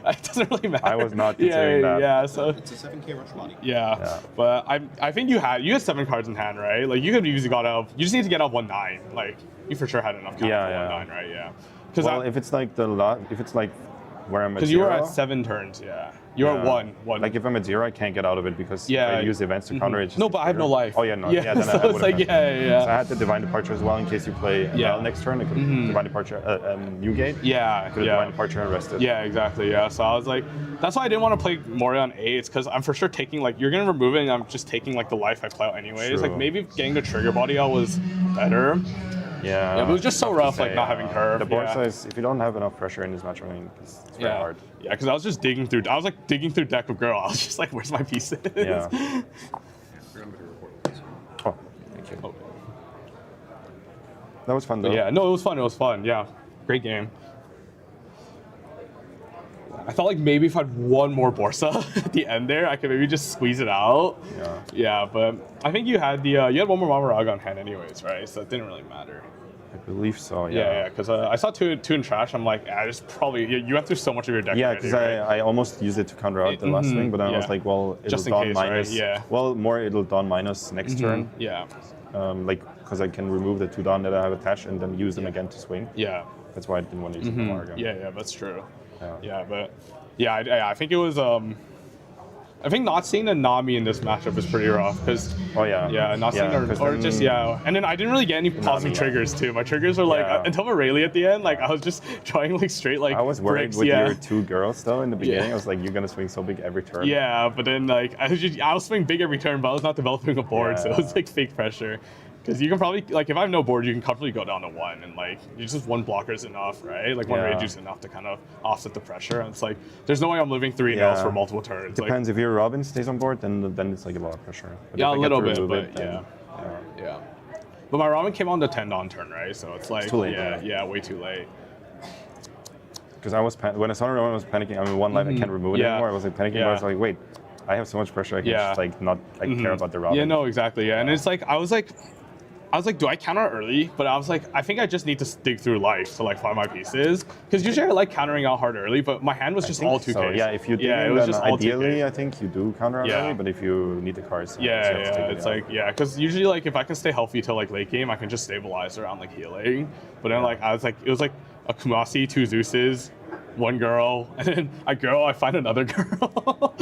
it doesn't really matter.
I was not considering that.
Yeah. So
it's a 7K rush body.
Yeah. But I think you had 7 cards in hand, right? Like you could easily got out. You just need to get out 1-9. Like you for sure had enough count for 1-9, right? Yeah.
Well, if it's like if it's like where I'm at 0.
Because you were at 7 turns, yeah. You're at 1.
Like if I'm at 0, I can't get out of it because if I use the events to counter it. Just
no, but I have no life.
Oh yeah, no.
Yeah,
then
so
I
it's like, yeah.
So I had to Divine Departure as well in case you play next turn. I could Divine Departure, Newgate.
Yeah,
Divine Departure and rest it.
Yeah, exactly, yeah. So I was like, that's why I didn't want to play Mori on 8. It's because I'm for sure taking, like, you're going to remove it and I'm just taking, like, the life I play out anyways.
True.
Like, maybe getting the trigger body out was better.
Yeah.
But it was just so rough, like, not having curve.
The board size, if you don't have enough pressure in this match, I mean, it's very hard.
Yeah, because I was just digging through, deck of girl. I was just like, where's my pieces?
Yeah. Oh, thank you. That was fun, though.
Yeah, no, it was fun. Yeah, great game. I felt like maybe if I had one more Borsa at the end there, I could maybe just squeeze it out.
Yeah.
Yeah, but I think you had you had one more Mamaraga on hand anyways, right? So it didn't really matter.
I believe so, yeah.
Yeah, because I saw two in trash. I'm like, just probably, you went through so much of your deck.
Yeah, because I almost used it to counter out the last swing, but then I was like, well, it'll dawn minus. Right? Yeah. Well, more it'll dawn minus next turn.
Yeah.
Like, because I can remove the 2 dawn that I have attached and then use them again to swing.
Yeah.
That's why I didn't want to use Mamaraga.
Yeah, that's true.
Yeah.
Yeah, but yeah, I think it was I think not seeing the Nami in this matchup is pretty rough because not seeing her and then I didn't really get any positive triggers too. My triggers were like until Rayleigh at the end, like I was just trying like straight like
I was worried
bricks,
with your 2 girls though in the beginning. I was like, you're gonna swing so big every turn.
Yeah, but then like I was swinging big every turn, but I was not developing a board, so it was like fake pressure. Because you can probably, like, if I have no board, you can comfortably go down to 1, and, like, just 1 blocker is enough, right? Like, 1 rage is enough to kind of offset the pressure. And it's like, there's no way I'm living 3 nails for multiple turns.
Depends. If your Robin stays on board, then it's, like, a lot of pressure. But
yeah, a little bit, but yeah. But my Robin came on the 10 on turn, right? So it's like,
it's too late,
way too late.
Because I was, when I saw Robin, I was panicking. I mean, 1 life, I can't remove it anymore. I was, like, panicking, but I was like, wait, I have so much pressure, I can just, like, not care about the Robin.
Yeah, no, exactly, And it's like, I was like, do I counter early? But I was like, I think I just need to dig through life to like find my pieces. Because usually I like countering out hard early, but my hand was just all 2Ks.
So. Yeah, if you do,
it was just all
ideally
2K.
I think you do counter out early, but if you need the cards,
it's like, because usually like if I can stay healthy till like late game, I can just stabilize around like healing. But then like, I was like, it was like a Kumasi, 2 Zeuses, 1 girl, and then I find another girl.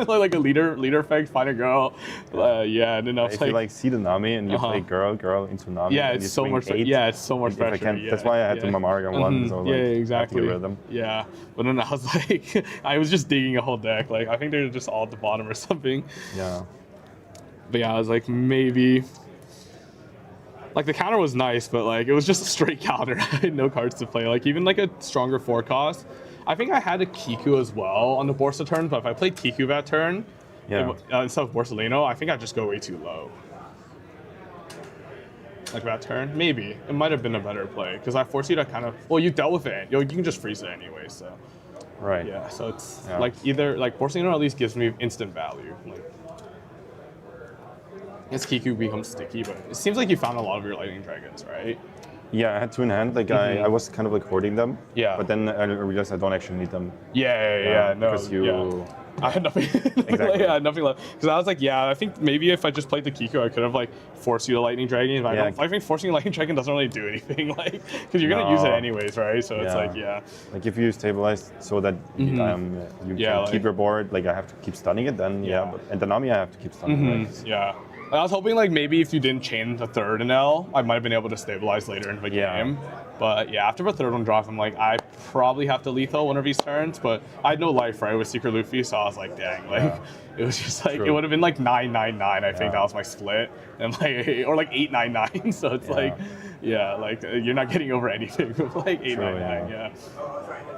Like a leader effect, find a girl. And then I was
if
like,
you like see the Nami and you play girl into Nami.
Yeah,
and
it's so much.
8,
it's so much pressure.
That's why I had to Mamari on 1. So like,
exactly.
I have to get rid of them.
Yeah, but then I was like, I was just digging a whole deck. Like I think they're just all at the bottom or something.
Yeah.
But yeah, I was like maybe. Like the counter was nice, but like it was just a straight counter. I had no cards to play. Like even like a stronger 4 cost. I think I had a Kiku as well on the Borsa turn, but if I played Kiku that turn, instead of Borsalino, I think I'd just go way too low. Like that turn, maybe it might have been a better play because I forced you to kind of. Well, you dealt with it. You can just freeze it anyway. So.
Right.
Yeah. So it's like either like Borsalino at least gives me instant value. Like. I guess Kiku becomes sticky, but it seems like you found a lot of your lightning dragons, right?
Yeah, I had 2 in hand. Like I was kind of like hoarding them.
Yeah.
But then I realized I don't actually need them.
No.
Because
I had nothing.
Exactly.
I had nothing left. Because I was like, I think maybe if I just played the Kiku, I could have like forced you to lightning dragon. But I think forcing a lightning dragon doesn't really do anything, like because you're gonna use it anyways, right? So it's like
Like if you stabilize so that you can keep your board, like I have to keep stunning it, then and the Nami I have to keep stunning.
I was hoping like maybe if you didn't chain the 3rd in L, I might have been able to stabilize later in the game. But after the 3rd one drop, I'm like, I probably have to lethal one of these turns. But I had no life, right, with Secret Luffy, so I was like, dang, like it was just like it would have been like 9-9-9. I think that was my split, and like or like 8-9-9. So it's like, like you're not getting over anything with like 8-9-9.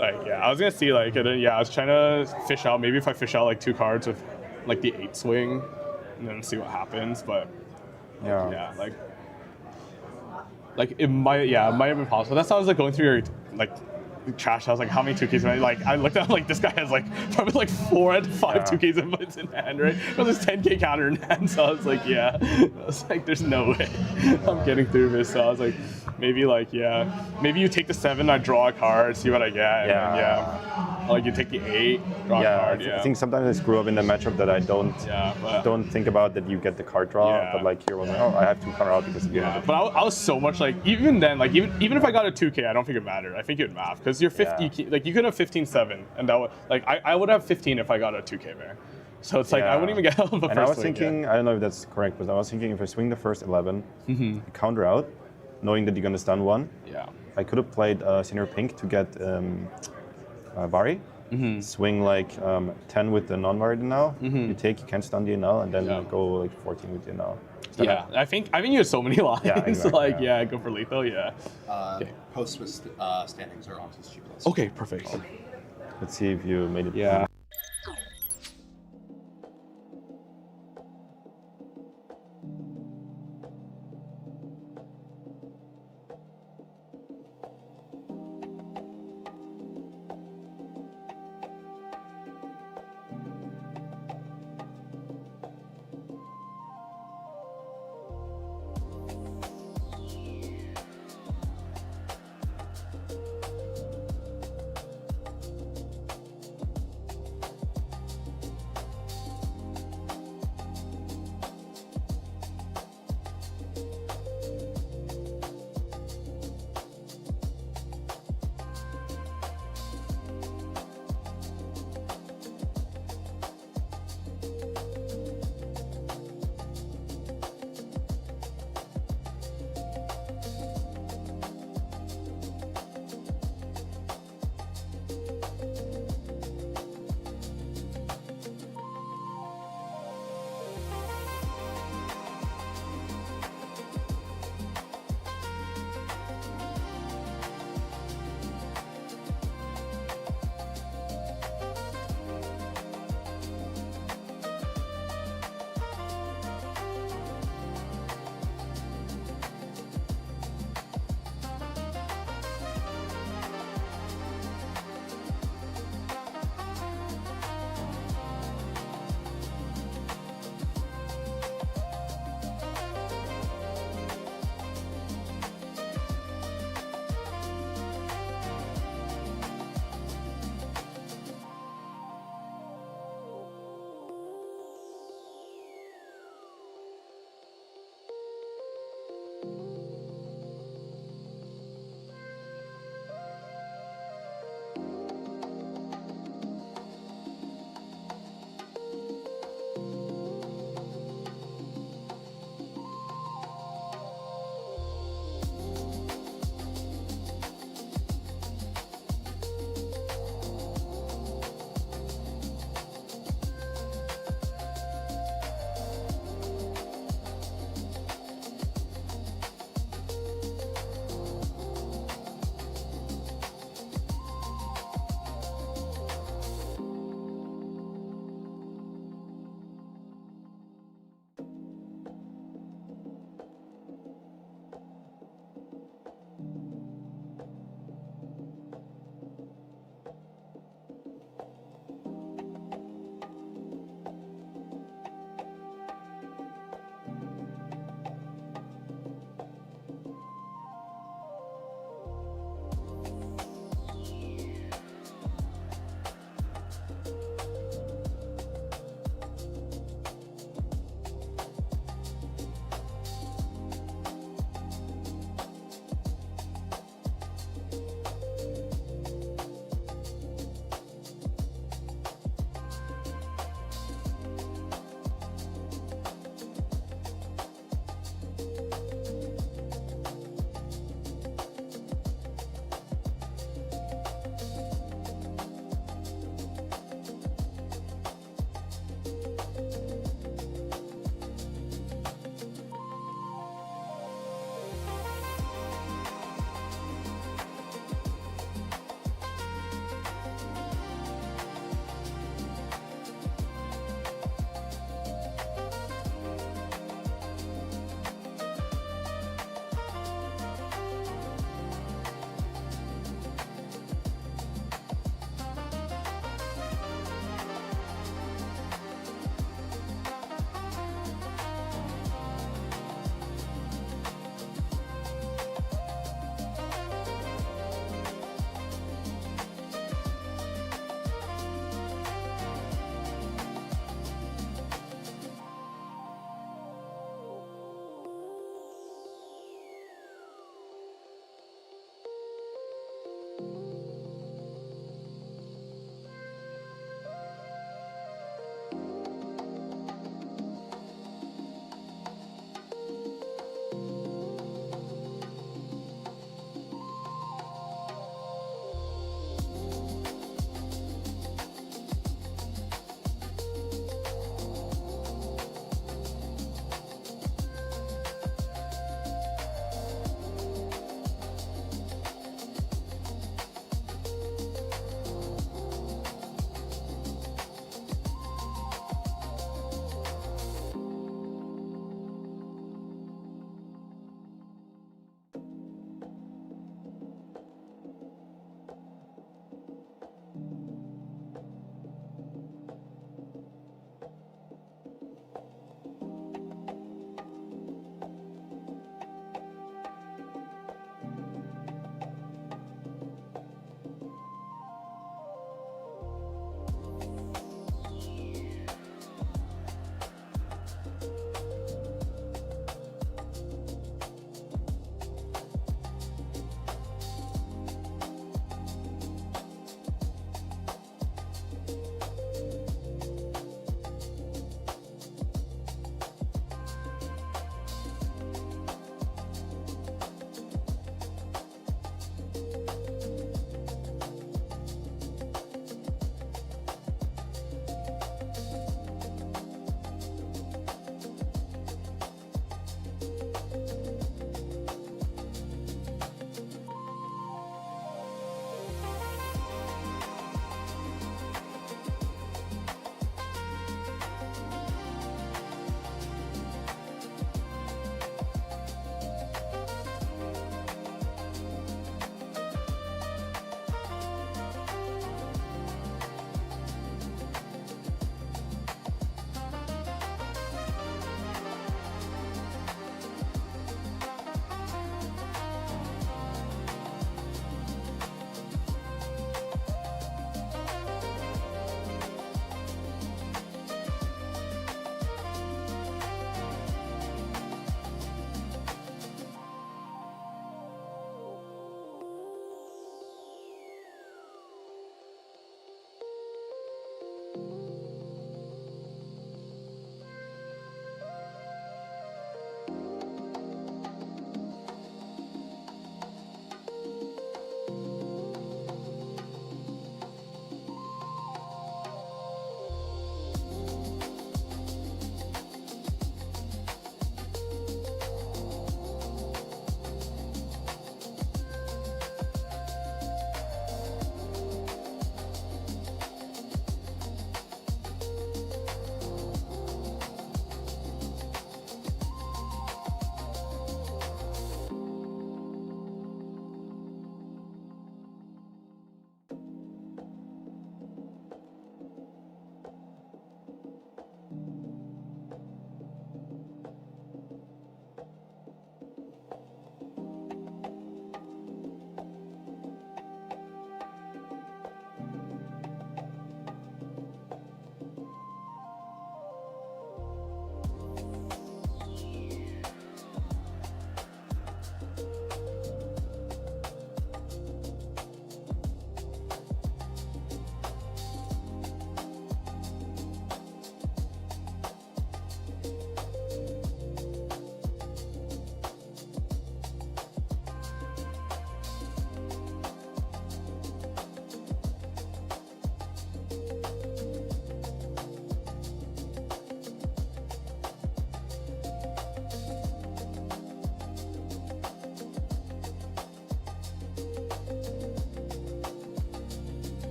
Like I was gonna see like, and then, I was trying to fish out. Maybe if I fish out like 2 cards with like the 8 swing. And then see what happens, but like it might have been possible. That's how I was like going through your like trash. I was like, how many 2Ks? And I looked at like this guy has like probably like 4 out of 5 2Ks inputs in hand, right? But there's 10K counter in hand, so I was like, I was like, there's no way I'm getting through this. So I was like, maybe like maybe you take the 7, I draw a card, see what I get, and then, like you take the 8, draw a card.
I think sometimes I screw up in the matchup that I don't think about that you get the card draw, but like here I'm like, I have to counter out because of
but I was so much like even then, like even if I got a 2K, I don't think it mattered. I think it would math because you're 50, like you could have 15-7, and that would like I would have 15 if I got a 2K there. So it's like I wouldn't even get out of the first.
And I was thinking, I don't know if that's correct, but I was thinking if I swing the first 11, counter out, knowing that you're gonna stun 1. I could have played Senior Pink to get Bari. Swing like 10 with the non-Bari now. You can stun the NL and then go like 14 with the NL.
I think you have so many lines.
Exactly,
Go for lethal.
Post with standings are on his cheap list.
Okay, perfect.
Let's see if you made it.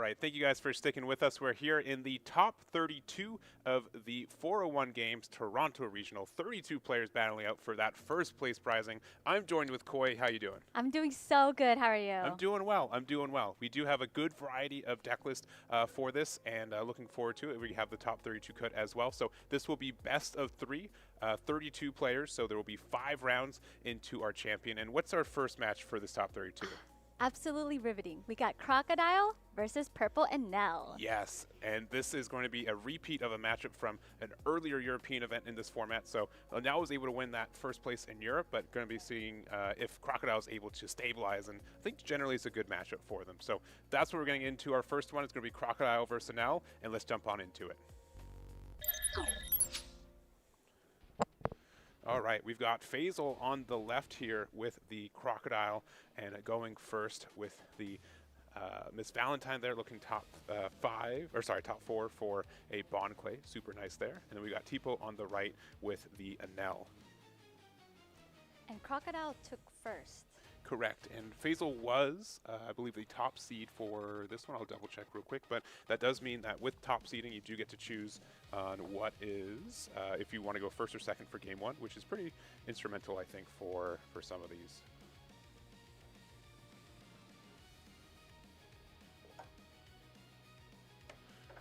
right, thank you guys for sticking with us. We're here in the top 32 of the 401 Games Toronto Regional. 32 players battling out for that first place prizing. I'm joined with Koi. How you doing?
I'm doing so good. How are you?
I'm doing well. I'm doing well. We do have a good variety of deck list for this, and looking forward to it. We have the top 32 cut as well. So this will be best of 3, 32 players. So there will be 5 rounds into our champion. And what's our first match for this top 32?
Absolutely riveting. We got Crocodile versus Purple and Nell.
Yes, and this is going to be a repeat of a matchup from an earlier European event in this format. So Nell was able to win that first place in Europe, but going to be seeing if Crocodile is able to stabilize, and I think generally it's a good matchup for them. So that's what we're getting into. Our first one is going to be Crocodile versus Nell, and let's jump on into it. All right, we've got Faisal on the left here with the Crocodile, and going first with the Miss Valentine there, looking top 4 for a Bon Clay. Super nice there. And then we got Tipo on the right with the Anel.
And Crocodile took first.
Correct. And Faisal was, I believe, the top seed for this one. I'll double check real quick. But that does mean that with top seeding, you do get to choose on what is, if you want to go first or second for game 1, which is pretty instrumental, I think, for some of these.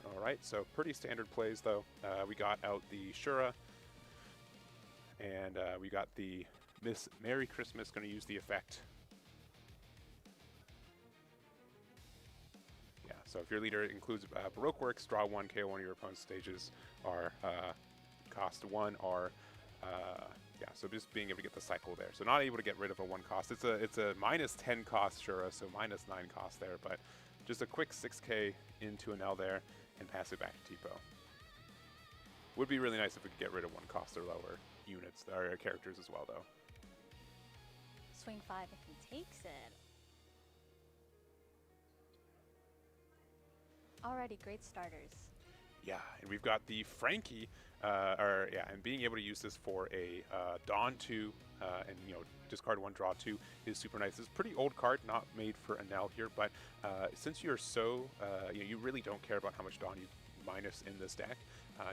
All right, so pretty standard plays, though. We got out the Shura, and we got the Miss Merry Christmas, going to use the effect. Yeah, so if your leader includes Baroque Works, draw 1, KO 1 of your opponent's stages, are cost 1, are, yeah, so just being able to get the cycle there. So not able to get rid of a 1 cost. It's a minus 10 cost Shura, so minus 9 cost there, but just a quick 6k into an L there, and pass it back to Tipo. Would be really nice if we could get rid of 1 cost or lower units, or characters as well, though.
Swing 5 if he takes it. Alrighty, great starters.
Yeah, and we've got the Frankie, and being able to use this for a Dawn 2, and discard 1, draw 2 is super nice. It's a pretty old card, not made for Anel here, but since you're so, you really don't care about how much Dawn you minus in this deck,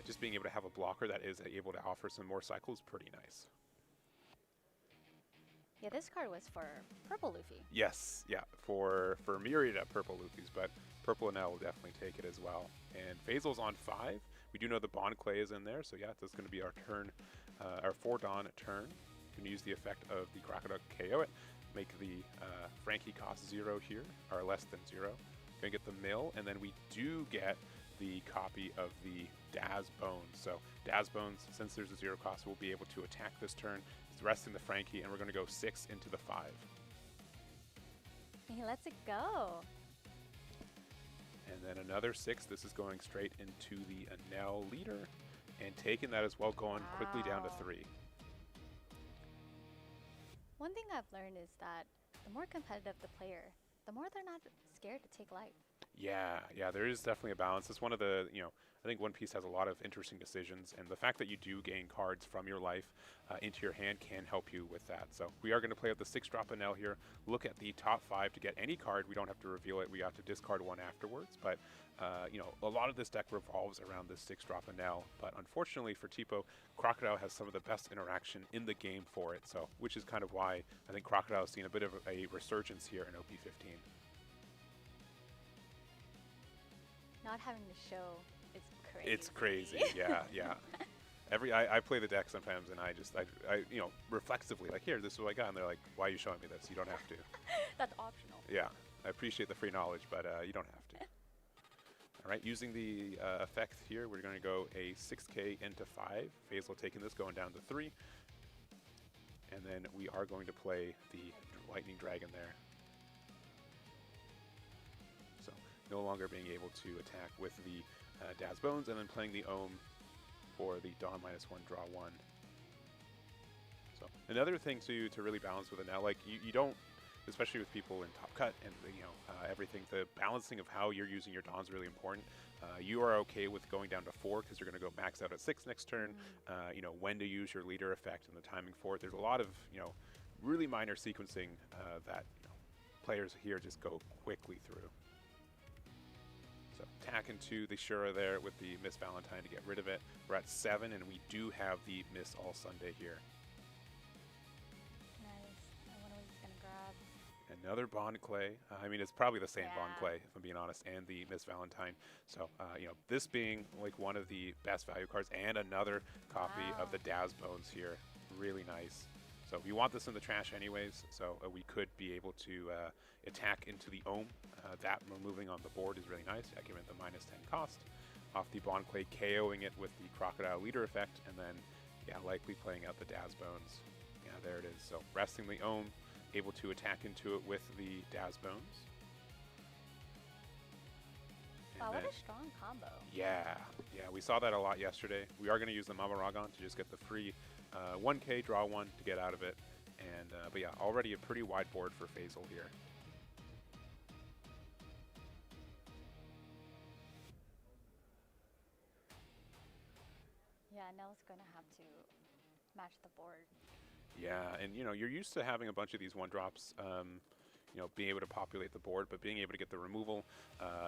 just being able to have a blocker that is able to offer some more cycles, pretty nice.
Yeah, this card was for Purple Luffy.
Yes, yeah, for myriad of Purple Luffys, but Purple Anel will definitely take it as well. And Faisal's on 5. We do know the Bon Clay is in there, so yeah, this is going to be our turn, our 4 Dawn turn. We can use the effect of the Crocodile, KO it, make the Frankie cost 0 here, or less than 0. Gonna get the mill, and then we do get the copy of the Daz Bones. So Daz Bones, since there's a 0 cost, we'll be able to attack this turn. It's resting the Frankie, and we're going to go 6 into the 5.
He lets it go.
And then another 6. This is going straight into the Anel leader, and taking that as well, going quickly down to 3.
One thing I've learned is that the more competitive the player, the more they're not scared to take life.
Yeah, there is definitely a balance. It's one of the, I think One Piece has a lot of interesting decisions, and the fact that you do gain cards from your life into your hand can help you with that. So we are going to play out the 6-drop Anel here, look at the top 5 to get any card. We don't have to reveal it. We have to discard 1 afterwards, but a lot of this deck revolves around this 6-drop Anel, but unfortunately for Tipo, Crocodile has some of the best interaction in the game for it, so which is kind of why I think Crocodile has seen a bit of a resurgence here in OP15.
Not having to show is crazy.
It's crazy, yeah. I play the deck sometimes, and I reflexively, like, here, this is what I got, and they're like, why are you showing me this? You don't have to.
That's optional.
Yeah, I appreciate the free knowledge, but you don't have to. All right, using the effect here, we're going to go a 6k into 5. Faisal taking this, going down to 3. And then we are going to play the Lightning Dragon there. So no longer being able to attack with the Daz Bones, and then playing the Ohm for the Dawn -1, draw 1. So another thing to really balance with it now, like you don't, especially with people in TOPCUT and everything, the balancing of how you're using your Dawn is really important. You are okay with going down to 4 because you're going to go max out at 6 next turn. When to use your leader effect and the timing for it. There's a lot of really minor sequencing that players here just go quickly through. So attack into the Shura there with the Miss Valentine to get rid of it. We're at 7, and we do have the Miss All Sunday here.
Nice. I wonder what he's going to grab.
Another Bond Clay. I mean, it's probably the same Bond Clay, if I'm being honest, and the Miss Valentine. So, you know, this being like one of the best value cards, and another copy of the Daz Bones here. Really nice. So we want this in the trash anyways, so we could be able to attack into the Ohm. That removing on the board is really nice. I give it the -10 cost. Off the Bond Clay, KOing it with the Crocodile Leader effect, and then, yeah, likely playing out the Daz Bones. Yeah, there it is. So resting the Ohm, able to attack into it with the Daz Bones.
Wow, what a strong combo.
Yeah, we saw that a lot yesterday. We are going to use the Mamaragon to just get the free 1K, draw 1 to get out of it. And but yeah, already a pretty wide board for Faisal here.
Yeah, Nell's going to have to match the board.
Yeah, and you know, you're used to having a bunch of these 1-drops, you know, being able to populate the board, but being able to get the removal,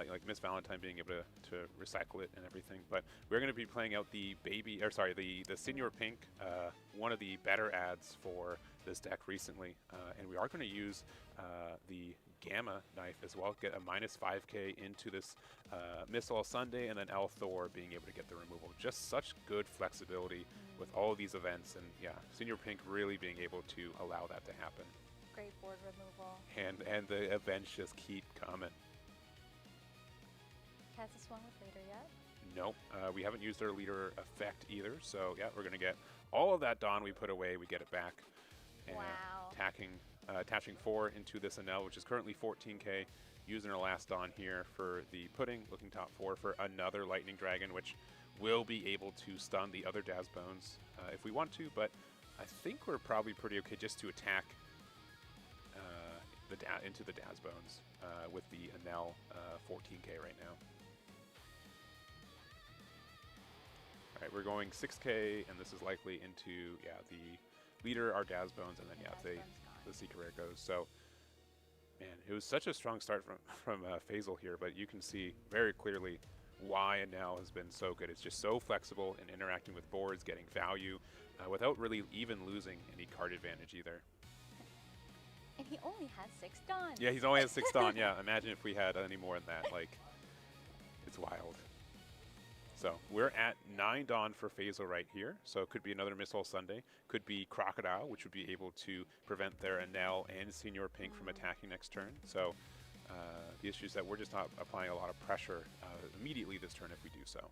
like Miss Valentine being able to recycle it and everything. But we're going to be playing out the the Senior Pink, one of the better ads for this deck recently, and we are going to use the Gamma Knife as well, get a -5K into this Missile Sunday, and then El Thor being able to get the removal. Just such good flexibility with all of these events, and yeah, Senior Pink really being able to allow that to happen.
Great board removal.
And the events just keep coming.
Has this one with leader yet?
Nope, we haven't used our leader effect either, so yeah, we're gonna get all of that Dawn we put away, we get it back. And attaching 4 into this Enel, which is currently 14K, using our last Dawn here for the pudding, looking top 4 for another Lightning Dragon, which will be able to stun the other Daz Bones if we want to, but I think we're probably pretty okay just to attack into the Daz Bones with the Enel 14K right now. All right, we're going 6K, and this is likely into, yeah, the leader, our Daz Bones, and then, yeah, the Secret Rare goes. So, man, it was such a strong start from Faisal here, but you can see very clearly why Enel has been so good. It's just so flexible in interacting with boards, getting value, without really even losing any card advantage either.
And he only has 6 Dawns.
Yeah, he's only has 6 Dawn. Yeah, imagine if we had any more than that. Like, it's wild. So we're at 9 Dawn for Faisal right here. So it could be another Missile Sunday. Could be Crocodile, which would be able to prevent their Enel and Senior Pink from attacking next turn. So the issue is that we're just not applying a lot of pressure immediately this turn if we do so.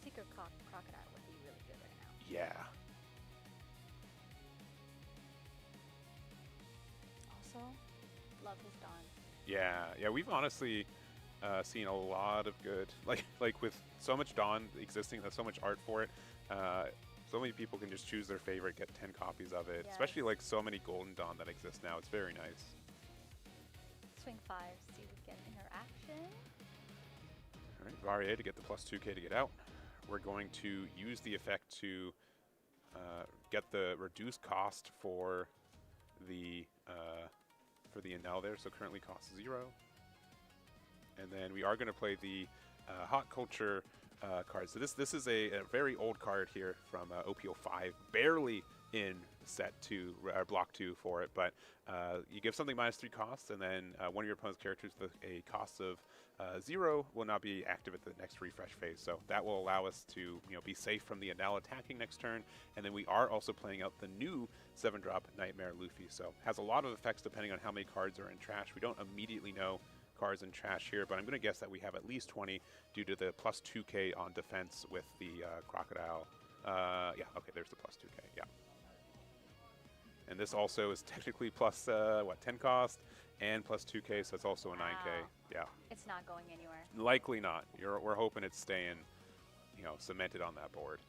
Secret Crocodile would be really good right now.
Yeah.
Also, love his Dawn.
Yeah, we've honestly seen a lot of good, like with so much Dawn existing, there's so much art for it. So many people can just choose their favorite, get 10 copies of it, especially like so many Golden Dawn that exist now. It's very nice.
Swing 5, see if we get interaction.
All right, Varier to get the +2K to get out. We're going to use the effect to get the reduced cost for the Enel there, so currently costs 0. And then we are going to play the Hot Culture card. So this is a very old card here from OPO5, barely in set 2, block 2 for it, but you give something -3 costs, and then one of your opponent's characters with a cost of 0 will not be active at the next refresh phase. So that will allow us to be safe from the Enel attacking next turn, and then we are also playing out the new 7-drop Nightmare Luffy. So has a lot of effects depending on how many cards are in trash. We don't immediately know cards in trash here, but I'm going to guess that we have at least 20 due to the +2K on defense with the Crocodile. Yeah, okay, there's the +2K, yeah. And this also is technically plus, 10 cost and +2K, so it's also a 9K. Yeah.
It's not going anywhere.
Likely not. We're hoping it's staying, cemented on that board.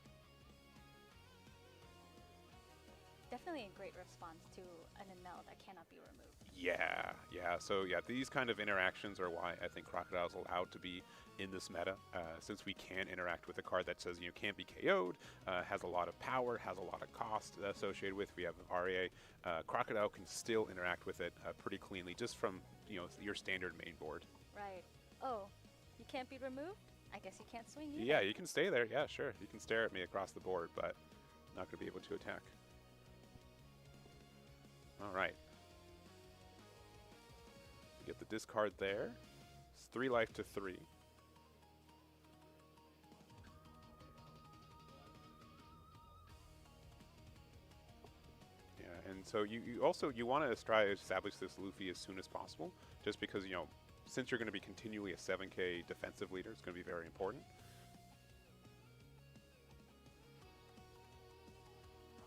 definitely a great response to an Enel that cannot be removed.
Yeah, yeah. So yeah, these kind of interactions are why I think Crocodile's allowed to be in this meta, since we can interact with a card that says can't be KO'd, has a lot of power, has a lot of cost associated with. We have RA. Crocodile can still interact with it pretty cleanly, just from your standard main board.
Right. Oh, you can't be removed? I guess you can't swing either.
Yeah, you can stay there. Yeah, sure. You can stare at me across the board, but not going to be able to attack. All right. You get the discard there. It's 3 life to 3. Yeah, and so you want to try to establish this Luffy as soon as possible, just because, since you're going to be continually a 7k defensive leader, it's going to be very important.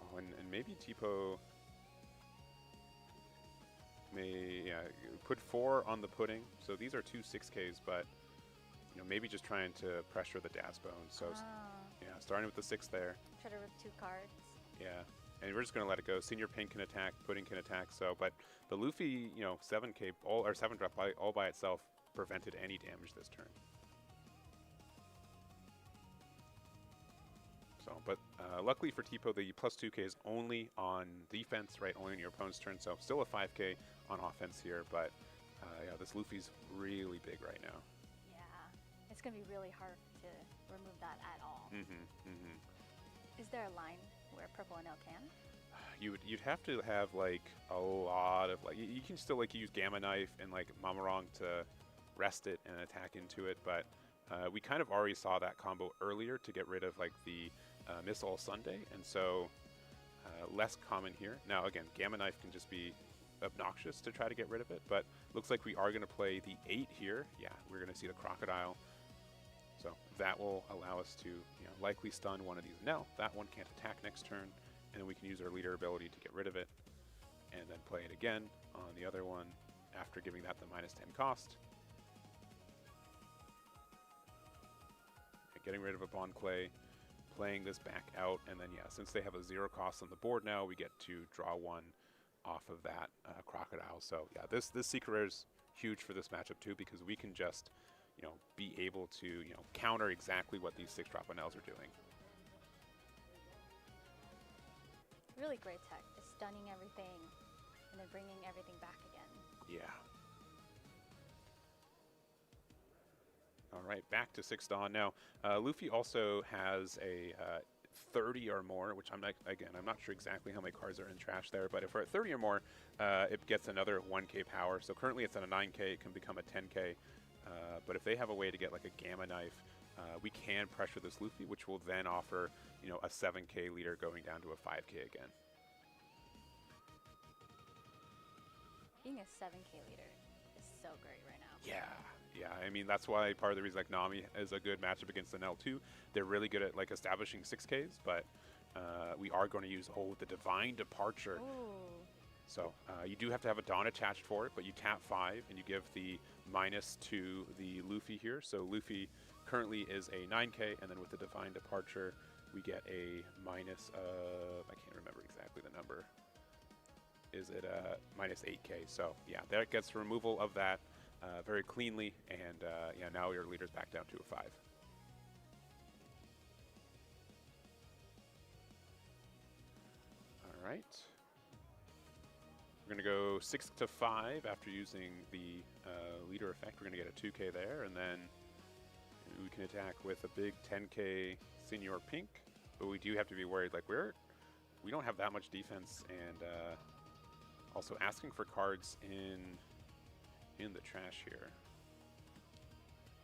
Oh, and maybe Tipo may put 4 on the pudding. So these are 2 6Ks, but maybe just trying to pressure the Daz Bone. So yeah, starting with the 6 there.
Treader with 2 cards.
Yeah, and we're just gonna let it go. Senior Pink can attack, pudding can attack. So, but the Luffy, 7K or 7 drop all by itself prevented any damage this turn. So, but luckily for Tipo, the plus 2K is only on defense, right? Only on your opponent's turn. So still a 5K on offense here, but yeah, this Luffy's really big right now.
Yeah, it's gonna be really hard to remove that at all. Is there a line where Purple Enel can?
You'd have to have like a lot of you can still use Gamma Knife and Mamarong to rest it and attack into it, but we kind of already saw that combo earlier to get rid of the Missile Sunday, and so less common here. Now again, Gamma Knife can just be obnoxious to try to get rid of it, but looks like we are going to play the 8 here. Yeah, we're going to see the Crocodile. So that will allow us to likely stun one of these. Now, that one can't attack next turn, and then we can use our leader ability to get rid of it, and then play it again on the other one after giving that the -10 cost. And getting rid of a Bon Clay, playing this back out, and then yeah, since they have a 0 cost on the board now, we get to draw 1 off of that Crocodile. So yeah, this Secret Rare is huge for this matchup too, because we can just be able to, counter exactly what these 6-drop Enels are doing.
Really great tech, just stunning everything and then bringing everything back again.
Yeah. All right, back to 6 Dawn now. Luffy also has a 30 or more, which I'm not sure exactly how many cards are in trash there, but if we're at 30 or more, it gets another 1k power. So currently it's at a 9k, it can become a 10k. But if they have a way to get a Gamma Knife, we can pressure this Luffy, which will then offer, a 7k leader going down to a 5k again.
Being a 7k leader is so great right now.
Yeah. I mean, that's why part of the reason Nami is a good matchup against the L2. They're really good at establishing 6Ks, but we are going to use the Divine Departure.
Ooh.
So you do have to have a Dawn attached for it, but you tap 5 and you give the minus to the Luffy here. So Luffy currently is a 9k, and then with the Divine Departure, we get a minus of, I can't remember exactly the number. Is it minus 8k? So yeah, that gets removal of that very cleanly, and yeah, now your leader's back down to a 5. All right. We're going to go 6 to 5 after using the leader effect. We're going to get a 2k there, and then we can attack with a big 10k Senior Pink, but we do have to be worried, we don't have that much defense, and also asking for cards in the trash here.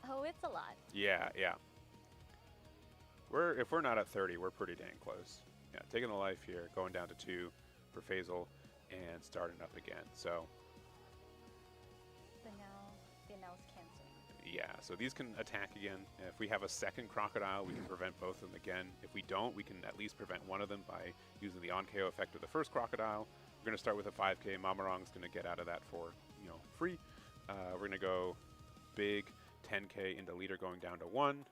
Oh, it's a lot.
Yeah. If we're not at 30, we're pretty dang close. Yeah, taking the life here, going down to 2 for Phasal, and starting up again. So
the Enels can swing.
yeah, so these can attack again. If we have a second Crocodile, we can prevent both of them again. If we don't, we can at least prevent one of them by using the on-KO effect of the first Crocodile. We're going to start with a 5k. Mamarong's going to get out of that for free. We're going to go big 10k into leader, going down to 1.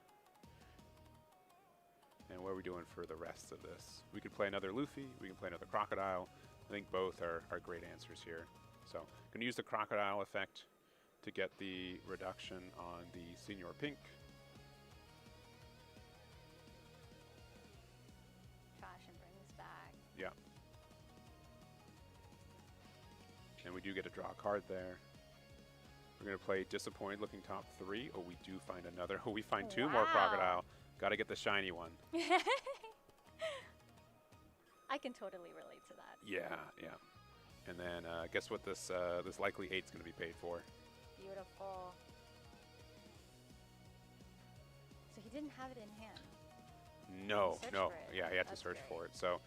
And what are we doing for the rest of this? We could play another Luffy. We can play another Crocodile. I think both are great answers here. So I'm going to use the Crocodile effect to get the reduction on the Senior Pink.
Trash and bring this back.
Yeah. And we do get to draw a card there. We're going to play Disappointed looking top 3. Oh, we do find another. Oh, we find 2 more Crocodile. Got to get the shiny one.
I can totally relate to that.
Yeah, yeah. And then guess what this this likely 8's going to be paid for?
Beautiful. So he didn't have it in hand.
No,
Search
no.
for it.
Yeah, he had to search for it. So,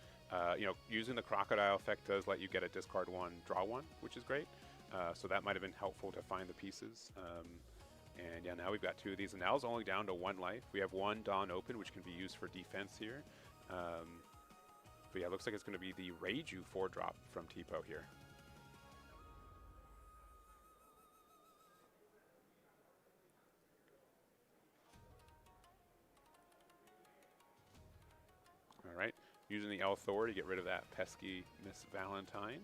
you know, using the Crocodile effect does let you get a discard 1, draw 1, which is great. So that might have been helpful to find the pieces. And yeah, now we've got 2 of these. And Now's only down to 1 life. We have 1 Dawn open, which can be used for defense here. But yeah, it looks like it's going to be the Reiju 4-drop from Tipo here. All right, using the L Thor to get rid of that pesky Miss Valentine.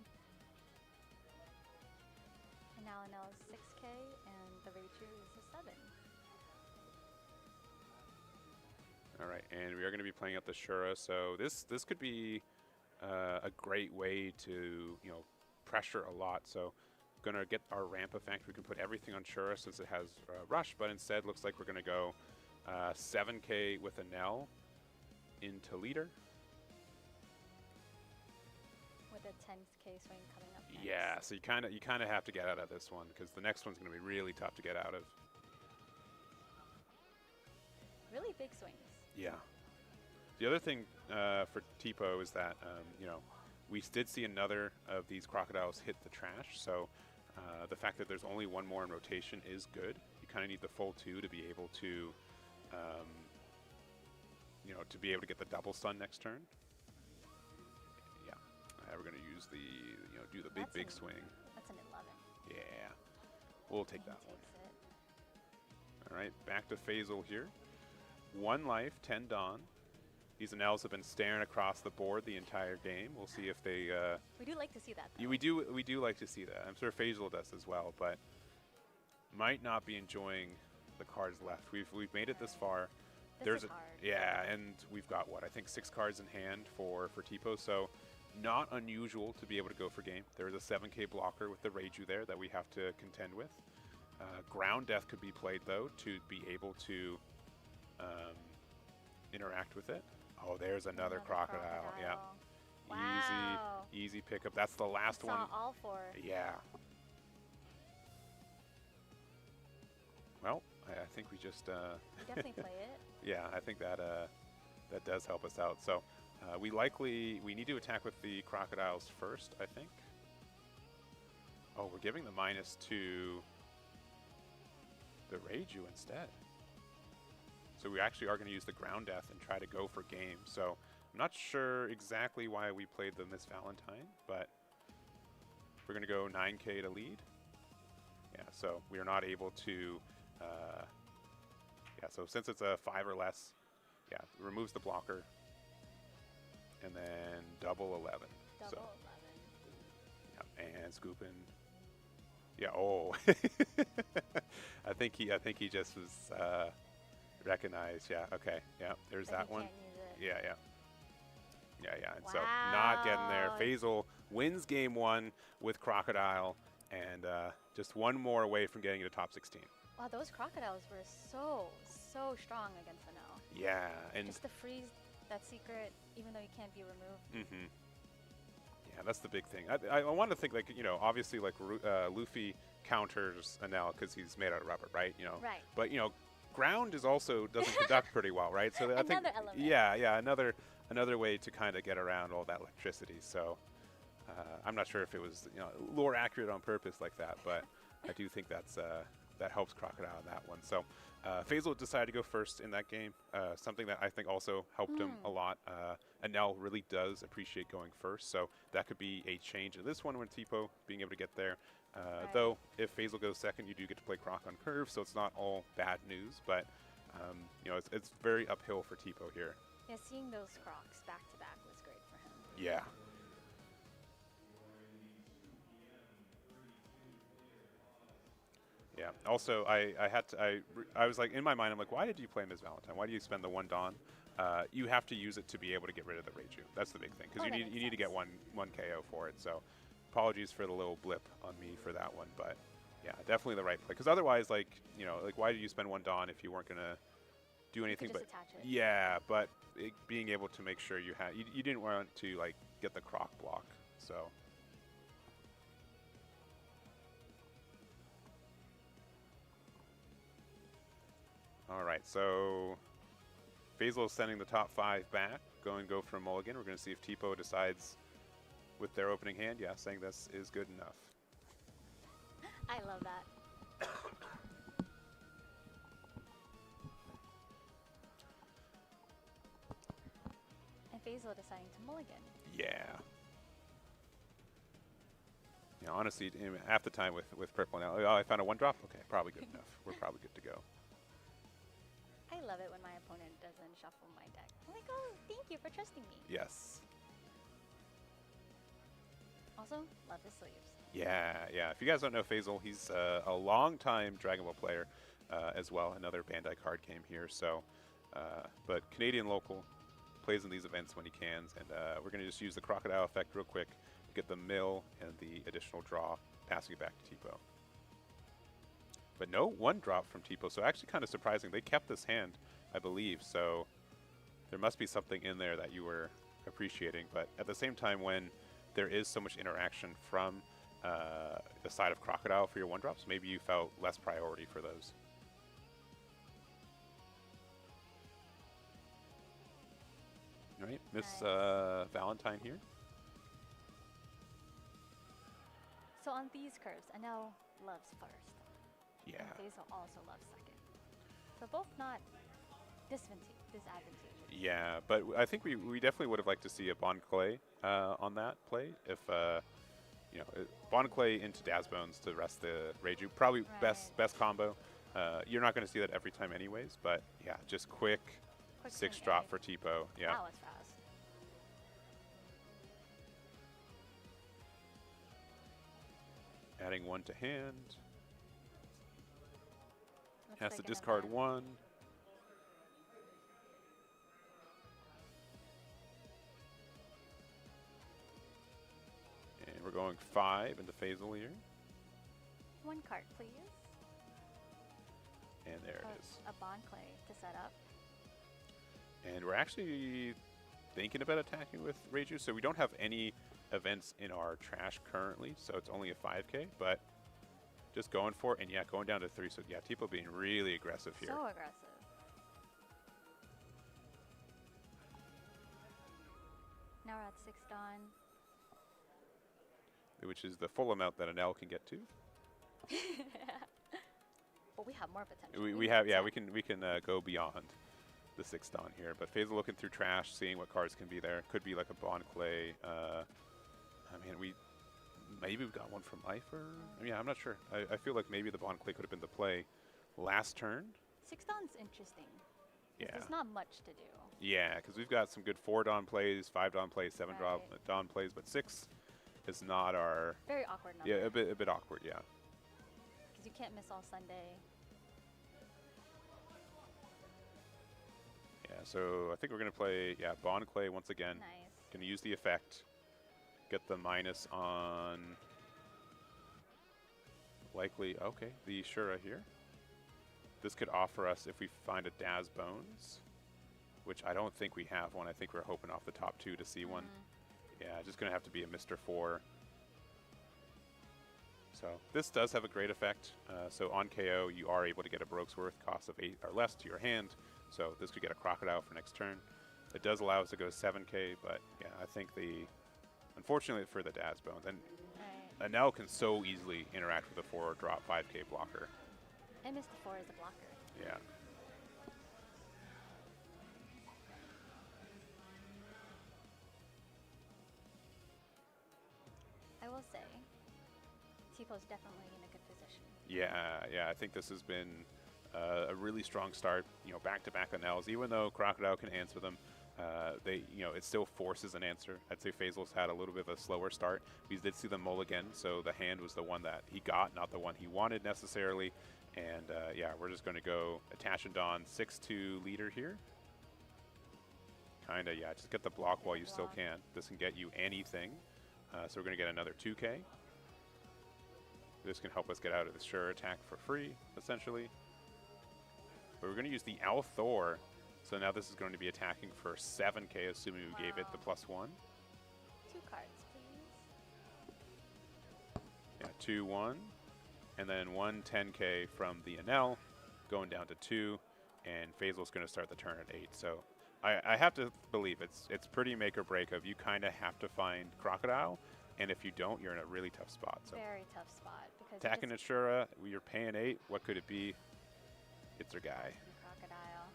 And now Anel is 6K, and the Raichu is a 7.
All right, and we are going to be playing up the Shura, so this could be a great way to, you know, pressure a lot. So going to get our ramp effect. We can put everything on Shura since it has Rush, but instead looks like we're going to go 7K with Anel into leader.
With a 10K swing coming up next.
Yeah, so you kind of have to get out of this one because the next one's going to be really tough to get out of.
Really big swings.
Yeah. The other thing for Tipo is that, you know, we did see another of these Crocodiles hit the trash. So the fact that there's only 1 more in rotation is good. You kind of need the full 2 to be able to, you know, to be able to get the double stun next turn. Yeah. We're going to use the, you know, do the big swing.
That's an 11.
Yeah. We'll take that one.
Takes it.
All right, back to Faisal here. 1 life, 10 Dawn. These Anels have been staring across the board the entire game. We'll see if they...
We do like to see that, though.
we do like to see that. I'm sure Faisal does as well, but might not be enjoying the cards left. We've made it this far.
This is hard.
Yeah, and we've got, what, I think 6 cards in hand for Tipo, so not unusual to be able to go for game. There is a 7K blocker with the Reiju there that we have to contend with. Ground Death could be played, though, to be able to interact with it. Oh, there's another crocodile. Yeah.
Wow.
Easy pickup. That's the last one.
Saw all 4.
Yeah. Well, I think we just...
Definitely play it.
Yeah, I think that that does help us out. So we need to attack with the crocodiles first, I think. Oh, we're giving the -2 the Reiju instead. So we actually are going to use the Ground Death and try to go for game. So I'm not sure exactly why we played the Miss Valentine, but we're going to go 9K to lead. Yeah, so we are not able to... yeah, so since it's a 5 or less, yeah, it removes the blocker. And then double 11.
Double 11.
Yeah, and scooping. Yeah, oh. I think he just was recognized. Yeah, okay. Yeah, there's that one. Yeah. And so not getting there. Faisal wins game 1 with Crocodile and just 1 more away from getting to top 16.
Wow, those crocodiles were so strong against Anel.
Yeah, and
just to freeze that secret, even though you can't be removed.
Mm-hmm. Yeah, that's the big thing. I want to think, like, you know, obviously, like, Luffy counters Anel because he's made out of rubber, right? You know.
Right.
But, you know, ground is also doesn't conduct pretty well, right? So I think
another element.
Yeah, another way to kind of get around all that electricity. So I'm not sure if it was, you know, lore accurate on purpose like that, but I do think that's that helps Crocodile in that one. So Faisal decided to go first in that game, something that I think also helped him a lot. Anel really does appreciate going first, so that could be a change in this one when Tipo being able to get there. Though, if Faisal goes second, you do get to play Croc on curve, so it's not all bad news, but you know, it's very uphill for Tipo here.
Yeah, seeing those Crocs back to back was great for him.
Yeah. Yeah. Also, I was like in my mind, I'm like, why did you play Ms. Valentine? Why do you spend the 1 Dawn? You have to use it to be able to get rid of the Reiju. That's the big thing, because you need to get one KO for it. So, apologies for the little blip on me for that one, but yeah, definitely the right play. Because otherwise, like why did you spend 1 Dawn if you weren't gonna do anything but
attach it.
Yeah, but being able to make sure you had you didn't want to like get the Croc block. So. All right, so Faisal is sending the top 5 back. Go for a mulligan. We're going to see if Tipo decides with their opening hand. Yeah, saying this is good enough.
I love that. And Faisal deciding to mulligan.
Yeah. Yeah, honestly, half the time with purple now, oh, I found a 1 drop. Okay, probably good enough. We're probably good to go.
I love it when my opponent doesn't shuffle my deck. I'm like, oh, thank you for trusting me.
Yes.
Also, love his sleeves.
Yeah, yeah. If you guys don't know Faisal, he's a long-time Dragon Ball player as well. Another Bandai card game here. So, but Canadian local, plays in these events when he can. And we're going to just use the Crocodile effect real quick to get the mill and the additional draw, passing it back to Tipo. But no 1 drop from Tipo, so actually kind of surprising. They kept this hand, I believe, so there must be something in there that you were appreciating. But at the same time, when there is so much interaction from the side of Crocodile for your 1 drops, maybe you felt less priority for those. All right, Miss Valentine here.
So on these curves, Anel loves first.
Yeah.
And Faisal also loves second. So both not disadvantageous.
Yeah, but I think we definitely would have liked to see a Bond Clay on that play. If Bond Clay into Dazbones to rest the Reiju, probably best combo. You're not going to see that every time anyways, but yeah, just quick 6 drop for Tipo. Yeah.
Wow, it's fast.
Adding 1 to hand.
Looks
Has to
like an
discard
event.
1. And we're going 5 into Faisal here.
1 card, please.
And there it is.
A Bond Clay to set up.
And we're actually thinking about attacking with Reiju, so we don't have any events in our trash currently, so it's only a 5k, but just going for it, and yeah, going down to 3, so yeah, Tipo being really aggressive here.
So aggressive. Now we're at 6 Dawn.
Which is the full amount that an L can get to.
But we have more potential.
We have, yeah, we can go beyond the 6 Dawn here, but Faisal looking through trash, seeing what cards can be there. Could be like a Bond Clay. I mean, maybe we got one from Life, or yeah, I'm not sure. I feel like maybe the Bond Clay could have been the play last turn.
6 Dawn's interesting.
Yeah.
There's not much to do.
Yeah, because we've got some good 4 Dawn plays, 5 Dawn plays, 7 Dawn plays, but 6 is not our...
Very awkward number.
Yeah, a bit awkward, yeah.
Because you can't miss all Sunday.
Yeah, so I think we're going to play, Bond Clay once again.
Nice.
Going to use the effect. Get the minus on... Likely, okay, the Shura here. This could offer us, if we find a Dazbones, which I don't think we have one. I think we're hoping off the top 2 to see one. Yeah, just going to have to be a Mr. 4. So this does have a great effect. So on KO, you are able to get a Brokesworth, cost of 8 or less to your hand. So this could get a Crocodile for next turn. It does allow us to go 7k, but yeah, I think unfortunately for the Dazbones, and Anel can so easily interact with a 4 drop 5k blocker.
And Mr. 4 is a blocker.
Yeah.
I will say, Tipo's definitely in a good position.
Yeah, I think this has been a really strong start. Back-to-back Anels, even though Crocodile can answer them. it still forces an answer. I'd say Faisal's had a little bit of a slower start. We did see the mulligan, so the hand was the one that he got, not the one he wanted necessarily. And yeah, we're just going to go Attach and Dawn 6-2 leader here. Kind of, yeah, just get the block while you still can. This can get you anything. So we're going to get another 2K. This can help us get out of the sure attack for free, essentially. But we're going to use the Althor. So now this is going to be attacking for 7K, assuming we gave it the +1.
2 cards, please.
Yeah, 2-1. And then 1 10K from the Enel, going down to 2. And Faisal's going to start the turn at 8. So I have to believe it's pretty make or break of you kind of have to find Crocodile. And if you don't, you're in a really tough spot. So
Very tough spot. Because
attacking Ashura, you're paying 8. What could it be? It's our guy.
Crocodile.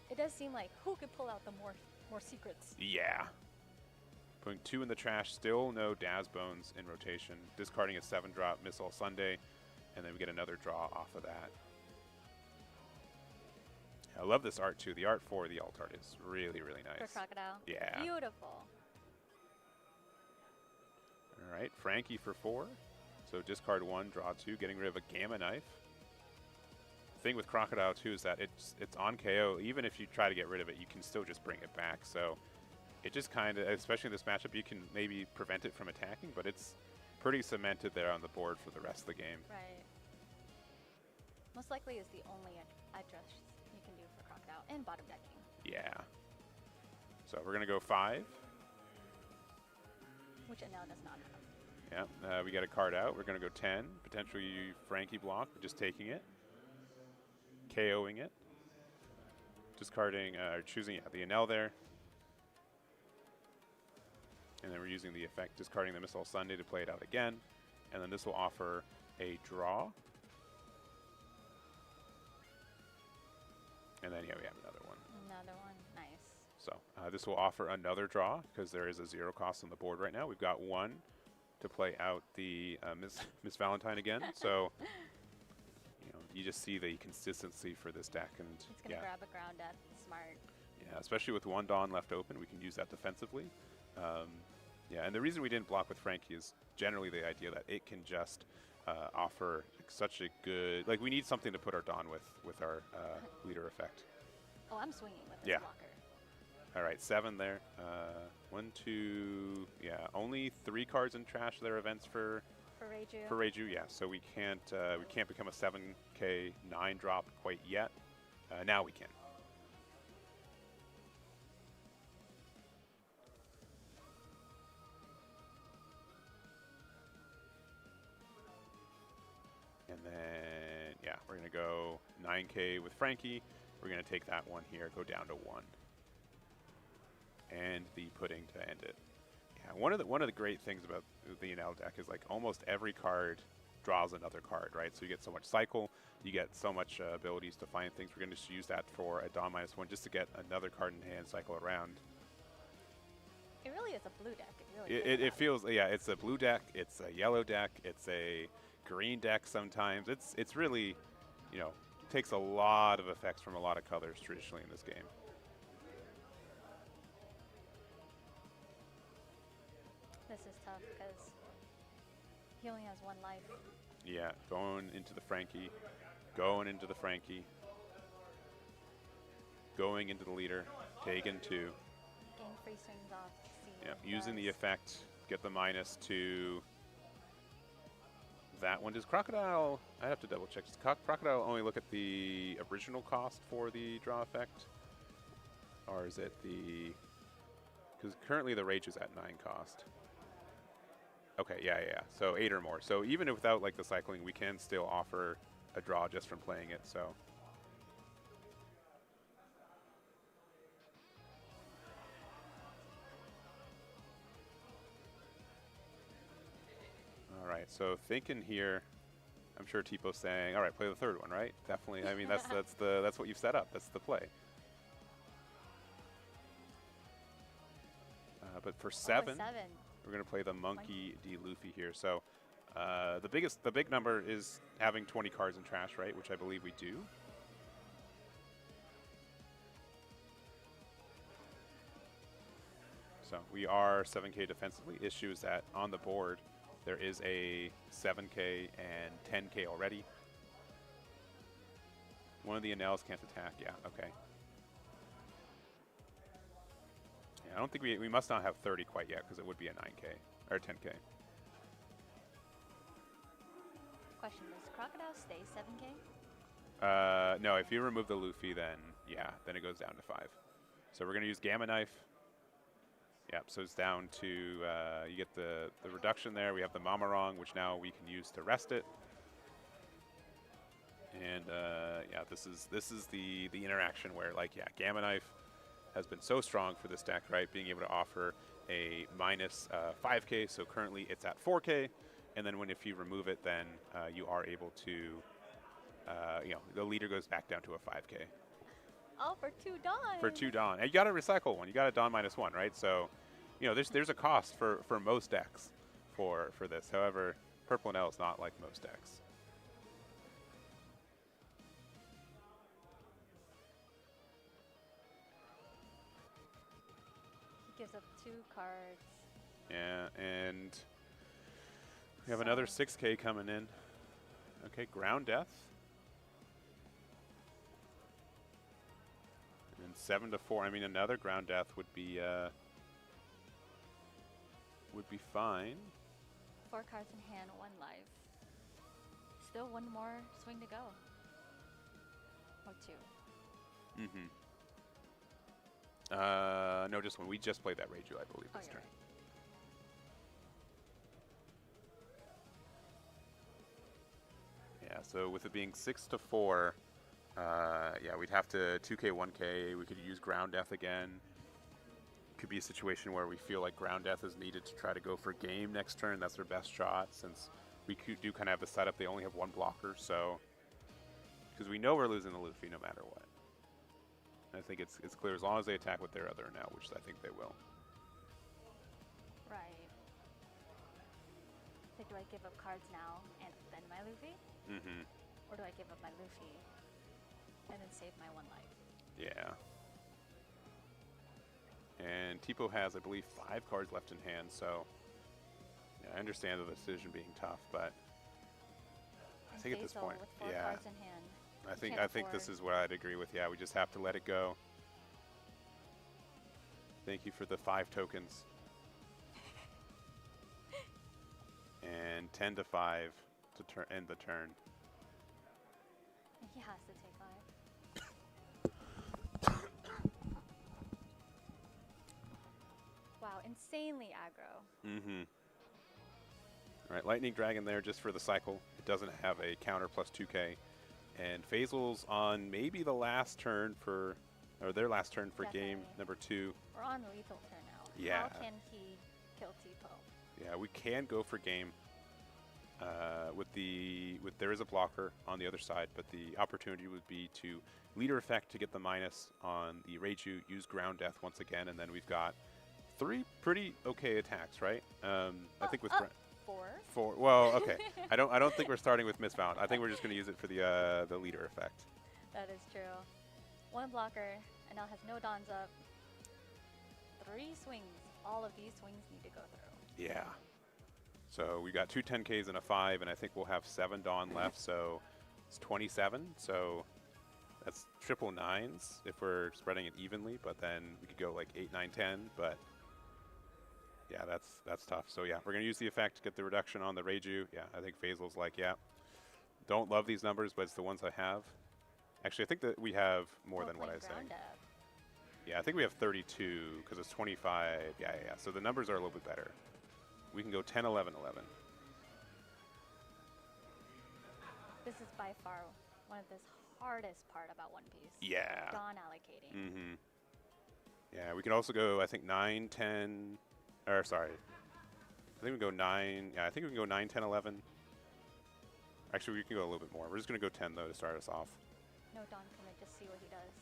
It does seem like who could pull out the more secrets.
Yeah. Putting 2 in the trash, still no Daz Bones in rotation. Discarding a 7-drop Missile Sunday, and then we get another draw off of that. I love this art too. The art for the alt art is really, really nice.
For Crocodile?
Yeah.
Beautiful.
All right, Frankie for 4. So discard 1, draw 2, getting rid of a Gamma Knife. Thing with Crocodile too is that it's on KO. Even if you try to get rid of it, you can still just bring it back. So it just kind of, especially in this matchup, you can maybe prevent it from attacking, but it's pretty cemented there on the board for the rest of the game.
Right. Most likely is the only address you can do for Crocodile and bottom decking.
Yeah. So we're gonna go 5.
Which Enel does not have.
Yeah, we got a card out. We're gonna go 10. Potentially Frankie block, we're just taking it. KOing it. Discarding, or choosing the Enel there. And then we're using the effect, discarding the Missile Sunday to play it out again. And then this will offer a draw. And then, yeah, we have another one.
Another one, nice.
So this will offer another draw because there is a 0 cost on the board right now. We've got 1 to play out the Miss Valentine again. So you just see the consistency for this deck, and
it's gonna grab a ground death. Smart.
Yeah, especially with 1 Dawn left open, we can use that defensively. Yeah, and the reason we didn't block with Frankie is generally the idea that it can just offer such a good, like we need something to put our Dawn with our leader effect.
Oh, I'm swinging with this
Yeah.
blocker.
All right, 7 there. 1, 2, yeah, only 3 cards in trash that are events for
Reiju.
For Reiju, yeah. So we can't become a 7K 9 drop quite yet. Now we can. And then yeah, we're gonna go 9K with Frankie. We're gonna take that one here, go down to 1. And the pudding to end it. Yeah, one of the great things about the Enel deck is like almost every card draws another card, right? So you get so much cycle, you get so much abilities to find things. We're going to just use that for a Dawn -1 just to get another card in hand, cycle around.
It really is a blue deck. It really
It feels, yeah, it's a blue deck, it's a yellow deck, it's a green deck sometimes. It's really, takes a lot of effects from a lot of colors traditionally in this game.
This is tough because he only has 1 life.
Yeah, going into the Frankie, going into the Frankie, going into the leader, taking 2.
Getting free swings off. See
Yeah,
what it
using the
does.
effect, get the -2. That one. Does Crocodile, I have to double check. Does Crocodile only look at the original cost for the draw effect? Or is it the, because currently the Rage is at 9 cost. Okay, yeah. So 8 or more. So even without like the cycling, we can still offer a draw just from playing it. So all right. So thinking here, I'm sure Tipo's saying, all right, play the 3rd one, right? Definitely. I mean, that's what you've set up. That's the play. But for 7. We're going to play the Monkey D. Luffy here. So the big number is having 20 cards in trash, right? Which I believe we do. So we are 7K defensively. Issue is that on the board, there is a 7K and 10K already. One of the Enels can't attack. Yeah, okay. Yeah, I don't think we must not have 30 quite yet because it would be a 9K or 10K.
Question, does Crocodile stay 7K?
No, if you remove the Luffy, then yeah, then it goes down to 5. So we're gonna use Gamma Knife. Yep, so it's down to, you get the reduction there. We have the Mamarong, which now we can use to rest it. And yeah, this is the interaction where, like, yeah, Gamma Knife has been so strong for this deck, right? Being able to offer a minus 5K, so currently it's at 4K. And then if you remove it, then you are able to, you know, the leader goes back down to a 5K.
Oh, for 2 Dawn.
For 2 Dawn. And you got to recycle one. You got a Dawn -1, right? So, you know, there's a cost for most decks for this. However, Purple Enel is not like most decks.
He gives up 2 cards.
Yeah, and we have another 6K coming in. Okay, Ground Death. And 7 to 4. I mean, another Ground Death would be fine.
4 cards in hand, 1 life. Still 1 more swing to go. Or 2.
Mm-hmm. No, just one. We just played that Reiju, I believe, this turn. Yeah, so with it being 6 to 4, yeah, we'd have to 2K, 1K. We could use Ground Death again. Could be a situation where we feel like Ground Death is needed to try to go for game next turn. That's their best shot, since we do kind of have the setup. They only have 1 blocker, so because we know we're losing the Luffy no matter what. I think it's clear as long as they attack with their other now, which I think they will.
Right. So do I give up cards now and then my Luffy?
Mm-hmm.
Or do I give up my Luffy and then save my 1 life?
Yeah. And Tipo has, I believe, 5 cards left in hand, so yeah, I understand the decision being tough, but I think at this point,
with 4
yeah,
cards in hand.
I think this is what I'd agree with. Yeah, we just have to let it go. Thank you for the 5 tokens. And 10 to 5 to end the turn.
He has to take 5. Wow, insanely aggro.
Mm-hmm. All right, Lightning Dragon there just for the cycle. It doesn't have a counter plus 2K. And Faisal's on maybe the last turn for, or their last turn for game number 2.
We're on the lethal turn now.
Yeah.
How can he kill Tipo?
Yeah, we can go for game. There is a blocker on the other side, but the opportunity would be to leader effect to get the minus on the Reiju, use Ground Death once again, and then we've got 3 pretty okay attacks, right? I think with 4. Well, okay. I don't think we're starting with Misbound. I think we're just going to use it for the leader effect.
That is true. 1 blocker, and now has no Dawns up. 3 swings. All of these swings need to go through.
Yeah. So we got 2 10Ks and a 5, and I think we'll have 7 Dawn left, so it's 27. So that's triple 9s if we're spreading it evenly, but then we could go like 8, 9, 10, but yeah, that's tough. So yeah, we're going to use the effect to get the reduction on the Reiju. Yeah, I think Faisal's like, yeah, don't love these numbers, but it's the ones I have. Actually, I think that we have more than what I was saying. Yeah, I think we have 32 because it's 25. Yeah. So the numbers are a little bit better. We can go 10, 11, 11.
This is by far one of the hardest part about One Piece.
Yeah.
Dawn allocating.
Mm-hmm. Yeah, we can also go, I think, 9, 10, or sorry. I think we go 9. Yeah, I think we can go 9, 10, 11. Actually, we can go a little bit more. We're just going to go 10, though, to start us off.
No Dawn commit, just see what he does.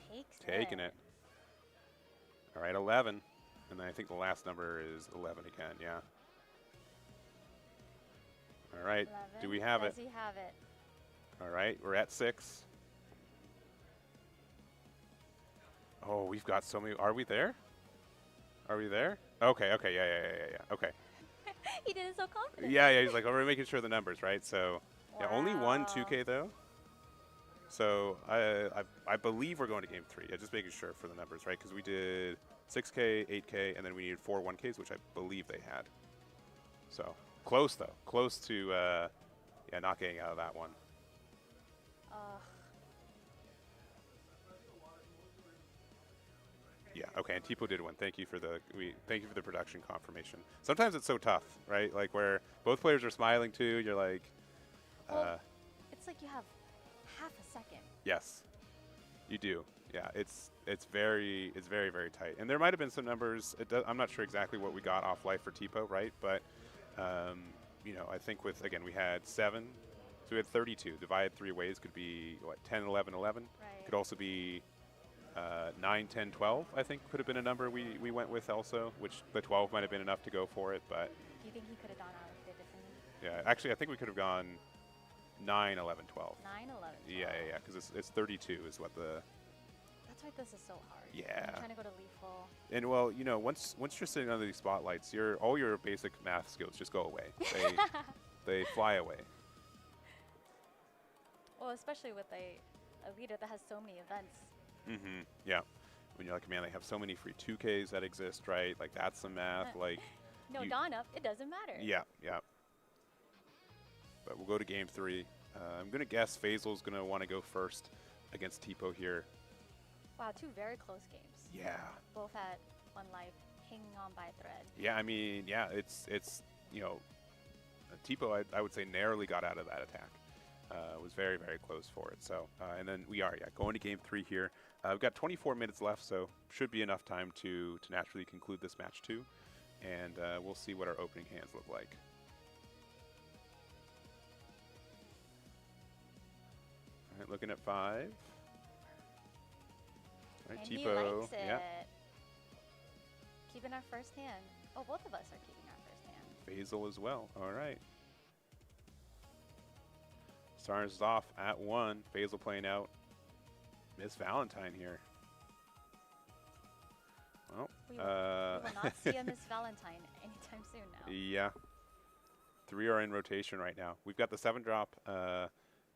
He takes
Taking it. All right, 11. And then I think the last number is 11 again, yeah. All right,
11.
do we have it?
Does he have it?
All right, we're at 6. Oh, we've got so many. Are we there? Are we there? Okay, okay, yeah. Okay.
He did it so confident.
Yeah, he's like, oh, we're making sure the numbers, right? So, yeah, only one 2K though. So I believe we're going to game 3. Yeah, just making sure for the numbers, right? Because we did 6K, 8K, and then we needed 4 1Ks, which I believe they had. So close though, close to yeah, not getting out of that one. Yeah. Okay. And Tipo did one. Thank you for the production confirmation. Sometimes it's so tough, right? Like where both players are smiling too. You're like,
it's like you have half a second.
yes, you do. Yeah. It's very tight. And there might have been some numbers. I'm not sure exactly what we got off life for Tipo, right? But you know, I think with again we had 7, so we had 32. Divided 3 ways could be what 10, 11, 11.
Right.
Could also be 9, 10, 12, I think could have been a number we went with also, which the 12 might have been enough to go for it, but...
Do you think he could have gone out a bit differently?
Yeah, actually, I think we could have gone 9, 11, 12.
9, 11, 12.
Yeah, because it's 32 is what the...
That's why this is so hard.
Yeah.
I'm trying to go to lethal.
And, well, you know, once you're sitting under these spotlights, all your basic math skills just go away. They fly away.
Well, especially with a leader that has so many events.
Mm-hmm. Yeah. When you're like, man, they have so many free 2Ks that exist, right? Like, that's some math. Like,
no, Dawn up, it doesn't matter.
Yeah. But we'll go to game 3. I'm going to guess Faisal's going to want to go first against Tipo here.
Wow, 2 very close games.
Yeah.
Both at 1 life, hanging on by a thread.
Yeah, I mean, yeah, it's you know, Tipo, I would say, narrowly got out of that attack. Was very, very close for it. So, and then we are, going to game 3 here. We've got 24 minutes left, so should be enough time to naturally conclude this match too. And we'll see what our opening hands look like. All right, looking at 5. All right,
And
Tipo,
he likes it.
yeah.
Keeping our first hand. Oh, both of us are keeping our first hand.
Faisal as well. All right. Starting us off at 1. Faisal playing out Miss Valentine here. Well,
we will not see a Miss Valentine anytime soon now.
Yeah. 3 are in rotation right now. We've got the 7-drop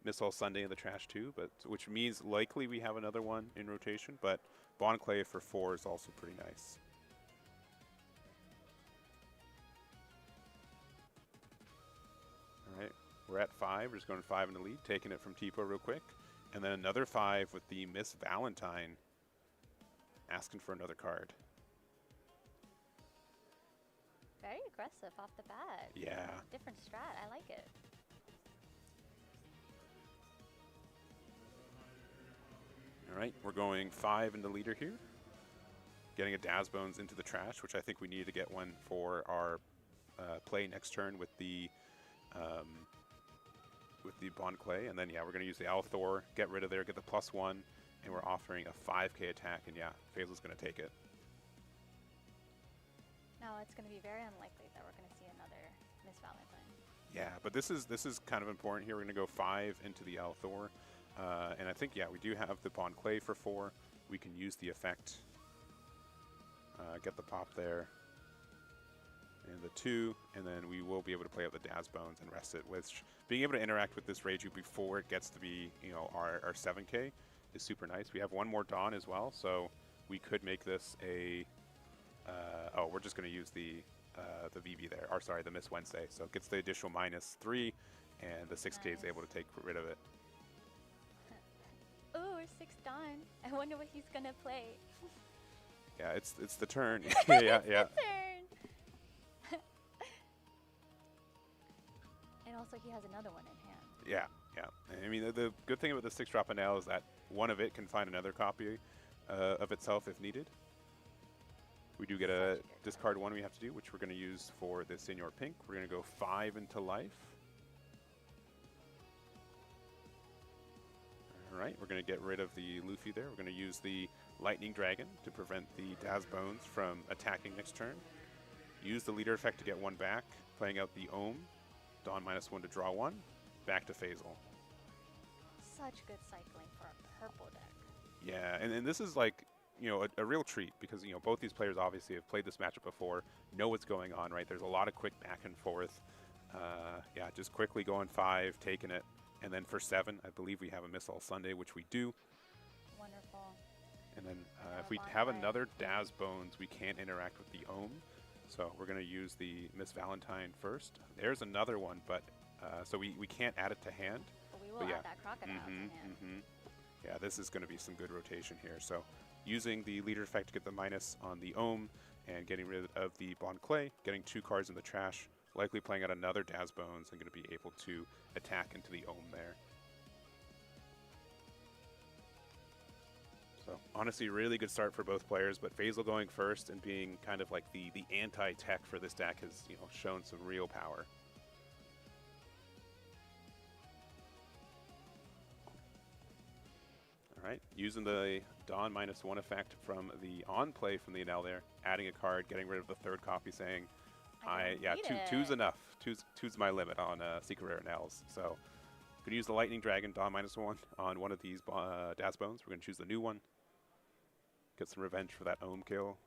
Miss All Sunday in the trash too, but which means likely we have another one in rotation, but Bonclave for 4 is also pretty nice. All right. We're at 5. We're just going 5 in the lead, taking it from Tipo real quick. And then another 5 with the Miss Valentine asking for another card.
Very aggressive off the bat.
Yeah.
Different strat. I like it.
All right. We're going 5 in the leader here. Getting a Daz Bones into the trash, which I think we need to get one for our play next turn with the Bon Clay, and then we're going to use the Althor, get rid of there, get the +1, and we're offering a 5K attack, and Faisal's going to take it.
Now it's going to be very unlikely that we're going to see another Miss Valentine.
Yeah, but this is kind of important here. We're going to go 5 into the Althor, and I think we do have the Bon Clay for 4. We can use the effect, get the pop there. And the 2, and then we will be able to play out the Daz Bones and rest it. Which being able to interact with this Reiju before it gets to be, our 7K is super nice. We have 1 more Dawn as well, so we could make this a. We're just going to use the VB there. Or sorry, the Miss Wednesday. So it gets the additional -3, and the 6K is able to take rid of it.
Ooh, 6 Dawn. I wonder what he's going to play.
Yeah, it's the turn. yeah.
The turn. And also he has another one in hand.
Yeah. I mean, the good thing about the 6-drop Anel is that one of it can find another copy of itself if needed. We do get a discard 1 we have to do, which we're going to use for the Senior Pink. We're going to go 5 into life. All right, we're going to get rid of the Luffy there. We're going to use the Lightning Dragon to prevent the Daz Bones from attacking next turn. Use the leader effect to get 1 back, playing out the Ohm. Dawn -1 to draw 1. Back to Faisal.
Such good cycling for a purple deck.
Yeah, and this is like, you know, a real treat because, you know, both these players obviously have played this matchup before, know what's going on, right? There's a lot of quick back and forth. Yeah, just quickly going 5, taking it. And then for 7, I believe we have a Miss All Sunday, which we do.
Wonderful.
And then if we have another Daz Bones, we can't interact with the Ohm. So we're going to use the Miss Valentine first. There's another one, but so we can't add it to hand.
But we will
yeah.
add that crocodile to hand.
Yeah, this is going to be some good rotation here. So using the leader effect to get the minus on the Ohm and getting rid of the Bon Clay, getting 2 cards in the trash, likely playing out another Daz Bones and going to be able to attack into the Ohm there. So honestly, really good start for both players, but Faisal going first and being kind of like the anti-tech for this deck has, you know, shown some real power. All right, using the Dawn -1 effect from the on play from the Enel there, adding a card, getting rid of the 3rd copy, saying, two's enough. Two's my limit on Secret Rare Enels. So I'm gonna use the Lightning Dragon Dawn -1 on one of these Daz Bones. We're gonna choose the new one. Get some revenge for that Ohm kill.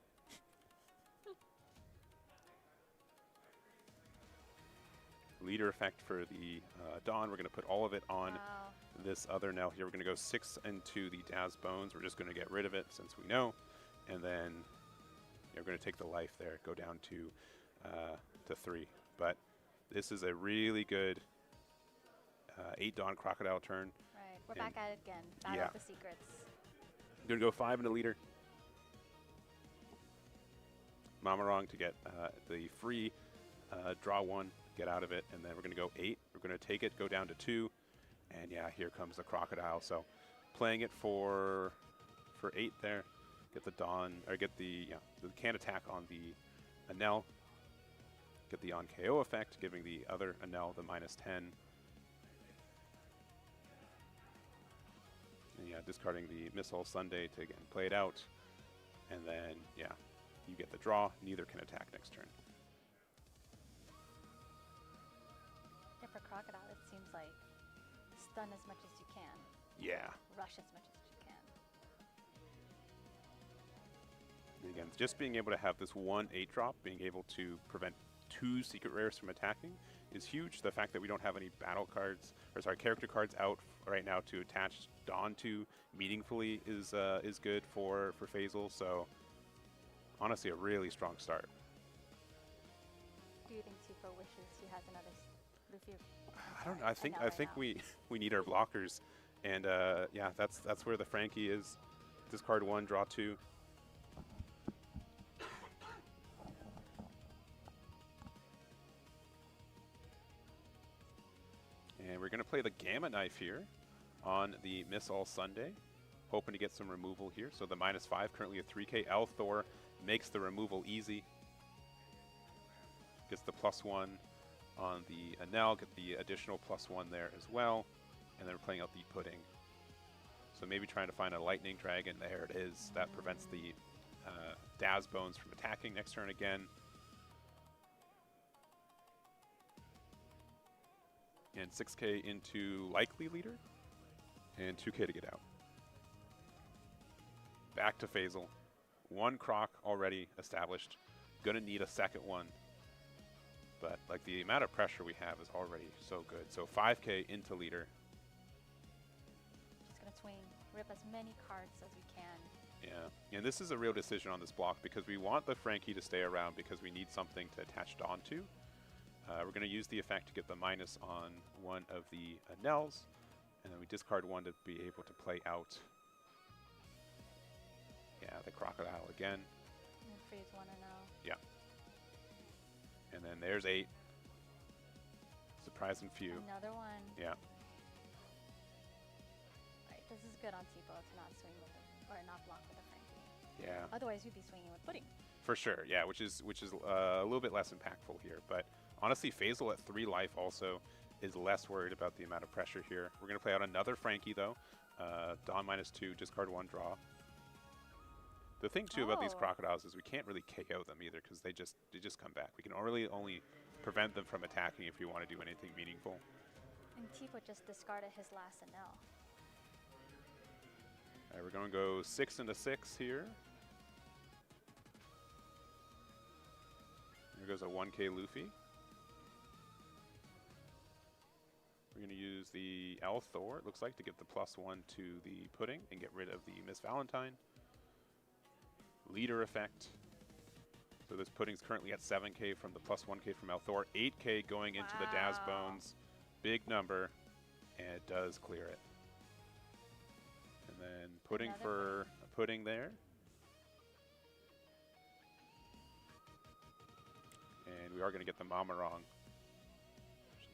Leader effect for the Dawn. We're going to put all of it on this other Nell here. We're going to go 6 into the Daz Bones. We're just going to get rid of it since we know. And then we're going to take the life there, go down to 3. But this is a really good 8 Dawn Crocodile turn.
Right, we're back at it again. Battle of the secrets.
I'm going to go 5 into leader. Mamarong to get the free draw 1, get out of it, and then we're going to go 8. We're going to take it, go down to 2, and yeah, here comes the Crocodile. So playing it for 8 there, get the Dawn, or get the can attack on the Enel, get the on KO effect, giving the other Enel the -10. And yeah, discarding the Missile Sunday to again play it out, and then yeah, you get the draw. Neither can attack next turn.
Yeah, for Crocodile, it seems like stun as much as you can.
Yeah.
Rush as much as you can.
And again, just being able to have this 1 8-drop, being able to prevent 2 secret rares from attacking is huge. The fact that we don't have any battle cards, or sorry, character cards out right now to attach Dawn to meaningfully is good for Faisal. So honestly, a really strong start.
Do you think Tifa wishes she has another Luffy?
I don't know. I think we need our blockers, and yeah, that's where the Frankie is. Discard 1, draw 2. And we're going to play the Gamma Knife here on the Miss All Sunday, hoping to get some removal here. So the -5, currently a 3K. Thor makes the removal easy. Gets the +1 on the Enel, get the additional +1 there as well. And then we're playing out the Pudding. So maybe trying to find a Lightning Dragon. There it is. That prevents the Daz Bones from attacking next turn again. And 6K into likely leader, and 2K to get out. Back to Faisal. 1 Croc already established. Gonna need a second one. But like the amount of pressure we have is already so good. So 5K into leader.
Just gonna swing, rip as many cards as we can.
Yeah, and this is a real decision on this block because we want the Frankie to stay around because we need something to attach Dawn to. We're going to use the effect to get the minus on one of the Enels, and then we discard 1 to be able to play out, yeah, the Crocodile again.
And freeze 1 Enel.
Yeah. And then there's 8. Surprising few.
Another one.
Yeah.
Right, this is good on Tipo to not swing with it, or not block with a Frankie.
Yeah.
Otherwise, you'd be swinging with Pudding.
For sure, yeah, which is a little bit less impactful here, but honestly, Faisal at 3 life also is less worried about the amount of pressure here. We're going to play out another Frankie, though. Dawn -2, discard 1, draw. The thing, too, about these Crocodiles is we can't really KO them either because they just come back. We can only prevent them from attacking if we want to do anything meaningful.
And Tipo just discarded his last Enel.
right, we're going to go 6 into 6 here. Here goes a 1K Luffy. We're going to use the L Thor, it looks like, to get the +1 to the pudding and get rid of the Miss Valentine. Leader effect. So this pudding's currently at 7K from the +1K from El Thor. 8K going into the Daz Bones. Big number, and it does clear it. And then pudding for a pudding there. And we are going to get the Mamarong.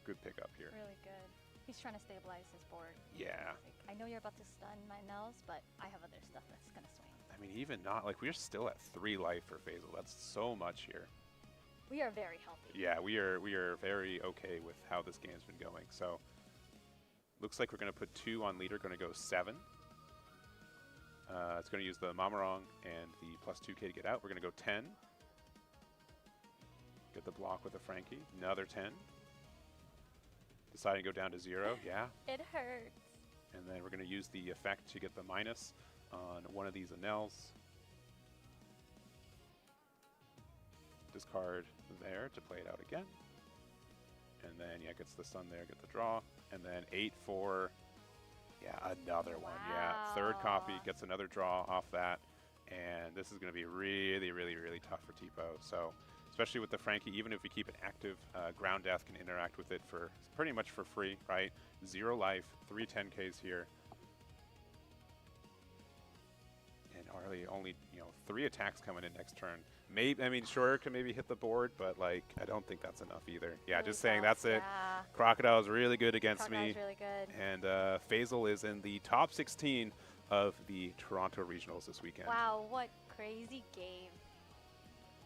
Good pickup here.
Really good. He's trying to stabilize his board.
Yeah.
Like, I know you're about to stun my Nels, but I have other stuff that's going to swing.
I mean, even not, like, we're still at 3 life for Faisal. That's so much here.
We are very healthy.
Yeah, we are very okay with how this game's been going. So, looks like we're going to put 2 on leader, going to go 7. It's going to use the Mamarong and the +2K to get out. We're going to go 10. Get the block with a Frankie. Another 10. Deciding to go down to 0. Yeah.
It hurts.
And then we're going to use the effect to get the minus on one of these Anels. Discard there to play it out again. And then, yeah, gets the stun there, get the draw. And then 8 for, yeah, another one. Yeah, third copy, gets another draw off that. And this is going to be really, really, really tough for Tipo. So, especially with the Frankie, even if we keep it active, Ground Death can interact with it for pretty much for free, right? 0 life, 3 10Ks here. And only 3 attacks coming in next turn. Maybe, I mean, sure, can maybe hit the board, but like, I don't think that's enough either. Yeah, really just saying that's it. Crocodile is really good against me.
Really good.
And Faisal is in the top 16 of the Toronto Regionals this weekend.
Wow, what crazy game.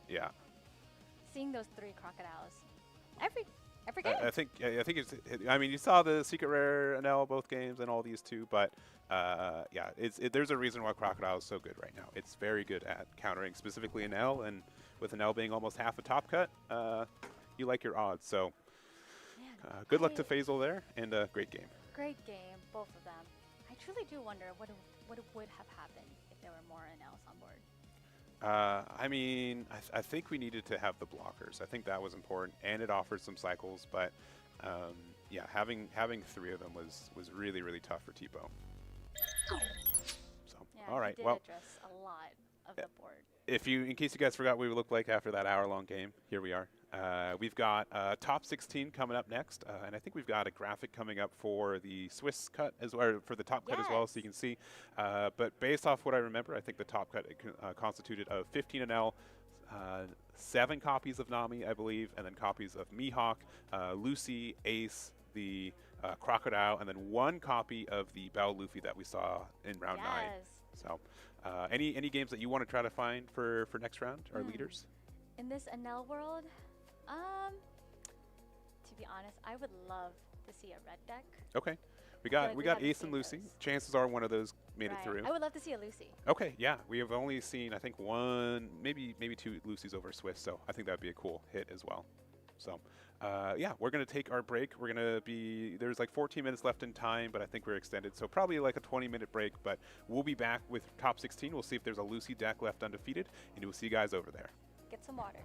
Yeah.
Seeing those 3 crocodiles. Every game.
I think it's. I mean, you saw the Secret Rare Anel both games and all these too, but yeah, there's a reason why Crocodile is so good right now. It's very good at countering specifically Anel, and with Anel being almost half a top cut, you like your odds. So good luck to Faisal there, and a great game.
Great game, both of them. I truly do wonder what would have happened if there were more Anels on board.
I mean, I think we needed to have the blockers. I think that was important, and it offered some cycles. But yeah, having 3 of them was really, really tough for Tipo. So
yeah,
all right,
did
well,
address a lot of the board.
in case you guys forgot what we looked like after that hour-long game, here we are. We've got top 16 coming up next, and I think we've got a graphic coming up for the Swiss cut as well, or for the top cut as well, so you can see. But based off what I remember, I think the top cut constituted of 15 NL, 7 copies of Nami, I believe, and then copies of Mihawk, Lucy, Ace, the Crocodile, and then 1 copy of the Bao Luffy that we saw in round 9. So, any games that you want to try to find for next round, our leaders?
In this Anel world, to be honest, I would love to see a red deck.
Okay, we got Ace and Lucy. Chances are one of those made it through.
I would love to see a Lucy.
Okay, yeah, we have only seen I think 1, maybe 2 Lucys over Swiss, so I think that'd be a cool hit as well. So, yeah, we're gonna take our break. We're gonna be there's like 14 minutes left in time, but I think we're extended, so probably like a 20-minute break. But we'll be back with top 16. We'll see if there's a Lucy deck left undefeated, and we'll see you guys over there.
Get some water.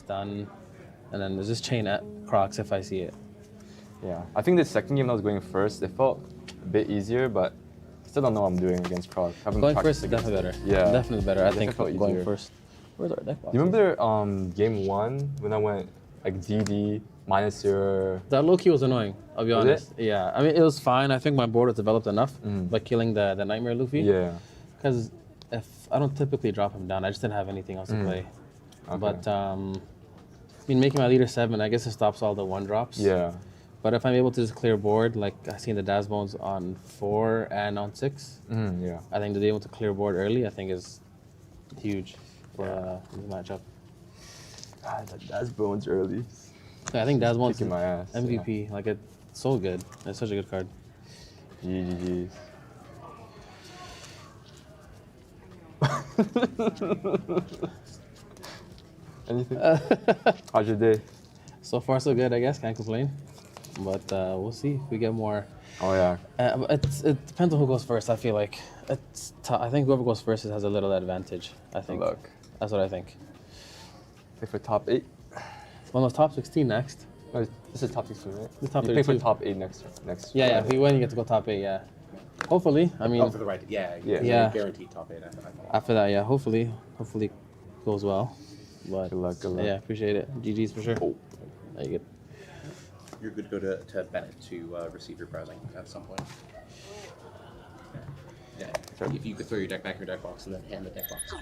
stun, and then there's this chain at Crocs if I see it.
Yeah, I think the second game I was going first, it felt a bit easier, but still don't know what I'm doing against Croc.
Going first is definitely better.
Yeah,
definitely better. I think
felt
going
easier.
first. Where's our deck box?
You remember game 1 when I went like DD minus your...
That low key was annoying, I'll be
Was
honest. Yeah, I mean, it was fine. I think my board was developed enough by killing the Nightmare Luffy.
Yeah.
Because if I don't typically drop him down, I just didn't have anything else to play.
Okay.
But, I mean, making my leader 7, I guess it stops all the 1-drops.
Yeah.
But if I'm able to just clear board, like I seen the Dazbones on 4 and on 6,
yeah.
I think to be able to clear board early, I think is huge for this matchup.
God, the Dazbones early.
Yeah, I think Dazbones
Kicking my ass.
MVP. Like, it's so good. It's such a good card.
GG's. Anything? How's your day?
So far, so good, I guess. Can't complain. But we'll see if we get more.
Oh, yeah.
It depends on who goes first, I feel like. I think whoever goes first has a little advantage, I think.
Look.
That's what I think.
Play for top 8?
Well, no, top 16 next.
No, this is top 16, right?
This is top
you play
32.
for top 8 next.
Yeah, if we win, you get to go top 8, yeah. Hopefully, I mean...
Oh, for the right, yeah. Guaranteed top 8, I thought.
After that, yeah, hopefully goes well. But
good luck.
Yeah, appreciate it. GG's for sure. Oh, there you go.
You're good to go to Bennett to receive your browsing at some point. Yeah. If you could throw your deck back in your deck box and then hand the deck box.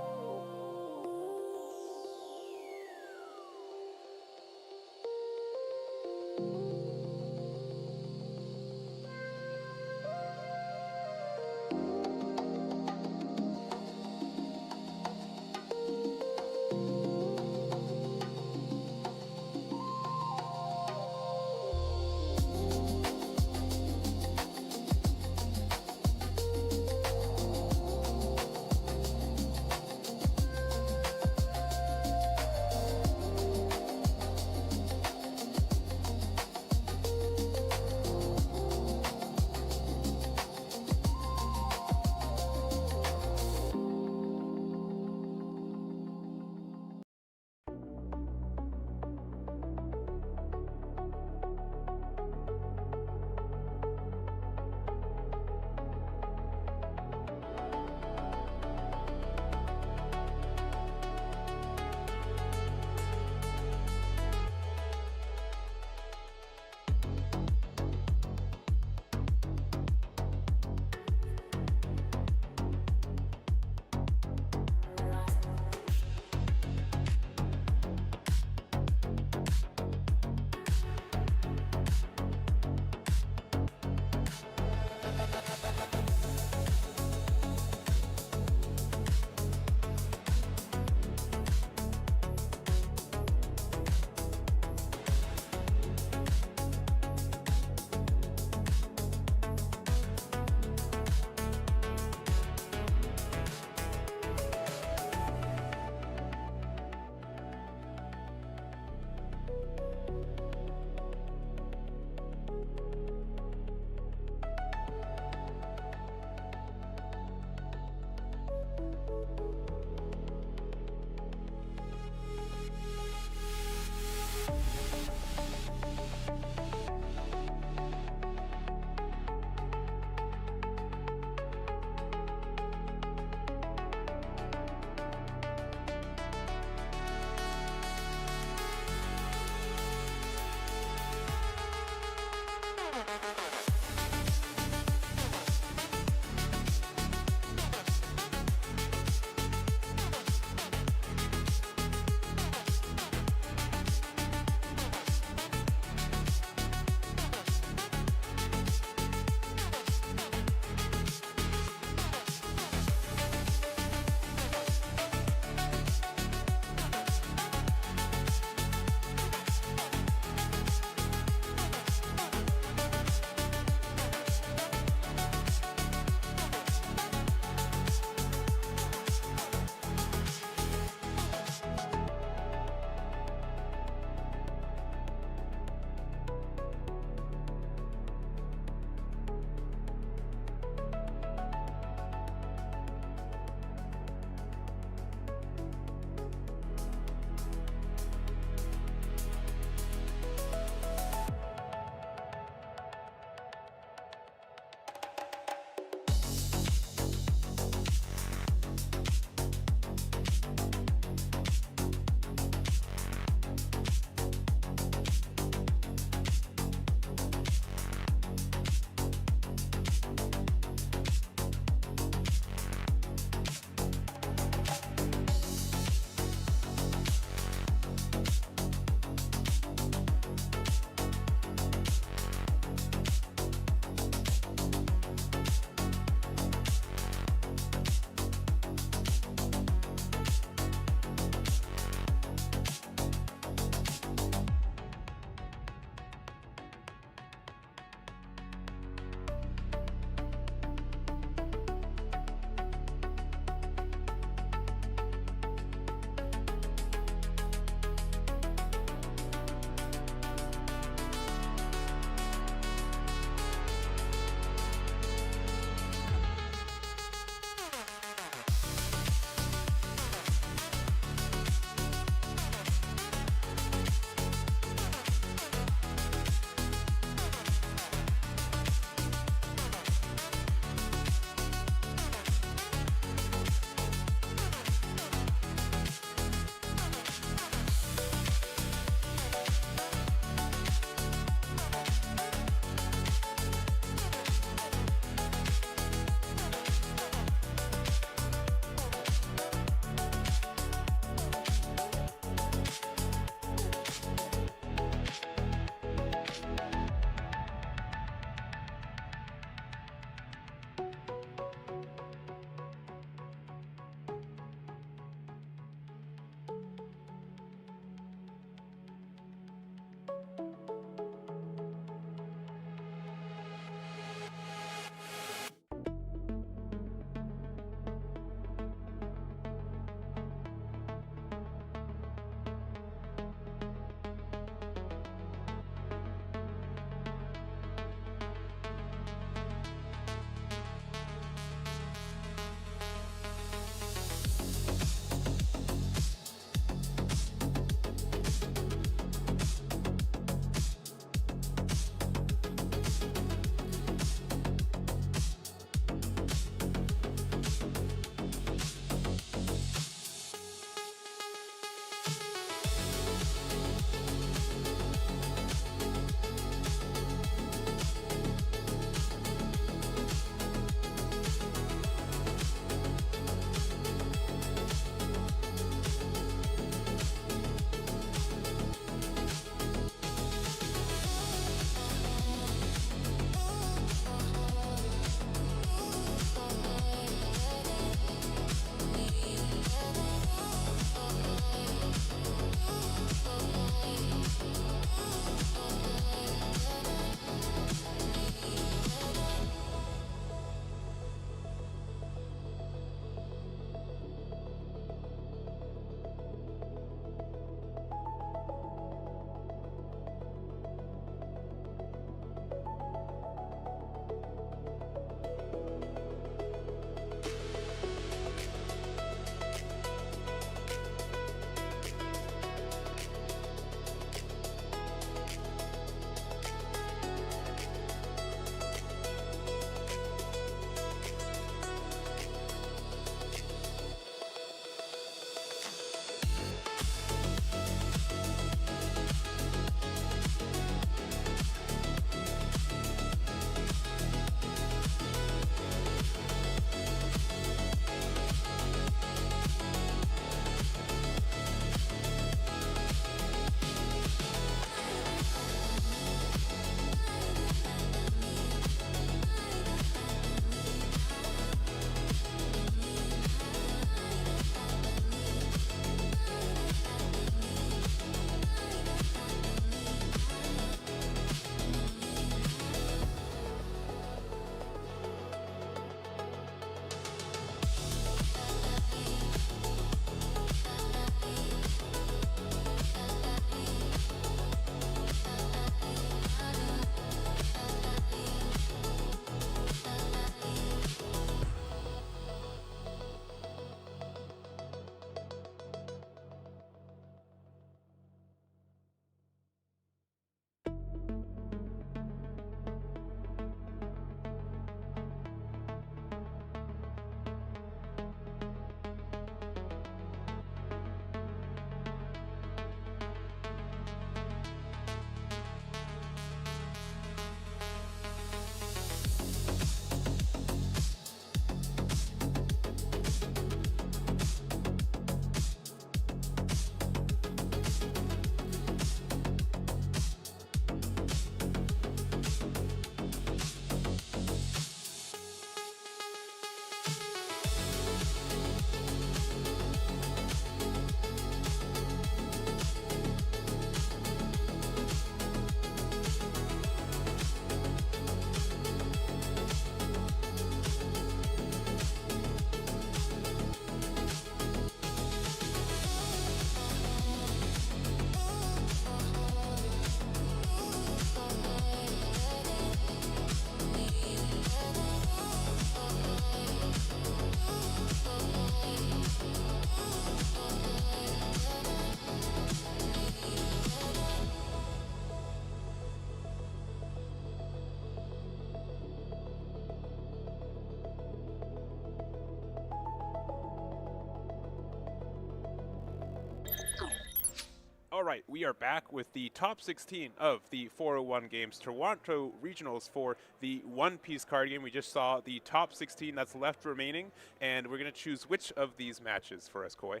All right, we are back with the top 16 of the 401 Games Toronto Regionals for the One Piece card game. We just saw the top 16 that's left remaining, and we're going to choose which of these matches for us, Koi.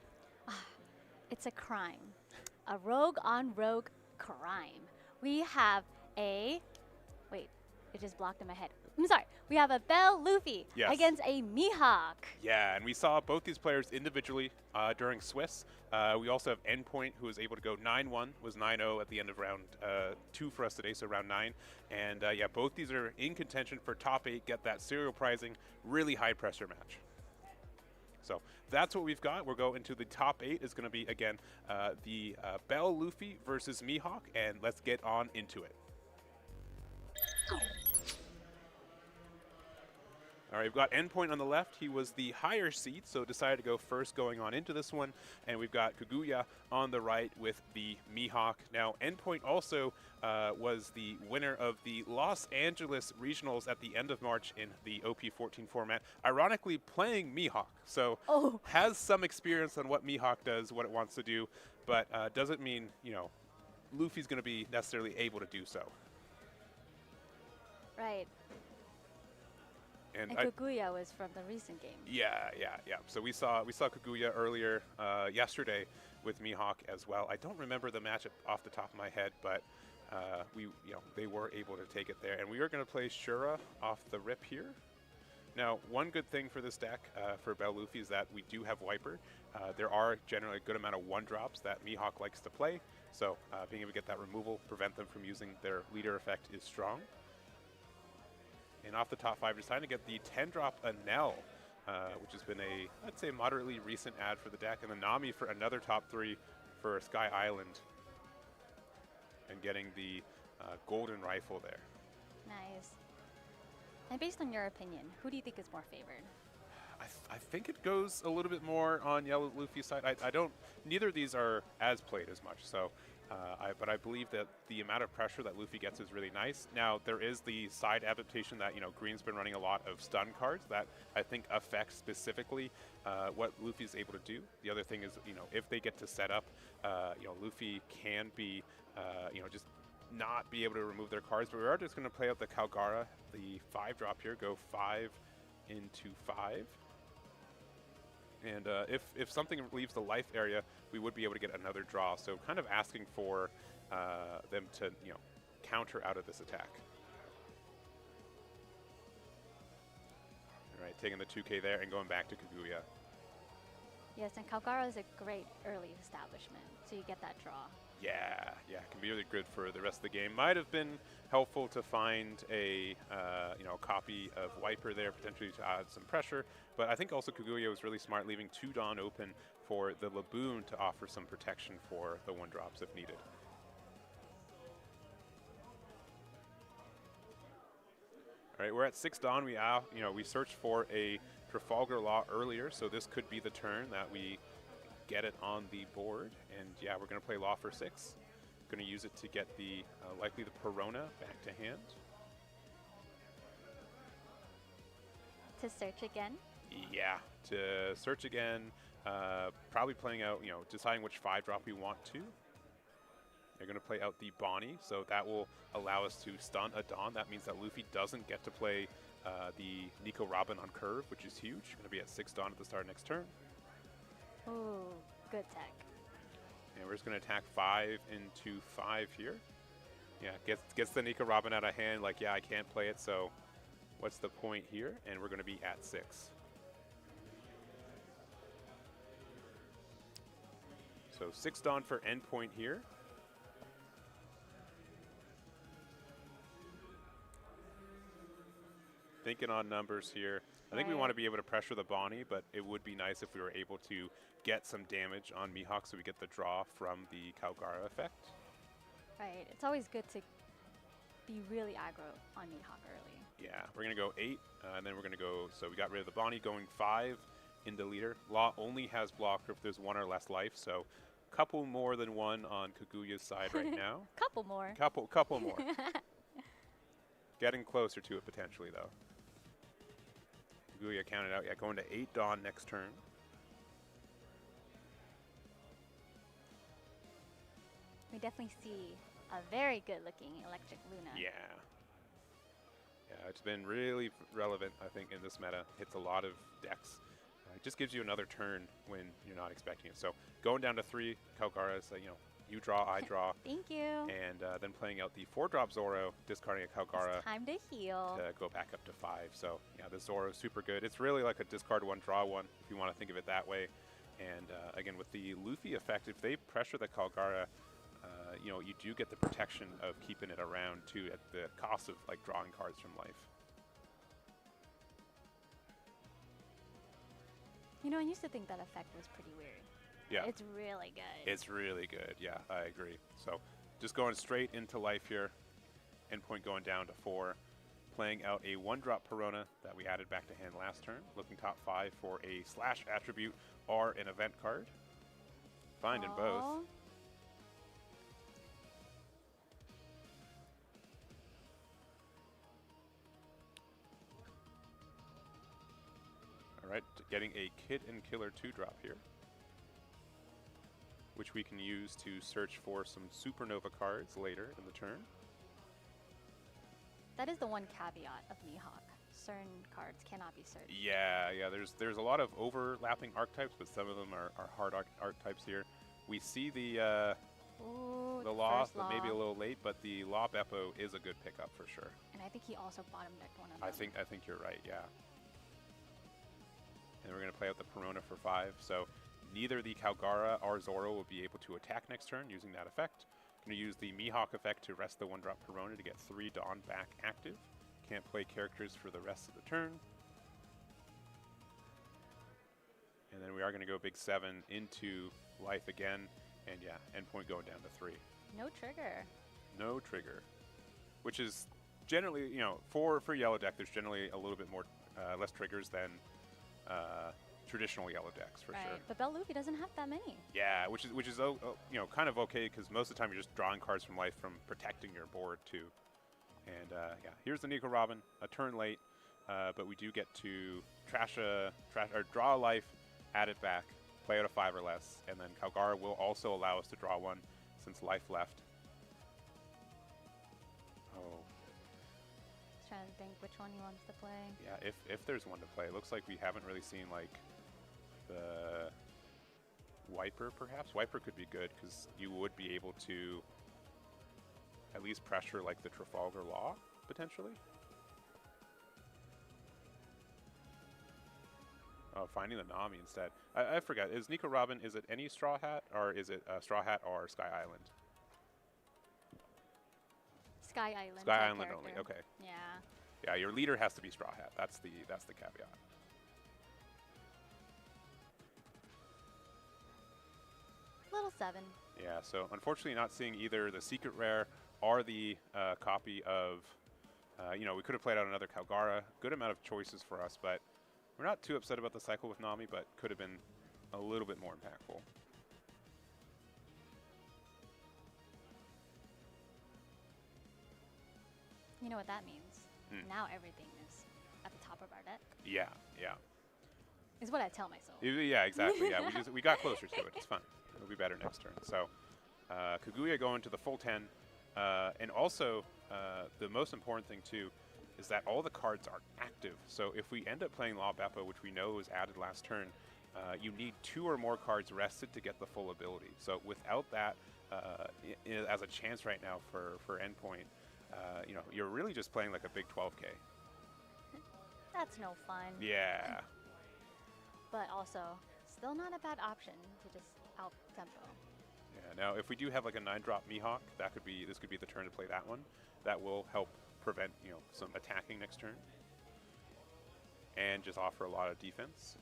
It's a crime. A rogue on rogue crime. We have a... Wait, it just blocked in my head. I'm sorry. We have a Bell Luffy against a Mihawk.
Yeah, and we saw both these players individually during Swiss. We also have Endpoint, who was able to go 9-1, was 9-0 at the end of round 2 for us today, so round 9. And yeah, both these are in contention for top 8, get that serial prizing, really high pressure match. So that's what we've got. We'll go into the top 8. Is going to be, again, the Bell Luffy versus Mihawk, and let's get on into it. All right, we've got Endpoint on the left. He was the higher seed, so decided to go first going on into this one. And we've got Kaguya on the right with the Mihawk. Now, Endpoint also was the winner of the Los Angeles Regionals at the end of March in the OP14 format, ironically playing Mihawk. So has some experience on what Mihawk does, what it wants to do, but doesn't mean, you know, Luffy's going to be necessarily able to do so.
Right.
And
Kaguya was from the recent game.
Yeah. So we saw Kaguya earlier yesterday with Mihawk as well. I don't remember the matchup off the top of my head, but they were able to take it there. And we are going to play Shura off the rip here. Now, one good thing for this deck for Bell Luffy is that we do have Wiper. There are generally a good amount of 1-drops that Mihawk likes to play. So being able to get that removal, prevent them from using their leader effect is strong. And off the top 5, deciding to get the 10-drop Anel, which has been I'd say, moderately recent add for the deck, and the Nami for another top 3 for Sky Island, and getting the golden rifle there.
Nice. And based on your opinion, who do you think is more favored?
I think it goes a little bit more on Yellow Luffy's side. Neither of these are as played as much, so. But I believe that the amount of pressure that Luffy gets is really nice. Now, there is the side adaptation that, Green's been running a lot of stun cards that I think affects specifically what Luffy's able to do. The other thing is, if they get to set up, Luffy can be, just not be able to remove their cards. But we are just going to play out the Calgara, the 5-drop here, go 5 into 5. And if something leaves the life area, we would be able to get another draw. So kind of asking for them to, counter out of this attack. All right, taking the 2K there and going back to Kaguya.
Yes, and Calgara is a great early establishment, so you get that draw.
Yeah, it can be really good for the rest of the game. Might have been helpful to find a copy of Wiper there, potentially to add some pressure. But I think also Kaguya was really smart, leaving 2 Dawn open for the Laboon to offer some protection for the 1-drops if needed. All right, we're at 6 Dawn. We searched for a Trafalgar Law earlier, so this could be the turn that we get it on the board. And yeah, we're going to play Law for 6. Going to use it to get the likely the Perona back to hand.
To search again?
Yeah, to search again. Probably playing out, deciding which 5-drop we want to. They're going to play out the Bonnie, so that will allow us to stun a Dawn. That means that Luffy doesn't get to play the Nico Robin on curve, which is huge. Going to be at 6 Dawn at the start of next turn.
Ooh, good tech.
And we're just going to attack 5 into 5 here. Yeah, gets the Nico Robin out of hand. Like, yeah, I can't play it, so what's the point here? And we're going to be at 6. So 6 Dawn for Endpoint here. Thinking on numbers here. I think we want to be able to pressure the Bonnie, but it would be nice if we were able to get some damage on Mihawk so we get the draw from the Calgara effect.
Right. It's always good to be really aggro on Mihawk early.
Yeah, we're going to go 8, and then we're going to go, so we got rid of the Bonnie, going 5 into leader. Law only has blocker if there's 1 or less life, so couple more than 1 on Kaguya's side right now.
Couple more.
Couple more. Getting closer to it potentially, though. Kaguya counted out. Yeah, going to 8 Dawn next turn.
We definitely see a very good-looking Electric Luna.
Yeah. Yeah, it's been really relevant, I think, in this meta. Hits a lot of decks. It just gives you another turn when you're not expecting it. So going down to 3 Kalgara, so, you know, you draw, I draw.
Thank you.
And then playing out the 4-drop Zoro, discarding a Kalgara.
It's time to heal.
To go back up to 5. So yeah, the Zoro is super good. It's really like a discard 1, draw 1, if you want to think of it that way. And again, with the Luffy effect, if they pressure the Kalgara, you know, you do get the protection of keeping it around too, at the cost of like drawing cards from life.
You know, I used to think that effect was pretty weird.
Yeah.
It's really good.
It's really good. Yeah, I agree. So just going straight into life here. Endpoint going down to 4. Playing out a 1-drop Perona that we added back to hand last turn. Looking top 5 for a slash attribute or an event card. Finding both. All right, getting a Kid and Killer 2-drop here, which we can use to search for some Supernova cards later in the turn.
That is the one caveat of Mihawk. Certain cards cannot be searched.
Yeah, there's a lot of overlapping archetypes, but some of them are hard archetypes here. We see the Law, but maybe a little late, but the Law Beppo is a good pickup for sure.
And I think he also bottom decked one of them.
I think you're right, yeah. And we're going to play out the Perona for 5, so neither the Kalgara or Zoro will be able to attack next turn using that effect. Going to use the Mihawk effect to rest the 1-drop Perona to get 3 Dawn back active. Can't play characters for the rest of the turn. And then we are going to go big 7 into life again. And yeah, endpoint going down to 3.
No trigger.
No trigger. Which is generally, you know, for yellow deck, there's generally a little bit more, less triggers than traditional yellow decks, for sure.
But Bell Luffy doesn't have that many.
Yeah, which is you know, kind of okay, because most of the time you're just drawing cards from life from protecting your board too. And yeah, here's the Nico Robin, a turn late, but we do get to draw a life, add it back, play out a 5 or less, and then Kalgara will also allow us to draw 1 since life left. Oh.
Just trying to think which one he wants to play.
Yeah, if there's one to play. It looks like we haven't really seen like the Wiper, perhaps. Wiper could be good because you would be able to at least pressure like the Trafalgar Law, potentially. Oh, finding the Nami instead. I forgot. Is Nico Robin, is it any Straw Hat, or is it Straw Hat or Sky Island?
Sky Island.
Sky Island only, okay.
Yeah.
Yeah, your leader has to be Straw Hat. That's the caveat.
Little 7.
Yeah, so unfortunately not seeing either the secret rare or the copy of, you know, we could have played out another Kalgara. Good amount of choices for us, but we're not too upset about the cycle with Nami, but could have been a little bit more impactful.
You know what that means? Now everything is at the top of our deck.
Yeah, yeah.
Is what I tell myself.
Yeah, exactly. Yeah, we got closer to it. It's fine. It'll be better next turn. So Kaguya going to the full 10. And also, the most important thing, too, is that all the cards are active. So if we end up playing Law Beppo, which we know was added last turn, you need 2 or more cards rested to get the full ability. So without that as a chance right now for endpoint, you know, you're really just playing like a big 12K.
That's no fun.
Yeah.
But also, still not a bad option to just out tempo.
Yeah. Now, if we do have like a 9-drop Mihawk, this could be the turn to play that one. That will help prevent, you know, some attacking next turn, and just offer a lot of defense.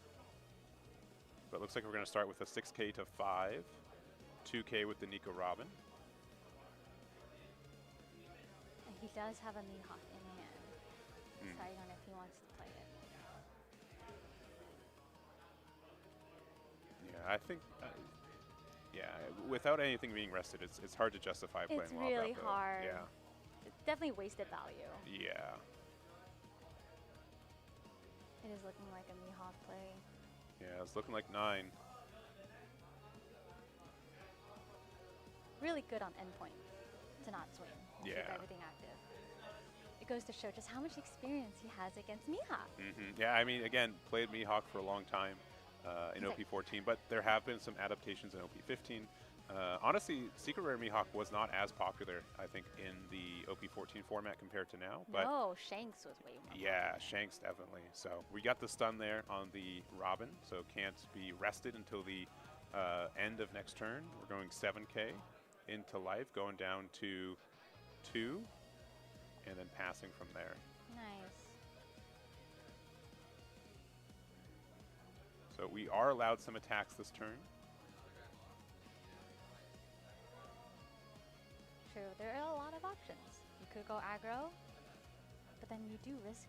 But it looks like we're going to start with a 6K to 5, 2K with the Nico Robin.
And he does have a Mihawk in hand, deciding on if he wants to play it.
Yeah, I think, yeah, without anything being rested, it's hard to justify playing
It's
Law
really
Beppo.
hard.
Yeah.
It's definitely wasted value.
Yeah.
It is looking like a Mihawk play.
Yeah, it's looking like 9.
really good on endpoint to not swing. Keep
Yeah.
everything active. It goes to show just how much experience he has against Mihawk.
Yeah, I mean, again, played Mihawk for a long time in
He's like-
OP14, but there have been some adaptations in OP15. Honestly, Secret Rare Mihawk was not as popular, I think, in the OP14 format compared to now. But
No, Shanks was way more.
yeah, Shanks definitely. So we got the stun there on the Robin, so can't be rested until the end of next turn. We're going 7k into life, going down to 2, and then passing from there.
Nice.
So we are allowed some attacks this turn.
True, there are a lot of options. You could go aggro, but then you do risk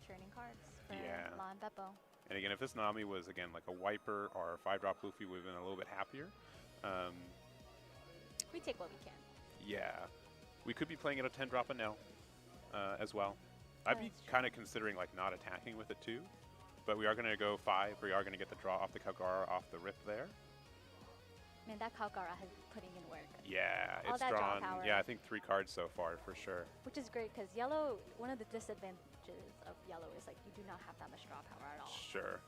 churning cards for
Yeah.
Law and Beppo.
And again, if this Nami was, again, like a Wiper or a 5-drop Luffy, would have been a little bit happier.
We take what we can.
Yeah. We could be playing at a 10-drop Enel as well. I'd be kind of considering like not attacking with it too. But we are going to go 5. We are going to get the draw off the Kalgara off the rip there.
Man, that Kalgara has been putting in work.
Yeah,
All
it's
that draw
drawn.
power.
Yeah, I think 3 cards so far for sure.
Which is great because yellow, one of the disadvantages of yellow is like you do not have that much draw power at all.
Sure.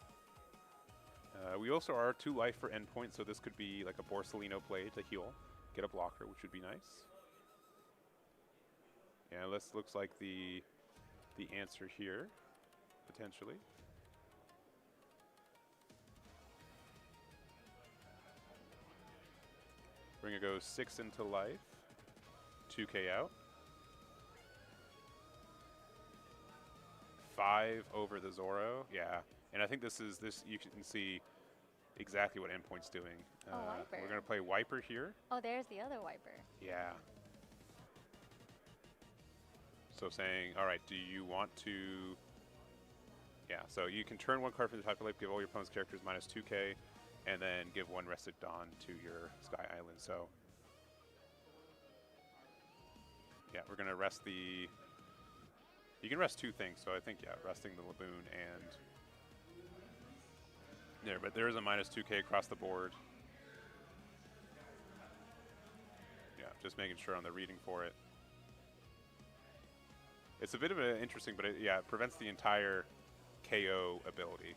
We also are 2 life for endpoint, so this could be like a Borsellino play to heal, get a blocker, which would be nice. Yeah, this looks like the answer here, potentially. We're gonna go 6 into life, 2k out. 5 over the Zoro, yeah. And I think this you can see exactly what endpoint's doing.
Wiper.
We're gonna play Wiper here.
Oh, there's the other Wiper.
Yeah. So saying, all right, do you want to? Yeah. So you can turn 1 card from the type of life, give all your opponent's characters minus 2k, and then give 1 rested Dawn to your Sky Island. So yeah, we're gonna rest the. You can rest 2 things. So I think yeah, resting the Laboon and there, but there is a minus 2k across the board. Yeah, just making sure on the reading for it. It's a bit of an interesting, but yeah, it prevents the entire KO ability.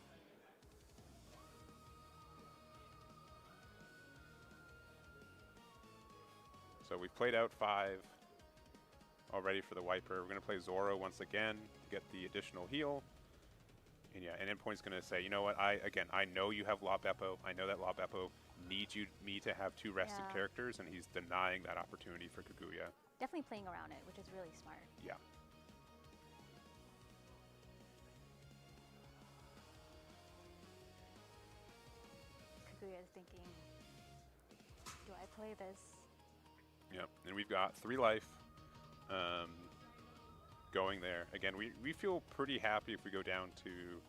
So we've played out 5 already for the Wiper. We're going to play Zoro once again to get the additional heal. And yeah, and Endpoint's going to say, you know what, I know you have La Beppo. I know that La Beppo needs me to have 2 rested characters, and he's denying that opportunity for Kaguya.
Definitely playing around it, which is really smart.
Yeah.
Kaguya is thinking, do I play this?
Yep, and we've got 3 life going there. Again, we feel pretty happy if we go down to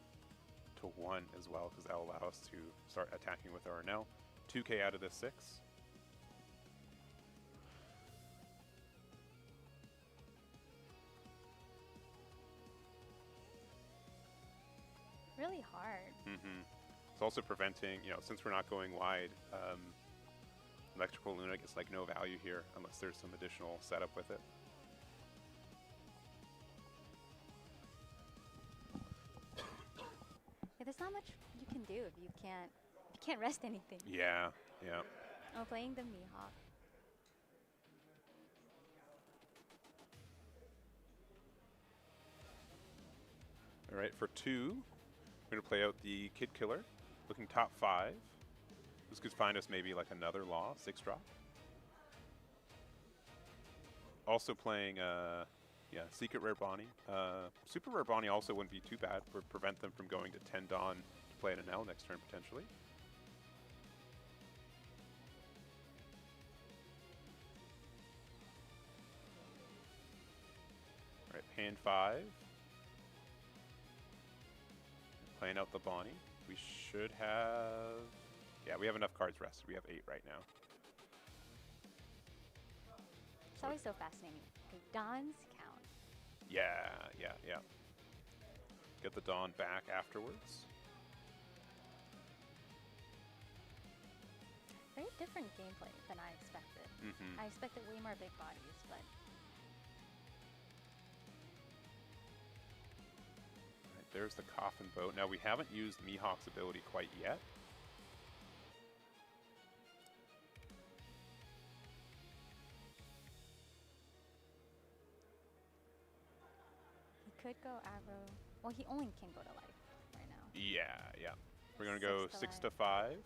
1 as well, because that'll allow us to start attacking with our Enel. 2k out of the 6.
Really hard.
It's also preventing, since we're not going wide, Electrical Luna gets like no value here unless there's some additional setup with it.
Yeah, there's not much you can do if you can't rest anything.
Yeah, yeah.
I'm playing the Mihawk.
All right, for 2, we're going to play out the Kid Killer, looking top 5. This could find us maybe like another Law, 6-drop. Also playing, Secret Rare Bonnie. Super Rare Bonnie also wouldn't be too bad. Would prevent them from going to 10 Dawn to play an Enel next turn, potentially. All right, hand 5. Playing out the Bonnie. We should have... Yeah, we have enough cards rested. We have 8 right now.
It's always so fascinating. Okay, Dawn's count.
Yeah. Get the Dawn back afterwards.
Very different gameplay than I expected. I expected way more big bodies, but
Right, there's the coffin boat. Now we haven't used Mihawk's ability quite yet.
he could go aggro. Well, he only can go to life right now.
Yeah, yeah. We're gonna go 6 to 5.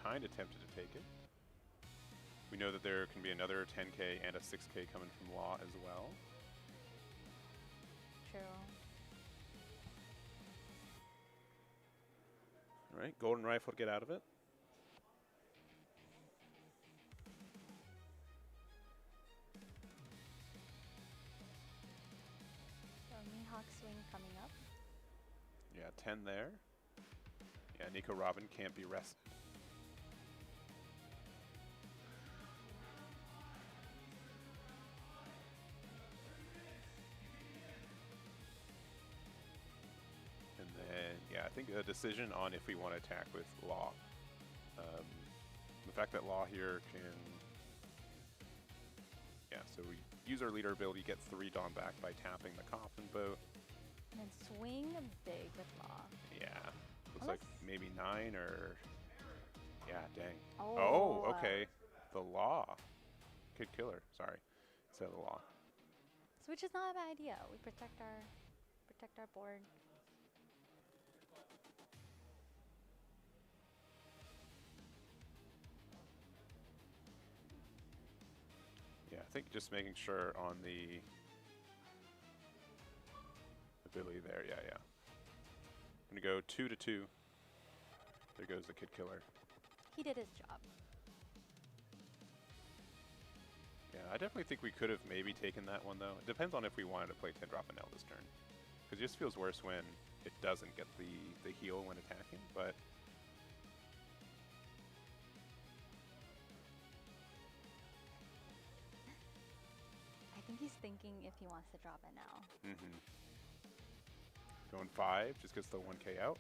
Kind of tempted to take it. We know that there can be another 10K and a 6K coming from Law as well.
True.
All right, golden rifle to get out of it.
So Mihawk swing coming up.
Yeah, 10 there. Yeah, Nico Robin can't be rested. And then, yeah, I think a decision on if we want to attack with Law. The fact that Law here can... Yeah, so we use our leader ability, get 3 Dawn back by tapping the coffin boat.
And then swing big with Law.
Yeah, looks like maybe 9 or... Yeah, dang.
Oh,
okay. The Law. Kid Killer, sorry. Instead of the Law.
So which is not a bad idea. We protect our board.
Yeah, I think just making sure on the ability there. Yeah, yeah. I'm gonna go 2 to 2. There goes the Kid Killer.
He did his job.
Yeah, I definitely think we could have maybe taken that one though. It depends on if we wanted to play 10 drop an L this turn, because it just feels worse when it doesn't get the heal when attacking. But
I think he's thinking if he wants to drop it now.
Going 5 just gets the 1K out.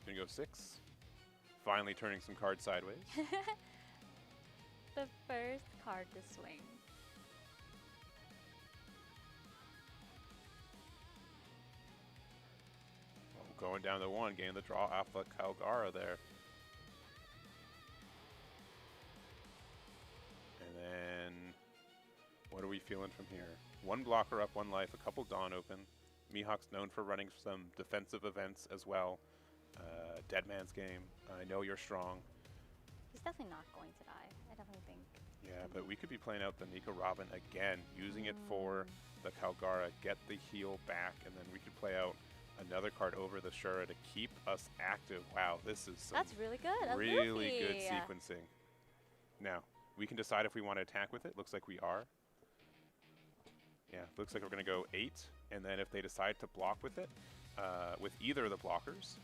Gonna go 6. Finally turning some cards sideways.
The first card to swing.
Oh, going down to 1, getting the draw off the Calgara there. And then, what are we feeling from here? 1 blocker up, 1 life, a couple Dawn open. Mihawk's known for running some defensive events as well. Dead Man's Game, I know you're strong.
He's definitely not going to die. I definitely think.
Yeah, but we could be playing out the Nico Robin again, using it for the Calgara, get the heal back, and then we could play out another card over the Shura to keep us active. Wow, this is some
That's really good. That's
really
Luffy.
good sequencing. Now, we can decide if we want to attack with it. Looks like we are. Yeah, looks like we're going to go 8, and then if they decide to block with it, with either of the blockers,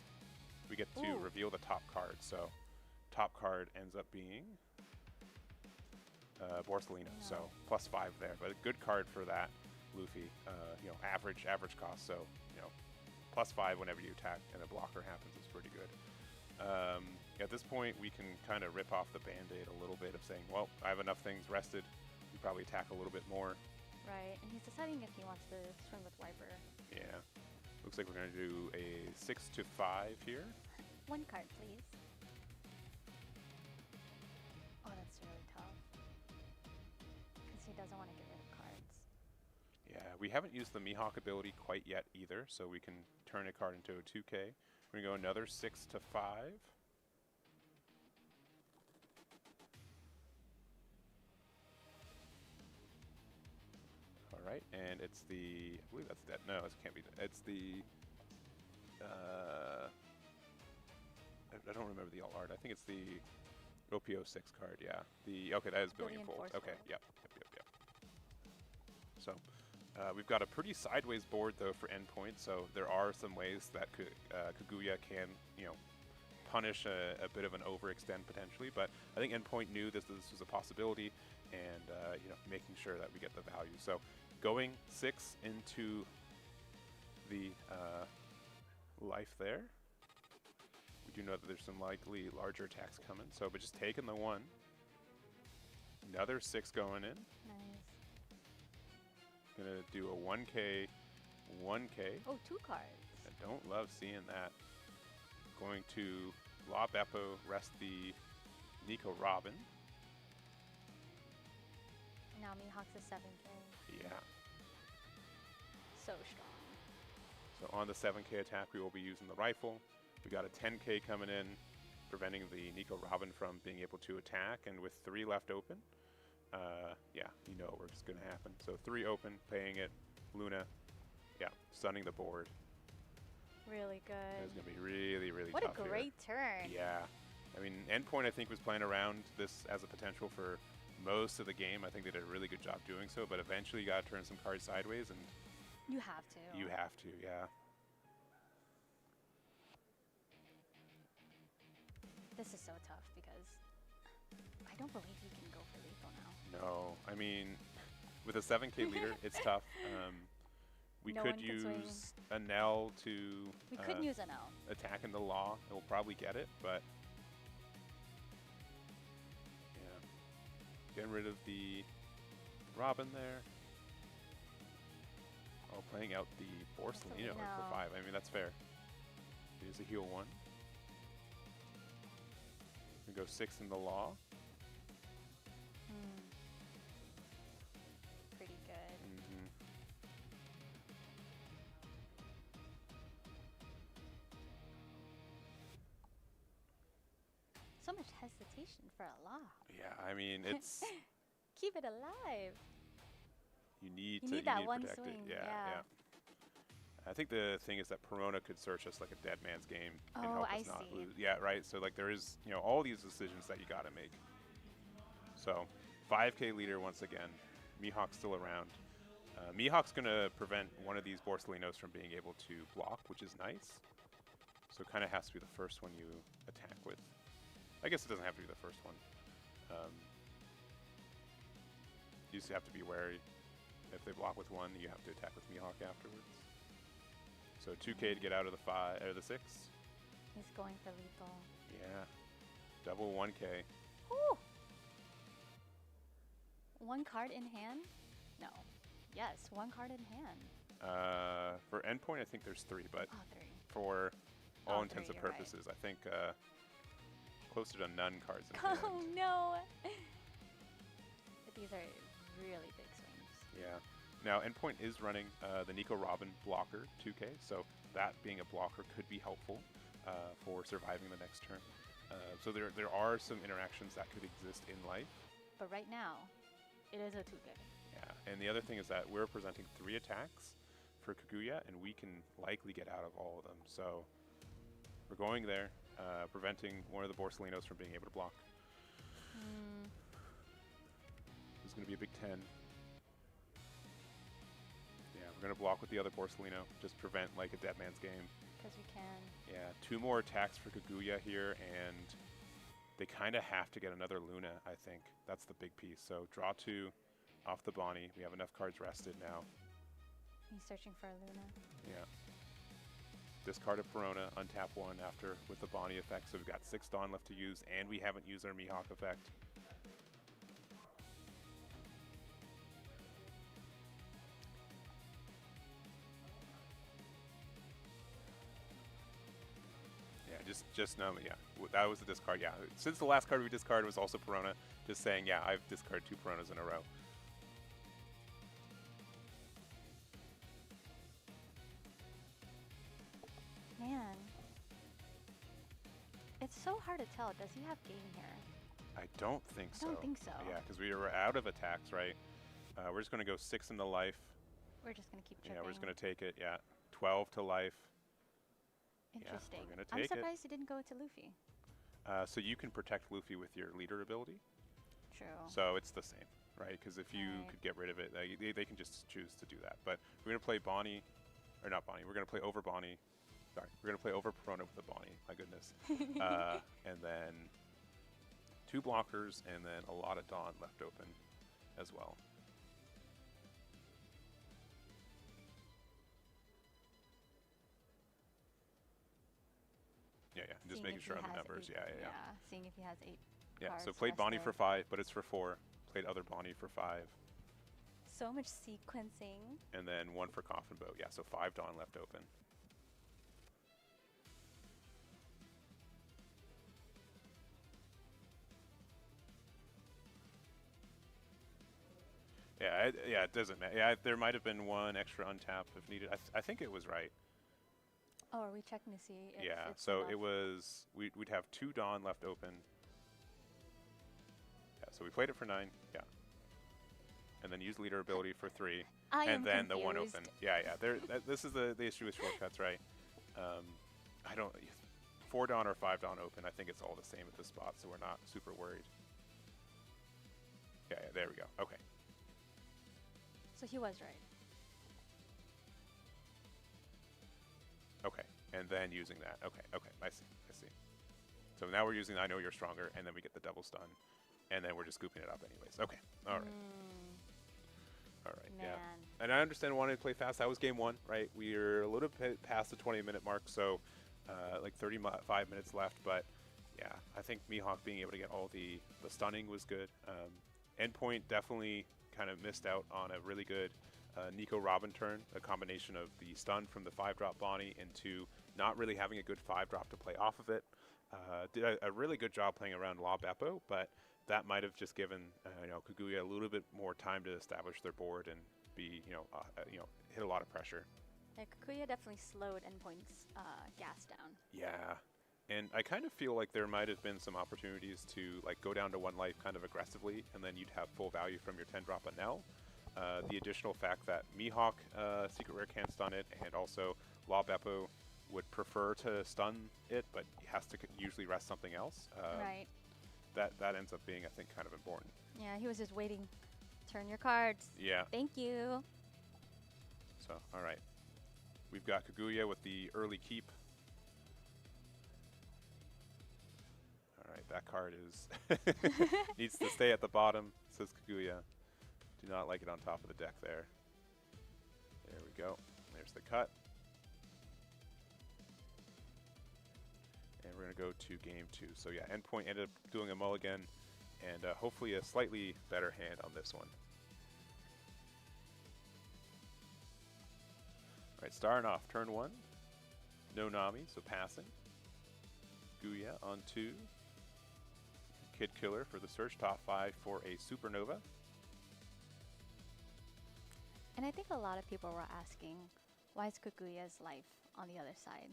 we get to reveal the top card. So, top card ends up being Borsalino, so +5 there. But a good card for that, Luffy. You know, average cost. So, you know, +5 whenever you attack and a blocker happens is pretty good. At this point, we can kind of rip off the Band-Aid a little bit of saying, well, I have enough things rested. We probably attack a little bit more.
Right, and he's deciding if he wants to swing with Wiper.
Yeah. Looks like we're going to do a 6 to 5 here.
1 card, please. Oh, that's really tough. Because he doesn't want to get rid of cards.
Yeah, we haven't used the Mihawk ability quite yet either, so we can turn a card into a 2K. We're going to go another 6 to 5. All right, and it's the, I believe that's dead. No, it can't be dead. It's the, I don't remember the alt art. I think it's the OPO6 card, yeah. Okay, that is Billion Fold. Okay, yep. So, we've got a pretty sideways board though for endpoint, so there are some ways that Kaguya can, you know, punish a bit of an overextend potentially, but I think endpoint knew this was a possibility, and you know, making sure that we get the value. So, going 6 into the life there. do know that there's some likely larger attacks coming. So, but just taking the 1. Another 6 going in.
Nice.
Gonna do a 1K, 1K.
Oh, 2 cards.
I don't love seeing that. Going to Lob Beppo, rest the Nico Robin.
Now Mihawk's a 7K.
Yeah.
So strong.
So on the 7K attack, we will be using the rifle. We got a 10K coming in, preventing the Nico Robin from being able to attack. And with 3 left open, yeah, you know what's going to happen. So 3 open, paying it. Luna, yeah, stunning the board.
Really good.
It's going to be really, really
what
tough
a great turn.
Yeah. I mean, Endpoint, I think, was playing around this as a potential for most of the game. I think they did a really good job doing so, but eventually you got to turn some cards sideways, and
you have to.
You have to, yeah.
This is so tough because I don't believe you can go for lethal now.
No, I mean, with a 7K leader, it's tough. We
No
could
one can
use a Nell to
We could use an L.
attack in the law. It will probably get it, but yeah. Getting rid of the Robin there. Oh, playing out the Borsellino for 5. I mean, that's fair. Here's a heal 1. We go 6 in the law.
Pretty good. So much hesitation for a law.
Yeah, I mean, it's
Keep it alive.
you need
You
to
need that
to
one
protect
swing,
it. Yeah,
yeah.
yeah. I think the thing is that Perona could search us like a dead man's game and
Oh,
help
I
us not
see.
lose. Yeah, right. So like there is, you know, all these decisions that you got to make. So 5K leader once again. Mihawk's still around. Mihawk's going to prevent one of these Borsellinos from being able to block, which is nice. So it kind of has to be the first one you attack with. I guess it doesn't have to be the first one. You just have to be wary. If they block with 1, you have to attack with Mihawk afterwards. So 2K to get out of the 5 or the 6.
He's going for lethal.
Yeah. Double 1K.
Ooh. 1 card in hand? No. Yes, 1 card in hand.
For endpoint, I think there's 3, but
3.
for all
Oh,
intents
3,
and
you're right.
purposes, I think closer to none cards in
Oh
hand.
no. But these are really big swings.
Yeah. Now, endpoint is running the Nico Robin blocker 2K, so that being a blocker could be helpful for surviving the next turn. So there are some interactions that could exist in life.
But right now, it is a 2K.
Yeah, and the other thing is that we're presenting 3 attacks for Kaguya, and we can likely get out of all of them. So we're going there, preventing one of the Borsellinos from being able to block. It's going to be a big 10. Yeah, we're going to block with the other Borsellino, just prevent like a dead man's game.
Because we can.
Yeah, 2 more attacks for Kaguya here, and they kind of have to get another Luna, I think. That's the big piece. So draw 2 off the Bonnie. We have enough cards rested now.
He's searching for a Luna.
Yeah. Discard a Perona, untap 1 after with the Bonnie effect. So we've got 6 Dawn left to use, and we haven't used our Mihawk effect. Yeah, just know, yeah, that was the discard. Yeah, since the last card we discarded was also Perona, just saying, yeah, I've discarded 2 Peronas in a row.
Man. It's so hard to tell. Does he have game here?
I don't think so.
I don't think so.
Yeah, because we were out of attacks, right? We're just going to go 6 into life.
We're just going to keep chipping.
Yeah, we're just going to take it. Yeah, 12 to life.
Interesting.
Yeah, we're gonna
I'm
take it.
surprised he didn't go to Luffy.
So you can protect Luffy with your leader ability.
True.
So it's the same, right? Because if you could get rid of it, they can just choose to do that. But we're going to play Bonnie, or not Bonnie, we're going to play over Bonnie. Sorry, we're going to play over Perona with the Bonnie, my goodness. And then 2 blockers, and then a lot of Dawn left open as well. Yeah,
So
Just making sure on the numbers. Yeah.
Seeing if he has 8
Yeah,
cards
so played Bonnie
rested.
for 5, but it's for 4. Played other Bonnie for 5.
So much sequencing.
And then 1 for Coffin Boat. Yeah, so 5 Dawn left open. Yeah, it doesn't matter. Yeah, there might have been 1 extra untap if needed. I think it was right.
Oh, are we checking to see if
Yeah,
it's
so
enough?
it was, we'd have 2 Dawn left open. Yeah, so we played it for 9, yeah. And then used leader ability for 3.
I am
and then the 1
confused.
open. Yeah. This is the issue with shortcuts, right? I don't, 4 Dawn or 5 Dawn open, I think it's all the same at this spot, so we're not super worried. Yeah, there we go. Okay.
So he was right.
Okay, and then using that. Okay, I see. So now we're using I know you're stronger, and then we get the double stun, and then we're just scooping it up anyways. Okay, all right. All right, yeah. And I understand wanting to play fast. That was game 1, right? We're a little bit past the 20-minute mark, so like 35 minutes left. But yeah, I think Mihawk being able to get all the stunning was good. Endpoint definitely kind of missed out on a really good Nico Robin turn, a combination of the stun from the 5-drop Bonnie into not really having a good 5-drop to play off of it. Did a really good job playing around La Beppo, but that might have just given Kaguya a little bit more time to establish their board and be hit a lot of pressure.
Yeah, Kakuya definitely slowed Endpoint's gas down.
Yeah, and I kind of feel like there might have been some opportunities to like go down to 1 life kind of aggressively, and then you'd have full value from your 10-drop Anel. The additional fact that Mihawk Secret Rare can't stun it, and also La Beppo would prefer to stun it, but he has to usually rest something else.
Right.
That ends up being, I think, kind of important.
Yeah, he was just waiting. Turn your cards.
Yeah.
Thank you.
So, all right. We've got Kaguya with the early keep. All right, that card is needs to stay at the bottom, says Kaguya. Do not like it on top of the deck there. There we go. There's the cut. And we're going to go to game 2. So yeah, Endpoint ended up doing a mulligan, and hopefully a slightly better hand on this one. All right, starting off turn 1. No Nami, so passing. Guya on 2. Kid Killer for the search, top 5 for a Supernova.
And I think a lot of people were asking, why is Kaguya's life on the other side?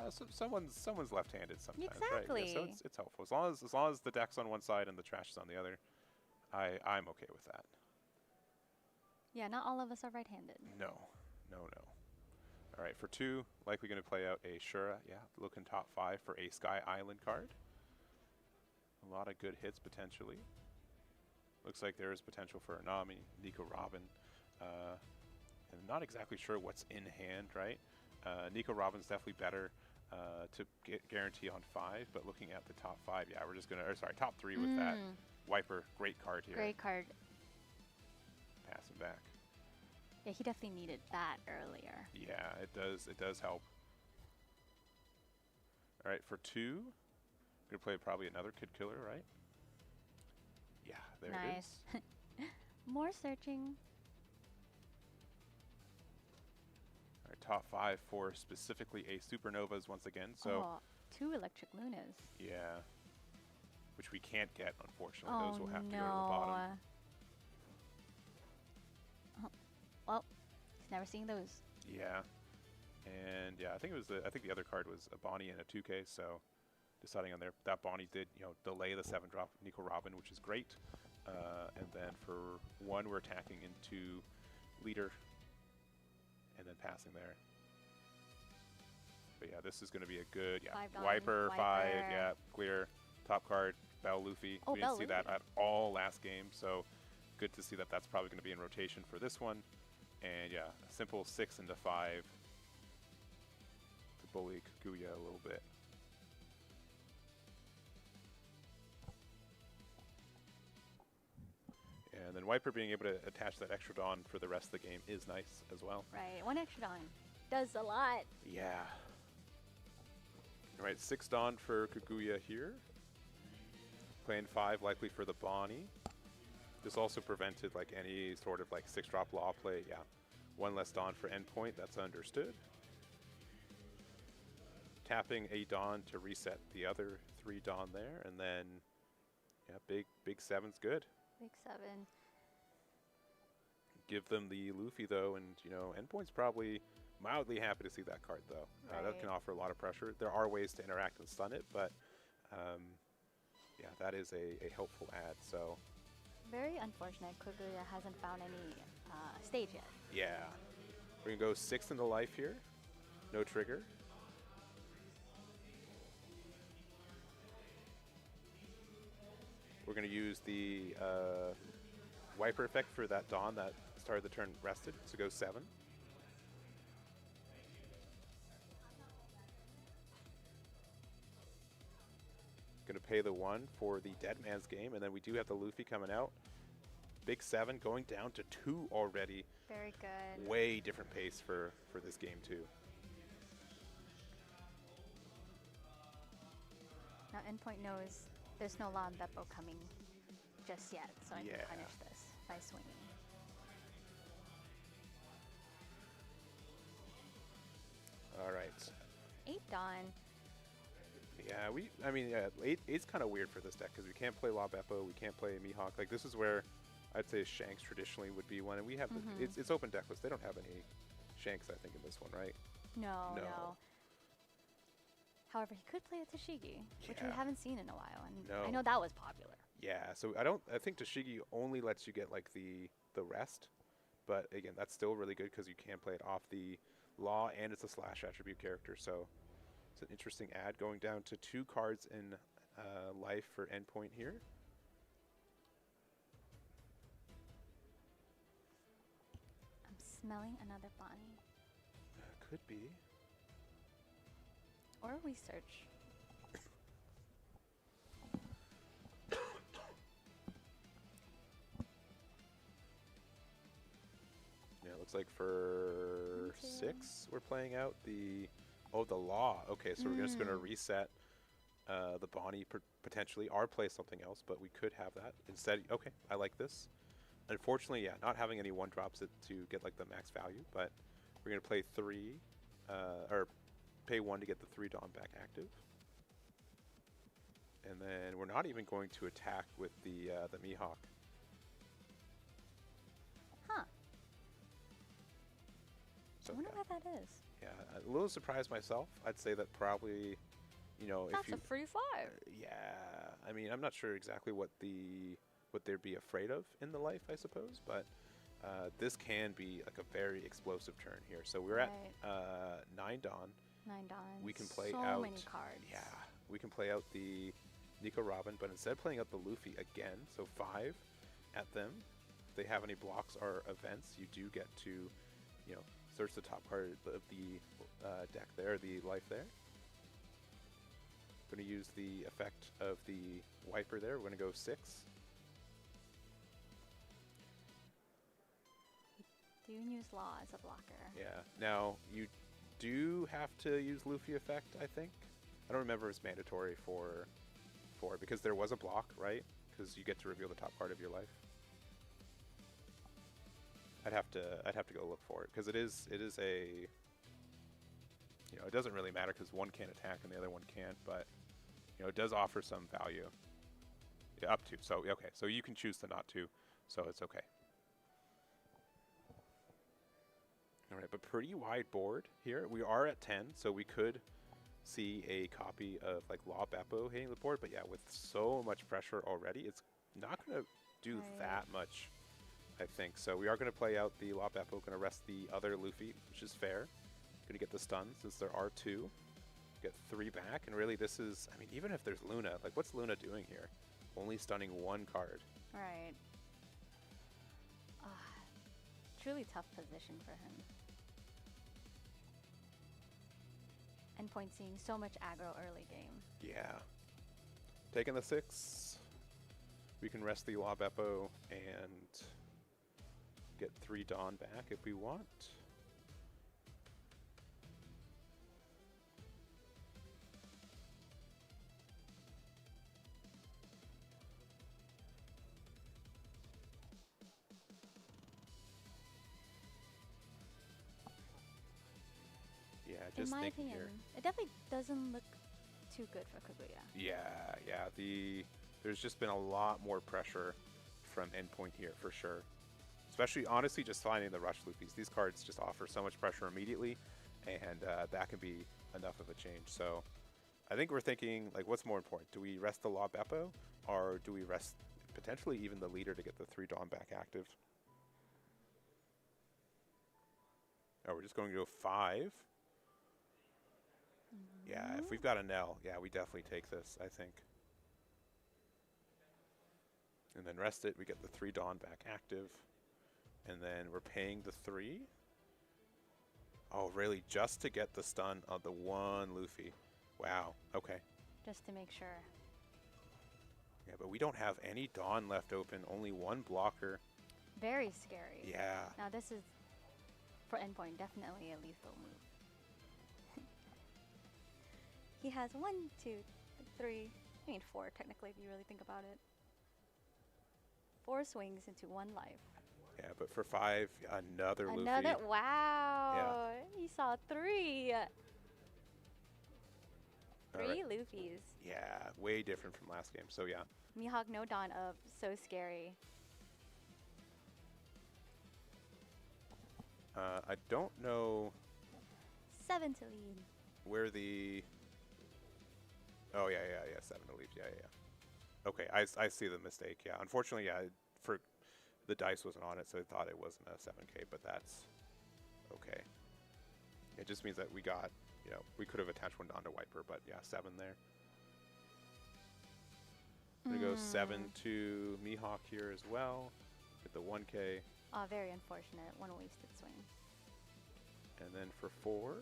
So someone's left-handed sometimes,
Exactly.
right? Yeah, so it's helpful as long as the deck's on one side and the trash is on the other. I'm okay with that.
Yeah, not all of us are right-handed.
No. All right, for 2, likely going to play out a Shura. Yeah, looking top 5 for a Sky Island card. A lot of good hits potentially. Looks like there is potential for a Nami, Nico Robin. And not exactly sure what's in hand, right? Nico Robin's definitely better to get guarantee on 5, but looking at the top 5, yeah, we're just gonna, top 3 with that. Wiper, great card here.
Great card.
Pass him back.
Yeah, he definitely needed that earlier.
Yeah, it does help. All right, for 2, we're gonna play probably another Kid Killer, right? Yeah, there it is.
Nice. More searching.
All right, top 5 for specifically a Supernovas once again. So
2 Electric Lunas.
yeah, which we can't get, unfortunately. Those will have to go to the bottom.
Well, he's never seen those.
Yeah, and yeah, I think the other card was a Bonnie and a 2K. So deciding on there, that Bonnie did delay the 7-drop Nico Robin, which is great. And then for 1, we're attacking into leader, and then passing there. But yeah, this is going to be a good Wiper 5, yeah, clear top card Bell Luffy.
Oh,
we didn't see that at all last game, so good to see that that's probably going to be in rotation for this one. And yeah, a simple 6 into 5 to bully Kaguya a little bit. And then Wiper being able to attach that extra Dawn for the rest of the game is nice as well.
Right, 1 extra Dawn does a lot.
Yeah. All right, 6 Dawn for Kaguya here. Playing 5 likely for the Bonnie. This also prevented like any sort of like 6-drop law play. Yeah, 1 less Dawn for endpoint. That's understood. Tapping a Dawn to reset the other 3 Dawn there, and then yeah, big 7's good.
Big 7.
Give them the Luffy though, and you know, endpoint's probably mildly happy to see that card though. That can offer a lot of pressure. There are ways to interact and stun it, but yeah, that is a helpful add. So
very unfortunate Kaguya hasn't found any stage yet.
yeah, we're gonna go 6 into life here. No trigger. We're going to use the wiper effect for that Dawn that started the turn rested, so go 7. Going to pay the 1 for the Dead Man's Game, and then we do have the Luffy coming out. Big 7 going down to 2 already.
Very good.
Way different pace for this game too.
Now endpoint knows there's no Law and Beppo coming just yet, so I can punish this by swinging.
All right.
8 Dawn.
Yeah, I mean, 8's kind of weird for this deck because we can't play Law Beppo, we can't play Mihawk. Like this is where I'd say Shanks traditionally would be one, and we have it's open decklist. They don't have any Shanks, I think, in this one, right?
No. However, he could play a Tashigi, which we haven't seen in a while, and I know that was popular.
Yeah, so I think Tashigi only lets you get like the rest, but again, that's still really good because you can play it off the Law, and it's a slash attribute character, so it's an interesting add. Going down to 2 cards in life for endpoint here.
I'm smelling another Bonnie.
Could be.
Or research.
Yeah, it looks like for 6 we're playing out the Law. Okay, so we're just going to reset the Bonnie potentially, or play something else, but we could have that instead. Okay, I like this. Unfortunately, yeah, not having any 1-drops to get like the max value, but we're going to play 3 or pay 1 to get the 3 Dawn back active. And then we're not even going to attack with the Mihawk.
Huh.
So,
I wonder why that is.
Yeah, a little surprised myself. I'd say that probably, you know,
That's
if you...
a free 5.
Yeah, I mean, I'm not sure exactly what they'd be afraid of in the life, I suppose, but this can be like a very explosive turn here. So we're at 9 Dawn.
9 Dawn.
We can play
so
out.
Many cards.
Yeah, we can play out the Nico Robin, but instead of playing out the Luffy again, so 5 at them. If they have any blocks or events, you do get to, you know, search the top card of the deck there, the life there. Going to use the effect of the wiper there. We're going to go 6.
Do you use Law as a blocker?
Yeah. Now you do have to use Luffy effect, I think. I don't remember if it's mandatory for because there was a block, right? Because you get to reveal the top part of your life. I'd have to go look for it because it is a, you know, it doesn't really matter because one can't attack and the other one can't, but you know, it does offer some value. Yeah, up to. So okay, so you can choose to not to, so it's okay. All right, but pretty wide board here. We are at 10, so we could see a copy of like Law Beppo hitting the board, but yeah, with so much pressure already, it's not going to do that much, I think. So we are going to play out the Law Beppo, going to rest the other Luffy, which is fair. Going to get the stun since there are 2. Get 3 back, and really this is, I mean, even if there's Luna, like what's Luna doing here? Only stunning 1 card.
Right. Truly tough position for him. Endpoint seeing so much aggro early game.
Yeah. Taking the 6. We can rest the Law Beppo and get 3 Dawn back if we want. Just
In my
thinking
opinion,
here.
it definitely doesn't look too good for Kaguya.
Yeah, yeah. There's just been a lot more pressure from endpoint here for sure. Especially, honestly, just finding the rush Luffys. These cards just offer so much pressure immediately, and that can be enough of a change. So I think we're thinking, like, what's more important? Do we rest the Law Beppo, or do we rest potentially even the leader to get the 3 Dawn back active? Oh, we're just going to go 5. Yeah, if we've got a Nell, yeah, we definitely take this, I think. And then rest it, we get the 3 Dawn back active. And then we're paying the 3. Oh, really? Just to get the stun of the 1 Luffy. Wow, okay.
Just to make sure.
Yeah, but we don't have any Dawn left open, only 1 blocker.
Very scary.
Yeah.
Now this is, for endpoint, definitely a lethal move. He has 1, 2, 3, I mean 4 technically if you really think about it. 4 swings into 1 life.
Yeah, but for 5, another Luffy.
Another, wow. He saw 3. 3
All right.
Luffys.
Yeah, way different from last game, so yeah.
Mihawk no Dawn up, so scary.
I don't know
7 to lead.
where the... Oh, yeah, 7 to lead, yeah. Okay, I see the mistake, yeah. Unfortunately, yeah, for the dice wasn't on it, so I thought it wasn't a 7K, but that's okay. It just means that we got, you know, we could have attached 1 Dawn to Wiper, but yeah, 7 there. I'm going to go 7 to Mihawk here as well. Get the 1K.
Oh, very unfortunate. 1 wasted swing.
And then for 4,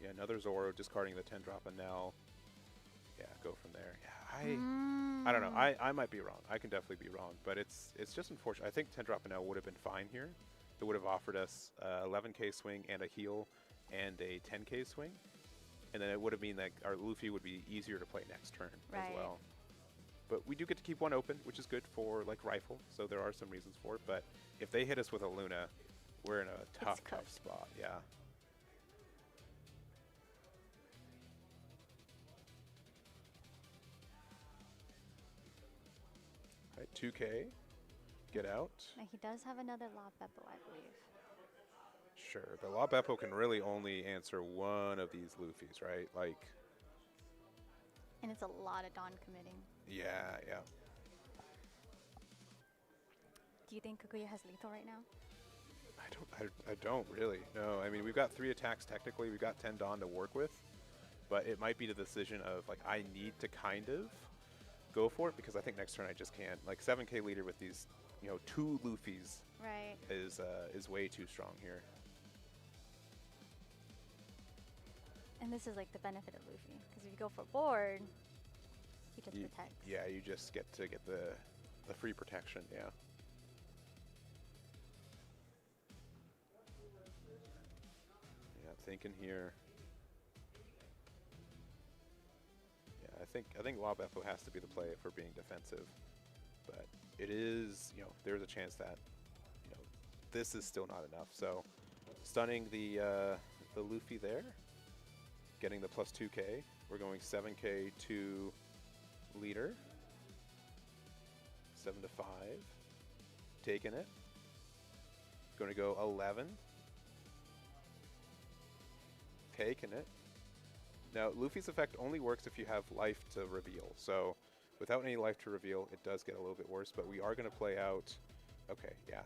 yeah, another Zoro, discarding the 10 drop and Nell. Yeah, go from there. Yeah, I don't know. I might be wrong. I can definitely be wrong, but it's just unfortunate. I think 10 drop and Nell would have been fine here. It would have offered us 11K swing and a heal and a 10K swing. And then it would have mean that our Luffy would be easier to play next turn as well. But we do get to keep 1 open, which is good for like rifle, so there are some reasons for it. But if they hit us with a Luna, we're in a tough spot. Yeah. All right, 2K. Get out.
Now he does have another Law Beppo, I believe.
Sure, but Law Beppo can really only answer 1 of these Luffys, right? Like.
And it's a lot of Dawn committing.
Yeah.
Do you think Kaguya has lethal right now?
I don't really. No, I mean, we've got 3 attacks technically. We've got 10 Dawn to work with. But it might be the decision of, like, I need to kind of go for it because I think next turn I just can't. Like, 7K leader with these, you know, 2 Luffys is way too strong here.
And this is like the benefit of Luffy, because if you go for board, he just protects.
Yeah, you just get to get the free protection, yeah. Yeah, I'm thinking here. Yeah, I think Law Beppo has to be the play for being defensive. But it is, you know, there's a chance that, you know, this is still not enough. So stunning the Luffy there. Getting the plus 2K. We're going 7K to leader. 7 to 5. Taking it. Going to go 11. Taking it. Now, Luffy's effect only works if you have life to reveal. So without any life to reveal, it does get a little bit worse. But we are going to play out. Okay, yeah,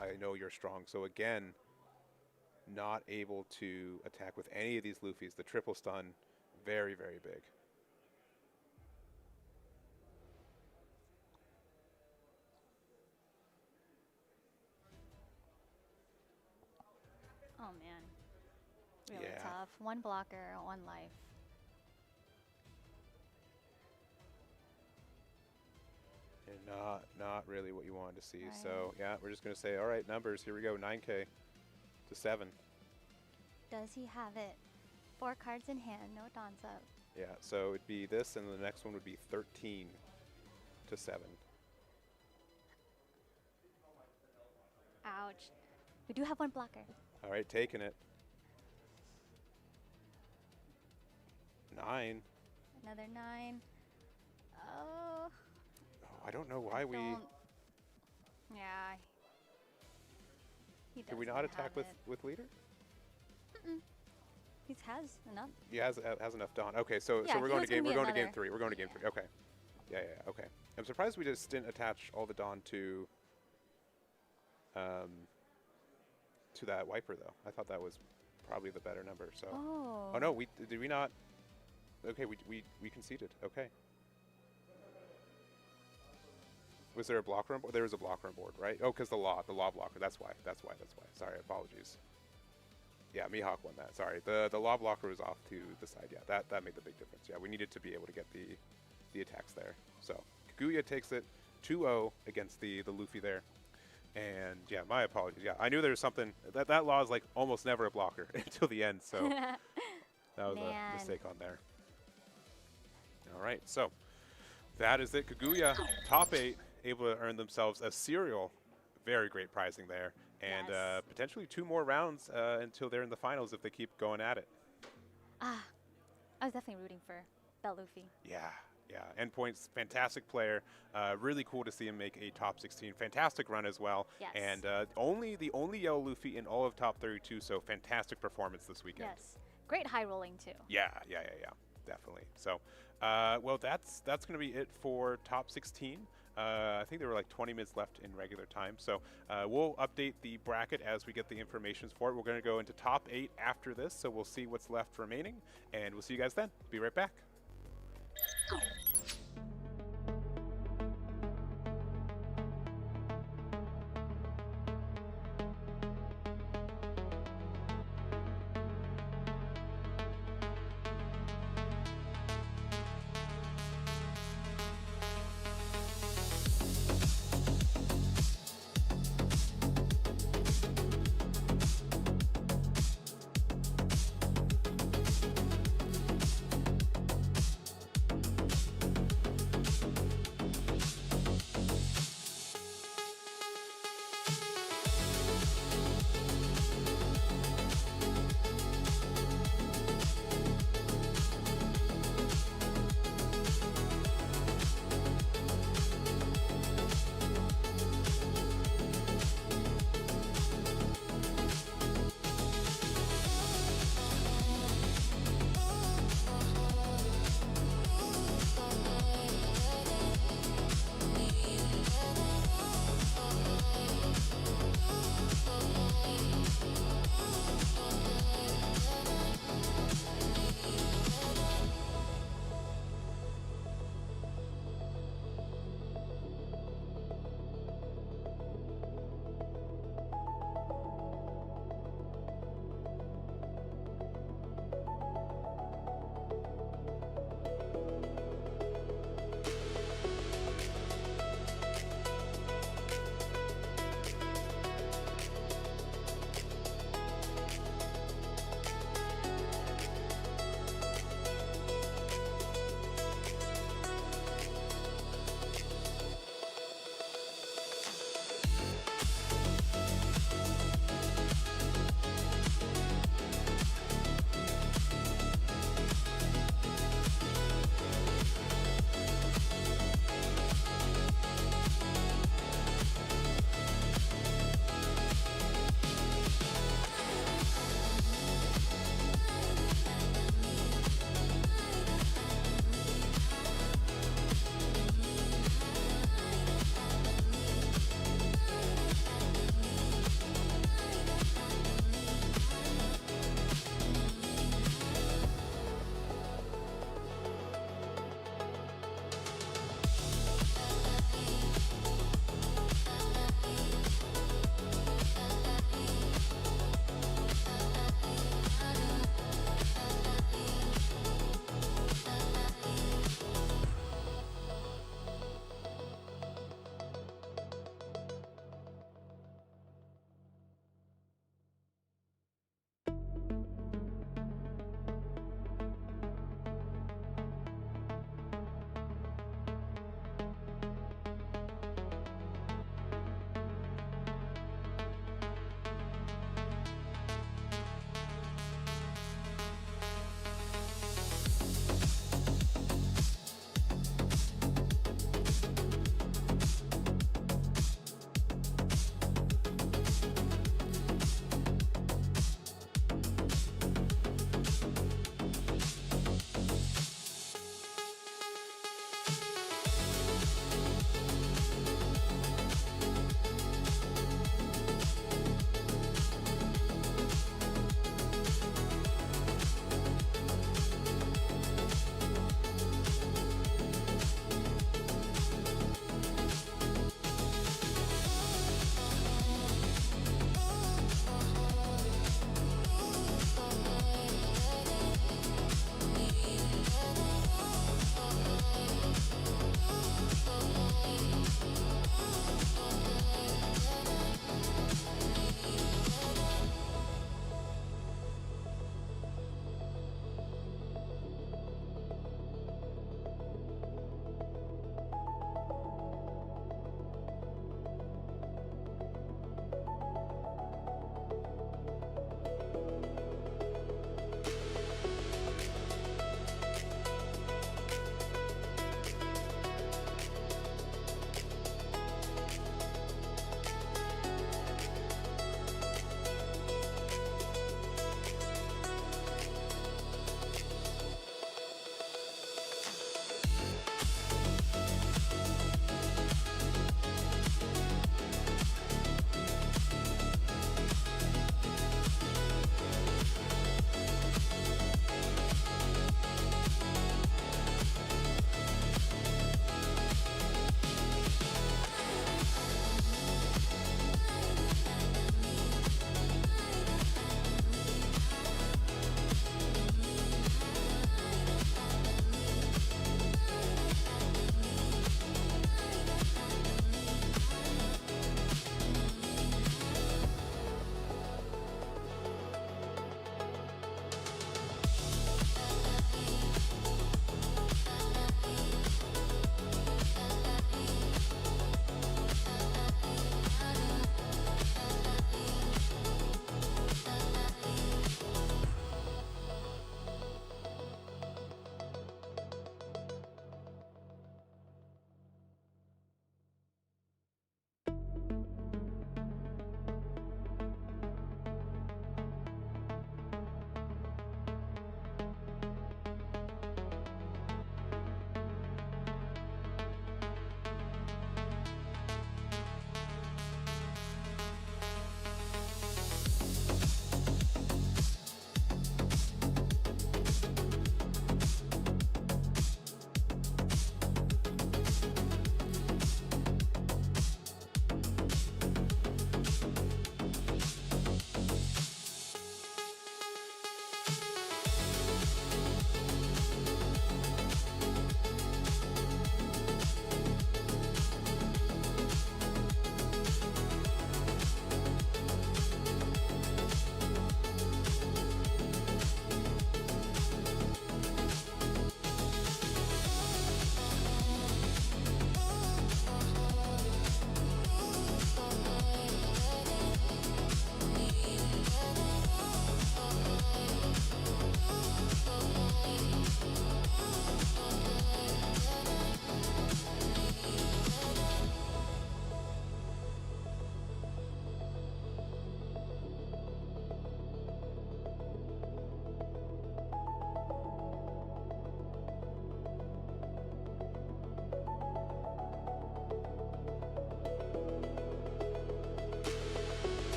I know you're strong. So again, not able to attack with any of these Luffys. The triple stun, very, very big.
Oh man, really tough. 1 blocker, 1 life.
And not really what you wanted to see. Right. So yeah, we're just gonna say, all right, numbers. Here we go, 9K to 7.
Does he have it? 4 cards in hand, no Dawn's up.
Yeah, so it'd be this, and the next one would be 13 to 7.
Ouch. We do have 1 blocker.
All right, taking it. 9.
Another 9. Oh.
I don't know why we.
Yeah.
Did we not attack with leader?
He has enough.
He has enough Dawn. Okay, so
Yeah,
we're going to game. We're going to game
another.
3. We're going to game 3. Okay. Yeah. Okay. I'm surprised we just didn't attach all the Dawn to that wiper though. I thought that was probably the better number. So. Oh no, did we not? Okay, we conceded. Okay. Was there a blocker on board? There was a blocker on board, right? Oh, because the law blocker. That's why. Sorry, apologies. Yeah, Mihawk won that. Sorry, the law blocker was off to the side. Yeah, that made the big difference. Yeah, we needed to be able to get the attacks there. So Kaguya takes it 2-0 against the Luffy there. And yeah, my apologies. Yeah, I knew there was something. That law is like almost never a blocker until the end. So that was a mistake on there. All right, so that is it. Kaguya, top 8, able to earn themselves a serial. Very great pricing there. And potentially 2 more rounds until they're in the finals if they keep going at it.
I was definitely rooting for that Luffy.
Yeah. Endpoint's fantastic player. Really cool to see him make a top 16. Fantastic run as well.
Yes.
And the only yellow Luffy in all of top 32. So fantastic performance this weekend.
Yes. Great high rolling too.
Yeah. Definitely. So, well, that's going to be it for top 16. I think there were like 20 minutes left in regular time. So we'll update the bracket as we get the information for it. We're going to go into top 8 after this. So we'll see what's left remaining. And we'll see you guys then. Be right back.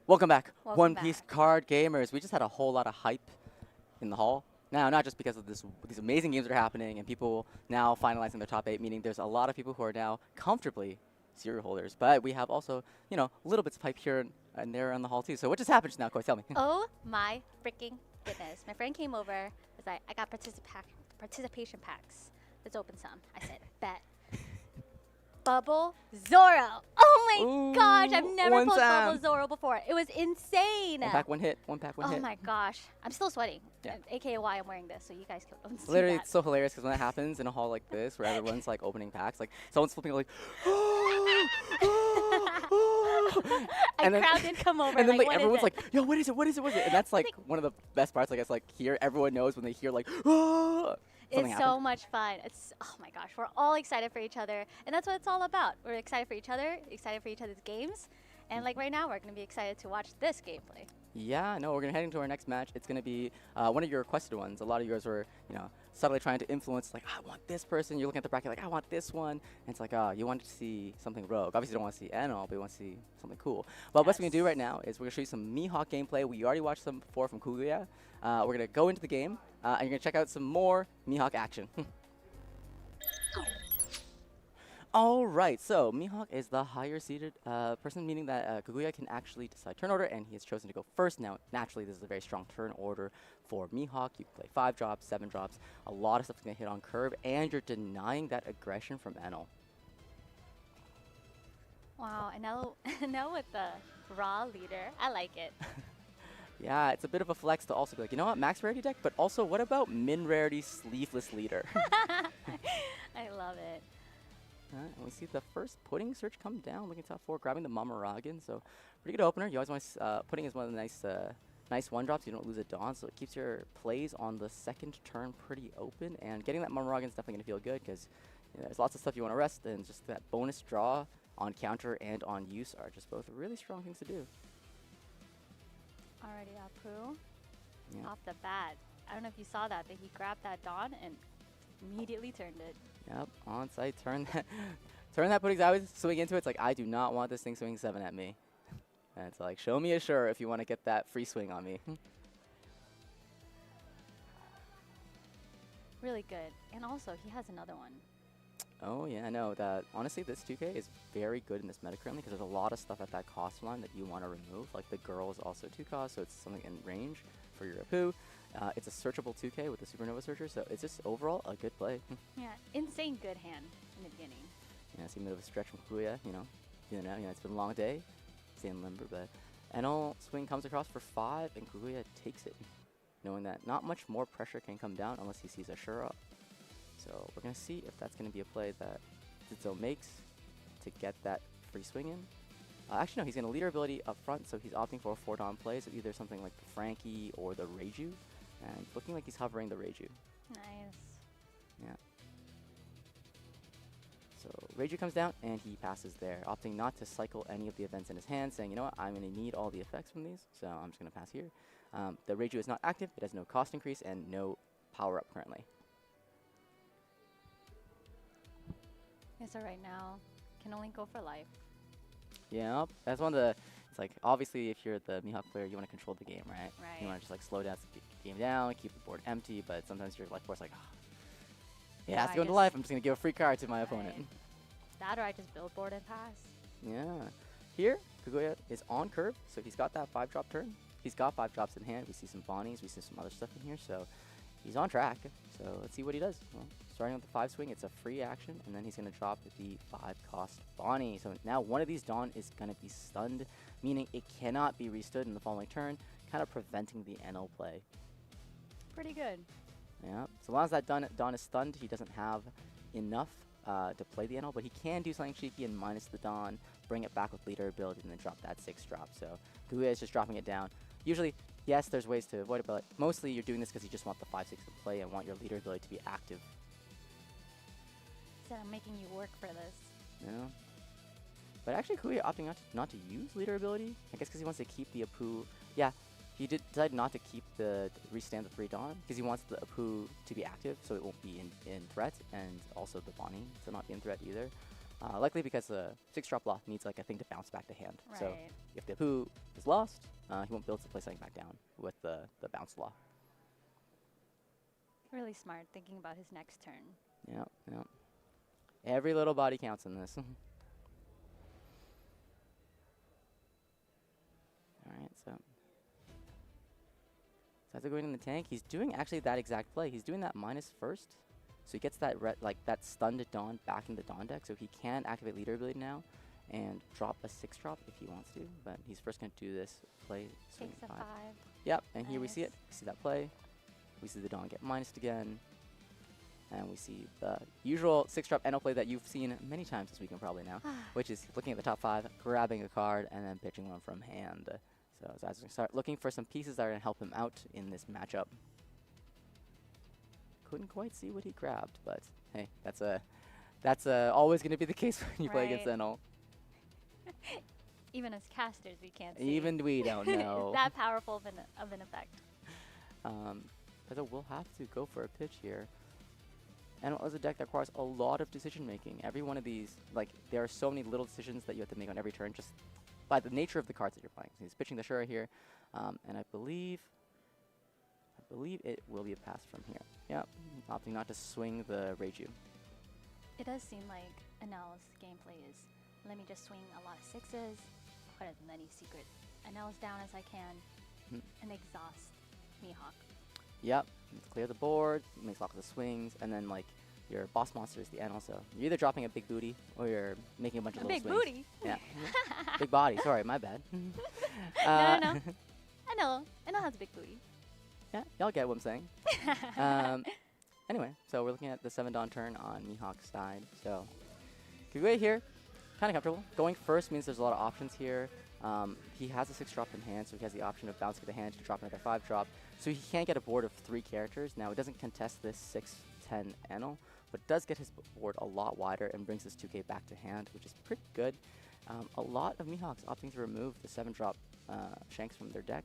Welcome back,
Welcome
One Piece card gamers. We just had a whole lot of hype in the hall. Now, not just because of these amazing games that are happening and people now finalizing their top 8, meaning there's a lot of people who are now comfortably serial holders. But we have also, you know, little bits of hype here and there on the hall too. So what just happened just now, Koi? Tell me.
Oh my freaking goodness. My friend came over. Was like, I got participation packs. Let's open some. I said, bet. Bubble Zoro. Oh my gosh, I've never pulled Bubble Zoro before. It was insane.
One pack, one hit. One pack, one hit.
Oh my gosh. I'm still sweating.
Yeah.
AKA why I'm wearing this, so you guys don't see
Literally,
that.
it's so hilarious because when that happens in a hall like this, where everyone's like opening packs, like someone's flipping like,
and a crowd did come over.
and then like
what is
everyone's
it?
like, yo, what is it? What is it? What is it? And that's like one of the best parts. I guess like here, everyone knows when they hear like,
It's so much fun. It's, oh my gosh, we're all excited for each other. And that's what it's all about. We're excited for each other, excited for each other's games. And like right now, we're going to be excited to watch this gameplay.
Yeah, no, we're going to head into our next match. It's going to be one of your requested ones. A lot of yours were, you know, subtly trying to influence, like, I want this person. You're looking at the bracket like, I want this one. And it's like, you want to see something rogue. Obviously, you don't want to see Anno, but you want to see something cool. Well, what we're going to do right now is we're going to show you some Mihawk gameplay. We already watched some before from Kaguya. We're going to go into the game, and you're going to check out some more Mihawk action. All right, so Mihawk is the higher seeded person, meaning that Kaguya can actually decide turn order, and he has chosen to go first. Now, naturally, this is a very strong turn order for Mihawk. You can play 5 drops, 7 drops. A lot of stuff's going to hit on curve, and you're denying that aggression from Enel.
Wow, and now with the raw leader, I like it.
Yeah, it's a bit of a flex to also be like, you know what, max rarity deck, but also what about min rarity sleeveless leader?
I love it.
And we see the first pudding search come down, looking top 4, grabbing the Mamaragan. So pretty good opener. You always want to, pudding is one of the nice one drops. You don't lose a Dawn, so it keeps your plays on the second turn pretty open. And getting that Mamaragan is definitely going to feel good because you know, there's lots of stuff you want to rest, and just that bonus draw on counter and on use are just both really strong things to do.
Already Apu, off the bat. I don't know if you saw that, but he grabbed that Dawn and immediately turned it.
Yep, on site, turn that pudding. I was swing into it. It's like, I do not want this thing swinging 7 at me. And it's like, show me a sure if you want to get that free swing on me.
Really good. And also, he has another one.
Oh, yeah, I know. That honestly, this 2K is very good in this meta currently because there's a lot of stuff at that cost line that you want to remove. Like the girl is also 2 cost, so it's something in range for your Apu. It's a searchable 2K with the Supernova Searcher, so it's just overall a good play.
Yeah, insane good hand in the beginning.
Yeah, see a bit of a stretch from Kaguya, you know, it's been a long day, staying limber, but Enel swing comes across for 5, and Kaguya takes it, knowing that not much more pressure can come down unless he sees a sure up. So we're going to see if that's going to be a play that Zitzo makes to get that free swing in. Actually, no, he's going to leader ability up front, so he's opting for a 4 Dawn play, so either something like the Frankie or the Reiju, and looking like he's hovering the Reiju.
Nice.
Yeah. So Reiju comes down, and he passes there, opting not to cycle any of the events in his hand, saying, you know what, I'm going to need all the effects from these, so I'm just going to pass here. The Reiju is not active, it has no cost increase, and no power-up currently.
Yeah, so right now, can only go for life.
Yeah, that's one of the, it's like, obviously if you're the Mihawk player, you want to control the game, right?
Right.
You want to just like slow down the game down, keep the board empty, but sometimes your life force like, oh, it has to go into life, I'm just going to give a free card to my opponent.
That or I just build board and pass.
Yeah. Here, Kaguya is on curve, so he's got that 5 drop turn. He's got 5 drops in hand. We see some Bonnies, we see some other stuff in here, so he's on track. So let's see what he does. Well, starting with the 5 swing, it's a free action, and then he's going to drop the 5 cost Bonnie. So now one of these Dawn is going to be stunned, meaning it cannot be restood in the following turn, kind of preventing the NL play.
Pretty good.
Yeah, so long as that Dawn is stunned, he doesn't have enough to play the NL, but he can do something cheeky and minus the Dawn, bring it back with leader ability, and then drop that 6 drop. So Kaguya is just dropping it down. Usually, yes, there's ways to avoid it, but mostly you're doing this because you just want the 5-6 to play and want your leader ability to be active.
So I'm making you work for this.
Yeah. But actually, Kaguya opting not to use leader ability. I guess because he wants to keep the Apu. Yeah, he decided not to keep restand the 3 Dawn because he wants the Apu to be active, so it won't be in threat, and also the Bonnie to not be in threat either. Likely because the 6-drop Law needs like a thing to bounce back to hand. So
Right.
if the Apu is lost, he won't be able to play something back down with the bounce Law.
Really smart, thinking about his next turn.
Yep, yep. Every little body counts in this. Alright, so Zaza going in the tank. He's doing actually that exact play. He's doing that minus first. So he gets that that stunned Dawn back in the Dawn deck, so he can activate Leader ability now and drop a 6-drop if he wants to. But he's first going to do this play. Swing
Takes a 5.
Yep, and here we see
Nice.
it. We see that play. We see the Dawn get minused again. And we see the usual 6-drop NL play that you've seen many times this weekend probably now, which is looking at the top 5, grabbing a card, and then pitching one from hand. So Zaz's going to start looking for some pieces that are going to help him out in this matchup. Couldn't quite see what he grabbed, but hey, that's always going to be the case when you play against
Right.
NL.
Even as casters, we can't see.
Even we don't know.
That powerful of an effect.
But we'll have to go for a pitch here. And as a deck that requires a lot of decision making. Every one of these, like, there are so many little decisions that you have to make on every turn just by the nature of the cards that you're playing. So he's pitching the Shura here, and I believe it will be a pass from here. Yep, opting not to swing the Reiju.
It does seem like Anel's gameplay is, let me just swing a lot of 6s, put as many secret Anels down as I can, and exhaust Mihawk.
Yep, clear the board, makes lots of swings, and then like your boss monster is the end also. You're either dropping a big booty or you're making a bunch of little
Big
swings.
booty?
Yeah. Big body, sorry, my bad.
No. Anel has a big booty.
Yeah, y'all get what I'm saying. Anyway, so we're looking at the 7 Dawn turn on Mihawk's side. So Kaguya here, kind of comfortable. Going first means there's a lot of options here. He has a 6-drop in hand, so he has the option of bouncing the hand to drop another 5-drop. So he can't get a board of 3 characters. Now, it doesn't contest this 6-10 Enel, but it does get his board a lot wider and brings his 2k back to hand, which is pretty good. A lot of Mihawks opting to remove the 7-drop Shanks from their deck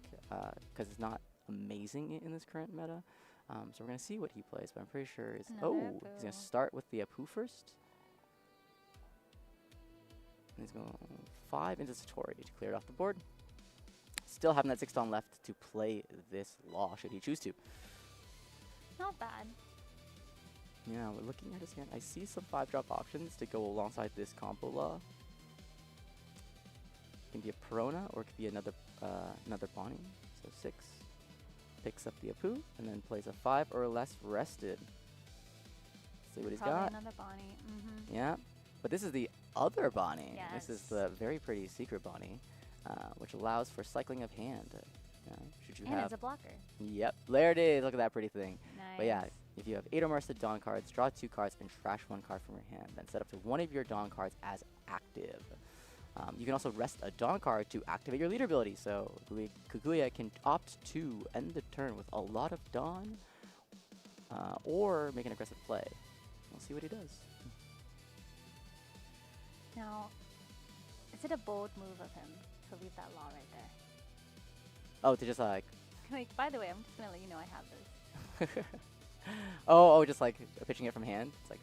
because it's not amazing in this current meta. So we're going to see what he plays, but I'm pretty sure he's going to start with the Apu first. And he's going 5 into Satori to clear it off the board. Still having that 6 Dawn left to play this Law, should he choose to.
Not bad.
Yeah, we're looking at his hand. I see some 5-drop options to go alongside this combo Law. It can be a Perona, or it could be another Bonnie. So 6. Picks up the Apu, and then plays a 5 or less rested. See what he's
Probably
got.
another Bonnie.
Yeah, but this is the other Bonnie.
Yes.
This is the very pretty secret Bonnie, which allows for cycling of hand. Should you
And
have?
it's a blocker.
Yep, there it is. Look at that pretty thing.
Nice.
But yeah, if you have 8 or more rested Dawn cards, draw 2 cards and trash 1 card from your hand. Then set up to one of your Dawn cards as active. You can also rest a Dawn card to activate your leader ability. So Kaguya can opt to end the turn with a lot of Dawn, or make an aggressive play. We'll see what he does.
Now, is it a bold move of him to leave that Law right there?
Oh, to just like.
Like, by the way, I'm just gonna let you know I have this.
oh, just like pitching it from hand. It's like,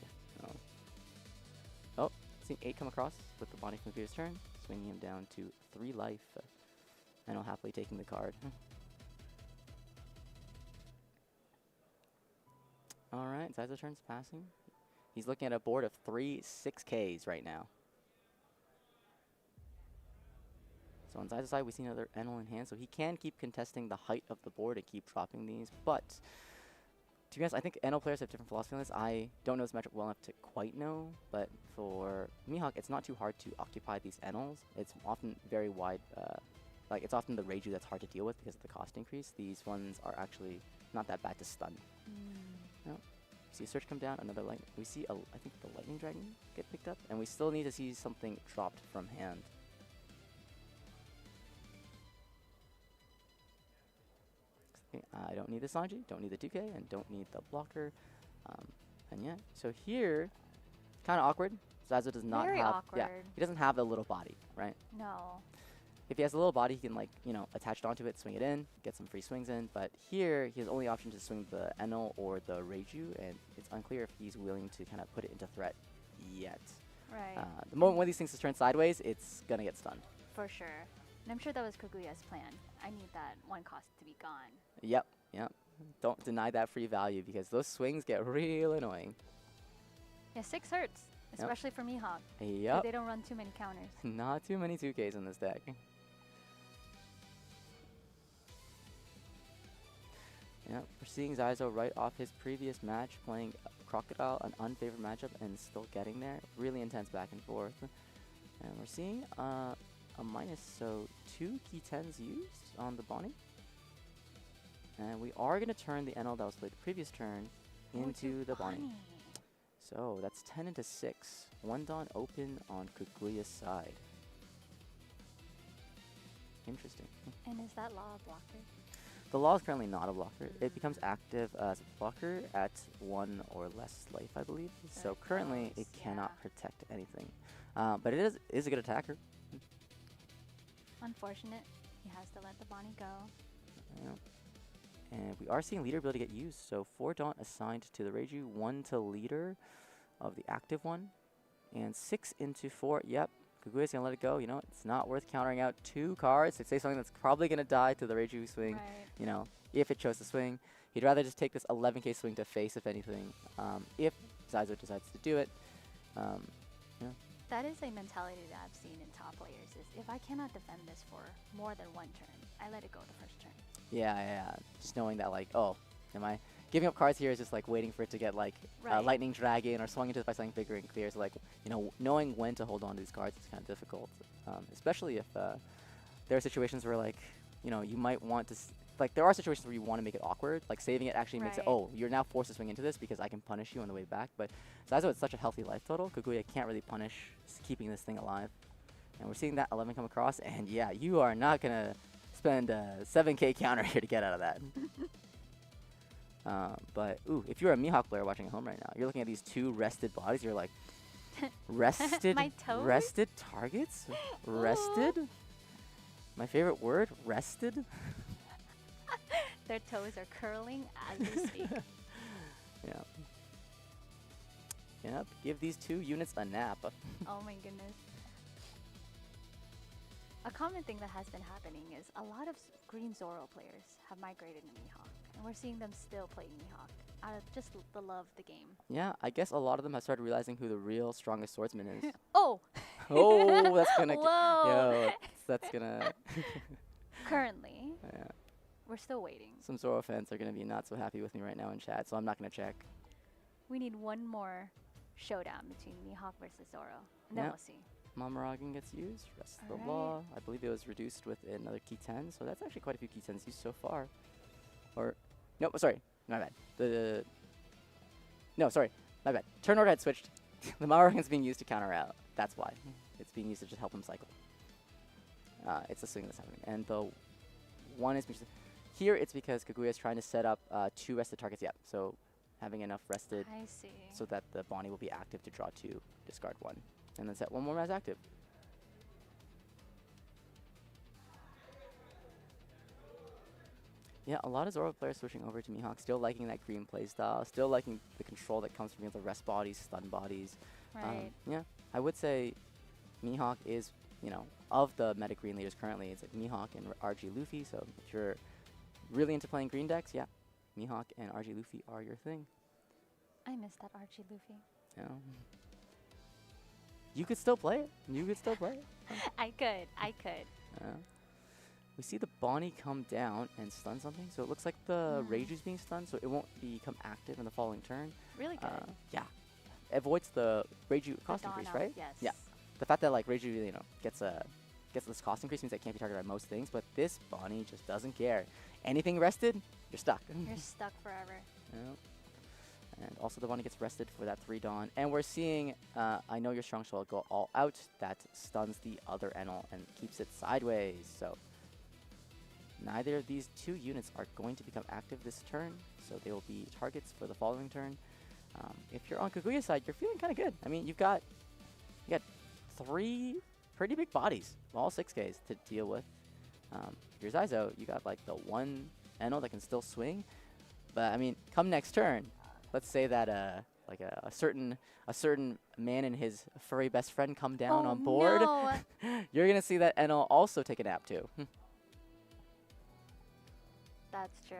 oh, seen 8 come across with the Bonnie from the previous turn, swinging him down to 3 life, and I'll happily taking the card. All right, Zaizo turns passing. He's looking at a board of 3 6Ks right now. So on Zaizo's side, we see another Enel in hand, so he can keep contesting the height of the board and keep dropping these, but to be honest, I think NL players have different philosophy on this. I don't know this matchup well enough to quite know, but for Mihawk, it's not too hard to occupy these NLs. It's often very wide, like it's often the Reiju that's hard to deal with because of the cost increase. These ones are actually not that bad to stun. No. See a Search come down, another Lightning. We see, I think the Lightning Dragon get picked up, and we still need to see something dropped from hand. I don't need the Sanji, don't need the 2K, and don't need the blocker. And yeah, so here, kind of awkward. Zazo does not
Very
have,
awkward.
he doesn't have the little body, right?
No.
If he has a little body, he can like, attach onto it, swing it in, get some free swings in. But here, his only option is to swing the Enel or the Reiju, and it's unclear if he's willing to kind of put it into threat yet.
Right.
The moment one of these things is turned sideways, it's gonna get stunned.
For sure. And I'm sure that was Kaguya's plan. I need that one cost to be gone.
Yep, yep. Don't deny that free value because those swings get real annoying.
Yeah, 6 hurts, especially for Mihawk.
Yep.
They don't run too many counters.
Not too many 2Ks in this deck. Yep, we're seeing Zaizo right off his previous match playing Crocodile, an unfavored matchup, and still getting there. Really intense back and forth. And we're seeing a minus, so 2 key 10s used on the Bonnie. And we are going to turn the NL that was played the previous turn into the Bonnie. So that's 10 into 6. 1 Dawn open on Kaguya's side. Interesting.
And is that law a blocker?
The law is currently not a blocker. It becomes active as a blocker at 1 or less life, I believe. So currently it cannot protect anything. But it is a good attacker.
Unfortunate. He has to let the Bonnie go.
Yeah. And we are seeing leader ability get used. So 4 Daunt assigned to the Reiju, 1 to leader of the active one. And 6 into 4. Yep. Kaguya's gonna let it go. You know, it's not worth countering out 2 cards to say something that's probably gonna die to the Reiju swing.
Right.
You know, if it chose to swing. He'd rather just take this 11k swing to face, if anything, if Zaizo decides to do it. Yeah.
That is a mentality that I've seen in top players is if I cannot defend this for more than 1 turn, I let it go the first turn.
Yeah. Just knowing that, like, oh, am I giving up cards here is just like waiting for it to get like
Right.
Lightning Dragon or swung into it by something bigger and clear. So like, you know, knowing when to hold on to these cards is kind of difficult, especially if there are situations where like, you know, you might want to. Like there are situations where you want to make it awkward, like saving it actually makes it, oh, you're now forced to swing into this because I can punish you on the way back. But Zaizo it's such a healthy life total, Kaguya can't really punish keeping this thing alive. And we're seeing that 11 come across, and yeah, you are not going to spend a 7k counter here to get out of that. But, ooh, if you're a Mihawk player watching at home right now, you're looking at these 2 rested bodies, you're like, rested?
My toes?
Rested targets? Rested? My favorite word, rested?
Their toes are curling as we speak.
Yeah. Yep, give these 2 units a nap.
Oh my goodness. A common thing that has been happening is a lot of green Zoro players have migrated to Mihawk, and we're seeing them still play Mihawk out of just the love of the game.
Yeah, I guess a lot of them have started realizing who the real strongest swordsman is.
Oh!
Oh, that's gonna...
Whoa!
Yo, that's gonna...
Currently.
Yeah.
We're still waiting.
Some Zoro fans are gonna be not so happy with me right now in chat, so I'm not gonna check.
We need one more showdown between Mihawk versus Zoro, and then we'll see.
Mamoragan gets used, rest of the
Alright.
law. I believe it was reduced with another key 10, so that's actually quite a few key 10s used so far. Or, no, sorry, my bad. No, sorry, my bad. Turn order had switched. The Mamoragan's being used to counter out. That's why. It's being used to just help him cycle. It's the swing that's happening. And the one is... Here it's because Kaguya is trying to set up 2 rested targets. Yeah, so having enough rested
I see.
so that the Bonnie will be active to draw 2, discard 1, and then set 1 more as active. Yeah, a lot of Zoro players switching over to Mihawk, still liking that green playstyle, still liking the control that comes from being able to rest bodies, stun bodies.
Right.
Yeah, I would say Mihawk is, you know, of the meta green leaders currently, it's like Mihawk and RG Luffy, so if you're really into playing green decks, yeah, Mihawk and RG Luffy are your thing.
I miss that Archie Luffy.
Yeah. You could still play it. You could still play it.
I could.
Yeah. We see the Bonnie come down and stun something, so it looks like the Reiju's being stunned, so it won't become active in the following turn.
Really good.
Yeah. Avoids the Reiju cost
dawn
increase,
up,
right?
yes.
Yeah. The fact that like Reiju, you know, gets this cost increase means that it can't be targeted by most things, but this Bonnie just doesn't care. Anything rested, you're stuck.
You're stuck forever.
Yeah. And also the Bonnie gets rested for that 3 Dawn. And we're seeing I Know You're Strong, so I'll go all out. That stuns the other Enel and keeps it sideways. So neither of these 2 units are going to become active this turn, so they will be targets for the following turn. If you're on Kaguya's side, you're feeling kind of good. I mean, you got 3 pretty big bodies, all 6Ks to deal with. If you're Zaizo, you got like the 1 Enel that can still swing. But I mean, come next turn, let's say that like a certain man and his furry best friend come down
Oh,
on board,
no.
you're gonna see that Enel also take a nap too.
That's true.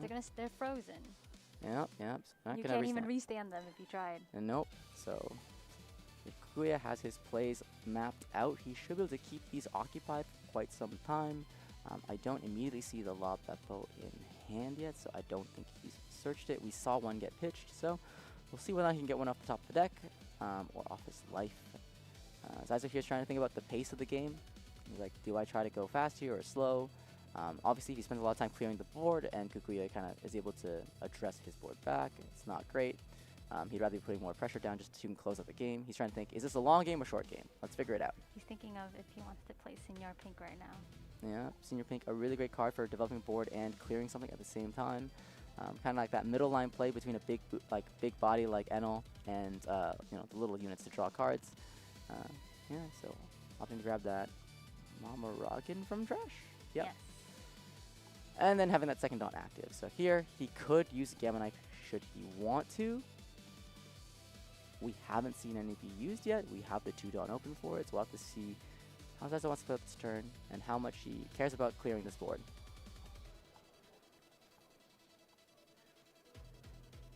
Because they're frozen.
Yep, yep. Not
You
gonna
can't even
restand.
restand them if you tried.
And nope. So if Kukuya has his plays mapped out, he should be able to keep these occupied for quite some time. I don't immediately see the lob Beppo in hand yet, so I don't think he's searched it. We saw one get pitched, so we'll see whether I can get one off the top of the deck or off his life. Zaizo here's trying to think about the pace of the game. He's like, do I try to go fast here or slow? Obviously, he spends a lot of time clearing the board, and Kukuya kind of is able to address his board back. It's not great. He'd rather be putting more pressure down just to close out the game. He's trying to think, is this a long game or short game? Let's figure it out.
He's thinking of if he wants to play Senior Pink right now.
Yeah, Senior Pink, a really great card for developing board and clearing something at the same time. Kind of like that middle line play between a big body like Enel and the little units to draw cards. Yeah, so opting to grab that Mama Rockin' from Trash. Yep.
Yes.
And then having that second Dawn active. So here, he could use Gamma Knife should he want to. We haven't seen any be used yet. We have the 2 Dawn open for it, so we'll have to see how Zaizo wants to play this turn and how much he cares about clearing this board.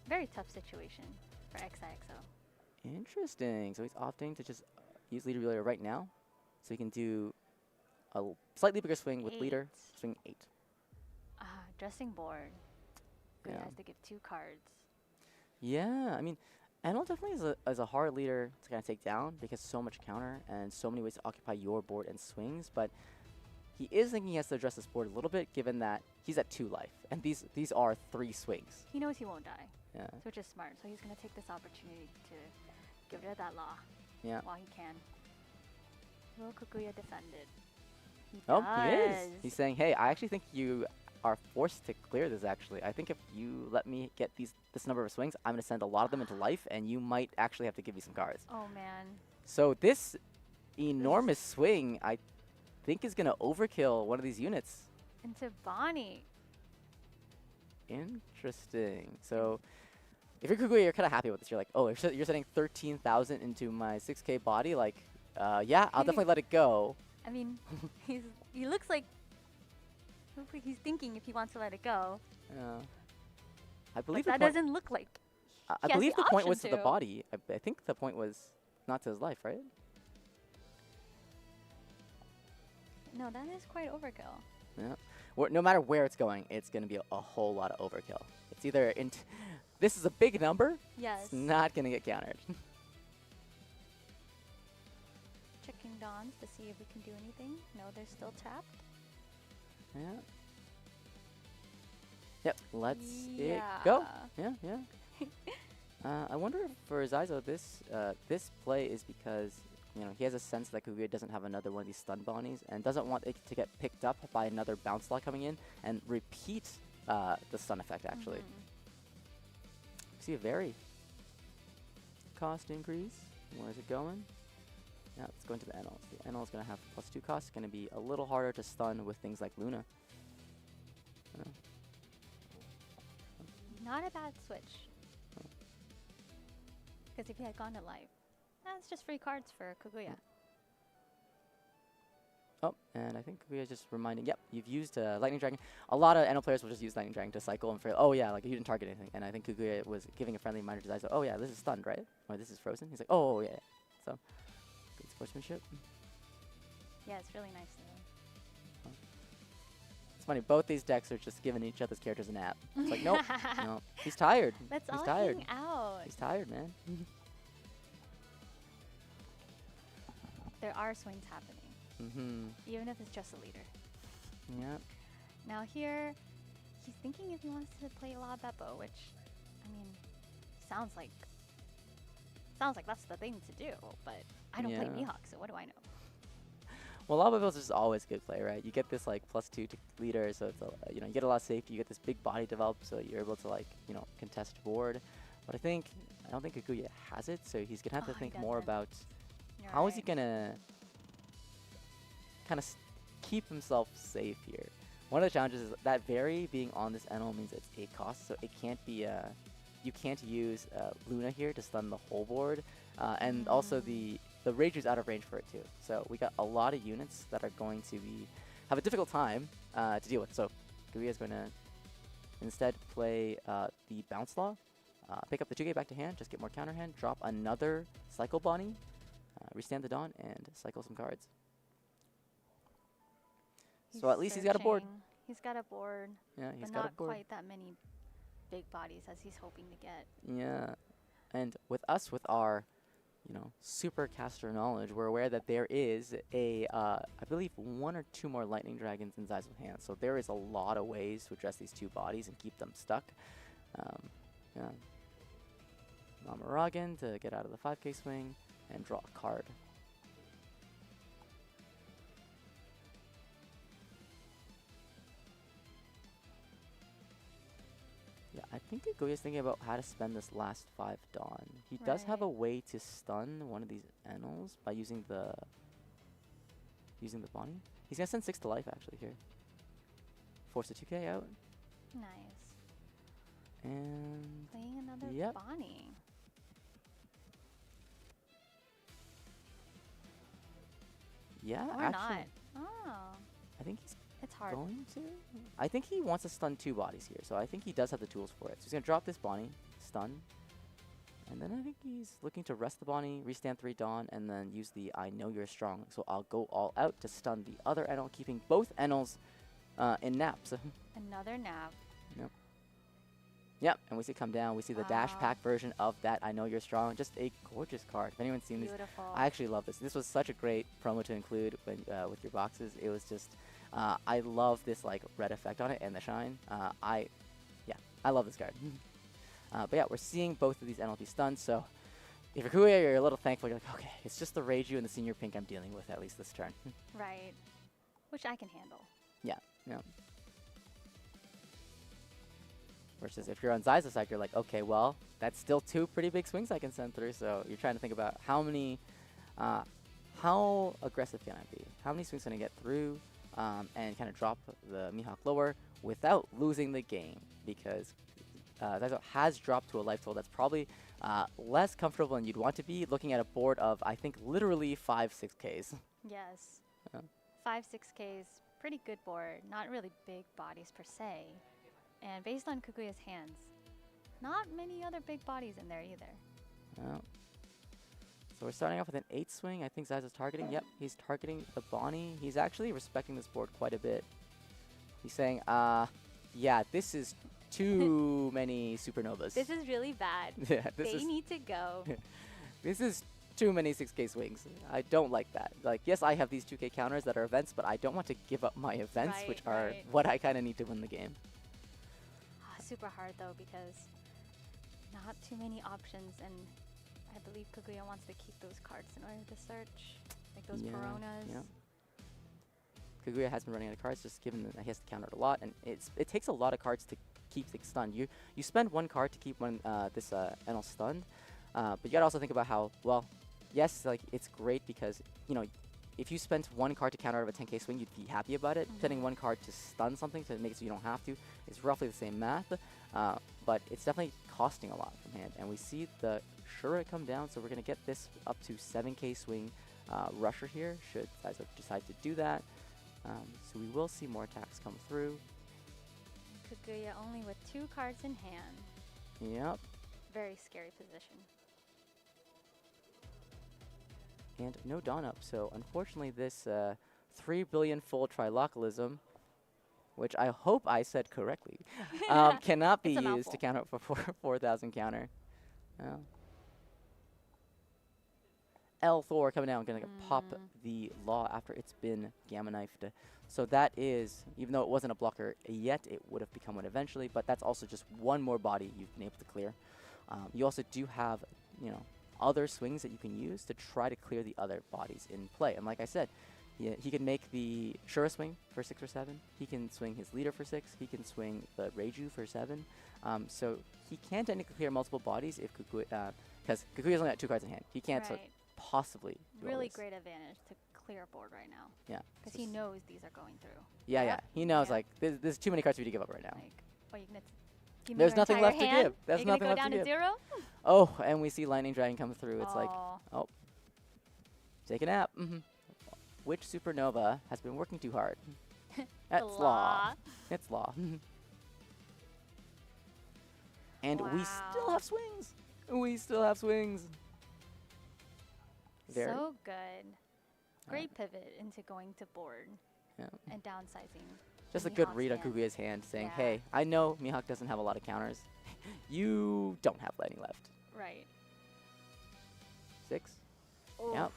Very tough situation for XIXO.
Interesting. So he's opting to just use Leader Relayer right now. So he can do a slightly bigger swing with Leader, swing 8.
Dressing board. He
Yeah.
has to give 2 cards.
Yeah, I mean, Enel definitely is a hard leader to kind of take down because so much counter and so many ways to occupy your board and swings, but he is thinking he has to address this board a little bit given that he's at 2 life, and these are 3 swings.
He knows he won't die.
Yeah.
Which is smart. So he's going to take this opportunity to get rid of that law.
Yeah.
While he can. Will Kukuya defend it? He
Oh,
does.
he is. He's saying, hey, I actually think you are forced to clear this, actually. I think if you let me get this number of swings, I'm going to send a lot of them into life, and you might actually have to give me some cards.
Oh, man.
So this enormous swing, I think, is going to overkill one of these units.
Into Bonnie.
Interesting. So if you're Kukuya, you're kind of happy with this. You're like, oh, you're sending 13,000 into my 6K body? Like, yeah, I'll definitely let it go.
I mean, he looks like he's thinking if he wants to let it go.
Yeah. I believe
that doesn't look like.
I believe the point was to the body. I think the point was not to his life, right?
No, that is quite overkill.
Yeah. No matter where it's going, it's going to be a whole lot of overkill. It's either this is a big number.
Yes.
It's not going to get countered.
Checking Dawns to see if we can do anything. No, they're still tapped.
Yeah. Yep. Let's it go. Yeah, yeah. I wonder if for Zaizo this play is because he has a sense that Kukuya doesn't have another one of these stun Bonnies and doesn't want it to get picked up by another bounce law coming in and repeat the stun effect, actually. See a very cost increase. Where's it going? Yeah, it's going to the Enel. The Enel is going to have +2 cost. It's going to be a little harder to stun with things like Luna.
Not a bad switch. Because if he had gone to life, that's just free cards for Kukuya.
Oh, and I think Kukuya is just reminding, yep, you've used Lightning Dragon. A lot of Enel players will just use Lightning Dragon to cycle and for, oh yeah, like you didn't target anything. And I think Kukuya was giving a friendly reminder to Zaizo, oh yeah, this is stunned, right? Or this is frozen. He's like, oh yeah. So, good sportsmanship.
Yeah, it's really nice though.
It's funny, both these decks are just giving each other's characters a nap. It's like, nope, no, he's tired.
Let's
he's
all
tired.
hang out.
He's tired, man.
There are swings happening. Even if it's just a leader.
Yep.
Now here, he's thinking if he wants to play La Beppo, which, I mean, sounds like that's the thing to do, but I don't play Mihawk, so what do I know?
Well, La Beppo is just always a good play, right? You get this like +2 to leader, so it's you get a lot of safety. You get this big body developed, so you're able to contest board. But I don't think Kukuya has it, so he's gonna have to think more about how is he gonna kind of keep himself safe here. One of the challenges is that Very being on this Enel means it's a cost, so it can't be you can't use Luna here to stun the whole board, and also the Rager's out of range for it too. So we got a lot of units that are going to have a difficult time to deal with. So Kaguya is going to instead play the Bounce Law, pick up the 2K back to hand, just get more counter hand, drop another Cycle Bonnie, restand the Dawn, and cycle some cards. So at least he's got a board.
He's got a board.
Yeah, he's
but
got a
not
board.
quite that many big bodies as he's hoping to get.
Yeah, and with us, with our, super caster knowledge, we're aware that there is I believe 1 or 2 more Lightning Dragons in Zai's hand. So there is a lot of ways to address these 2 bodies and keep them stuck. Yeah. Mamaragan to get out of the 5K swing and draw a card. Yeah, I think Kaguya's thinking about how to spend this last 5 Dawn. He does have a way to stun one of these Enels by using the Bonnie. He's gonna send 6 to life actually here. Force the 2K out.
Nice.
And
playing another Bonnie.
Yeah,
or
actually.
not. Oh.
I think he's
it's hard.
going to. I think he wants to stun 2 bodies here, so I think he does have the tools for it. So he's gonna drop this Bonnie, stun, and then I think he's looking to rest the Bonnie, restand 3 Dawn, and then use the I Know You're Strong. So I'll go all out to stun the other Enel, keeping both Enels in naps.
Another nap.
Yep. Yep, and we see come down. We see the dash pack version of that I Know You're Strong. Just a gorgeous card. If anyone's seen this, I actually love this. This was such a great promo to include when, with your boxes. It was just, I love this like red effect on it and the shine. I love this card. But yeah, we're seeing both of these NLP stuns. So if you're Kaguya, you're a little thankful. You're like, okay, it's just the Reiju and the Senior Pink I'm dealing with at least this turn.
Right. Which I can handle.
Yeah. Versus if you're on Zai's side, you're like, okay, well, that's still 2 pretty big swings I can send through. So you're trying to think about how aggressive can I be? How many swings can I get through and kind of drop the Mihawk lower without losing the game? Because Zai's has dropped to a life total that's probably less comfortable than you'd want to be, looking at a board of, I think, literally 5-6Ks.
Yes.
Yeah.
5-6Ks, pretty good board. Not really big bodies per se. And based on Kaguya's hands, not many other big bodies in there either.
Yeah. So we're starting off with an 8 swing. I think Zai's is targeting. Yep, he's targeting the Bonnie. He's actually respecting this board quite a bit. He's saying, yeah, this is too many supernovas.
This is really bad.
Yeah,
they need to go.
This is too many 6K swings. I don't like that. Like, yes, I have these 2K counters that are events, but I don't want to give up my events, which are what I kind of need to win the game.
Super hard though, because not too many options, and I believe Kaguya wants to keep those cards in order to search, like those Peronas.
Yeah. Kaguya has been running out of cards, just given that he has to counter it a lot, and it takes a lot of cards to keep things stunned. You spend 1 card to keep this Enel stunned, but you gotta also think about how, well, yes, like it's great because if you spent 1 card to counter out of a 10K swing, you'd be happy about it. Spending 1 card to stun something to make it so you don't have to is roughly the same math, but it's definitely costing a lot from hand. And we see the Shura come down, so we're going to get this up to 7K swing Rusher here, should Zai's decide to do that. So we will see more attacks come through.
Kaguya only with 2 cards in hand.
Yep.
Very scary position.
And no Dawn up, so unfortunately this 3 billion full trilocalism, which I hope I said correctly, cannot be used to counter for 4,000 counter. L Thor coming down, gonna pop the Law after it's been Gamma Knifed. So that is, even though it wasn't a blocker yet, it would have become one eventually, but that's also just 1 more body you've been able to clear. You also do have, other swings that you can use to try to clear the other bodies in play. And like I said, he can make the Shura swing for 6 or 7. He can swing his leader for 6. He can swing the Reiju for 7. So he can technically clear multiple bodies if Kaguya, because Kaguya's only got 2 cards in hand. He can't possibly do
really
all this.
great advantage to clear a board right now.
Yeah.
Because he knows these are going through.
Yeah. He knows, like, there's too many cards for you to give up right now.
Like, well, you can Give me
There's
your
nothing
entire
left to
hand?
give. There's
Are you gonna
nothing
go
left
down
to
to
give.
0?
Oh, and we see Lightning Dragon come through. It's like,
Aw.
oh, take a nap. Which supernova has been working too hard? That's law. It's law. And we still have swings. We still have swings. Very.
So good. Great pivot into going to board
Yeah.
and downsizing.
Just a
Mihawk's
good read on
hand.
Kuguya's hand saying,
Yeah.
hey, I know Mihawk doesn't have a lot of counters. You don't have lightning left.
Right.
6.
Oof.
Yep.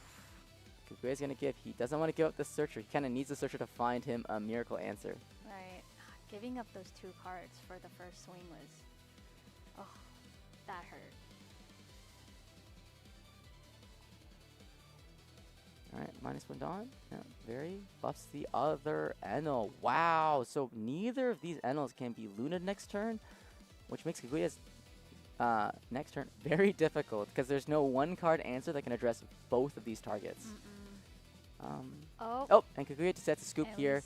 Kuguya's going to give. He doesn't want to give up the searcher. He kind of needs the searcher to find him a miracle answer.
Right. Giving up those 2 cards for the first swing was, oh, that hurt.
All right, -1 Dawn. Yeah, very buffs the other Enel. Wow, so neither of these Enels can be Luna next turn, which makes Kaguya's next turn very difficult because there's no 1-card answer that can address both of these targets.
Oh,
and Kaguya sets a scoop here.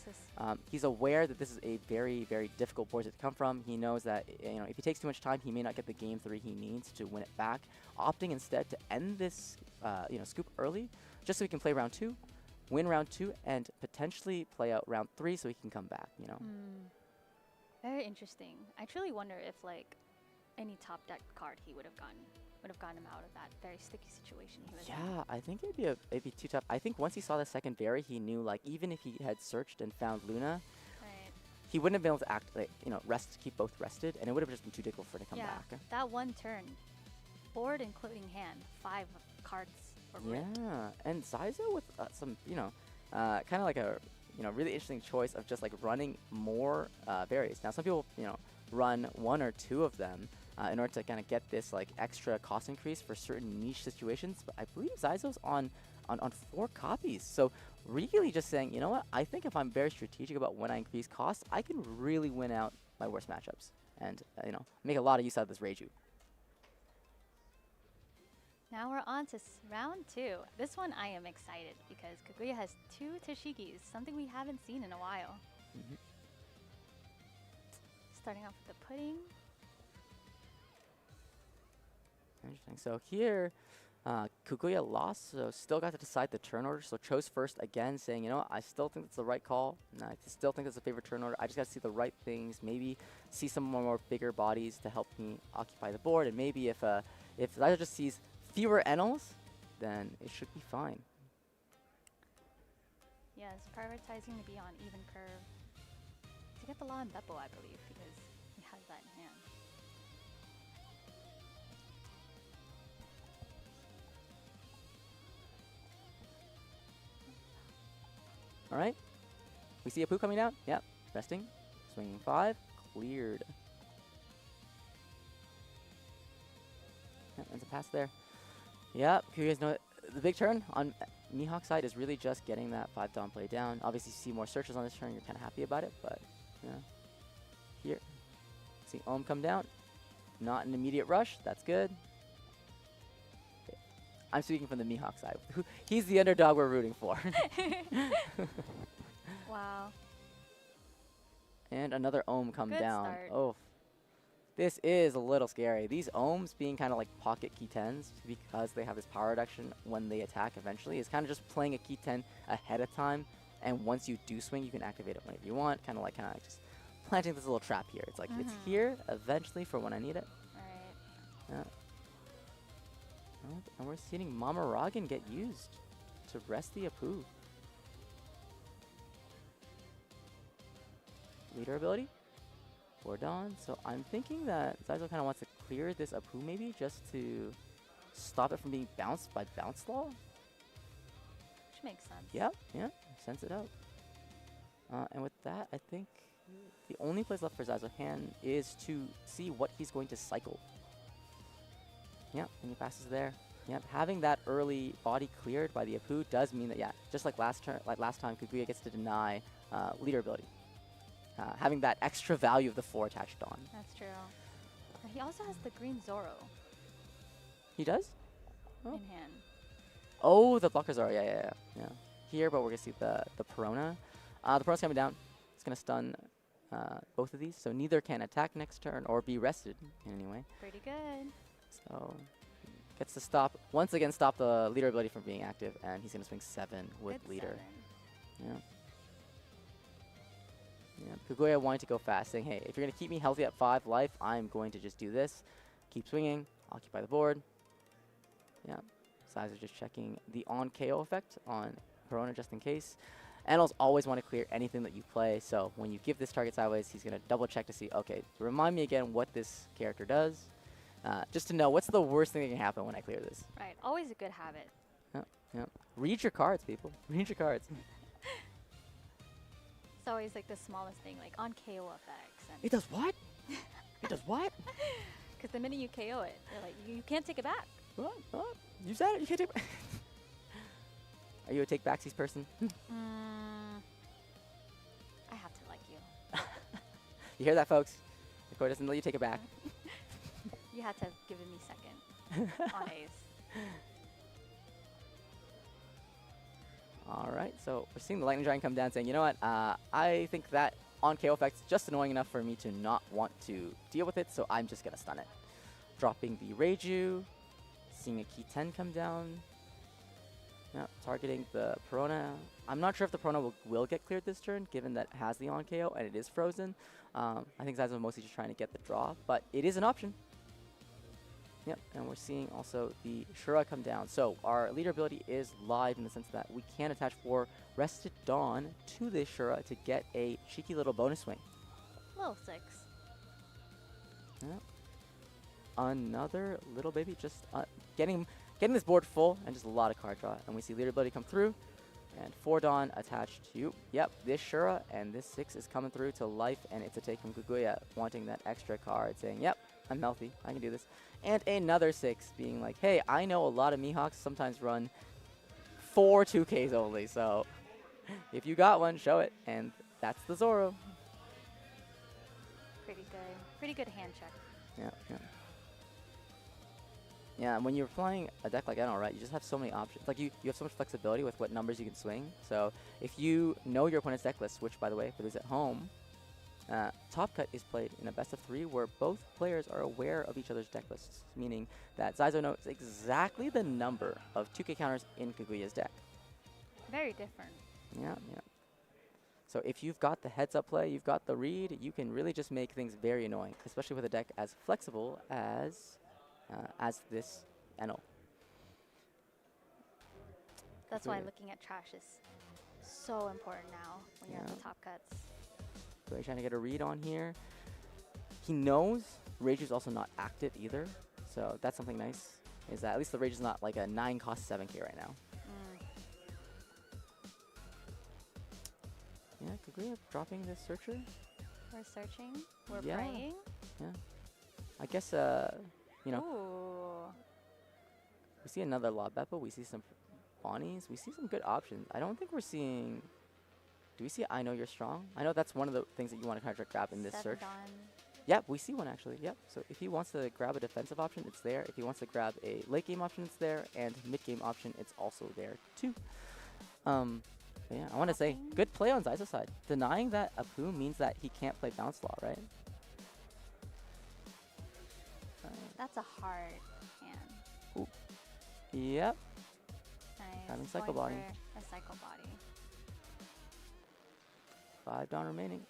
He's aware that this is a very, very difficult board to come from. He knows that if he takes too much time, he may not get the game 3 he needs to win it back. Opting instead to end this scoop early, just so he can play round 2, win round 2, and potentially play out round 3 so he can come back.
Very interesting. I truly wonder if any top deck card he would have gotten him out of that very sticky situation he was in.
Yeah, I think it'd be too tough. I think once he saw the second berry, he knew even if he had searched and found Luna, he wouldn't have been able to act keep both rested, and it would have just been too difficult for him to come back.
That one turn, board including hand, 5 cards were ripped.
Yeah, and Zaizo with some kind of like a really interesting choice of just running more berries. Now some people run 1 or 2 of them in order to kind of get this extra cost increase for certain niche situations, but I believe Zaizo's on 4 copies. So really just saying, you know what, I think if I'm very strategic about when I increase costs, I can really win out my worst matchups and make a lot of use out of this Reiju.
Now we're on to round 2. This one I am excited because Kaguya has 2 Toshigis, something we haven't seen in a while. Starting off with the pudding.
Interesting. So here, Kaguya lost, so still got to decide the turn order. So chose first again, saying, I still think it's the right call. And I still think it's a favorite turn order. I just got to see the right things. Maybe see some more bigger bodies to help me occupy the board. And maybe if Zaizo just sees fewer Enels, then it should be fine.
Yes, prioritizing to be on even curve. To get the law in Beppo, I believe, because he has that in hand.
All right. We see a poo coming down. Yep. Resting. Swinging 5. Cleared. Yep, that's a pass there. Yep. You guys know the big turn on Mihawk's side is really just getting that 5 Dawn play down. Obviously, you see more searches on this turn. You're kind of happy about it, but here. See Ohm come down. Not an immediate rush. That's good. I'm speaking from the Mihawk side. He's the underdog we're rooting for.
Wow.
And another Ohm come
Good
down.
start.
Oh, this is a little scary. These Ohms being kind of like pocket key 10s because they have this power reduction when they attack eventually is kind of just playing a key 10 ahead of time. And once you do swing, you can activate it whenever you want. Kind of like just planting this little trap here. It's like it's here eventually for when I need it.
Right.
Yeah. And we're seeing Mama Ragen get used to rest the Apu. Leader ability for Dawn. So I'm thinking that Zaizo kind of wants to clear this Apu maybe just to stop it from being bounced by Bounce Law.
Which makes sense.
Yep, yeah, sense it out. And with that, I think the only place left for Zaizo hand is to see what he's going to cycle. Yep, and he passes there. Yep, having that early body cleared by the Apu does mean that, yeah, just like last time, Kaguya gets to deny leader ability. Having that extra value of the 4 attached on.
That's true. He also has the green Zoro
He does?
in hand.
Oh, the blockers are, yeah. Here, but we're going to see the Perona. The Perona's coming down. It's going to stun both of these, so neither can attack next turn or be rested in any way.
Pretty good.
So gets to stop, once again, stop the leader ability from being active, and he's going to swing 7 with
Good
leader.
7.
Yeah. Kaguya wanting to go fast, saying, hey, if you're going to keep me healthy at 5 life, I'm going to just do this. Keep swinging, occupy the board. Yeah. Size are just checking the on KO effect on Corona just in case. Annals always want to clear anything that you play, so when you give this target sideways, he's going to double check to see, okay, remind me again what this character does. Just to know what's the worst thing that can happen when I clear this.
Right. Always a good habit.
Yep, yep. Read your cards, people. Read your cards.
It's always like the smallest thing, like on KO effects. And
It does what? It does what?
Because the minute you KO it, you're like, you can't take it back.
What? What? You said it. You can't take it. Are you a take backsies person?
I have to like you.
You hear that, folks? The court doesn't let you take it back.
You had to have given me second on ace.
All right, so we're seeing the Lightning Giant come down saying, you know what, I think that on KO effect's just annoying enough for me to not want to deal with it, so I'm just going to stun it. Dropping the Reiju, seeing a key 10 come down. Yeah, targeting the Perona. I'm not sure if the Perona will get cleared this turn, given that it has the on KO and it is frozen. I think Zaizo mostly just trying to get the draw, but it is an option. Yep, and we're seeing also the Shura come down. So our leader ability is live in the sense that we can attach 4 Rested Dawn to this Shura to get a cheeky little bonus swing.
Little 6.
Yep. Another little baby, just getting this board full and just a lot of card draw. And we see leader ability come through, and 4 Dawn attached to, yep, this Shura, and this 6 is coming through to life, and it's a take from Kaguya, wanting that extra card, saying, yep, I'm healthy, I can do this. And another 6 being like, hey, I know a lot of Mihawks sometimes run 4 2Ks only, so if you got one, show it. And that's the Zoro.
Pretty good. Pretty good hand check.
Yeah, yeah. Yeah, and when you're playing a deck like Enel, right, you just have so many options. Like, you have so much flexibility with what numbers you can swing. So if you know your opponent's deck list, which, by the way, for those at home, TOPCUT is played in a best of 3 where both players are aware of each other's deck lists, meaning that Zaizo knows exactly the number of 2K counters in Kaguya's deck.
Very different.
Yeah, yeah. So if you've got the heads-up play, you've got the read, you can really just make things very annoying, especially with a deck as flexible as this Enel.
That's why looking at trash is so important now when you're at the top cuts.
So he's trying to get a read on here. He knows Reiju's also not active either, so that's something nice, is that at least the Reiju's not like a 9 cost 7K right now. Yeah, Kaguya dropping this Searcher.
We're searching. We're
Yeah.
praying.
Yeah. I guess, you know,
Ooh.
we see another La Beppo. We see some Bonnies. We see some good options. I don't think we're seeing... Do we see I Know You're Strong? I know that's one of the things that you want to kind of grab in this search. Yep, we see one actually. Yep. So if he wants to grab a defensive option, it's there. If he wants to grab a late game option, it's there. And mid game option, it's also there too. But yeah, I want to say, good play on Zaizo's side. Denying that Apu means that he can't play Bounce Law, right?
That's a hard hand.
Ooh. Yep.
Nice.
Having Cycle
Going
Body.
for a cycle body.
5 down remaining.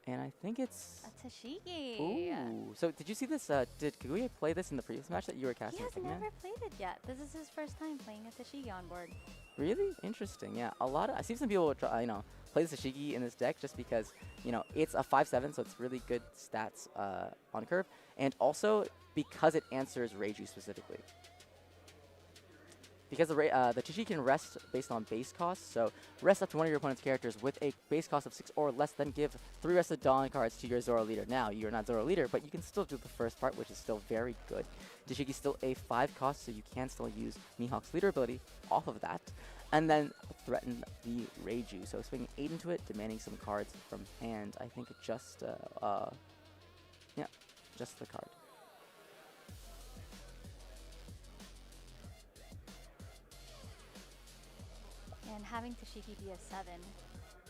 And I think it's...
A Tashigi.
Ooh. So did you see this? Did Kaguya play this in the previous match that you were casting?
He has never played it yet. This is his first time playing a Tashigi on board.
Really? Interesting. Yeah. I see some people try, play the Tashigi in this deck just because, it's a 5/7, so it's really good stats on curve. And also because it answers Reiju specifically. Because the Tashigi can rest based on base cost, so rest up to one of your opponent's characters with a base cost of 6 or less, then give 3 Rested Dawn cards to your Zoro leader. Now, you're not Zoro leader, but you can still do the first part, which is still very good. Tashigi's still a 5 cost, so you can still use Mihawk's leader ability off of that, and then threaten the Reiju. So swinging 8 into it, demanding some cards from hand. I think just, yeah, just the card.
And having Tashigi be a 7,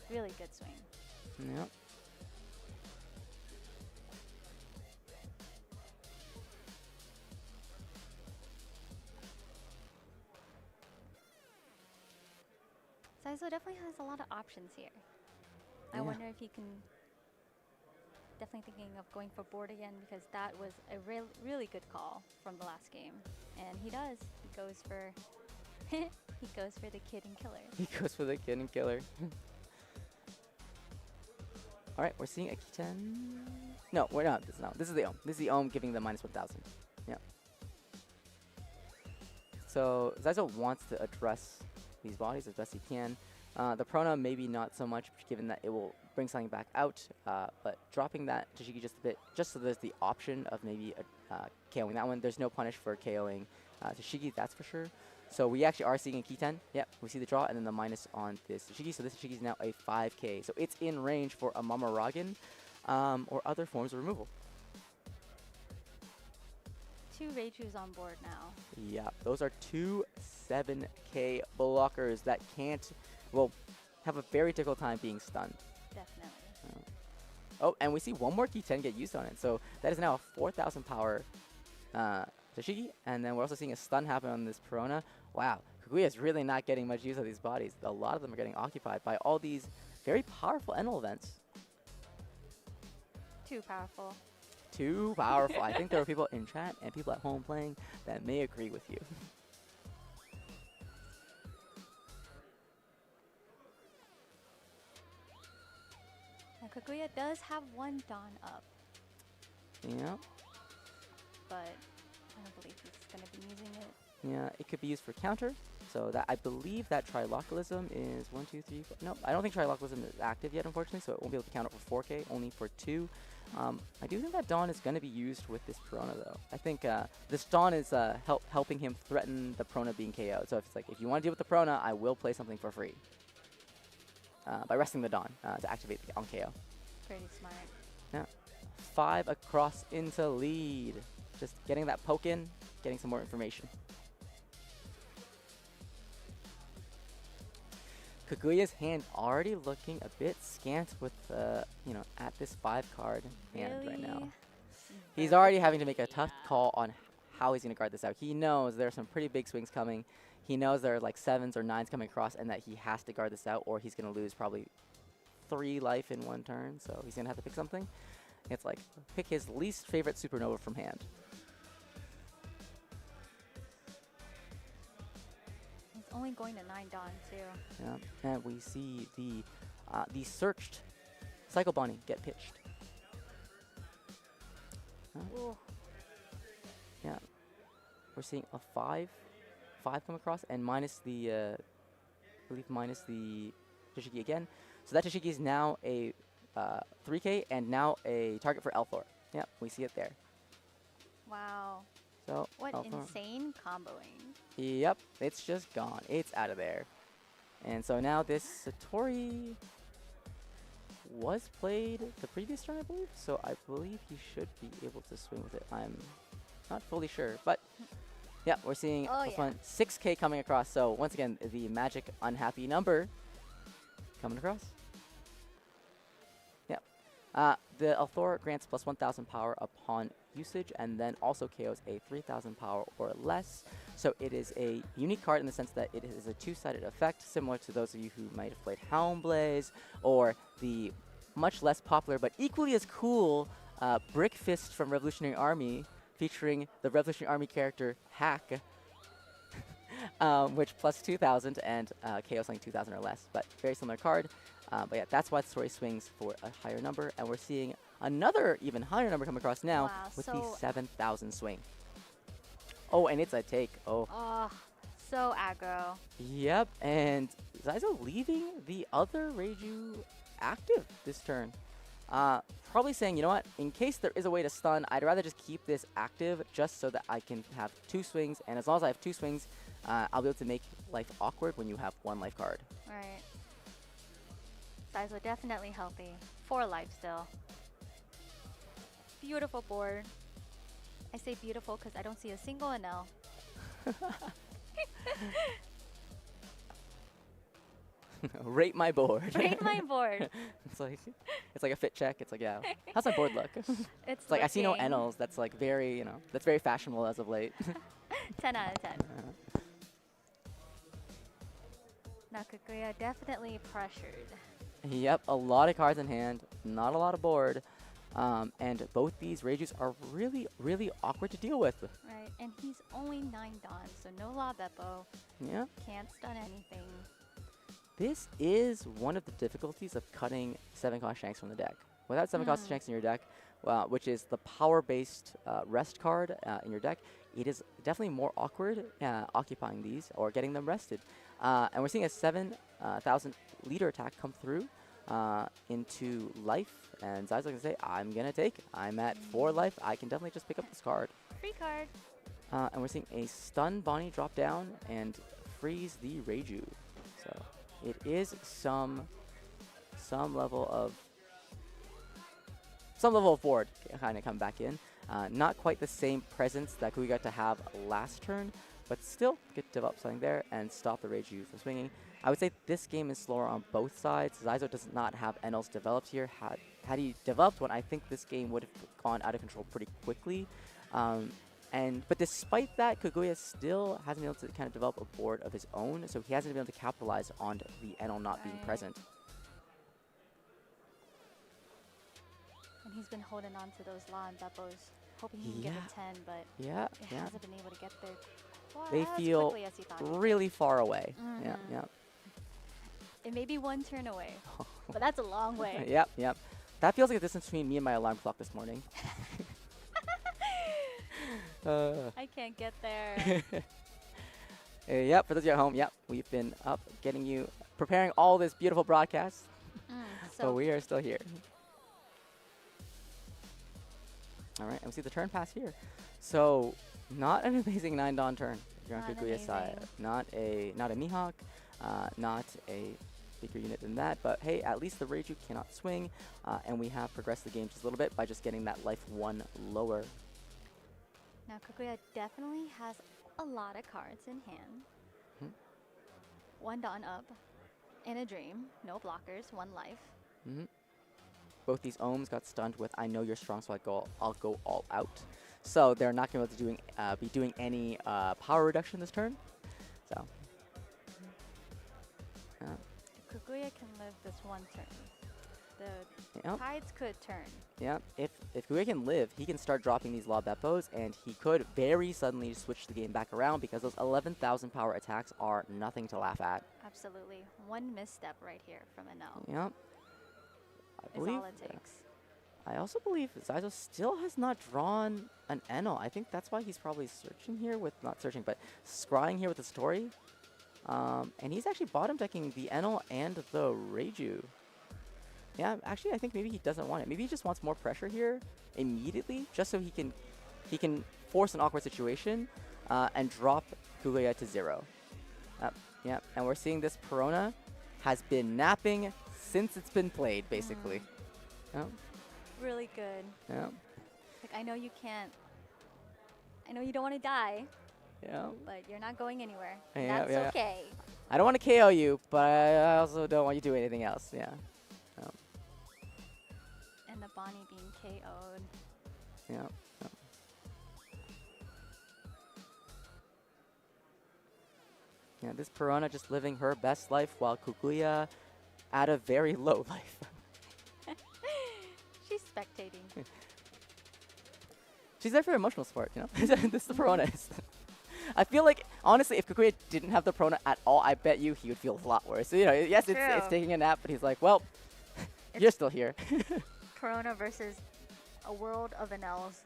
really good swing.
Yep.
Saizo definitely has a lot of options here. I
Yeah.
wonder if he can. Definitely thinking of going for board again because that was a really good call from the last game, and he does. He goes for. He goes for the kid and killer.
He goes for the kid and killer. All right, we're seeing a Kiten. No, we're not. This is the Ohm. This is the Ohm giving the -1000. Yeah. So Zaizo wants to address these bodies as best he can. The Prona maybe not so much, given that it will bring something back out. But dropping that Tashiki just a bit, just so there's the option of maybe KOing that one. There's no punish for KOing Tashiki, that's for sure. So we actually are seeing a Kiten. Yep, we see the draw and then the minus on this Tashiki. So this Tashiki is now a 5k. So it's in range for a Mamaragan or other forms of removal.
2 Reijus on board now.
Yeah, those are 2 7k blockers that can't, well, have a very difficult time being stunned.
Definitely.
Oh, and we see one more Key-10 get used on it. So that is now a 4,000 power Tashiki. And then we're also seeing a stun happen on this Perona. Wow, Kaguya is really not getting much use of these bodies. A lot of them are getting occupied by all these very powerful Enel events.
Too powerful.
Too powerful. I think there are people in chat and people at home playing that may agree with you.
Now Kaguya does have one Dawn up,
Yeah.
but I don't believe he's going to be using it.
Yeah, it could be used for counter. So that I believe that Trilocalism is 1, 2, 3, 4. No, I don't think Trilocalism is active yet, unfortunately, so it won't be able to counter for 4k, only for 2. I do think that Dawn is going to be used with this Perona, though. I think this Dawn is helping him threaten the Perona being KO'd. So if it's like, if you want to deal with the Perona, I will play something for free. By resting the Dawn to activate the on KO.
Pretty smart.
Yeah. 5 across into lead. Just getting that poke in, getting some more information. Kaguya's hand already looking a bit scant with, at this 5 card hand right now. He's already having to make a tough call on how he's going to guard this out. He knows there are some pretty big swings coming. He knows there are like 7s or 9s coming across and that he has to guard this out or he's going to lose probably 3 life in 1 turn. So he's going to have to pick something. It's like pick his least favorite supernova from hand.
He's only going to 9 Dawn too.
Yeah, and we see the searched Cycle Bonnie get pitched. Yeah, we're seeing a 5 come across, and minus the, I believe minus the Tashiki again. So that Tashiki is now a 3k and now a target for Elthor. Yeah, we see it there.
Wow.
So
what
Elthor.
Insane comboing.
Yep, it's just gone. It's out of there. And so now this Satori was played the previous turn, I believe. So I believe he should be able to swing with it. I'm not fully sure, but yeah, we're seeing fun 6k coming across. So once again, the magic unhappy number coming across. Yeah. The Althor grants plus 1,000 power upon usage and then also KOs a 3,000 power or less. So it is a unique card in the sense that it is a 2-sided effect, similar to those of you who might have played Houndblaze or the much less popular but equally as cool Brick Fist from Revolutionary Army, featuring the Revolutionary Army character Hack, which plus 2,000 and KO something 2,000 or less, but very similar card. But yeah, that's why the story swings for a higher number, and we're seeing another even higher number come across now with the 7,000 swing. Oh, and it's a take. Oh.
Oh, so aggro.
Yep, and Zaizo leaving the other Reiju active this turn. Probably saying, you know what, in case there is a way to stun, I'd rather just keep this active just so that I can have 2 swings, and as long as I have 2 swings, I'll be able to make life awkward when you have 1 life card.
Right. Zaizo definitely healthy. 4 life still. Beautiful board. I say beautiful because I don't see a single Enel.
Rate my board.
Rate my board.
it's like a fit check. It's like, yeah, how's my board look?
It's
like I see no
looking-
NLs. That's like very, that's very fashionable as of late.
10 out of 10. Now Kukuya definitely pressured.
Yep, a lot of cards in hand, not a lot of board. And both these Reijus are really, really awkward to deal with.
Right, and he's only 9 Dawn, so no La Beppo.
Yeah.
Can't stun anything.
This is one of the difficulties of cutting 7-cost Shanks from the deck. Without 7-cost Shanks in your deck, which is the power-based rest card in your deck, it is definitely more awkward occupying these or getting them rested. And we're seeing a 7,000 leader attack come through into life. And Zai's going to say, I'm going to take. I'm at 4 life. I can definitely just pick up this card.
Free card.
And we're seeing a stun Bonnie drop down and freeze the Reiju. So it is some level of board kind of come back in. Not quite the same presence that we got to have last turn, but still get to develop something there and stop the Reiju from swinging. I would say this game is slower on both sides. Zaizo does not have NLs developed here. Had he developed one, I think this game would have gone out of control pretty quickly. But despite that, Kaguya still hasn't been able to kind of develop a board of his own, so he hasn't been able to capitalize on the NL not being present.
And he's been holding on to those La and Beppos, hoping he can get a 10, but he hasn't been able to get there quite
They
as
feel
quickly as he thought he could.
really far away. Yeah,
Mhm.
yeah.
It may be 1 turn away, but that's a long way.
Yep, yep. That feels like a distance between me and my alarm clock this morning.
I can't get there.
Yep, for those of you at home, yep, we've been up getting you, preparing all this beautiful broadcast, but we are still here. All right, and we see the turn pass here. So, not an amazing 9 Dawn turn here on
Not
Kaguya's side. Not a Mihawk, not a bigger unit than that, but hey, at least the Reiju cannot swing, and we have progressed the game just a little bit by just getting that life 1 lower.
Now Kaguya definitely has a lot of cards in hand. 1 Dawn up, in a dream, no blockers, 1 life.
Both these Ohms got stunned with "I know you're strong, so I'll go all out." So they're not going to be able to be doing any power reduction this turn. So
Kaguya can live this 1 turn. The
Yep.
tides could turn.
yeah, if Kaguya can live, he can start dropping these La Beppos, and he could very suddenly switch the game back around because those 11,000 power attacks are nothing to laugh at.
Absolutely. 1 misstep right here from Enel.
Yep. I
Is
believe.
all it takes.
I also believe Zaizo still has not drawn an Enel. I think that's why he's probably searching here with, not searching, but scrying here with the story. And he's actually bottom decking the Enel and the Reiju. Yeah, actually, I think maybe he doesn't want it. Maybe he just wants more pressure here immediately, just so he can force an awkward situation and drop Kaguya to 0. Yeah, and we're seeing this Perona has been napping since it's been played, basically. Yep.
Really good.
Yeah.
Like, I know you can't. I know you don't want to die.
Yeah.
But you're not going anywhere.
Yeah,
That's
yeah.
okay.
I don't want to KO you, but I also don't want you to do anything else. Yeah.
And the Bonnie being KO'd.
Yeah. Yeah, this Perona just living her best life while Kaguya at a very low life.
She's spectating.
She's there for emotional support, you know? This is the Perona. I feel like, honestly, if Kaguya didn't have the Perona at all, I bet you he would feel a lot worse. So, you know, yes, it's taking a nap, but he's like, well, you're still here.
Corona versus a world of Enels.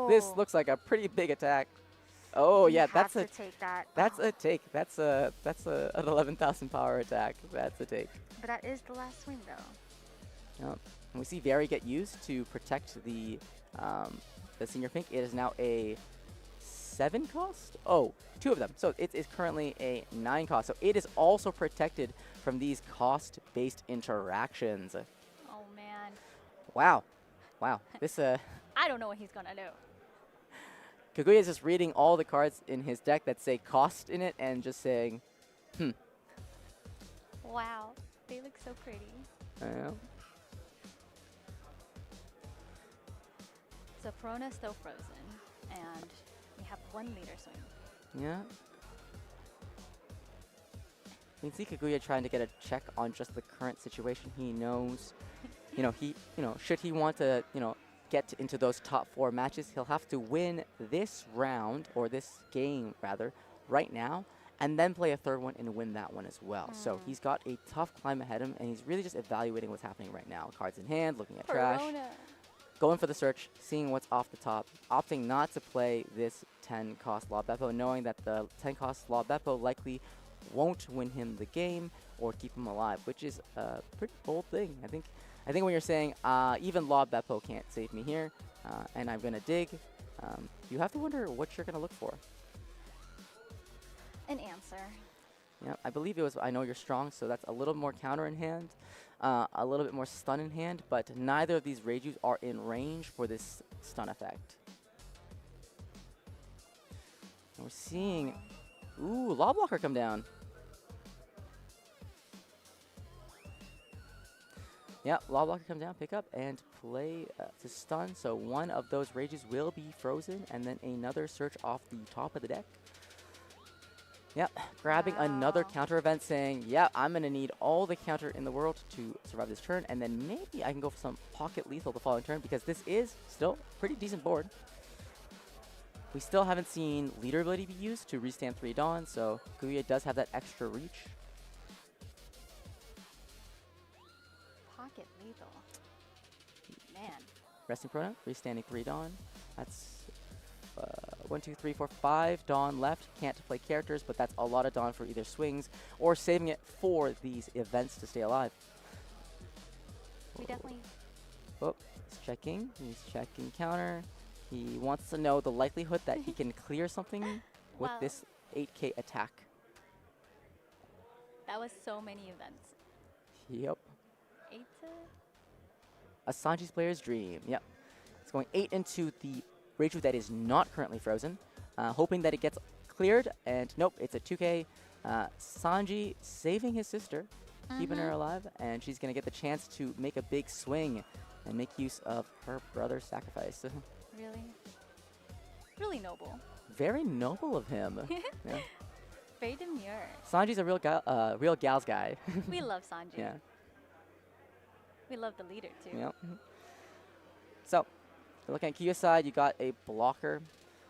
This looks like a pretty big attack. Oh yeah, that's a
take that.
That's a take. That's an 11,000 power attack. That's a take.
But that is the last swing though.
Yep. And we see Very get used to protect the senior pink. It is now a 7 cost. Oh, 2 of them. So it is currently a 9 cost. So it is also protected from these cost-based interactions.
Oh man.
Wow. This
I don't know what he's gonna do.
Kaguya is just reading all the cards in his deck that say cost in it and just saying,
Wow, they look so pretty.
Yeah.
So Perona is still frozen, and we have one leader swing.
Yeah. You can see Kaguya trying to get a check on just the current situation. He knows, should he want to, get into those top 4 matches, he'll have to win this round, or this game rather, right now, and then play a third one and win that one as well. So he's got a tough climb ahead of him, and he's really just evaluating what's happening right now. Cards in hand, looking at trash, going for the search, seeing what's off the top, opting not to play this 10 cost Law Beppo, knowing that the 10 cost Law Beppo likely won't win him the game or keep him alive, which is a pretty bold thing. I think when you're saying even Law Beppo can't save me here, and I'm gonna dig, you have to wonder what you're gonna look for.
An answer.
Yeah, I believe it was I know you're strong, so that's a little more counter in hand, a little bit more stun in hand, but neither of these Reijus are in range for this stun effect. And we're seeing, ooh, Law Blocker come down. Yeah, Law Blocker come down, pick up, and play to stun. So one of those Reijus will be frozen, and then another search off the top of the deck. Yep, grabbing another counter event, saying, yeah, I'm going to need all the counter in the world to survive this turn, and then maybe I can go for some pocket lethal the following turn, because this is still a pretty decent board. We still haven't seen leader ability be used to restand 3 Dawn, so Kaguya does have that extra reach.
Pocket lethal. Man.
Resting Perona, restanding 3 Dawn. That's 1, 2, 3, 4, 5 Dawn left. Can't play characters, but that's a lot of Dawn for either swings or saving it for these events to stay alive.
We definitely...
Oh, he's checking. He's checking counter. He wants to know the likelihood that he can clear something with this 8k attack.
That was so many events.
Yep.
8 to...
A Sanji's player's dream. Yep. It's going 8 into the Reiju that is not currently frozen, hoping that it gets cleared, and nope, it's a 2k. Sanji saving his sister, keeping her alive, and she's going to get the chance to make a big swing and make use of her brother's sacrifice.
Really? Really noble.
Very noble of him. Yeah.
Very demure.
Sanji's a real gals guy.
We love Sanji.
Yeah.
We love the leader, too.
Yep. So, looking at Kia's side, you got a blocker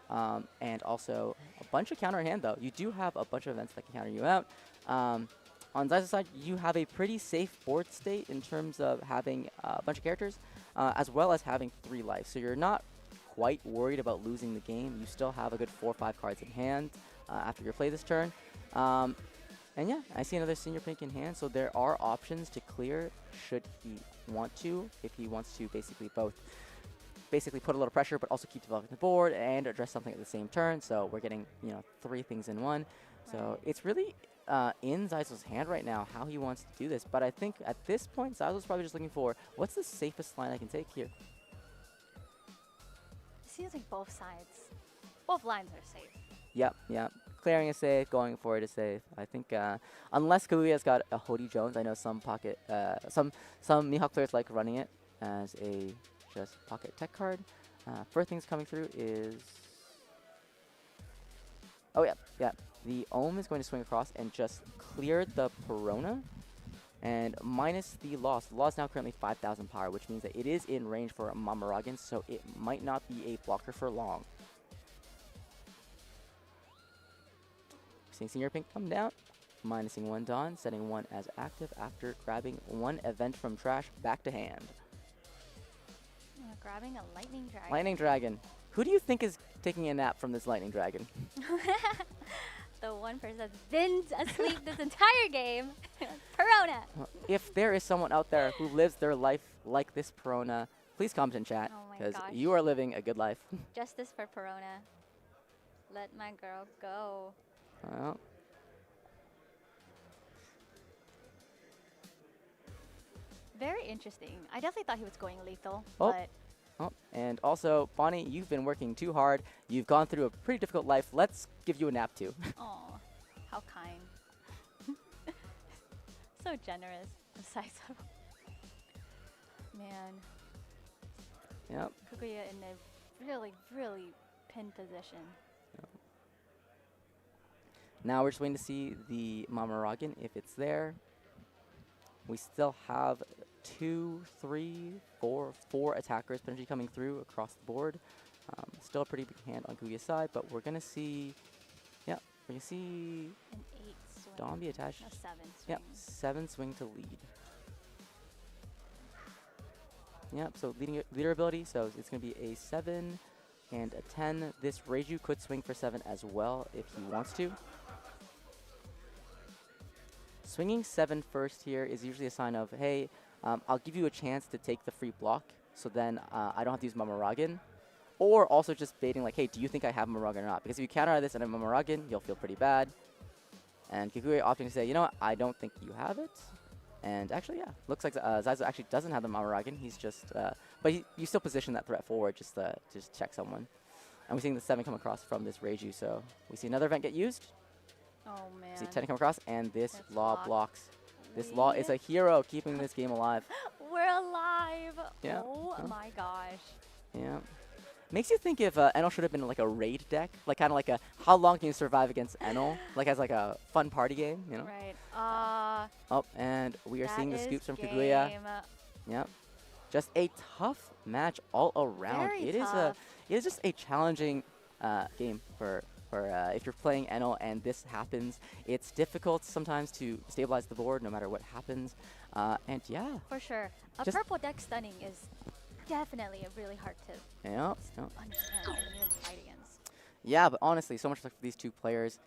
and also a bunch of counter in hand, though. You do have a bunch of events that can counter you out. On Zai's side, you have a pretty safe board state in terms of having a bunch of characters, as well as having 3 life. So you're not quite worried about losing the game. You still have a good 4 or 5 cards in hand after your play this turn. And yeah, I see another senior pink in hand, so there are options to clear should he want to, if he wants to basically put a little pressure, but also keep developing the board and address something at the same turn. So we're getting, 3 things in one. So it's really in Zaizo's hand right now how he wants to do this. But I think at this point, Zaizo's probably just looking for, what's the safest line I can take here?
It seems like both sides, both lines are safe.
Yep. Clearing is safe, going for it is safe. I think unless Kaguya's got a Hody Jones, I know some pocket, some Mihawk players like running it as a just pocket tech card. First things coming through is, oh yeah. The Ohm is going to swing across and just clear the Perona and minus the loss. The loss is now currently 5,000 power, which means that it is in range for a Mamaragan, so it might not be a blocker for long. Seeing Senior Pink come down, minusing 1 Dawn, setting 1 as active after grabbing 1 event from trash back to hand.
Grabbing a Lightning Dragon.
Lightning Dragon. Who do you think is taking a nap from this Lightning Dragon?
The one person that's been asleep this entire game, Perona.
If there is someone out there who lives their life like this Perona, please comment in chat, because you are living a good life.
Justice for Perona. Let my girl go.
Well.
Very interesting. I definitely thought he was going lethal,
Oh.
but...
Oh, and also, Bonnie, you've been working too hard. You've gone through a pretty difficult life. Let's give you a nap, too.
Oh, how kind. So generous. Saizo. Man.
Yep.
Kaguya in a really, really pinned position.
Now we're just waiting to see the Mamaragan if it's there. We still have 2, 3, 4 attackers potentially coming through across the board. Still a pretty big hand on Kaguya's side, but we're gonna see. Yep, we're gonna see.
An 8 swing.
Dombi attached.
A 7 swing.
Yep, 7 swing to lead. Yep, so leader ability, so it's going to be a 7 and a 10. This Reiju could swing for 7 as well if he wants to. Swinging 7 first here is usually a sign of, hey, I'll give you a chance to take the free block, so then I don't have to use Mamaragan. Or also just baiting like, hey, do you think I have Mamaragan or not? Because if you counter this and a Mamaragan, you'll feel pretty bad. And Kaguya opting to say, you know what, I don't think you have it. And actually, yeah, looks like Saizo actually doesn't have the Mamaragan. He's just, but you still position that threat forward just to check someone. And we're seeing the 7 come across from this Reiju, so we see another event get used.
Oh, man.
See 10 come across, and this
That's
Law
blocked.
blocks. This Law is a hero keeping this game alive.
We're alive.
Yeah.
Oh, my gosh.
Yeah. Makes you think if Enel should have been like a raid deck, like kind of like a how long can you survive against Enel, like as like a fun party game, you know?
Right.
Oh, and we are seeing the
that
scoops
is
from Kaguya.
game.
Yep. Just a tough match all around.
Very
It is just a challenging game for if you're playing Enel and this happens. It's difficult sometimes to stabilize the board no matter what happens. And yeah.
For sure. A
Just-
purple deck stunning is definitely a really hard to
Yep.
understand and even fight against.
Yeah, but honestly, so much for these two players.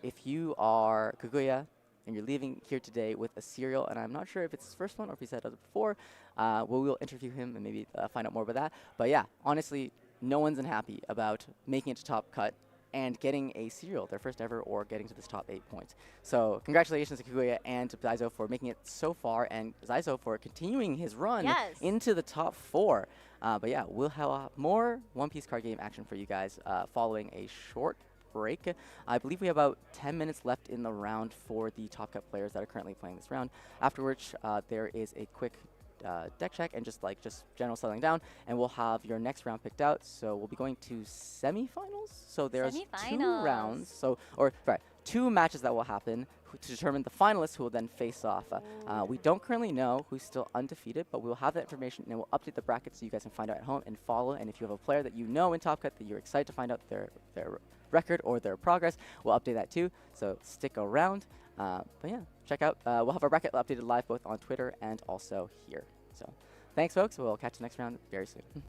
If you are Kaguya and you're leaving here today with a cereal, and I'm not sure if it's his first one or if he's had other before, we will interview him and maybe find out more about that. But yeah, honestly, no one's unhappy about making it to top cut and getting a cereal, their first ever, or getting to this top 8 points. So congratulations to Kaguya and to Saizo for making it so far, and Saizo for continuing his run into the top 4. But yeah, we'll have more One Piece card game action for you guys following a short break. I believe we have about 10 minutes left in the round for the Top Cut players that are currently playing this round. After which, there is a quick deck check and just general settling down, and we'll have your next round picked out. So we'll be going to semifinals. So there's 2 rounds. So right, 2 matches that will happen to determine the finalists who will then face off. We don't currently know who's still undefeated, but we'll have that information and we'll update the bracket so you guys can find out at home and follow. And if you have a player that you know in Top Cut that you're excited to find out their record or their progress, we'll update that too. So stick around. But yeah, check out. We'll have our bracket updated live both on Twitter and also here. So thanks, folks. We'll catch you next round very soon.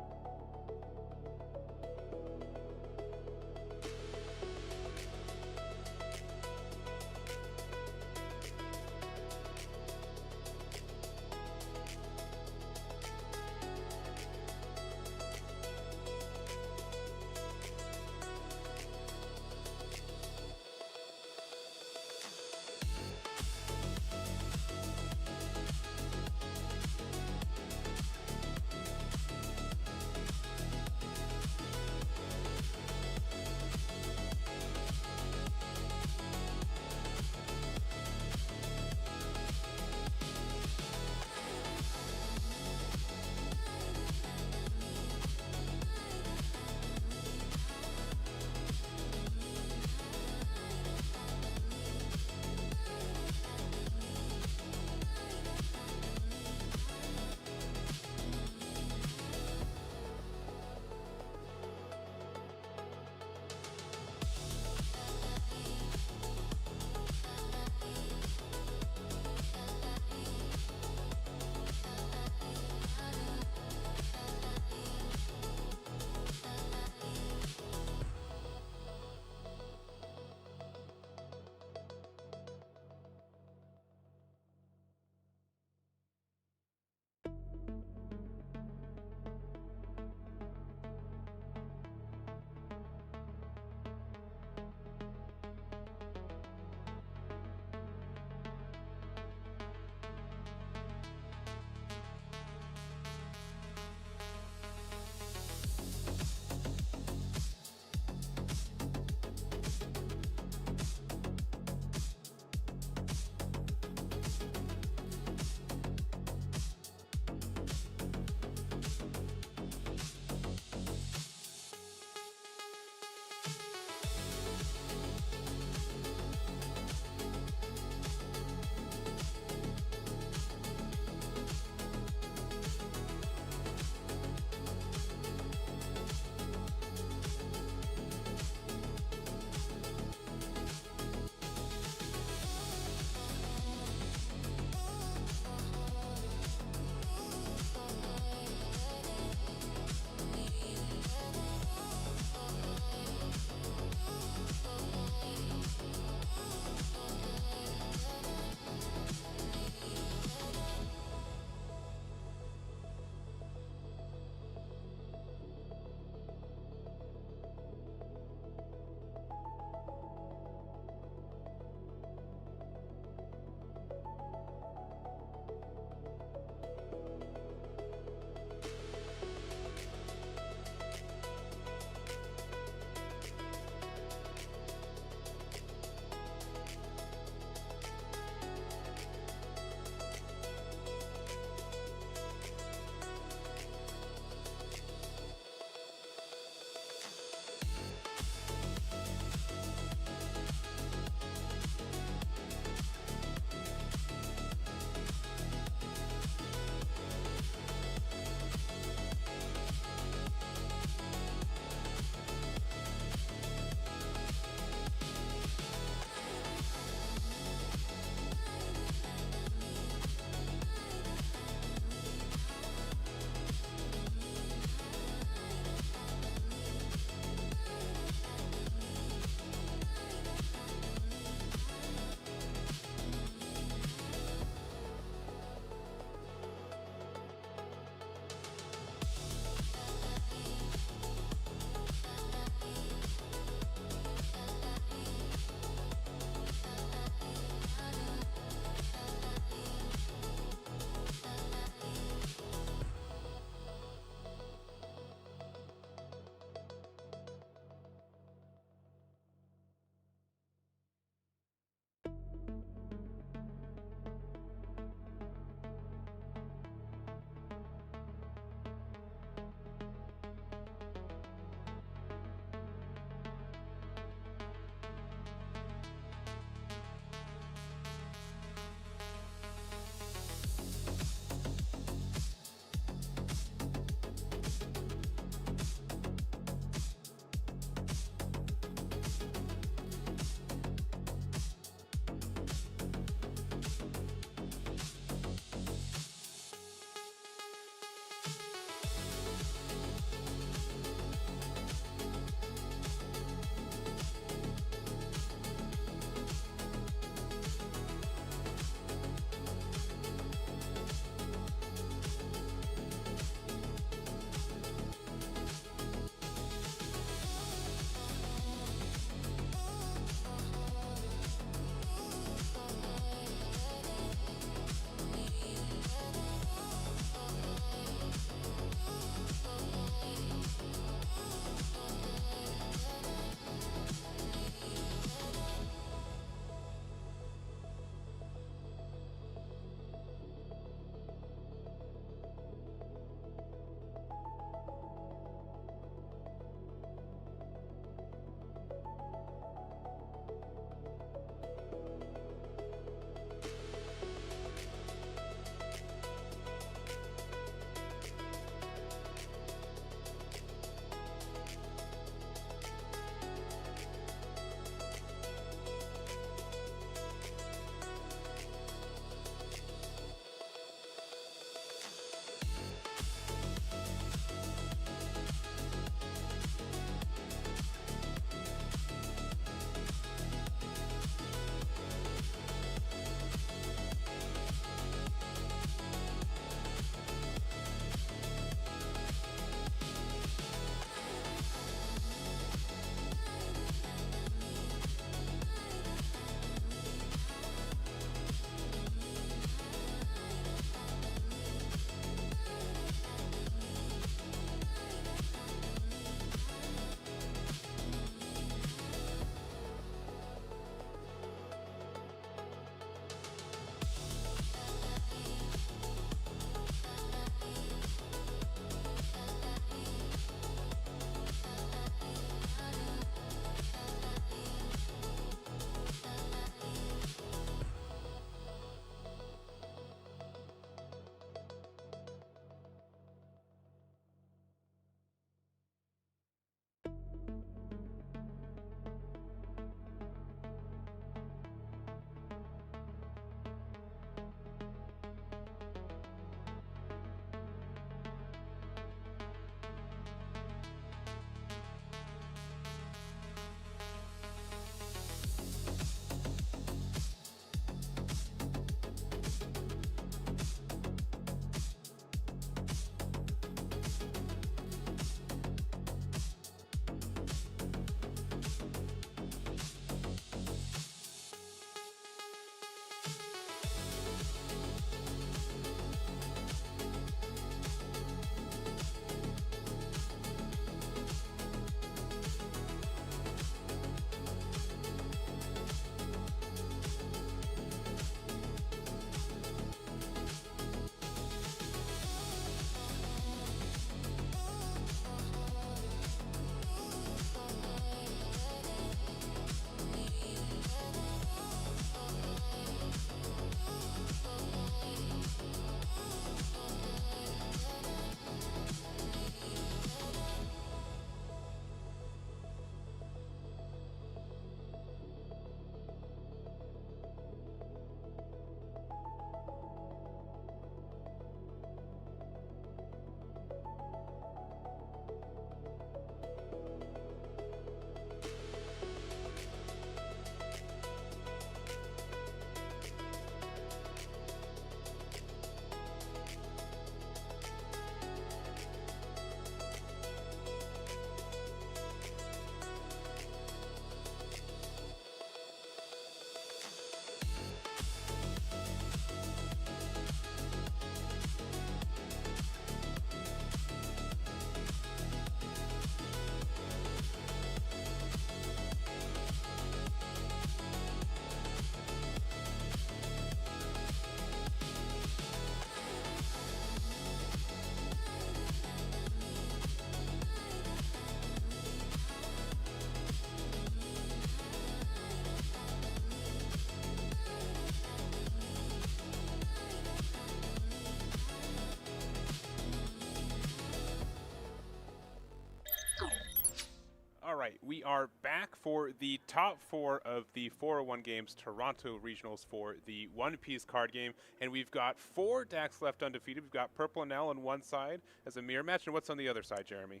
right, we are back for the top 4 of the 401 Games Toronto Regionals for the One Piece card game, and we've got 4 decks left undefeated. We've got Purple and L on one side as a mirror match, and what's on the other side, Jeremy?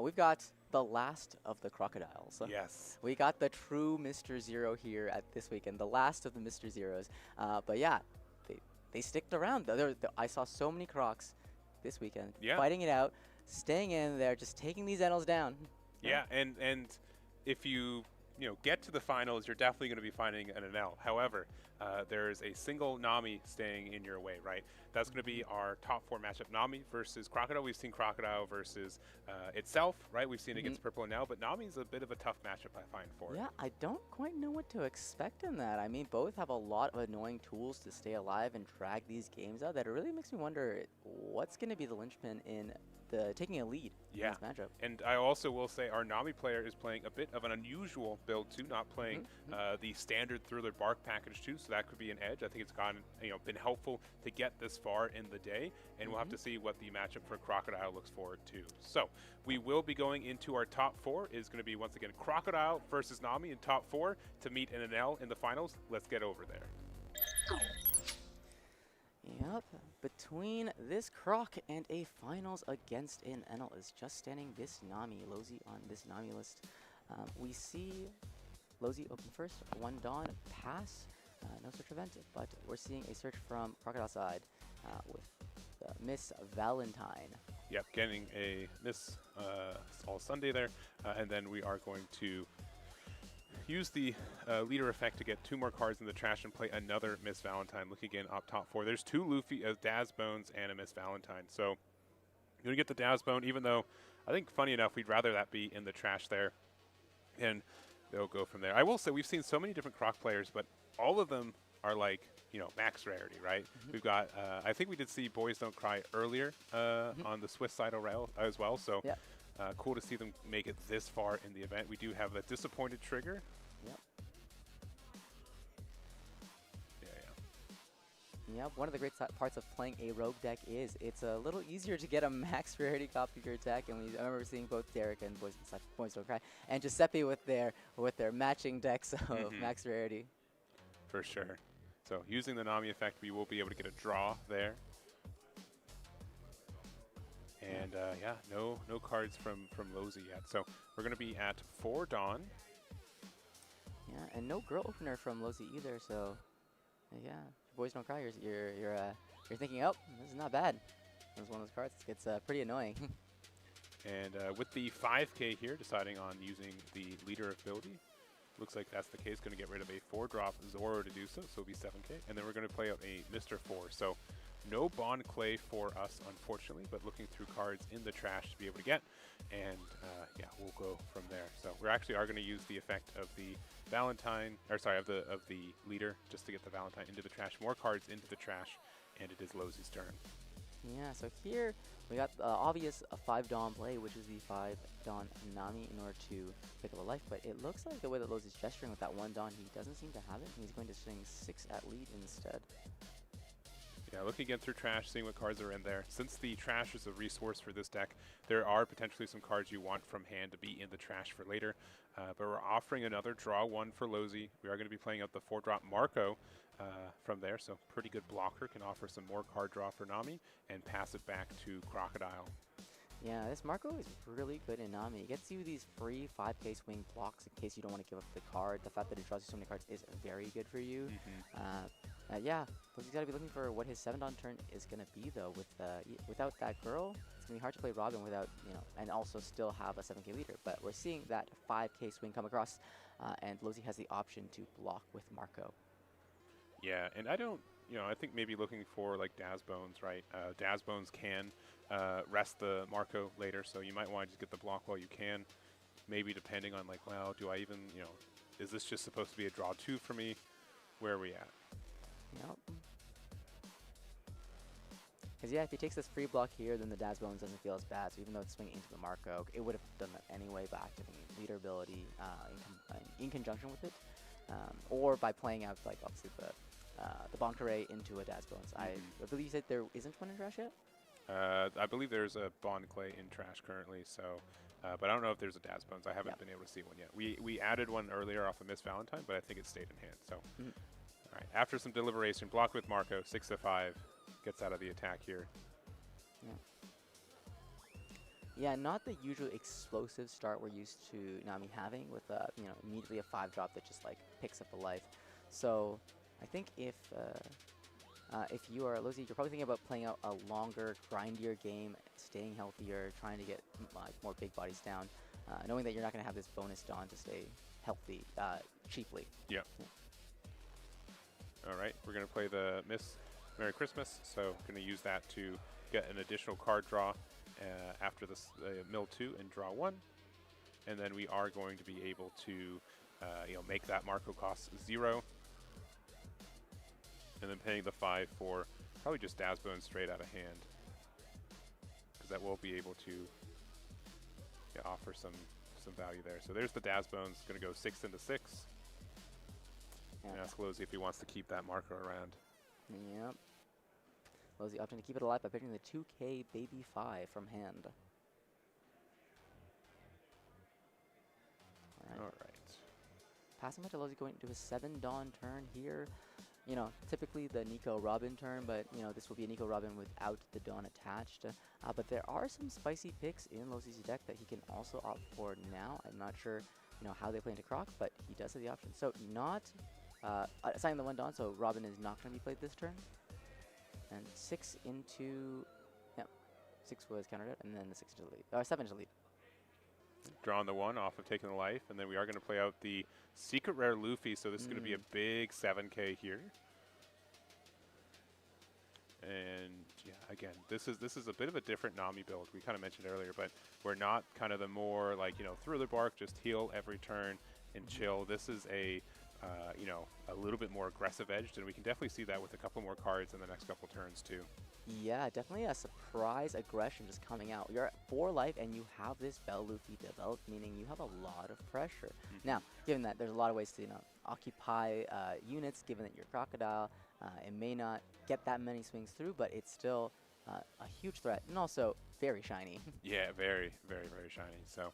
We've got the last of the crocodiles.
Yes.
We got the true Mr. Zero here at this weekend, the last of the Mr. Zeros. But yeah, they sticked around. I saw so many crocs this weekend fighting it out, staying in there, just taking these NLs down.
Yeah, and if you get to the finals, you're definitely going to be finding an NL. However, there's a single Nami staying in your way, right? That's going to be our top 4 matchup. Nami versus Crocodile. We've seen Crocodile versus itself, right? We've seen it against Purple and Now, but Nami's a bit of a tough matchup, I find, for it.
Yeah, I don't quite know what to expect in that. I mean, both have a lot of annoying tools to stay alive and drag these games out that it really makes me wonder what's going to be the linchpin in taking a lead in this matchup.
And I also will say our Nami player is playing a bit of an unusual build too, not playing the standard Thriller Bark package too, so that could be an edge. I think it's been helpful to get this far in the day, and we'll have to see what the matchup for Crocodile looks forward to. So we will be going into our top 4. Is going to be once again Crocodile versus Nami in top 4 to meet an NL in the finals. Let's get over there.
Yep, between this Croc and a finals against an NL is just standing this Nami, Lozy on this Nami list. We see Lozy open first, 1 Dawn, pass, no search event, but we're seeing a search from Crocodile side with Miss Valentine.
Yep, getting a Miss All Sunday there, and then we are going to use the leader effect to get 2 more cards in the trash and play another Miss Valentine. Look again up top 4. There's 2 Luffy, Daz Bones, and a Miss Valentine. So you're going to get the Daz Bone, even though I think, funny enough, we'd rather that be in the trash there. And they'll go from there. I will say we've seen so many different Croc players, but all of them are like, max rarity, right? We've got, I think we did see Boys Don't Cry earlier on the Swiss side as well. So cool to see them make it this far in the event. We do have the Disappointed Trigger.
Yep, one of the great parts of playing a rogue deck is it's a little easier to get a max rarity copy of your deck, and I remember seeing both Derek and Boys Don't Cry and Giuseppe with their matching decks of max rarity.
For sure. So using the Nami effect, we will be able to get a draw there. And yeah, no cards from Lozy yet. So we're going to be at 4 Dawn.
Yeah, and no girl opener from Lozy either. So yeah, Boys Don't Cry. You're thinking, oh, this is not bad. This is one of those cards. It's pretty annoying.
And with the 5K here, deciding on using the leader ability. Looks like that's the case. Going to get rid of a 4-drop Zoro to do so. So it'll be 7K. And then we're going to play out a Mr. 4. So no Bond Clay for us, unfortunately, but looking through cards in the trash to be able to get. And yeah, we'll go from there. So we actually are going to use the effect of the Valentine, or sorry, of the leader, just to get the Valentine into the trash. More cards into the trash, and it is Lozy's turn.
Yeah, so here we got the obvious 5 Dawn play, which is the 5 Dawn Nami in order to pick up a life, but it looks like the way that Lozy's gesturing with that 1 Dawn, he doesn't seem to have it. He's going to swing 6 at lead instead.
Yeah, looking again through trash, seeing what cards are in there. Since the trash is a resource for this deck, there are potentially some cards you want from hand to be in the trash for later. But we're offering another draw 1 for Lozy. We are going to be playing out the 4-drop Marco from there, so pretty good blocker. Can offer some more card draw for Nami and pass it back to Crocodile.
Yeah, this Marco is really good in Nami. It gets you these free 5K swing blocks in case you don't want to give up the card. The fact that it draws you so many cards is very good for you. Yeah, Lozy's got to be looking for what his 7-Dawn turn is going to be, though. Without that girl, it's going to be hard to play Robin without, and also still have a 7K leader. But we're seeing that 5K swing come across, and Lozy has the option to block with Marco.
Yeah, and I don't, I think maybe looking for like Daz Bones, right? Daz Bones can rest the Marco later, so you might want to just get the block while you can. Maybe depending on like, well, do I even, is this just supposed to be a draw 2 for me? Where are we at?
Yep. Because yeah, if he takes this free block here, then the Daz Bones doesn't feel as bad. So even though it's swinging into the Marco, it would have done that anyway by activating leader ability in conjunction with it, or by playing out like obviously the Bancaray into a Daz Bones. I believe that there isn't one in trash yet.
I believe there's a Bond Clay in trash currently, so, but I don't know if there's a Daz Bones. I haven't been able to see one yet. We added one earlier off of Miss Valentine, but I think it stayed in hand. So, all right. After some deliberation, blocked with Marco, 6-5, gets out of the attack here.
Yeah. Yeah, not the usual explosive start we're used to Nami having with you know, immediately a 5-drop that just like picks up a life. So I think if you are Lizzie, you're probably thinking about playing out a longer, grindier game, staying healthier, trying to get like more big bodies down, knowing that you're not going to have this bonus Dawn to stay healthy cheaply.
Yep. All right, we're going to play the Miss Merry Christmas, so going to use that to get an additional card draw after this mill 2 and draw 1. And then we are going to be able to you know, make that Marco cost 0. And then paying the 5 for probably just Daz Bones straight out of hand. Because that will be able to offer some value there. So there's the Daz Bones, going to go 6 into 6. And ask Lozy if he wants to keep that Marco around.
Yep. Lozy opting to keep it alive by picking the 2K Baby 5 from hand. All right. Passing it to Lozy going to a 7 Dawn turn here. You know, typically the Nico Robin turn, but you know, this will be a Nico Robin without the Dawn attached. But there are some spicy picks in Lozy's deck that he can also opt for now. I'm not sure, you know, how they play into Croc, but he does have the option. So not assigning the 1 Dawn, so Robin is not going to be played this turn. And 6 into, yeah, 6 was countered out, and then the 6 into lead, 7 into lead.
Drawing the 1 off of taking the life, and then we are going to play out the secret rare Luffy, so this is going to be a big 7K here. And yeah, again, this is a bit of a different Nami build. We kind of mentioned earlier, but we're not kind of the more like, you know, Thriller Bark, just heal every turn and chill. This is a you know, a little bit more aggressive edged, and we can definitely see that with a couple more cards in the next couple turns too.
Yeah, definitely a surprise aggression just coming out. You're at 4 life and you have this Bell Luffy developed, meaning you have a lot of pressure. Now, given that there's a lot of ways to, you know, occupy units, given that you're Crocodile, it may not get that many swings through, but it's still a huge threat, and also very shiny.
Yeah, very, very, very shiny. So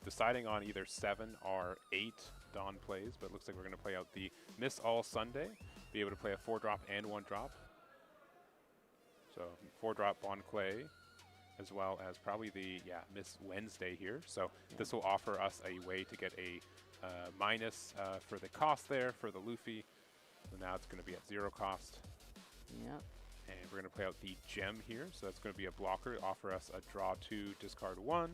deciding on either 7 or 8 Dawn plays, but it looks like we're going to play out the Miss All Sunday, be able to play a 4-drop and 1-drop. So 4-drop Bond Clay, as well as probably the Miss Wednesday here. So this will offer us a way to get a minus for the cost there for the Luffy. So now it's going to be at 0 cost.
Yep.
And we're going to play out the Gem here. So that's going to be a blocker, offer us a draw 2, discard 1.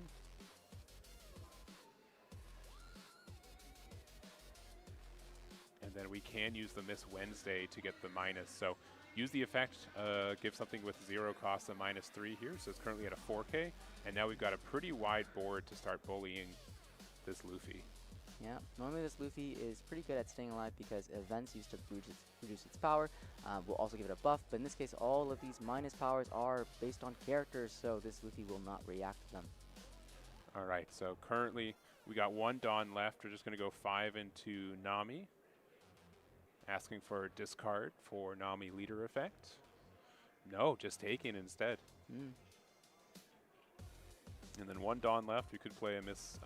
And then we can use the Miss Wednesday to get the minus. So use the effect, give something with 0 cost a -3 here. So it's currently at a 4K. And now we've got a pretty wide board to start bullying this Luffy.
Yeah, normally this Luffy is pretty good at staying alive because events used to reduce its power. Will also give it a buff, but in this case, all of these minus powers are based on characters, so this Luffy will not react to them.
All right, so currently we got 1 Dawn left. We're just going to go 5 into Nami. Asking for a discard for Nami leader effect. No, just taking instead. And then 1 Dawn left. We could play a Miss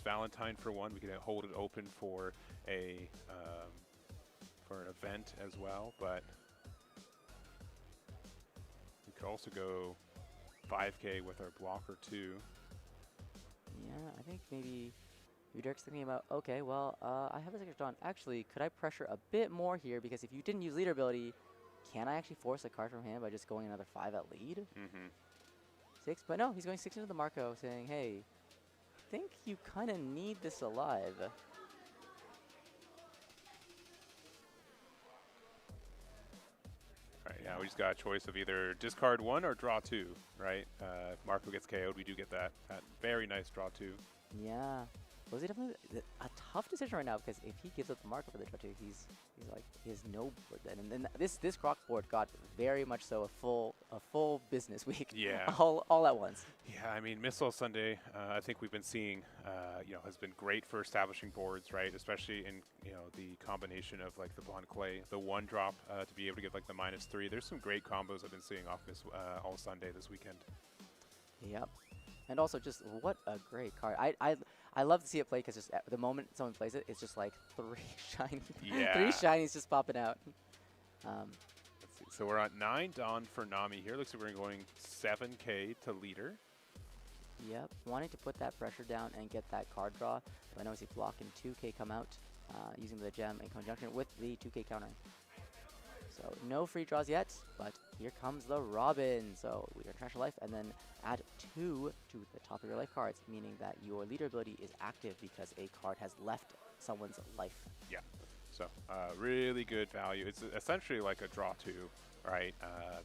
Valentine for 1. We could hold it open for a for an event as well, but we could also go 5K with our blocker too.
Yeah, I think maybe Derek's thinking about, okay, well, I have a 6 Dawn. Actually, could I pressure a bit more here? Because if you didn't use leader ability, can I actually force a card from him by just going another 5 at lead? 6, but no, he's going 6 into the Marco, saying, hey, I think you kind of need this alive.
All right, yeah, we just got a choice of either discard 1 or draw 2, right? If Marco gets KO'd, we do get that very nice draw 2.
Yeah. Losey definitely a tough decision right now because if he gives up the marker for the draw 2, he's like he has no board then. And then this Croc board got very much so a full business week.
Yeah.
all at once.
Yeah, I mean, Missile Sunday, I think we've been seeing, has been great for establishing boards, right? Especially in, the combination of like the Blonde Clay, the one drop to be able to get like the -3. There's some great combos I've been seeing off this all Sunday this weekend.
Yep. And also, just what a great card. I love to see it play because just at the moment someone plays it, it's just like 3 shiny, 3 shinies just popping out.
Let's see. So we're at 9 Dawn for Nami here. Looks like we're going 7K to leader.
Yep, wanting to put that pressure down and get that card draw. But I know we see block and 2K come out using the gem in conjunction with the 2K counter. So no free draws yet, but here comes the Robin. So we are trash your life and then add 2 to the top of your life cards, meaning that your leader ability is active because a card has left someone's life.
Yeah, so really good value. It's essentially like a draw 2, right?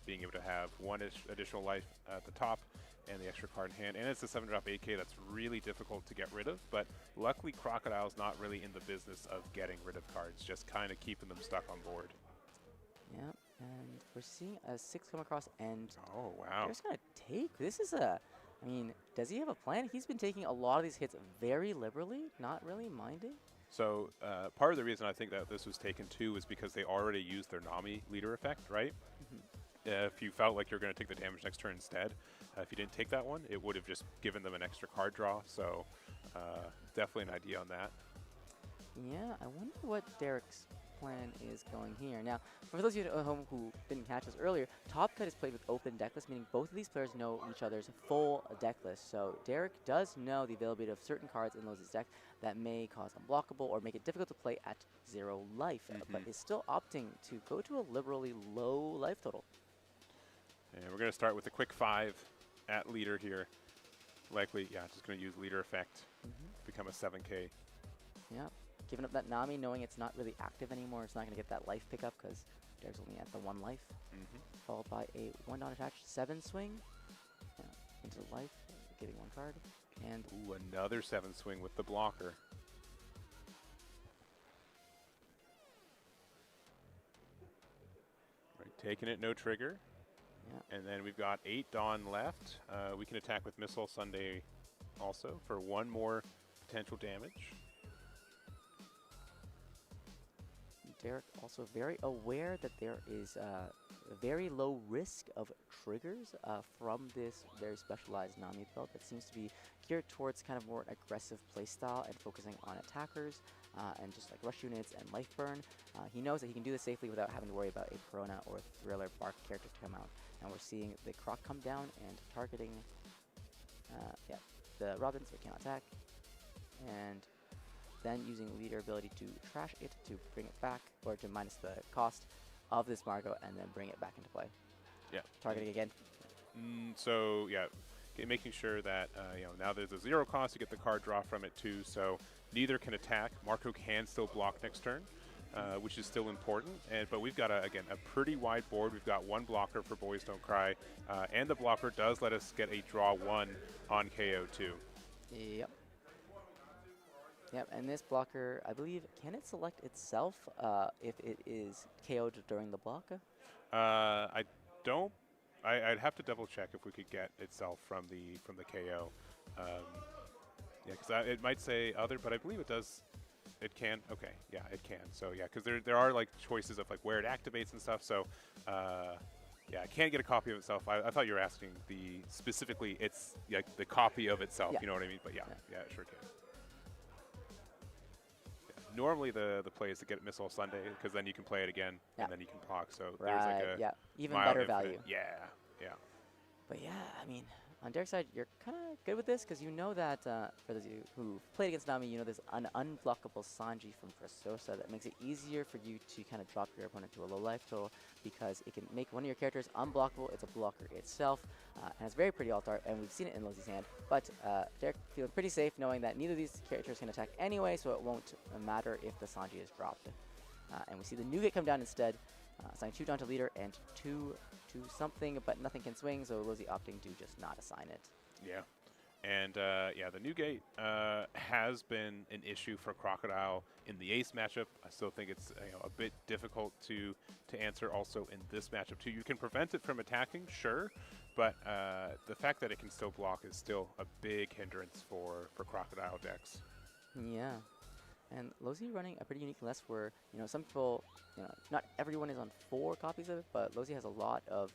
Being able to have 1 additional life at the top and the extra card in hand. And it's a 7-drop 8K that's really difficult to get rid of, but luckily Crocodile's not really in the business of getting rid of cards, just kind of keeping them stuck on board.
Yeah, and we're seeing a 6 come across, and
oh wow,
they're just gonna take. This is I mean, does he have a plan? He's been taking a lot of these hits very liberally, not really minding.
So part of the reason I think that this was taken too is because they already used their Nami leader effect, right? If you felt like you're going to take the damage next turn instead, if you didn't take that one, it would have just given them an extra card draw. So definitely an idea on that.
Yeah, I wonder what Derek's plan is going here. Now, for those of you at home who didn't catch us earlier, TOPCUT is played with open deck list, meaning both of these players know each other's full deck list. So Derek does know the availability of certain cards in Losey's deck that may cause unblockable or make it difficult to play at 0 life, but is still opting to go to a liberally low life total.
And we're going to start with a quick 5 at leader here. Likely, yeah, just going to use leader effect, become a 7K.
Yeah. Giving up that Nami, knowing it's not really active anymore. It's not going to get that life pickup because Derek's only at the 1 life. Followed by a 1 dot attached 7 swing into life, getting 1 card. And
ooh, another 7 swing with the blocker. Right, taking it, no trigger.
Yeah.
And then we've got 8 Dawn left. We can attack with Missile Sunday also for 1 more potential damage.
Derek also very aware that there is a very low risk of triggers from this very specialized Nami build that seems to be geared towards kind of more aggressive playstyle and focusing on attackers and just like rush units and life burn. He knows that he can do this safely without having to worry about a Corona or Thriller Bark character to come out. And we're seeing the Croc come down and targeting the Robin, so it cannot attack. And then using leader ability to trash it to bring it back, or to minus the cost of this Margot, and then bring it back into play.
Yeah.
Targeting again.
So yeah, making sure that now there's a 0 cost to get the card draw from it too. So neither can attack. Marco can still block next turn, which is still important. But we've got again a pretty wide board. We've got 1 blocker for Boys Don't Cry, and the blocker does let us get a draw 1 on KO too.
Yep. Yep, and this blocker, I believe, can it select itself if it is KO'd during the block?
I don't. I'd have to double check if we could get itself from the KO. Yeah, because it might say other, but I believe it does. It can. Okay, yeah, it can. So yeah, because there are like choices of like where it activates and stuff. So yeah, it can't get a copy of itself. I thought you were asking specifically it's like the copy of itself.
Yeah.
You know what I mean? But yeah, it sure can. Normally the play is to get Missile Sunday because then you can play it again and then you can block. So there's like a
even
mild
better
infinite.
value.
Yeah.
But yeah, I mean, on Derek's side, you're kind of good with this because you know that for those of you who played against Nami, you know there's an unblockable Sanji from Prestosa that makes it easier for you to kind of drop your opponent to a low life total because it can make one of your characters unblockable. It's a blocker itself, and it's very pretty alt art, and we've seen it in Losey's hand. But Derek feeling pretty safe knowing that neither of these characters can attack anyway, so it won't matter if the Sanji is dropped. And we see the Nougat come down instead, assigning 2 down to leader and 2 to something, but nothing can swing, so Losey opting to just not assign it.
Yeah. And yeah, the new gate has been an issue for Crocodile in the ace matchup. I still think it's a bit difficult to answer also in this matchup too. You can prevent it from attacking, sure, but the fact that it can still block is still a big hindrance for Crocodile decks.
Yeah. And Lozi running a pretty unique list where, some people, not everyone is on 4 copies of it, but Lozi has a lot of,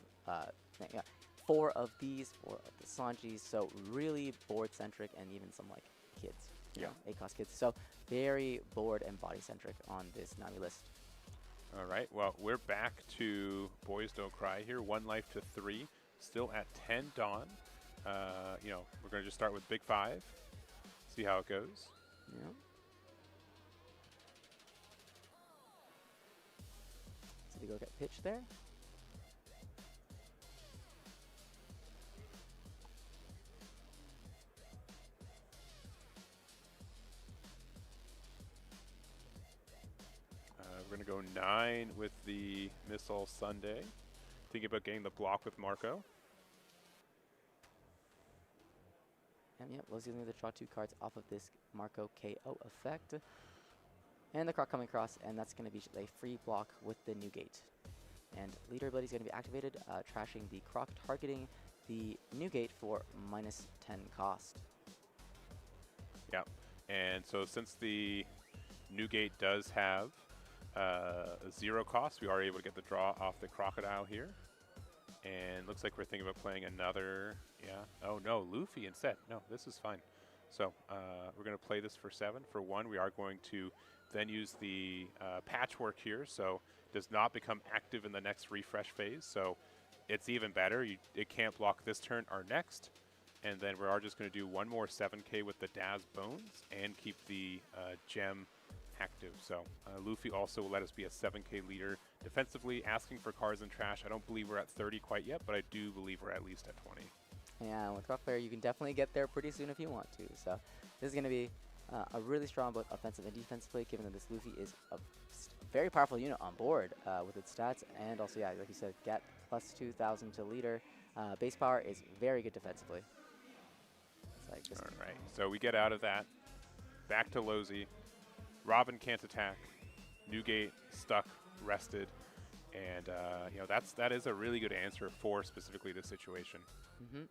4 of these, 4 of the Sanjis, so really board-centric and even some, like, kids, ACOS kids. So very board and body-centric on this Nami list.
All right, well, we're back to Boys Don't Cry here. 1 life to 3, still at 10 Dawn. We're going to just start with Big 5, see how it goes.
Yeah. So they go get pitched there.
We're going to go 9 with the Missile Sunday. Thinking about getting the block with Marco.
And yep, Lozi's going to draw 2 cards off of this Marco KO effect. And the Croc coming across, and that's going to be a free block with the new gate. And leader ability is going to be activated, trashing the Croc, targeting the new gate for -10 cost.
Yeah, and so since the new gate does have 0 cost, we are able to get the draw off the Crocodile here. And looks like we're thinking about playing another, oh no, Luffy instead. No, this is fine. So we're going to play this for 7. For 1, we are going to then use the patchwork here, so it does not become active in the next refresh phase. So it's even better. It can't block this turn or next. And then we are just going to do 1 more 7K with the Daz Bones and keep the gem active. So Luffy also will let us be a 7K leader defensively, asking for cards and trash. I don't believe we're at 30 quite yet, but I do believe we're at least at 20.
Yeah, with Croc player, you can definitely get there pretty soon if you want to. So this is going to be a really strong both offensive and defensively, given that this Luffy is a very powerful unit on board with its stats. And also, yeah, like you said, get plus 2,000 to leader. Base power is very good defensively. It's like this.
All right, so we get out of that. Back to Lozi. Robin can't attack. Newgate stuck, rested. And, that is a really good answer for specifically this situation.
Mm-hmm.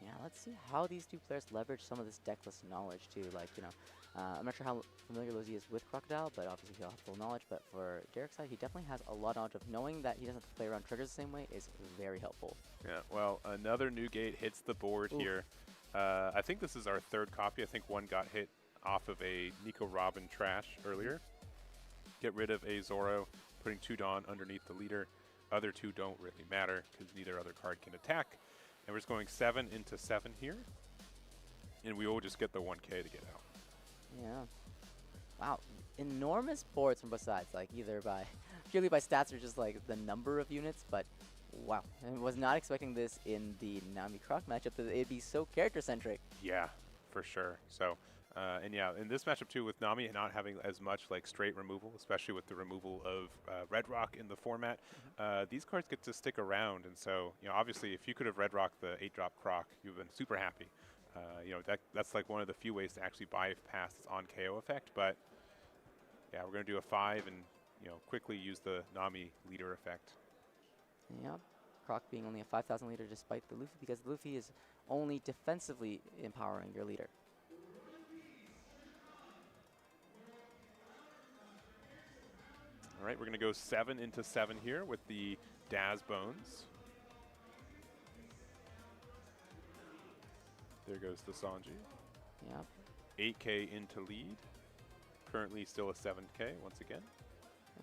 Yeah, let's see how these 2 players leverage some of this decklist knowledge too. Like, I'm not sure how familiar Lozi is with Crocodile, but obviously he'll have full knowledge. But for Derek's side, he definitely has a lot of knowledge of knowing that he doesn't have to play around triggers the same way is very helpful.
Yeah, well, another Newgate hits the board here. I think this is our 3rd copy. I think 1 got hit off of a Nico Robin trash earlier. Get rid of a Zoro, putting 2 Dawn underneath the leader. Other 2 don't really matter because neither other card can attack. And we're just going 7 into 7 here. And we will just get the 1K to get out.
Yeah. Wow. Enormous boards from both sides, like either purely by stats or just like the number of units, but wow. I was not expecting this in the Nami Croc matchup, that it'd be so character-centric.
Yeah, for sure. So, and yeah, in this matchup too, with Nami not having as much like straight removal, especially with the removal of Red Rock in the format, these cards get to stick around. And so, obviously, if you could have Red Rock the 8-drop Croc, you've been super happy. That's like one of the few ways to actually bypass this on KO effect. But yeah, we're going to do a 5 and quickly use the Nami leader effect.
Yep. Croc being only a 5,000 leader despite the Luffy, because the Luffy is only defensively empowering your leader.
All right, we're going to go 7 into 7 here with the Daz Bones. There goes the Sanji.
Yep.
8K into lead. Currently still a 7K once again.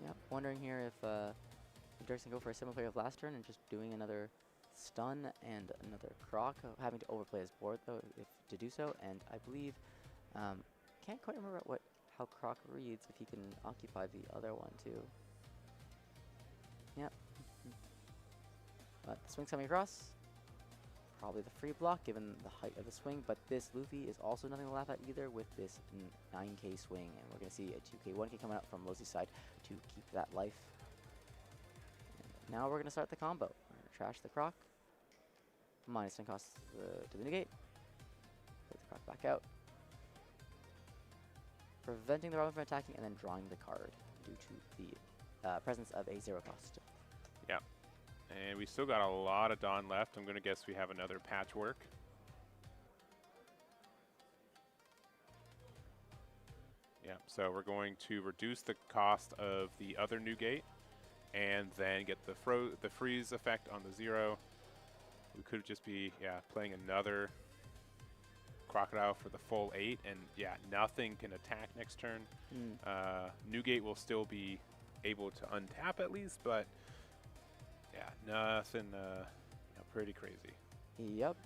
Yep. Wondering here if Dirk can go for a similar play of last turn and just doing another stun and another Croc, having to overplay his board though if to do so. And I believe, can't quite remember how Croc reads, if he can occupy the other one too. Yep. But the swing's coming across. Probably the free block given the height of the swing, but this Luffy is also nothing to laugh at either with this 9K swing, and we're going to see a 2K, 1K coming out from Lozi's side to keep that life. And now we're going to start the combo. We're going to trash the Croc, minus 10 cost to the negate. Take the card back out. Preventing the Robin from attacking and then drawing the card due to the presence of a 0 cost.
Yeah. And we still got a lot of Dawn left. I'm going to guess we have another Patchwork. Yeah, so we're going to reduce the cost of the other new gate and then get the freeze effect on the 0. We could just be, playing another Crocodile for the full 8, and nothing can attack next turn. Newgate will still be able to untap at least, but nothing pretty crazy.
Yep.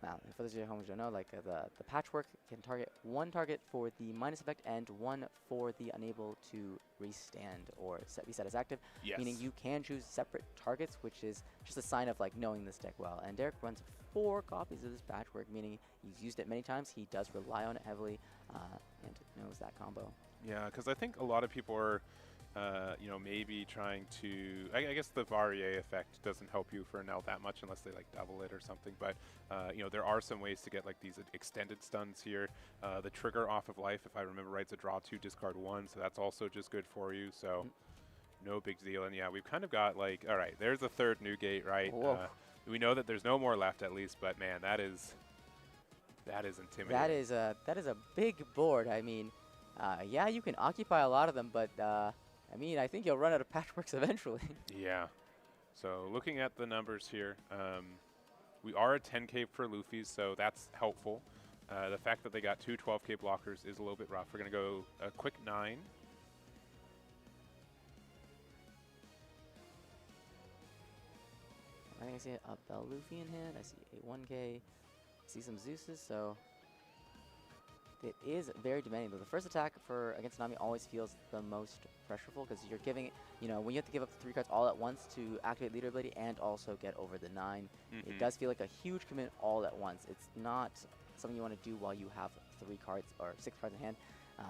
Now, for those of you who don't know, like the Patchwork can target 1 target for the minus effect and 1 for the unable to restand or reset as active.
Yes.
Meaning you can choose separate targets, which is just a sign of like knowing this deck well. And Derek runs 4 copies of this Patchwork, meaning he's used it many times. He does rely on it heavily and knows that combo.
Yeah, because I think a lot of people are, maybe trying to. I guess the Varier effect doesn't help you for Nell that much unless they like double it or something. But there are some ways to get like these extended stuns here. The trigger off of life, if I remember right, is a draw 2, discard 1, so that's also just good for you. So no big deal. And we've kind of got like, all right, there's a third Newgate, right? We know that there's no more left at least, but man, that is intimidating.
That is a big board. I mean, you can occupy a lot of them, but I think you'll run out of Patchworks eventually.
Yeah. So looking at the numbers here, we are at 10K for Luffy's, so that's helpful. The fact that they got 2 12K blockers is a little bit rough. We're going to go a quick 9.
I think I see a Bell Luffy in hand. I see a 1K. I see some Zeuses, so it is very demanding. Though the first attack against Nami always feels the most pressureful because you're giving, when you have to give up 3 cards all at once to activate Leader Ability and also get over the 9, it does feel like a huge commit all at once. It's not something you want to do while you have 3 cards or 6 cards in hand.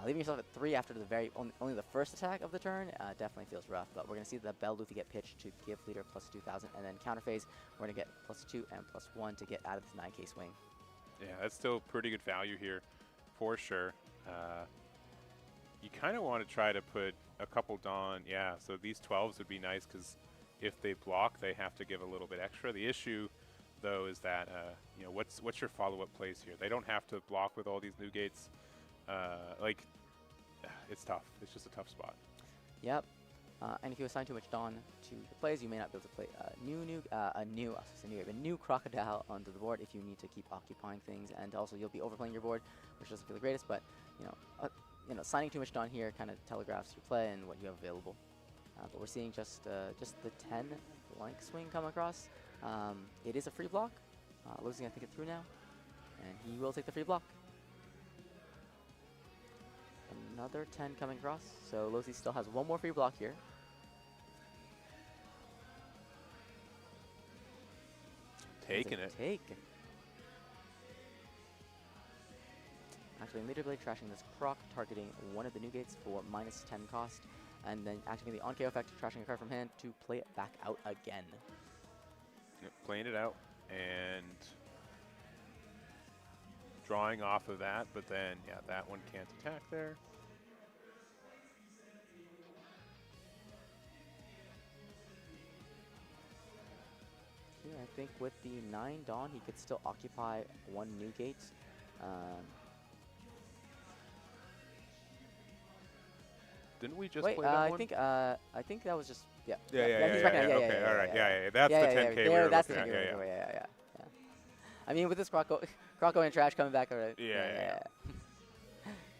Leaving yourself at 3 after the only the first attack of the turn definitely feels rough. But we're going to see the Bell Luffy get pitched to give Leader plus 2,000, and then counter phase, we're going to get plus 2 and plus 1 to get out of this 9K swing.
Yeah, that's still pretty good value here. For sure. You kind of want to try to put a couple Dawn. Yeah, so these 12s would be nice because if they block, they have to give a little bit extra. The issue, though, is that, what's your follow-up plays here? They don't have to block with all these new gates. It's tough. It's just a tough spot.
Yep. And if you assign too much Dawn to your plays, you may not be able to play a new Crocodile onto the board if you need to keep occupying things, and also you'll be overplaying your board, which doesn't feel the greatest. But assigning too much Dawn here kind of telegraphs your play and what you have available. But we're seeing just the 10 blank swing come across. It is a free block. Losing gonna think it through now, and he will take the free block. Another 10 coming across, so Lozi still has 1 more free block here.
Taking it.
Actually, Leader Blade trashing this Croc, targeting 1 of the new gates for minus 10 cost, and then activating the on-KO effect, trashing a card from hand to play it back out again.
Yep, playing it out and drawing off of that, but then, that one can't attack there.
Here, I think with the 9 Dawn, he could still occupy 1 new gate.
Didn't we just
play
that one?
I think that was just,
he's
back now.
Okay, all right, that's the 10K we were
that's
looking
the
at.
10K yeah. I mean, with this Croco and Trash coming back already.
Yeah.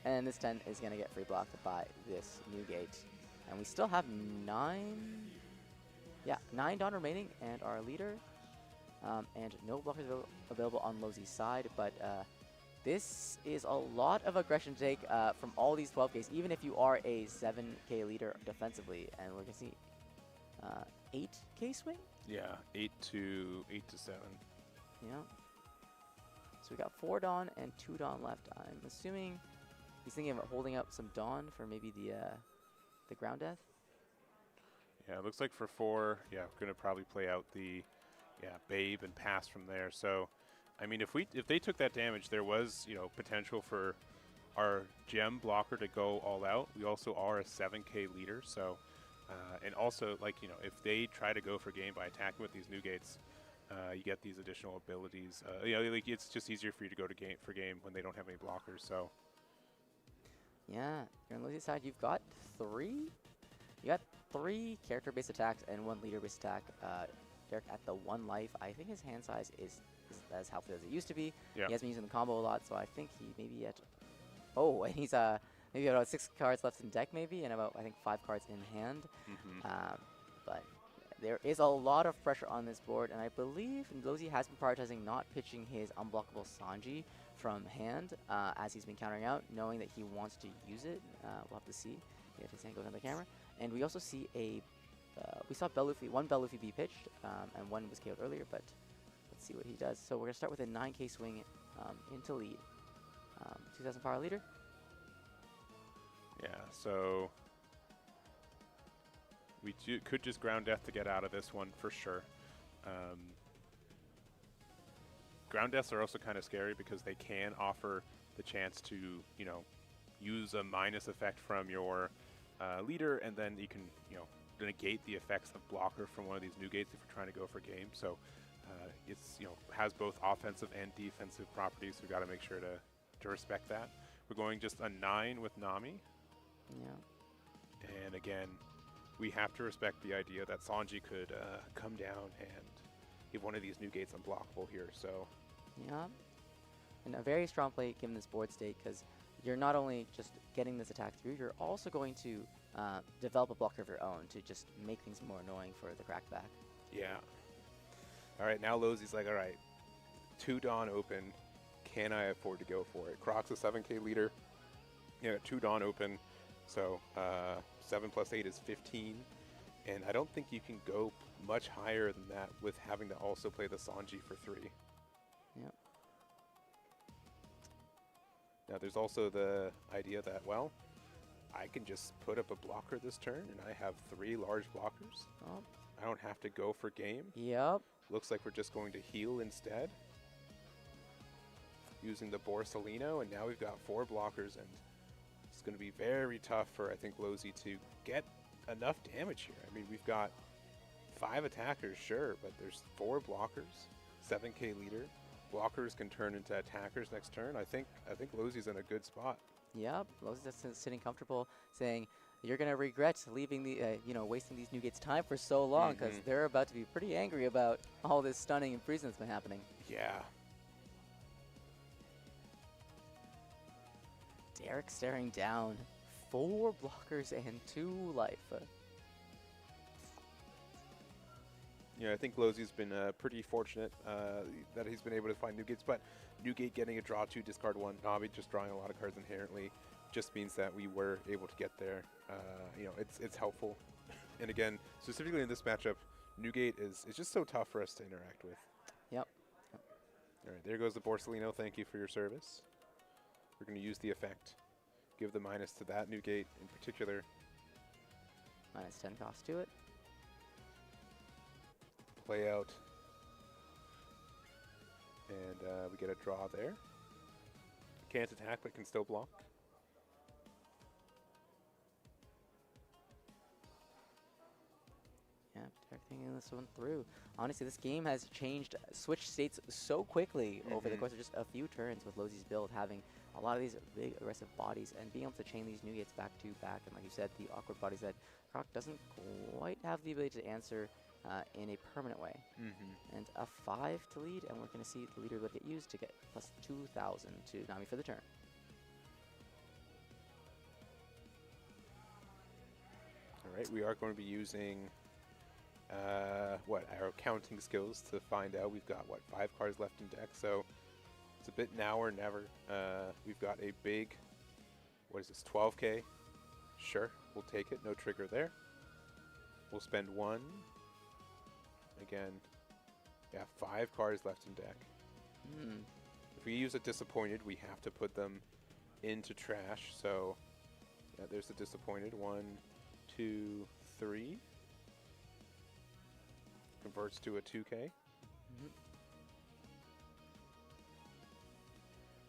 And this 10 is going to get free blocked by this new gate. And we still have 9 Dawn remaining and our leader. And no blockers available on Lozi's side, but this is a lot of aggression to take from all these 12Ks, even if you are a 7K leader defensively. And we're going to see 8K swing?
Yeah, 8 to 7.
Yeah. So we got 4 Dawn and 2 Dawn left. I'm assuming he's thinking about holding up some Dawn for maybe the ground death.
Yeah, it looks like for 4, we're going to probably play out the Yeah, Babe and pass from there. So, I mean, if they took that damage, there was, you know, potential for our gem blocker to go all out. We also are a 7K leader, so and also, like, you know, if they try to go for game by attacking with these new gates, you get these additional abilities. You know, like, it's just easier for you to go to game for game when they don't have any blockers. So
Yeah, you're on the Losey side. You've got three. You got 3 character-based attacks and 1 leader-based attack. Derek at the 1 life. I think his hand size is as healthy as it used to be.
Yeah.
He has been using the combo a lot, so I think he maybe at. Oh, and he's maybe about 6 cards left in deck, maybe, and about I think 5 cards in hand. But there is a lot of pressure on this board, and I believe Losey has been prioritizing not pitching his unblockable Sanji from hand as he's been countering out, knowing that he wants to use it. We'll have to see if his hand goes on the camera. And we also see we saw one Bell Luffy be pitched, and one was KO'd earlier, but let's see what he does. So we're going to start with a 9K swing into lead. 2,000 power leader.
yeah, so we could just ground death to get out of this one for sure. Ground deaths are also kind of scary because they can offer the chance to, you know, use a minus effect from your leader, and then you can, you know, negate the effects of blocker from one of these new gates if you're trying to go for game. So it's, you know, has both offensive and defensive properties, so we've got to make sure to respect that. We're going just a 9 with Nami.
Yeah.
And again, we have to respect the idea that Sanji could come down and give one of these new gates unblockable here. So
Yeah. And a very strong play given this board state, because you're not only just getting this attack through, you're also going to develop a blocker of your own to just make things more annoying for the crackback.
yeah. All right, now Losey's like, all right, 2 Dawn open. Can I afford to go for it? Croc's a 7K leader. Yeah, 2 Dawn open. So 7 plus 8 is 15. And I don't think you can go much higher than that with having to also play the Sanji for 3.
Yep.
Now there's also the idea that, well, I can just put up a blocker this turn and I have 3 large blockers.
Oh.
I don't have to go for game.
Yep.
Looks like we're just going to heal instead, using the Borsalino, and now we've got 4 blockers, and it's going to be very tough for, I think, Losey to get enough damage here. I mean, we've got 5 attackers, sure, but there's 4 blockers, 7K leader. Blockers can turn into attackers next turn. I think Losey's in a good spot.
Yep. Losey's just sitting comfortable, saying you're gonna regret leaving the wasting these new gates time for so long, because they're about to be pretty angry about all this stunning and freezing that's been happening.
Yeah.
Derek staring down, 4 blockers and 2 life.
Yeah, I think Losey's been pretty fortunate that he's been able to find new gates, but new gate getting a draw 2, discard 1, Navi just drawing a lot of cards inherently just means that we were able to get there. You know, it's helpful. And again, specifically in this matchup, new gate is just so tough for us to interact with.
Yep.
All right, there goes the Borsalino. Thank you for your service. We're going to use the effect. Give the minus to that new gate in particular.
Minus 10 cost to it.
Play out. And we get a draw there. Can't attack, but can still block.
Yeah, Derek thinking this one through. Honestly, this game has switched states so quickly over the course of just a few turns, with Losey's build having a lot of these big aggressive bodies and being able to chain these new gates back to back. And like you said, the awkward bodies that Croc doesn't quite have the ability to answer in a permanent way. And a 5 to lead, and we're going to see the leader will get used to get plus 2,000 to Nami for the turn.
All right, we are going to be using our counting skills to find out. We've got 5 cards left in deck, so it's a bit now or never. We've got a big, what is this, 12K? Sure, we'll take it. No trigger there. We'll spend 1. Again, yeah, 5 cards left in deck. If we use a disappointed, we have to put them into trash. So yeah, there's the disappointed. 1, 2, 3. Converts to a 2K.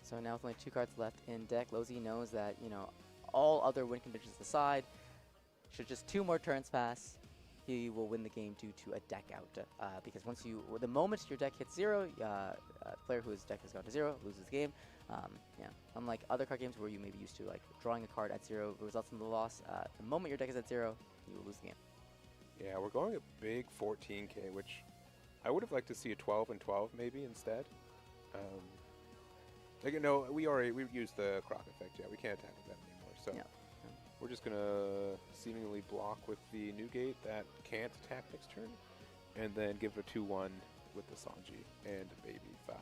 So now with only 2 cards left in deck, Lozi knows that, you know, all other win conditions aside, should just 2 more turns pass, he will win the game due to a deck out. Because the moment your deck hits 0, a player whose deck has gone to 0 loses the game. Yeah, unlike other card games where you may be used to like drawing a card at 0 results in the loss, the moment your deck is at 0, you will lose the game.
Yeah, we're going a big 14K, which I would have liked to see a 12 and 12 maybe instead. Like, no, we used the Croc effect. Yeah, we can't attack with that anymore. So we're just gonna seemingly block with the Newgate that can't attack next turn, and then give a 2/1 with the Sanji and a baby 5.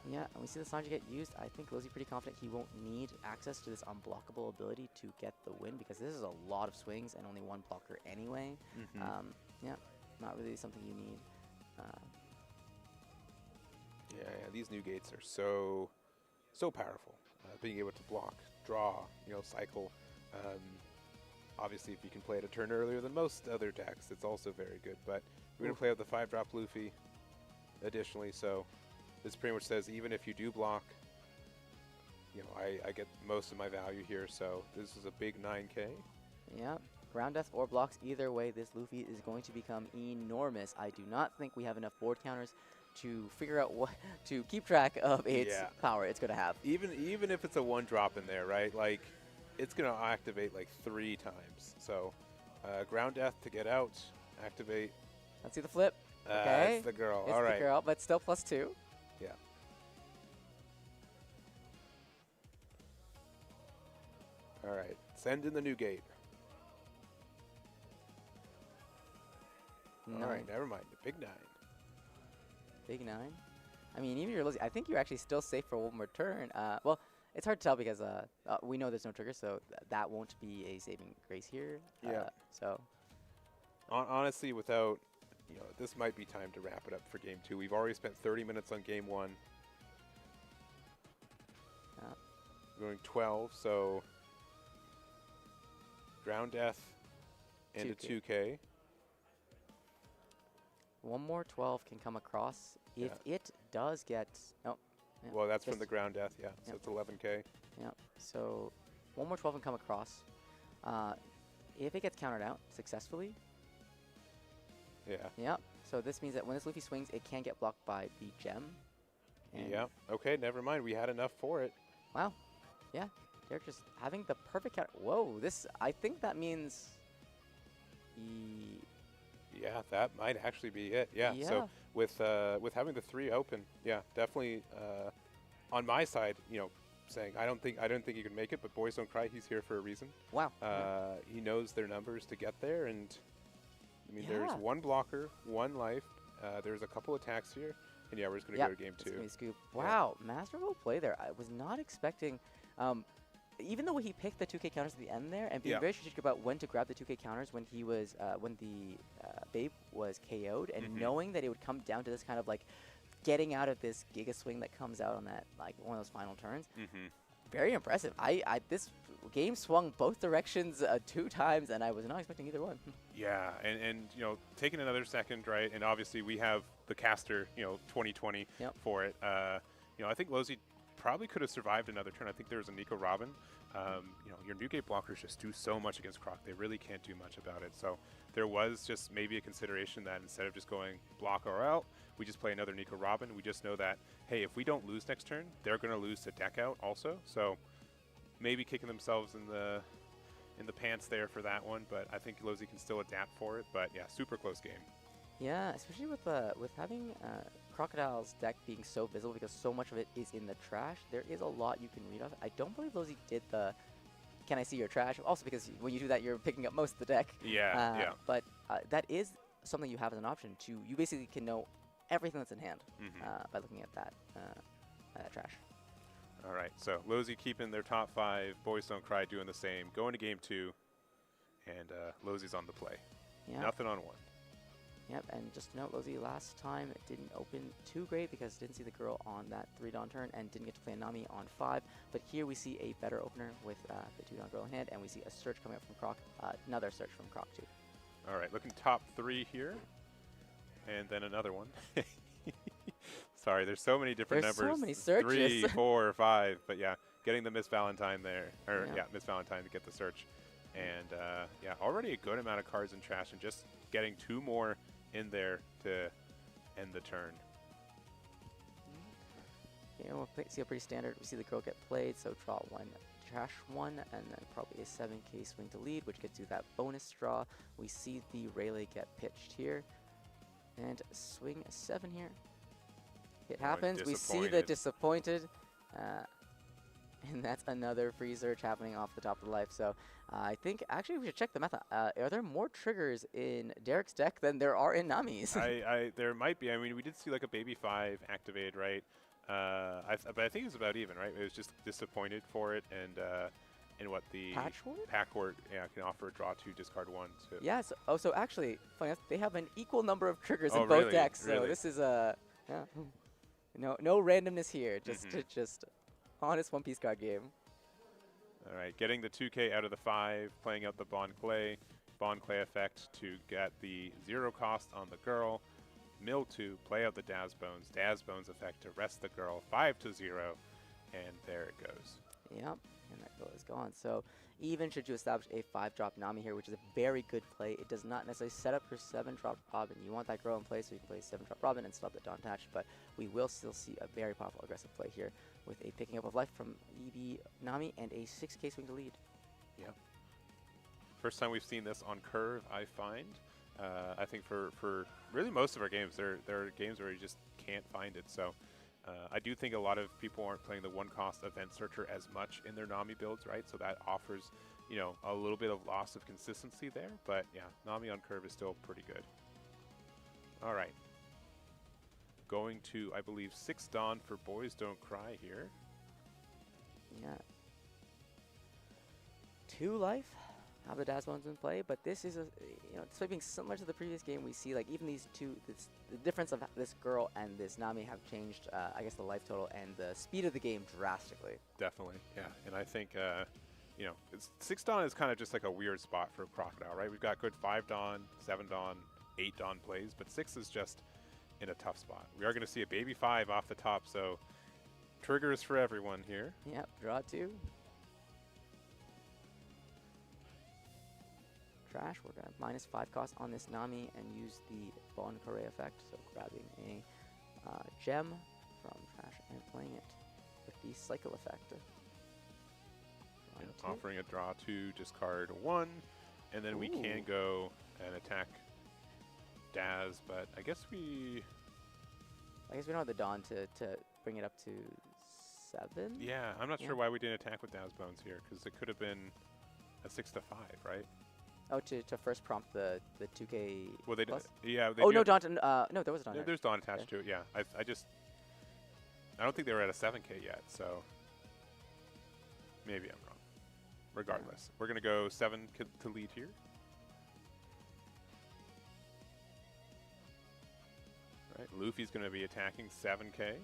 Yeah, and we see the Sanji get used. I think Lozi pretty confident he won't need access to this unblockable ability to get the win, because this is a lot of swings and only 1 blocker anyway. Yeah, not really something you need.
Yeah, these Newgates are so powerful. Being able to block, draw, cycle. Obviously, if you can play it a turn earlier than most other decks, it's also very good. But we're going to play with the 5-drop Luffy additionally, so this pretty much says even if you do block, I get most of my value here, so this is a big 9K.
Yeah, ground death or blocks, either way, this Luffy is going to become enormous. I do not think we have enough board counters to figure out to keep track of its power it's going to have.
Even if it's a 1-drop in there, right? Like, it's going to activate like 3 times. So, ground death to get out, activate.
Let's see the flip. Okay,
it's the girl.
It's
all right,
the girl, but still +2.
Yeah. All right, send in the Newgate. All right, never mind. The big 9.
Big 9. I mean, even if you're losing, I think you're actually still safe for 1 more turn. Well, it's hard to tell because we know there's no trigger, so that won't be a saving grace here.
Yeah.
So.
Honestly, without, this might be time to wrap it up for game 2. We've already spent 30 minutes on game 1. We're going 12, so ground death and
2K.
a 2K.
1 more 12 can come across if it does get. No. Yeah,
well, that's from the ground death, yeah. So it's 11K.
Yeah. So 1 more 12 can come across. If it gets countered out successfully.
Yeah.
Yeah. So this means that when this Luffy swings, it can get blocked by the gem.
Yeah. Okay, never mind. We had enough for it.
Wow. Yeah. They're just having the perfect counter. Whoa. I think that means.
Yeah, that might actually be it. Yeah. So with having the 3 open, yeah, definitely on my side, saying I don't think you can make it, but boys don't cry. He's here for a reason.
Wow.
He knows their numbers to get there, and I mean there's 1 blocker, 1 life. There's a couple attacks here, and yeah, we're just gonna go to game 2.
Scoop. Wow, masterful play there. I was not expecting. Even though he picked the 2K counters at the end there and being very strategic about when to grab the 2K counters when he was when the Babe was KO'd, and knowing that it would come down to this kind of like getting out of this Giga Swing that comes out on that like one of those final turns. Very impressive. This game swung both directions 2 times, and I was not expecting either one.
Yeah, and taking another second, right? And obviously we have the caster, 2020 for it. I think Lozi probably could have survived another turn. I think there was a Nico Robin. Your Newgate blockers just do so much against Croc. They really can't do much about it. So there was just maybe a consideration that instead of just going block or out, we just play another Nico Robin. We just know that, hey, if we don't lose next turn, they're going to lose to deck out also. So maybe kicking themselves in the pants there for that one. But I think Lozi can still adapt for it. But yeah, super close game.
Yeah, especially with having Crocodile's deck being so visible because so much of it is in the trash, there is a lot you can read off. I don't believe Lozi did the "Can I see your trash?" Also because when you do that, you're picking up most of the deck.
Yeah.
But that is something you have as an option. You basically can know everything that's in hand by looking at that trash.
All right, so Lozi keeping their top 5. Boys Don't Cry doing the same. Going to game 2, and Lozi's on the play.
Yeah.
Nothing on 1.
Yep, and just to note, Lozi last time it didn't open too great because didn't see the girl on that 3-Dawn turn and didn't get to play Nami on 5. But here we see a better opener with the 2-Dawn girl in hand, and we see a search coming up from Croc, another search from Croc too.
All right, looking top 3 here, and then another one. Sorry, there's so many different
There's
numbers.
so many searches.
3, 4, 5. But yeah, getting the Miss Valentine there. Or yeah, Miss Valentine to get the search. And yeah, already a good amount of cards in trash, and just getting 2 more in there to end the turn.
You know, we'll see a pretty standard. We see the girl get played, so draw 1, trash 1, and then probably a 7K swing to lead, which gets you that bonus draw. We see the Rayleigh get pitched here, and swing a 7 here. It happens. We see the disappointed, and that's another free search happening off the top of the life. So I think actually we should check the meta. Are there more triggers in Derek's deck than there are in Nami's?
There might be. I mean, we did see like a baby 5 activated, right? But I think it was about even, right? It was just disappointed for it, and what the Patchwork can offer a draw 2, discard 1. So.
Yeah. So actually, funny enough, they have an equal number of triggers in both
really?
decks. So
Really?
this is a no randomness here. Just honest one-piece card game.
All right, getting the 2K out of the 5, playing out the Bond Clay effect to get the 0 cost on the girl. Mill 2, play out the Daz Bones effect to rest the girl, 5 to 0, and there it goes.
Yep, and that girl is gone. So even should you establish a 5-drop Nami here, which is a very good play, it does not necessarily set up your 7-drop Robin. You want that girl in play so you can play 7-drop Robin and stop the Dawn Attach, but we will still see a very powerful aggressive play here with a picking up of life from EB Nami and a 6K swing to lead.
Yep. First time we've seen this on curve, I find. I think for really most of our games, there are games where you just can't find it. So I do think a lot of people aren't playing the 1-cost event searcher as much in their Nami builds, right? So that offers, you know, a little bit of loss of consistency there. But yeah, Nami on curve is still pretty good. All right. Going to, I believe, 6 Dawn for Boys Don't Cry here.
Yeah. 2 life. Have the Daz Bones in play, but this is despite being similar to the previous game, we see like even these two, the difference of this girl and this Nami have changed, I guess, the life total and the speed of the game drastically.
Definitely, yeah. And I think, 6 Dawn is kind of just like a weird spot for Crocodile, right? We've got good 5 Dawn, 7 Dawn, 8 Dawn plays, but 6 is just in a tough spot. We are going to see a baby 5 off the top, so triggers for everyone here.
Yep, draw 2. Trash. We're going to -5 cost on this Nami and use the Bon Carré effect. So grabbing a gem from trash and playing it with the cycle effect.
Offering a draw 2, discard 1, and then we can go and attack Daz, but I guess we don't have
the Dawn to bring it up to 7.
Yeah, I'm not sure why we didn't attack with Daz Bones here, because it could have been a 6 to 5, right?
Oh, to first prompt the 2K.
Well, they
plus?
yeah. They
no, Dawn. No, there was a Dawn.
There's Dawn attached to it. Yeah, I don't think they were at a 7K yet, so maybe I'm wrong. Regardless, we're gonna go 7 to lead here. All right, Luffy's gonna be attacking 7K.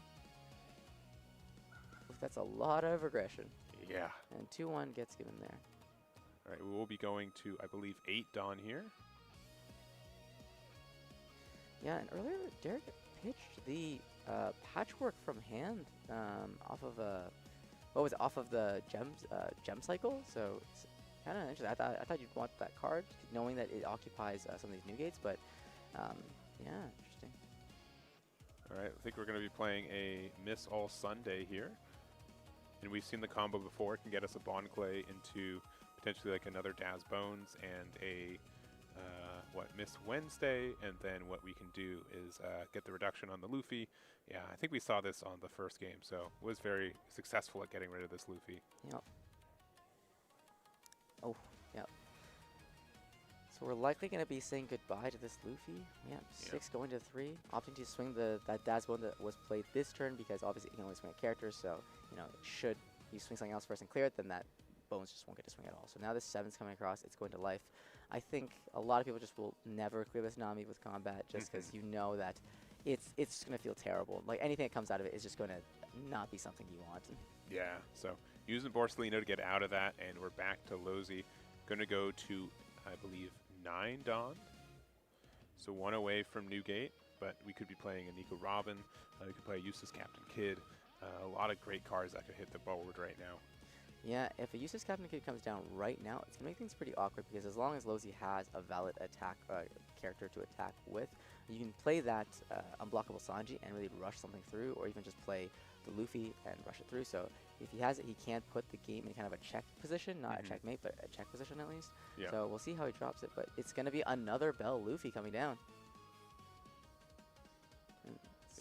That's a lot of aggression.
Yeah.
And 2-1 gets given there.
All right, we will be going to, I believe, 8 Dawn here.
Yeah, and earlier Derek pitched the Patchwork from hand off of off of the gem cycle. So it's kind of interesting. I thought you'd want that card, knowing that it occupies some of these new gates. But yeah, interesting.
All right, I think we're going to be playing a Miss All Sunday here, and we've seen the combo before. It can get us a Bond Clay into potentially like another Daz Bones and a Miss Wednesday, and then what we can do is get the reduction on the Luffy. Yeah, I think we saw this on the first game, so was very successful at getting rid of this Luffy.
Yep. Oh, yep. So we're likely going to be saying goodbye to this Luffy. Yeah, 6 going to 3, opting to swing that Daz Bone that was played this turn, because obviously you can only swing a character, so should you swing something else first and clear it, then that Bones just won't get to swing at all. So now this 7's coming across, it's going to life. I think a lot of people just will never clear this Nami with combat, just because you know that it's just going to feel terrible. Like anything that comes out of it is just going to not be something you want.
Yeah, so using Borsalino to get out of that, and we're back to Lozy. Going to go to, I believe, 9 Dawn. So 1 away from Newgate, but we could be playing a Nico Robin. We could play a Eustace Captain Kidd. A lot of great cards that could hit the board right now.
Yeah, if a Eustace Captain Kid comes down right now, it's going to make things pretty awkward because as long as Lozi has a valid attack character to attack with, you can play that unblockable Sanji and really rush something through, or even just play the Luffy and rush it through. So if he has it, he can put the game in kind of a check position, not a checkmate, but a check position at least.
Yeah.
So we'll see how he drops it, but it's going to be another Bell Luffy coming down.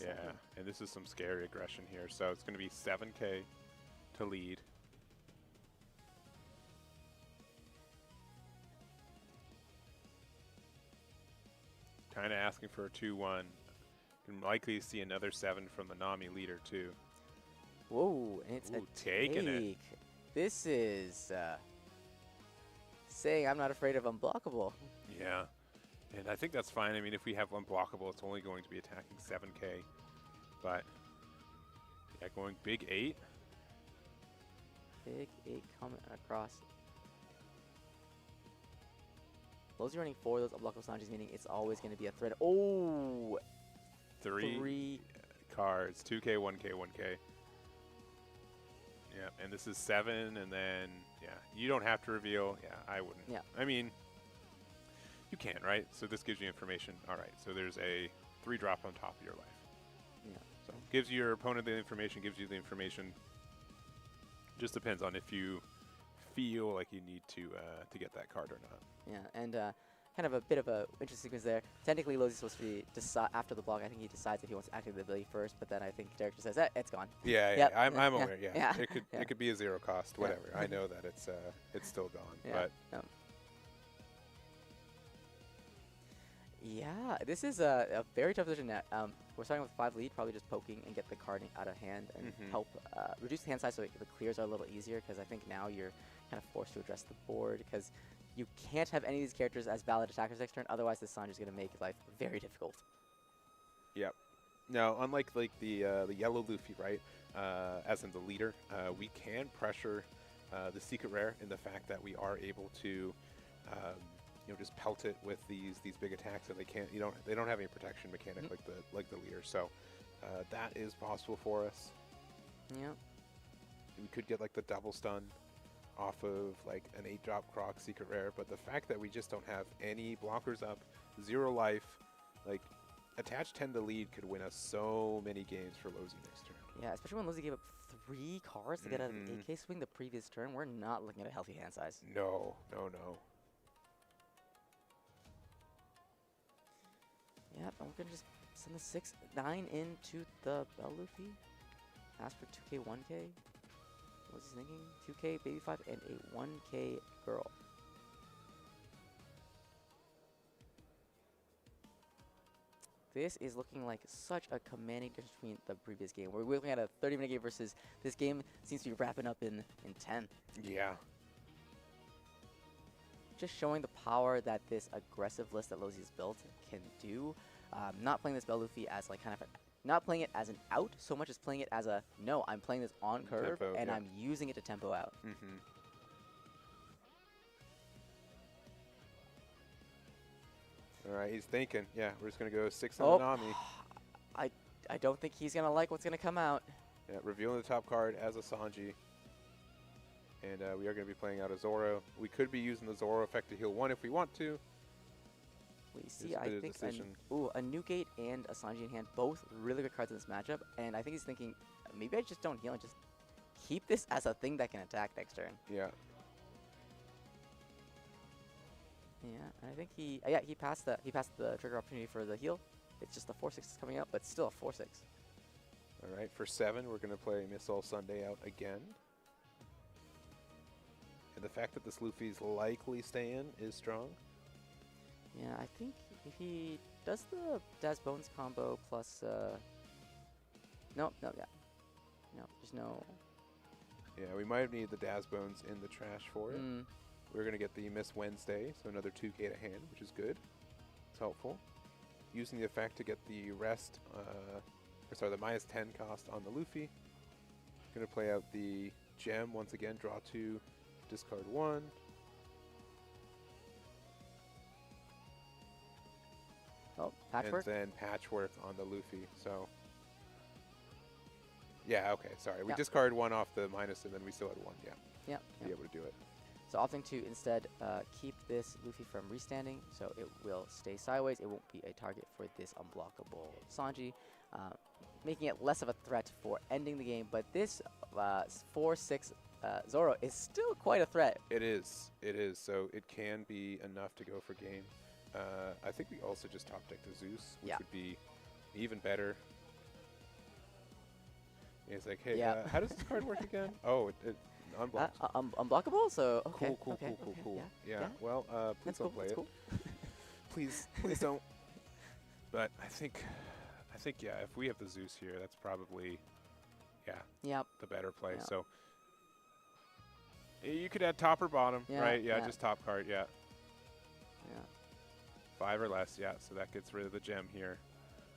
Yeah, and this is some scary aggression here. So it's going to be 7K to lead. Kind of asking for a 2-1. Can likely see another 7 from the Nami leader too.
Whoa, and it's a
taking it.
This is saying I'm not afraid of unblockable.
Yeah, and I think that's fine. I mean, if we have unblockable, it's only going to be attacking 7K. But yeah, going big 8.
Big 8 coming across. Lozi running 4 of those unblockable Sanjis, meaning it's always going to be a threat. Oh!
3 cards. 2K, 1K, 1K. Yeah, and this is 7, and then, yeah, you don't have to reveal. Yeah, I wouldn't.
Yeah.
I mean, you can, right? So this gives you information. All right, so there's a 3-drop on top of your life.
Yeah.
So gives your opponent the information, gives you the information. Just depends on if you feel like you need to get that card or not.
Yeah, and kind of a bit of a interesting sequence there. Technically, Lozi's supposed to be after the block. I think he decides if he wants to activate the ability first, but then I think Derek just says, it's gone.
Yeah,
Yep.
I'm aware. Yeah,
yeah.
It could be a 0 cost, whatever. I know that it's still gone, but.
Yeah, this is a very tough position. We're starting with 5 lead, probably just poking and get the card out of hand and help reduce the hand size so the clears are a little easier, because I think now you're kind of forced to address the board because you can't have any of these characters as valid attackers next turn, otherwise this Sanji is going to make life very difficult.
Yep. Now, unlike like the yellow Luffy, right, as in the leader, we can pressure the secret rare in the fact that we are able to just pelt it with these big attacks, and they don't have any protection mechanic like the leader. So that is possible for us.
Yeah.
We could get like the double stun off of like an 8-drop Croc secret rare, but the fact that we just don't have any blockers up, 0 life, like attach 10 to lead could win us so many games for Lozi next turn.
Yeah, especially when Lozi gave up 3 cards to get an AK swing the previous turn. We're not looking at a healthy hand size.
No.
Yep, and we're going to just send the 6-9 into the Bell Luffy. Ask for 2K, 1K. What's he thinking? 2K, baby 5, and a 1K girl. This is looking like such a commanding difference between the previous game. We're looking at a 30-minute game versus this game seems to be wrapping up in 10.
Yeah.
Just showing the power that this aggressive list that Lozi's built can do. Not playing this Bell Luffy as like kind of not playing it as an out so much as playing it as a no, I'm playing this on curve
tempo,
and
yeah.
I'm using it to tempo out.
All right, he's thinking. Yeah, we're just gonna go 6 on the Nami.
I don't think he's gonna like what's gonna come out.
Yeah, revealing the top card as a Sanji. And we are going to be playing out a Zoro. We could be using the Zoro effect to heal 1 if we want to.
We see, I think, a Newgate and a Sanji in hand, both really good cards in this matchup. And I think he's thinking, maybe I just don't heal and just keep this as a thing that can attack next turn.
Yeah.
Yeah, and I think he passed the trigger opportunity for the heal. It's just the 4/6 is coming out, but still a 4/6.
All right, for 7, we're going to play Miss All Sunday out again. And the fact that this Luffy's likely staying is strong.
Yeah, I think if he does the Daz Bones combo plus, no, there's no.
Yeah, we might need the Daz Bones in the trash for it. We're going to get the Miss Wednesday, so another 2K to hand, which is good. It's helpful. Using the effect to get the rest, the minus 10 cost on the Luffy. Going to play out the Gem once again, draw 2, discard 1.
Oh, patchwork.
And then patchwork on the Luffy. So. Yeah, okay, sorry. We discarded one off the minus, and then we still had one,
Yeah.
To be able to do it.
So opting to instead keep this Luffy from restanding, so it will stay sideways. It won't be a target for this unblockable Sanji, making it less of a threat for ending the game. But this 4-6 Zoro is still quite a threat.
It is. It is. So it can be enough to go for game. I think we also just top deck the Zeus, which would be even better. It's like, hey, how does this card work again? Oh, it unblocks.
Unblockable? So, okay.
Cool. Yeah. Well, please don't play it. Cool. please don't. But I think, yeah, if we have the Zeus here, that's probably, the better play.
Yep.
So you could add top or bottom, right? Yeah, just top card, Yeah. 5 or less, so that gets rid of the gem here.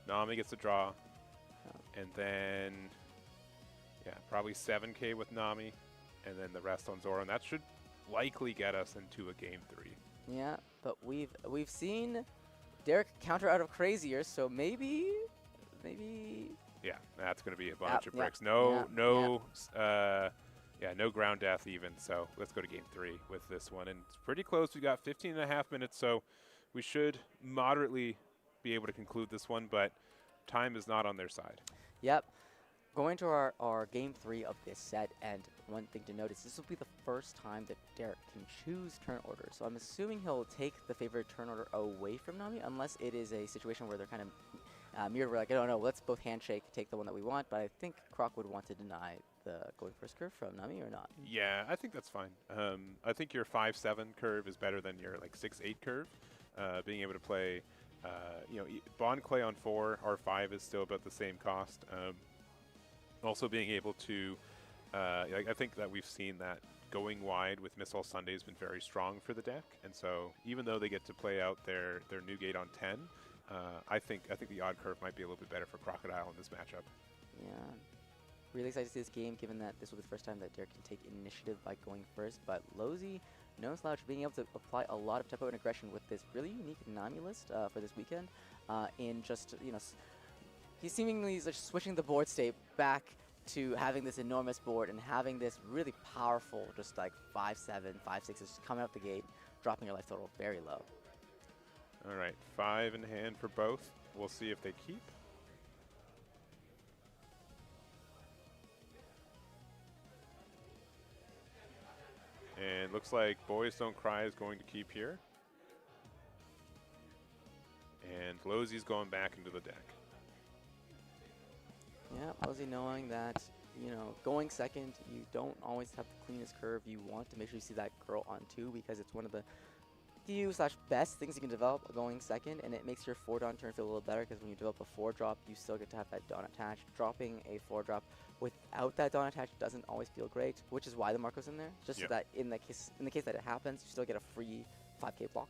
Nami gets a draw. And then, probably 7k with Nami. And then the rest on Zoro. And that should likely get us into a game 3.
Yeah, but we've seen Derek counter out of crazier, so maybe.
Yeah, that's going to be a bunch of bricks. No ground death even. So let's go to game 3 with this one. And it's pretty close. We got 15.5 minutes, so we should moderately be able to conclude this one, but time is not on their side.
Yep. Going to our game 3 of this set, and one thing to notice, this will be the first time that Derek can choose turn order. So I'm assuming he'll take the favorite turn order away from Nami, unless it is a situation where they're kind of mirrored. We're like, I don't know, let's both handshake, take the one that we want. But I think Croc would want to deny the going first curve from Nami, or not?
Yeah, I think that's fine. I think your 5-7 curve is better than your like 6-8 curve. Being able to play, Bond Clay on 4, R5 is still about the same cost. Also being able to, I think that we've seen that going wide with Miss All Sunday has been very strong for the deck, and so even though they get to play out their new gate on 10, I think the odd curve might be a little bit better for Crocodile in this matchup.
Yeah, really excited to see this game, given that this will be the first time that Derek can take initiative by going first. But Lozy, no slouch, being able to apply a lot of tempo and aggression with this really unique Nami list for this weekend. In just he's seemingly just switching the board state back to having this enormous board and having this really powerful, just like 5-7, 5-6 just coming out the gate, dropping your life total very low.
All right, 5 in hand for both. We'll see if they keep. And looks like Boys Don't Cry is going to keep here. And Lozy's going back into the deck.
Yeah, Lozy knowing that, going second, you don't always have the cleanest curve. You want to make sure you see that girl on 2, because it's one of the few/best things you can develop going second, and it makes your 4-Dawn turn feel a little better, because when you develop a 4-drop, you still get to have that Dawn attached. Dropping a 4-drop without that Dawn attached doesn't always feel great, which is why the Marco's in there. Just so that in the case that it happens, you still get a free 5k block.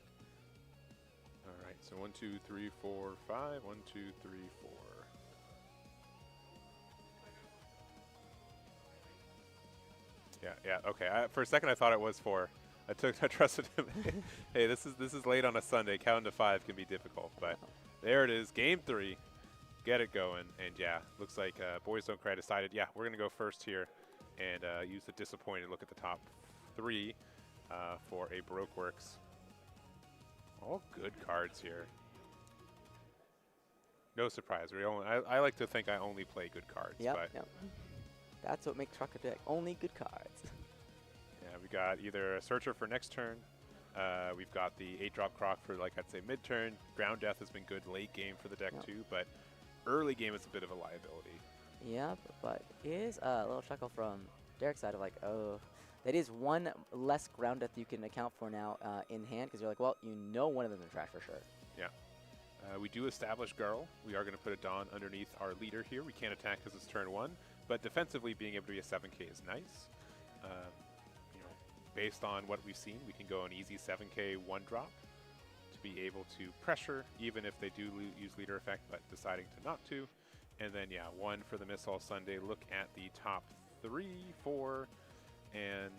All right, so 1, 2, 3, 4, 5. 1, 2, 3, 4. Yeah. Okay. For a second, I thought it was 4. I trusted him. Hey, this is late on a Sunday. Counting to 5 can be difficult, but there it is. Game 3. Get it going, and looks like Boys Don't Cry decided. Yeah, we're gonna go first here, and use the disappointed look at the top 3 for a Brokeworks. All good cards here. No surprise. I like to think I only play good cards.
Yep. That's what makes Trucker deck. Only good cards.
Yeah, we got either a Searcher for next turn. We've got the 8-drop Croc for, like, I'd say mid-turn. Ground Death has been good late game for the deck too, but early game is a bit of a liability.
Yep, but it is a little chuckle from Derek's side of like, oh, that is one less Ground Death you can account for now in hand, because you're like, well, one of them is trash for sure.
Yeah. We do establish Girl. We are going to put a Dawn underneath our leader here. We can't attack because it's turn 1, but defensively being able to be a 7k is nice. Based on what we've seen, we can go an easy 7k 1-drop to be able to pressure, even if they do use leader effect, but deciding to not to. And then, 1 for the Miss All Sunday. Look at the top 3, 4, and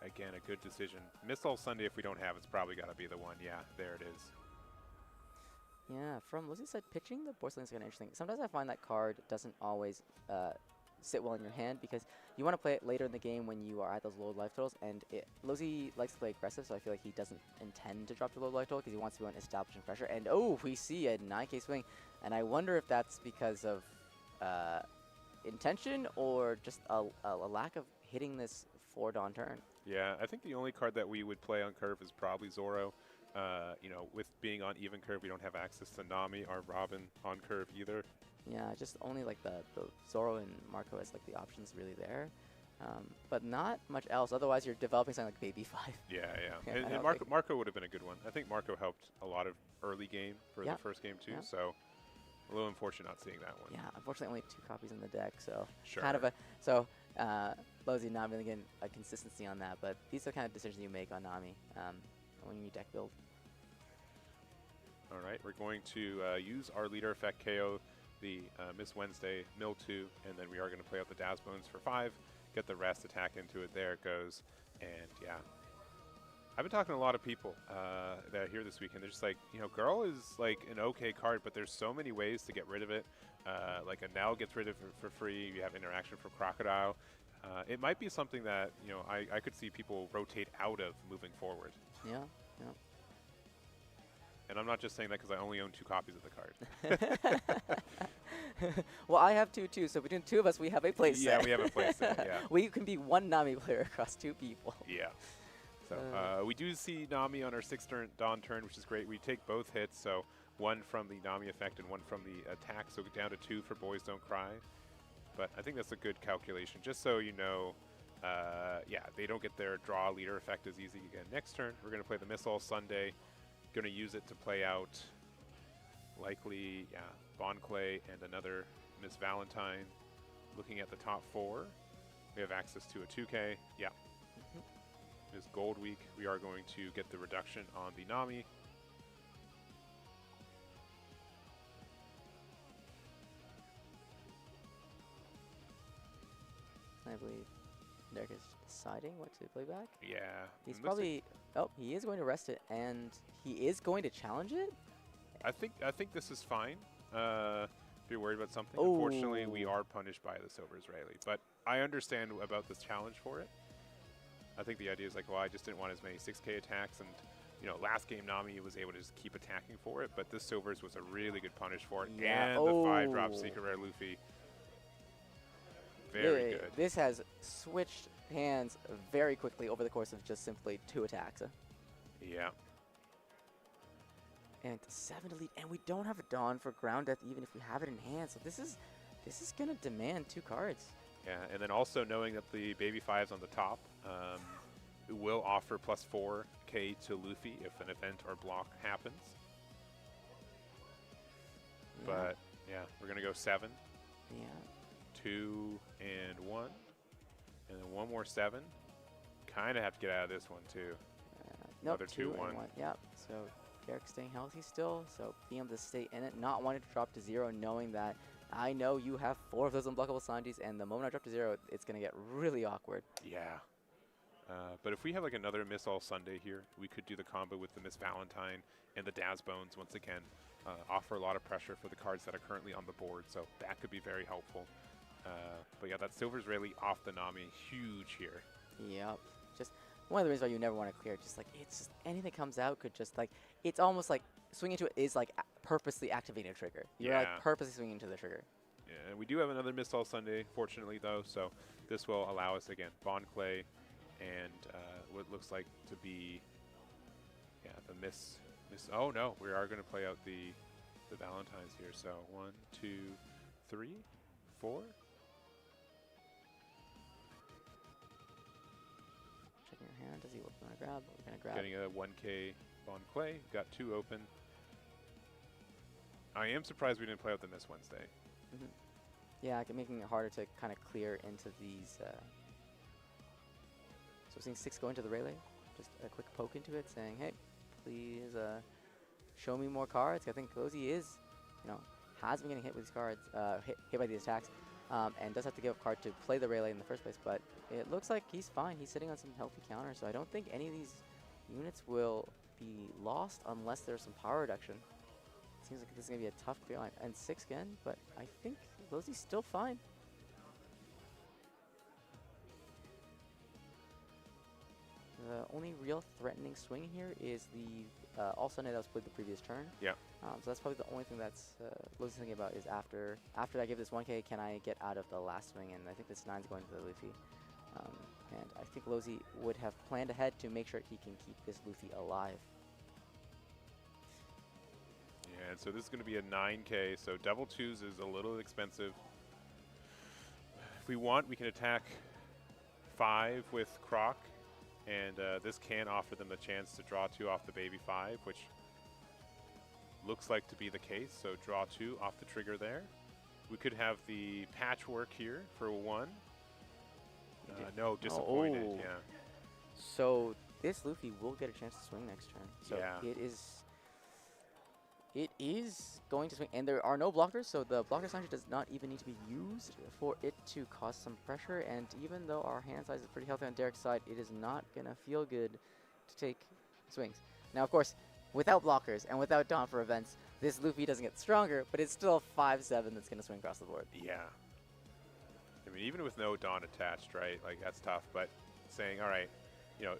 again, a good decision. Miss All Sunday, if we don't have, it's probably got to be the one. Yeah, there it is.
Yeah, from Lizzie said, pitching the porcelain is kind of interesting. Sometimes I find that card doesn't always sit well in your hand because you want to play it later in the game when you are at those low life totals, and Lizzie likes to play aggressive, so I feel like he doesn't intend to drop to low life total because he wants to be on establishing pressure. And oh, we see a 9K swing, and I wonder if that's because of intention or just a lack of hitting this forward on turn.
Yeah, I think the only card that we would play on curve is probably Zoro. You know, with being on even curve, we don't have access to Nami or Robin on curve either.
Yeah, just only like the Zoro and Marco as like the options really there. But not much else. Otherwise, you're developing something like Baby 5.
Yeah. And Marco would have been a good one. I think Marco helped a lot of early game for the first game too, so a little unfortunate not seeing that one.
Yeah, unfortunately only 2 copies in the deck, so
sure.
kind of a Lozy not really getting a consistency on that, but these are the kind of decisions you make on Nami when you deck build.
All right, we're going to use our leader effect KO the Miss Wednesday Mill 2, and then we are going to play out the Daz Bones for 5, get the rest attack into it. There it goes, and yeah. I've been talking to a lot of people that are here this weekend. They're just like, you know, Girl is like an okay card, but there's so many ways to get rid of it. Like a Nell gets rid of it for free. You have interaction from Crocodile. It might be something that, you know, I could see people rotate out of moving forward.
Yeah.
And I'm not just saying that because I only own 2 copies of the
card. Well, I have 2 too, so between 2 of us, we have a playset.
Yeah, we have a playset, yeah.
We can be 1 Nami player across 2 people.
Yeah. So we do see Nami on our 6th Dawn turn, which is great. We take both hits, so 1 from the Nami effect and 1 from the attack, so down to 2 for Boys Don't Cry. But I think that's a good calculation, just so you know, yeah, they don't get their draw leader effect as easy again. Next turn, we're going to play the Miss All Sunday. Going to use it to play out likely, yeah, Bon Clay and another Miss Valentine. Looking at the top 4, we have access to a 2K. Yeah. This Gold Week, we are going to get the reduction on the Nami.
I believe Derek is deciding what to play back.
Yeah.
He's probably, he is going to rest it, and he is going to challenge it?
I think this is fine. If you're worried about something, unfortunately, we are punished by the Silver Israeli. But I understand about this challenge for it. I think the idea is like, well, I just didn't want as many 6K attacks, and you know, last game Nami was able to just keep attacking for it, but this Silvers was a really good punish for it, and the 5-drop Secret Rare Luffy. Very good.
This has switched hands very quickly over the course of just simply 2 attacks.
Yeah.
And 7 to lead, and we don't have a Dawn for Ground Death even if we have it in hand, so this is going to demand 2 cards.
Yeah, and then also knowing that the Baby 5's on the top, it will offer plus 4K to Luffy if an event or block happens. Yeah. But yeah, we're going to go 7.
Yeah.
2 and 1. And then 1 more 7. Kind of have to get out of this one too.
Nope,
Another 2 1.
Yep, so Derek staying healthy still, so being able to stay in it, not wanting to drop to 0, knowing that I know you have 4 of those unblockable Sanjis, and the moment I drop to 0, it's going to get really awkward.
Yeah. But if we have like another Miss All Sunday here, we could do the combo with the Miss Valentine and the Daz Bones once again. Offer a lot of pressure for the cards that are currently on the board, so that could be very helpful. But yeah, that Silver Israeli off the Nami, huge here.
Yep. Just one of the reasons why you never want to clear, just like, it's just anything that comes out could just like, it's almost like swinging into it is like purposely activating a trigger. You're like purposely swinging into the trigger.
Yeah, and we do have another Miss All Sunday, fortunately though, so this will allow us again, Bon Clay and what looks like to be, yeah, the Miss. Oh no, we are going to play out the Valentines here. So 1, 2, 3, 4.
Checking your hand to see what we're going to grab. We're going to grab.
Getting a 1K Bon Clay. Got 2 open. I am surprised we didn't play out the Miss Wednesday.
Mm-hmm. Yeah, making it harder to kind of clear into these. So we're seeing 6 go into the Rayleigh. Just a quick poke into it, saying, "Hey, please show me more cards." I think Cozy is, has been getting hit with these cards, hit by these attacks, and does have to give a card to play the Rayleigh in the first place. But it looks like he's fine. He's sitting on some healthy counters, so I don't think any of these units will be lost unless there's some power reduction. Seems like this is going to be a tough clear line. And 6 again, but I think Lozi's still fine. The only real threatening swing here is the also that was played the previous turn.
Yeah.
So that's probably the only thing that's Lozi's thinking about is after I give this 1K, can I get out of the last swing? And I think this 9's going to the Luffy. And I think Lozi would have planned ahead to make sure he can keep this Luffy alive.
Yeah, and so this is going to be a 9K, so double twos is a little expensive. If we want, we can attack 5 with Croc, and this can offer them a chance to draw 2 off the baby 5, which looks like to be the case, so draw 2 off the trigger there. We could have the patchwork here for 1. No, disappointed,
Oh.
yeah.
So this Luffy will get a chance to swing next turn. So
Yeah.
it is going to swing, and there are no blockers, so the blocker Sanji does not even need to be used for it to cause some pressure. And even though our hand size is pretty healthy on Derek's side, it is not going to feel good to take swings. Now, of course, without blockers and without Dawn for events, this Luffy doesn't get stronger, but it's still 5-7 that's going to swing across the board.
Yeah. I mean, even with no Dawn attached, right? Like, that's tough, but saying, all right, you know,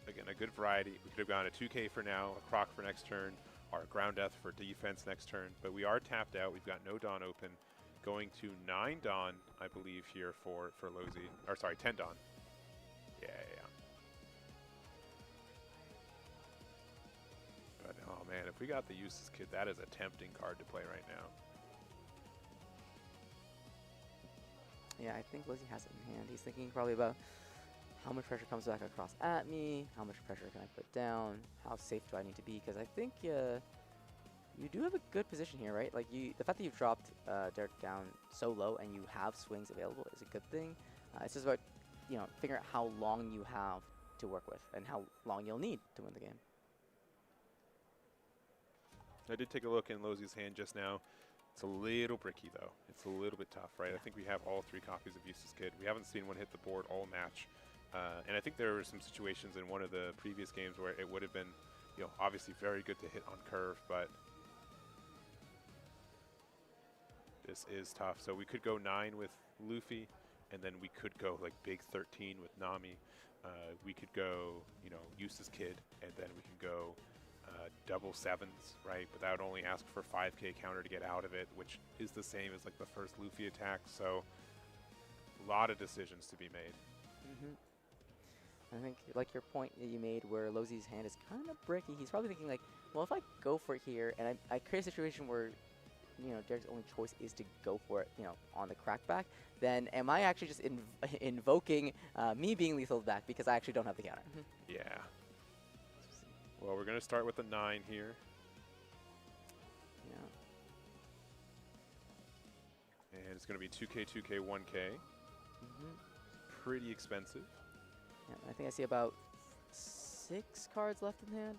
again, a good variety. We could have gone a 2K for now, a Croc for next turn, or a Ground Death for defense next turn, but we are tapped out. We've got no Dawn open. Going to 9 Dawn, I believe, here for Lozi. Or, sorry, 10 Dawn. Yeah. But, oh, man, if we got the Useless Kid, that is a tempting card to play right now.
Yeah, I think Lozi has it in hand. He's thinking probably about how much pressure comes back across at me, how much pressure can I put down, how safe do I need to be, because I think you do have a good position here, right? Like, the fact that you've dropped Derek down so low and you have swings available is a good thing. It's just about, you know, figuring out how long you have to work with and how long you'll need to win the game.
I did take a look in Lozi's hand just now. It's a little bricky, though. It's a little bit tough, right? I think we have all 3 copies of Useless Kid. We haven't seen one hit the board all match. And I think there were some situations in one of the previous games where it would have been, you know, obviously very good to hit on curve, but this is tough. So we could go 9 with Luffy, and then we could go like big 13 with Nami. We could go, you know, Useless Kid, and then we can go double 7s, right? But that would only ask for 5K counter to get out of it, which is the same as like the first Luffy attack. So a lot of decisions to be made.
I think, like your point that you made where Lozi's hand is kind of bricky, he's probably thinking like, well, if I go for it here and I create a situation where, you know, Derek's only choice is to go for it, you know, on the crackback, then am I actually just invoking me being lethal back because I actually don't have the counter?
Yeah. Well, we're going to start with a 9 here.
Yeah.
And it's going to be 2K, 2K, 1K. Pretty expensive.
Yeah, I think I see about 6 cards left in hand.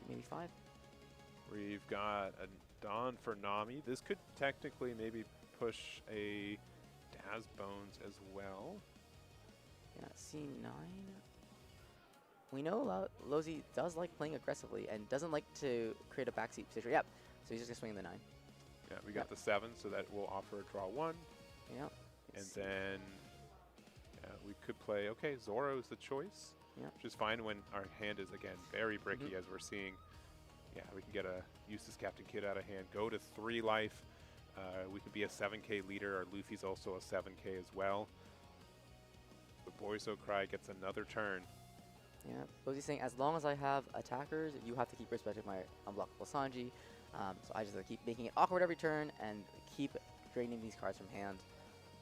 Maybe 5.
We've got a Dawn for Nami. This could technically maybe push a Daz Bones as well.
Yeah, C9. We know Lozi does like playing aggressively and doesn't like to create a backseat position. Yep. So he's just going to swing the 9.
Yeah, we got the 7, so that will offer a draw 1.
Yep.
And then we could play, okay, Zoro is the choice.
Yep.
Which is fine when our hand is, again, very bricky, as we're seeing. Yeah, we can get a Useless Captain Kid out of hand, go to 3 life. We could be a 7K leader. Our Luffy's also a 7K as well. The Boiso Cry gets another turn.
Yeah, Lozi's saying, as long as I have attackers, you have to keep respecting my unblockable Sanji. So I just keep making it awkward every turn and keep draining these cards from hand.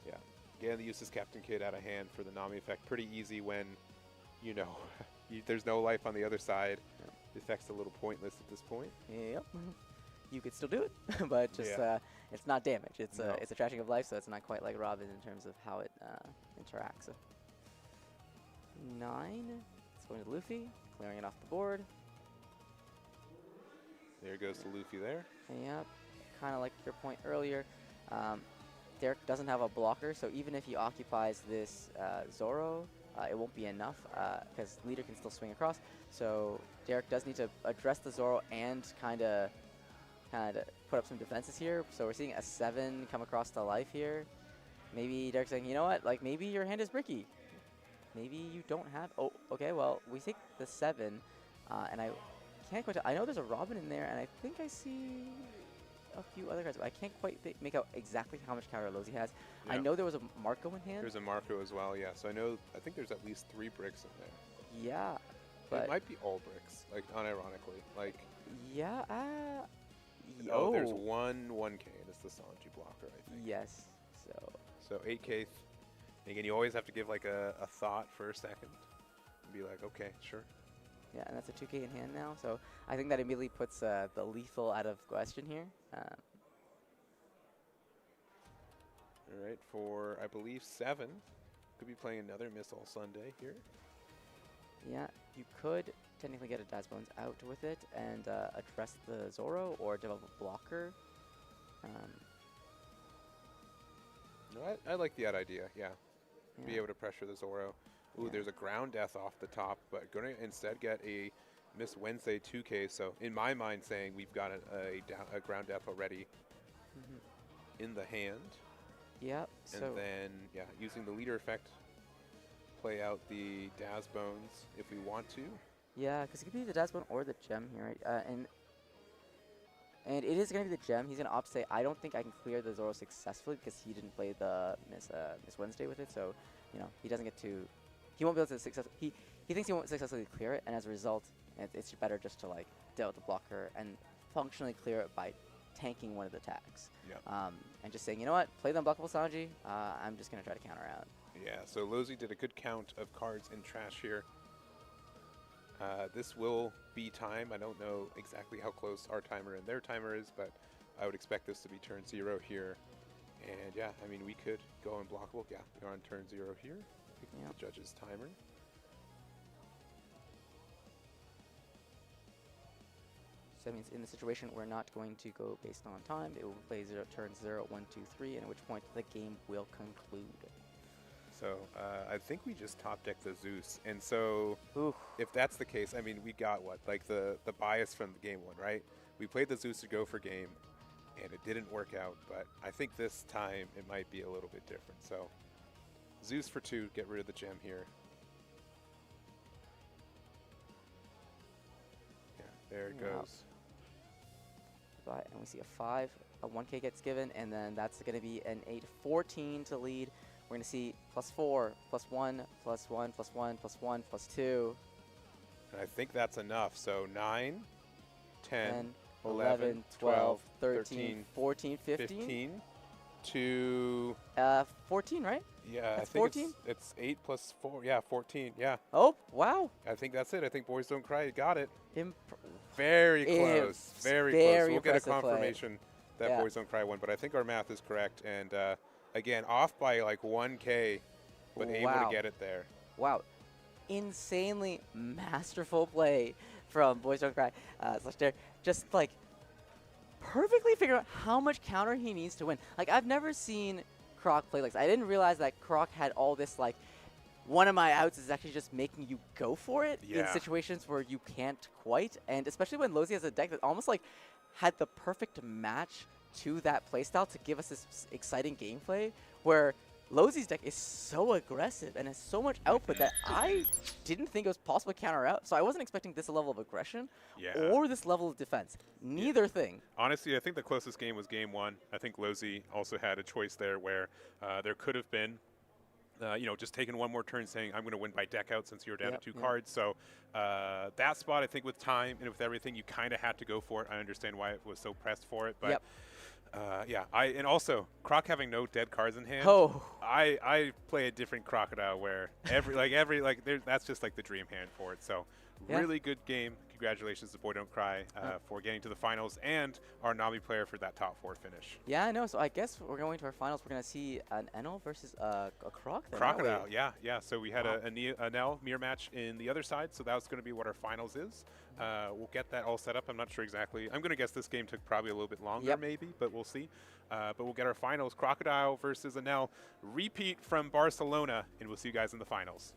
Yeah, getting the Useless Captain Kid out of hand for the Nami effect. Pretty easy when, you know, there's no life on the other side.
Yep.
The effect's a little pointless at this point.
Yep. You could still do it, but just it's not damage. It's it's a trashing of life, so it's not quite like Robin in terms of how it interacts. So 9. It's going to Luffy, clearing it off the board.
There goes to Luffy there.
Yep. Kind of like your point earlier. Derek doesn't have a blocker, so even if he occupies this Zoro, it won't be enough because leader can still swing across. So Derek does need to address the Zoro and kind of put up some defenses here. So we're seeing a 7 come across to life here. Maybe Derek's saying, you know what, like maybe your hand is bricky. Maybe you don't have, oh, okay, well, we take the 7, and I can't quite tell. I know there's a Robin in there, and I think I see a few other cards, but I can't quite make out exactly how much counter Lozy has.
Yeah.
I know there was a Marco in hand.
There's a Marco as well, yeah. So I think there's at least 3 bricks in there.
Yeah, but
it might be all bricks, like unironically, like.
Yeah.
Oh, there's one 1K, and it's the Sanji blocker, I think.
Yes.
So 8K. Again, you always have to give like a thought for a second, and be like, okay, sure.
Yeah, and that's a 2K in hand now. So I think that immediately puts the lethal out of question here.
All right, for I believe 7, could be playing another Missile Sunday here.
Yeah, you could technically get a Daz Bones out with it and address the Zoro or develop a blocker.
I like the idea, yeah. Be able to pressure the Zoro. Ooh, there's a ground death off the top, but going to instead get a Miss Wednesday 2K. So in my mind, saying we've got a ground death already in the hand.
Yep.
And then, yeah, using the leader effect, play out the Daz Bones if we want to.
Yeah, because it could be the Daz Bone or the Gem here, right? And it is going to be the Gem. He's going to opt to say, I don't think I can clear the Zoro successfully because he didn't play the Miss Wednesday with it. So, you know, he doesn't get to, he won't be able to he thinks he won't successfully clear it. And as a result, it's better just to like deal with the blocker and functionally clear it by tanking one of the attacks.
Yep.
And just saying, you know what, play the unblockable Sanji. I'm just going to try to counter out.
Yeah, so Lozy did a good count of cards in trash here. This will be time. I don't know exactly how close our timer and their timer is, but I would expect this to be turn 0 here. And yeah, I mean, we could go unblockable. Yeah, we're on turn 0 here. The judge's timer.
So that means in the situation, we're not going to go based on time. It will play turn 0, 1, 2, 3, and at which point the game will conclude.
So I think we just top deck the Zeus, and so if that's the case, I mean, we got what, like the bias from the game 1, right? We played the Zeus to go for game, and it didn't work out, but I think this time it might be a little bit different. So Zeus for 2, get rid of the gem here. Yeah, there it goes.
And we see a 5, a 1K gets given, and then that's going to be an 8-14 to lead. We're going to see +4, +1, +1, +1, +1, +2.
And I think that's enough. So 9, 10,
11, 12, 13, 14, 15.
To
14, right?
Yeah,
that's
I think
14?
It's 8 + 4. Yeah, 14. Yeah.
Oh, wow.
I think that's it. I think Boys Don't Cry got it. Very close. Very close. We'll get a confirmation that Boys Don't Cry won, but I think our math is correct. And again, off by like 1K, but able to get it there.
Wow. Insanely masterful play from Boys Don't Cry. Just like perfectly figure out how much counter he needs to win. Like, I've never seen Croc play like this. I didn't realize that Croc had all this, like, one of my outs is actually just making you go for it in situations where you can't quite. And especially when Lozy has a deck that almost, like, had the perfect match to that playstyle to give us this exciting gameplay where Lozy's deck is so aggressive and has so much output that I didn't think it was possible to counter out. So I wasn't expecting this level of aggression or this level of defense. Neither thing.
Honestly, I think the closest game was game 1. I think Lozy also had a choice there where there could have been, you know, just taking one more turn saying, I'm going to win by deck out since you're down to 2 cards. So that spot, I think with time and with everything, you kind of had to go for it. I understand why it was so pressed for it. But yeah, and also Croc having no dead cards in hand. I play a different Crocodile where that's just like the dream hand for it. So really good game. Congratulations to Boy Don't Cry for getting to the finals and our Nami player for that top 4 finish.
Yeah, I know. So I guess we're going to our finals. We're going to see an Enel versus a Croc. Then,
Crocodile, yeah. So we had a Nel mirror match in the other side. So that was going to be what our finals is. We'll get that all set up. I'm not sure exactly. I'm going to guess this game took probably a little bit longer maybe, but we'll see. But we'll get our finals. Crocodile versus Enel. Repeat from Barcelona, and we'll see you guys in the finals.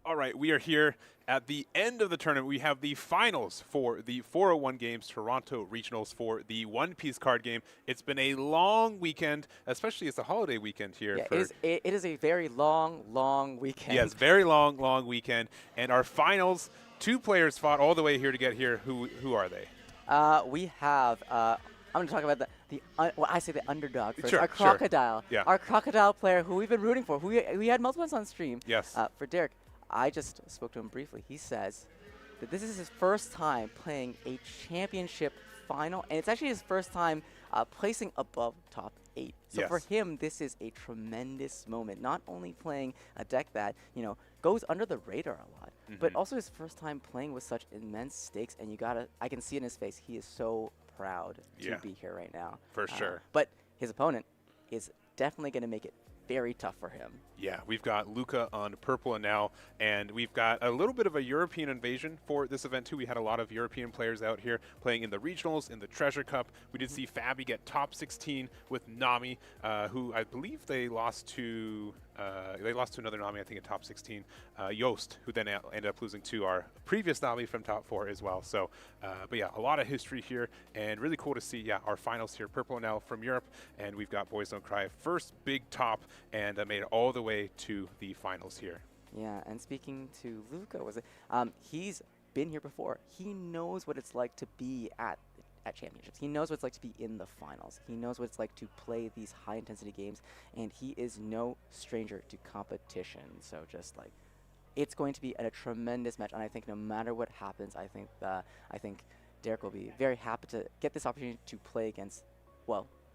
All right, we are here at the end of the tournament. We have the finals for the 401 Games Toronto Regionals for the One Piece card game. It's been a long weekend, especially it's a holiday weekend here.
Yeah, it is a very long weekend.
Yes, very long weekend. And our finals, 2 players fought all the way here to get here. Who are they?
We have, I'm going to talk about I say the underdog first.
Sure,
our Crocodile.
Yeah.
Our Crocodile player who we've been rooting for, who we had multiple times on stream.
Yes.
For Derek, I just spoke to him briefly. He says that this is his first time playing a championship final, and it's actually his first time placing above top 8. So for him, this is a tremendous moment. Not only playing a deck that, goes under the radar a lot, but also his first time playing with such immense stakes, and I can see in his face, he is so proud to be here right now.
For sure.
But his opponent is definitely going to make it very tough for him.
Yeah, we've got Luca on purple and now, and we've got a little bit of a European invasion for this event too. We had a lot of European players out here playing in the regionals, in the Treasure Cup. We did see Fabi get top 16 with Nami, who I believe they lost to another Nami, I think in top 16, Yost, who then ended up losing to our previous Nami from top 4 as well. So, but yeah, a lot of history here, and really cool to see, our finals here. Purple and L from Europe, and we've got Boys Don't Cry, first big top, and made it all the way to the finals here.
Yeah, and speaking to Luca, he's been here before. He knows what it's like to be at championships. He knows what it's like to be in the finals. He knows what it's like to play these high-intensity games, and he is no stranger to competition. So it's going to be a tremendous match, and I think no matter what happens, I think Derek will be very happy to get this opportunity to play against,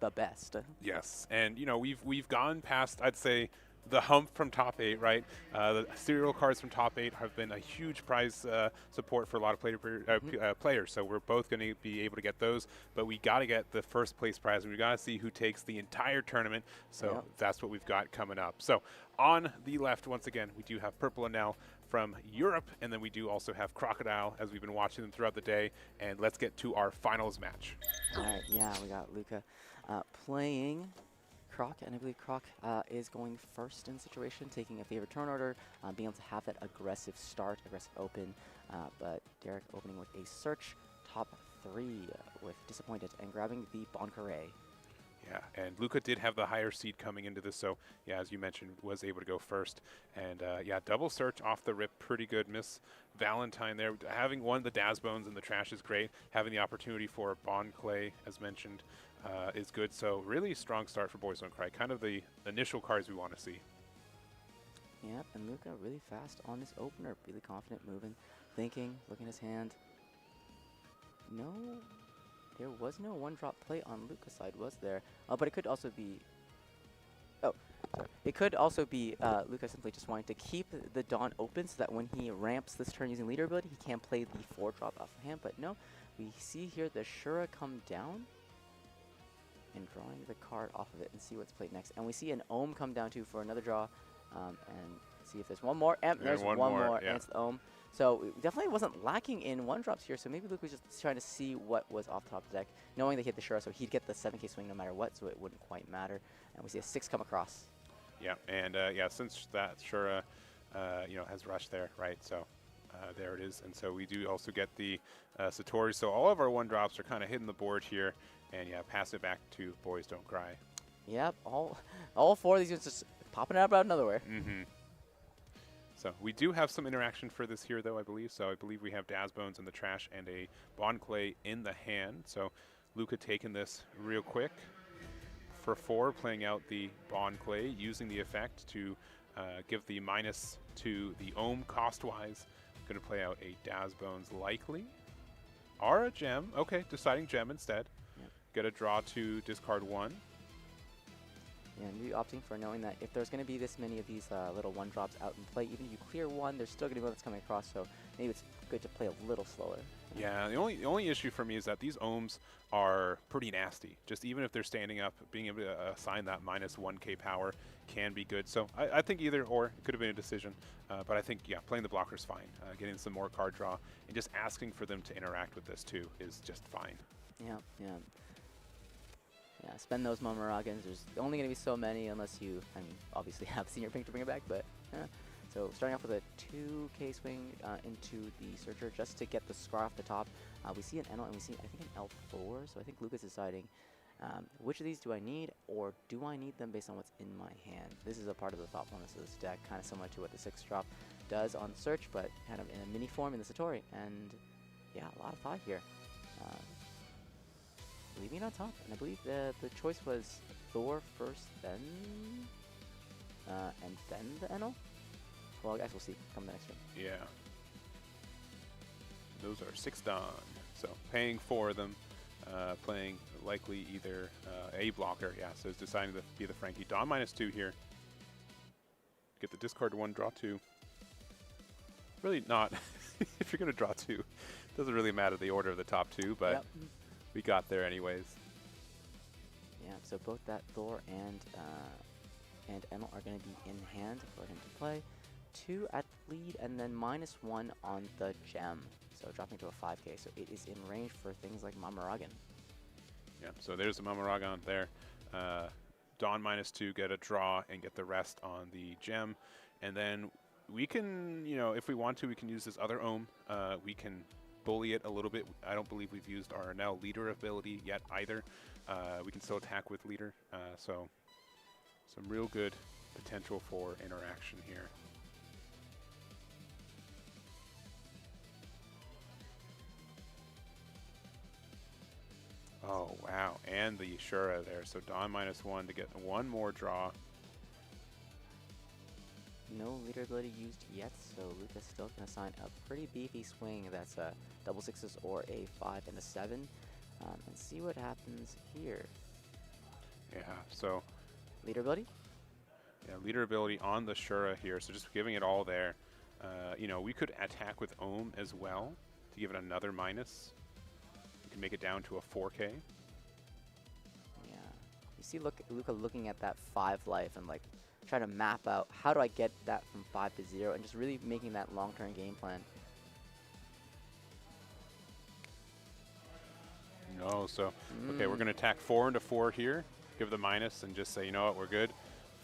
the best.
Yes, and we've gone past, I'd say, the hump from top 8, right? The serial cards from top 8 have been a huge prize support for a lot of players, so we're both going to be able to get those, but we got to get the first place prize, and we got to see who takes the entire tournament, so that's what we've got coming up. So on the left, once again, we do have Purple and Now from Europe, and then we do also have Crocodile, as we've been watching them throughout the day, and let's get to our finals match.
All right, yeah, we got Luca playing Croc, and I believe Croc is going first in the situation, taking a favorite turn order, being able to have that aggressive start, aggressive open, but Derek opening with a search, top 3 with Disappointed, and grabbing the Bon Carré.
Yeah, and Luca did have the higher seed coming into this, so yeah, as you mentioned, was able to go first. And yeah, double search off the rip, pretty good. Miss Valentine there. Having won the Daz Bones in the trash is great. Having the opportunity for Bon Clay, as mentioned, is good. So really strong start for Boys Don't Cry. Kind of the initial cards we want to see.
Yep, and Luca really fast on his opener. Really confident, moving, thinking, looking at his hand. No, there was no one-drop play on Luca's side, was there? But it could also be... Oh, sorry. It could also be Luca simply just wanting to keep the Dawn open so that when he ramps this turn using leader ability, he can play the 4-drop off of hand. But no, we see here the Shura come down and drawing the card off of it and see what's played next. And we see an Ohm come down too for another draw, and see if there's one more. And there's one more,
yeah.
and it's the Ohm. So it definitely wasn't lacking in one-drops here, so maybe Luke was just trying to see what was off the top of the deck, knowing that he had the Shura, so he'd get the 7k swing no matter what, so it wouldn't quite matter. And we see a 6 come across.
Yeah, and yeah, since that Shura, has rushed there, right? So there it is. And so we do also get the Satori. So all of our one-drops are kind of hitting the board here. And yeah, pass it back to Boys Don't Cry.
Yep, all 4 of these units just popping out of nowhere.
Mm-hmm. So we do have some interaction for this here, though, I believe. So I believe we have Daz Bones in the trash and a Bon Clay in the hand. So Luca taking this real quick. For 4, playing out the Bon Clay, using the effect to give the minus to the Ohm cost-wise. Going to play out a Daz Bones likely. Or a gem. Okay, deciding gem instead.
Yep.
Get a draw to discard 1.
Yeah, and you're opting for knowing that if there's going to be this many of these little one-drops out in play, even if you clear 1, there's still going to be one that's coming across, so maybe it's good to play a little slower.
Yeah, the only issue for me is that these Ohms are pretty nasty. Just even if they're standing up, being able to assign that minus 1k power can be good. So I think either or, it could have been a decision. But I think, yeah, playing the blocker's fine. Getting some more card draw and just asking for them to interact with this too is just fine.
Yeah, yeah. Yeah, spend those Momaragans. There's only going to be so many unless you, obviously have Senior Pink to bring it back, but So starting off with a 2K swing into the Searcher just to get the Scar off the top. We see an Enel and we see, I think, an L4. So I think Luca's deciding which of these do I need, or do I need them based on what's in my hand? This is a part of the thought bonus of this deck, kind of similar to what the 6-drop does on Search, but kind of in a mini form in the Satori. And yeah, a lot of thought here. Leaving it on top, and I believe the choice was Thor first, then and then the Enel. Well, I guess we'll see come the next turn.
Yeah. Those are 6 Dawn. So paying for them, playing likely either a blocker. Yeah, so it's deciding to be the Frankie. Dawn -2 here. Get the discard 1, draw 2. Really not. If you're going to draw 2, doesn't really matter the order of the top 2, but
Yep.
we got there anyways.
Yeah, so both that Thor and Enel are going to be in hand for him to play. 2 at lead, and then -1 on the gem. So dropping to a 5K, so it is in range for things like Mamaragan.
Yeah, so there's the Mamaragon there. Dawn -2, get a draw and get the rest on the gem. And then we can, you know, if we want to, we can use this other Ohm. We can bully it a little bit. I don't believe we've used our Enel leader ability yet either. We can still attack with leader. So some real good potential for interaction here. Oh, wow. And the Shura there. So Dawn -1 to get 1 more draw.
No leader ability used yet, so Luca's still going to assign a pretty beefy swing. That's a double 6s or a 5 and a 7. And see what happens here.
Yeah, so...
Leader ability?
Yeah, leader ability on the Shura here, so just giving it all there. You know, we could attack with Ohm as well to give it another minus. We can make it down to a 4K.
Yeah. You see Luca looking at that 5 life and like trying to map out how do I get that from 5 to 0 and just really making that long-term game plan.
No, so, okay, we're going to attack 4 into 4 here, give the minus, and just say, you know what, we're good.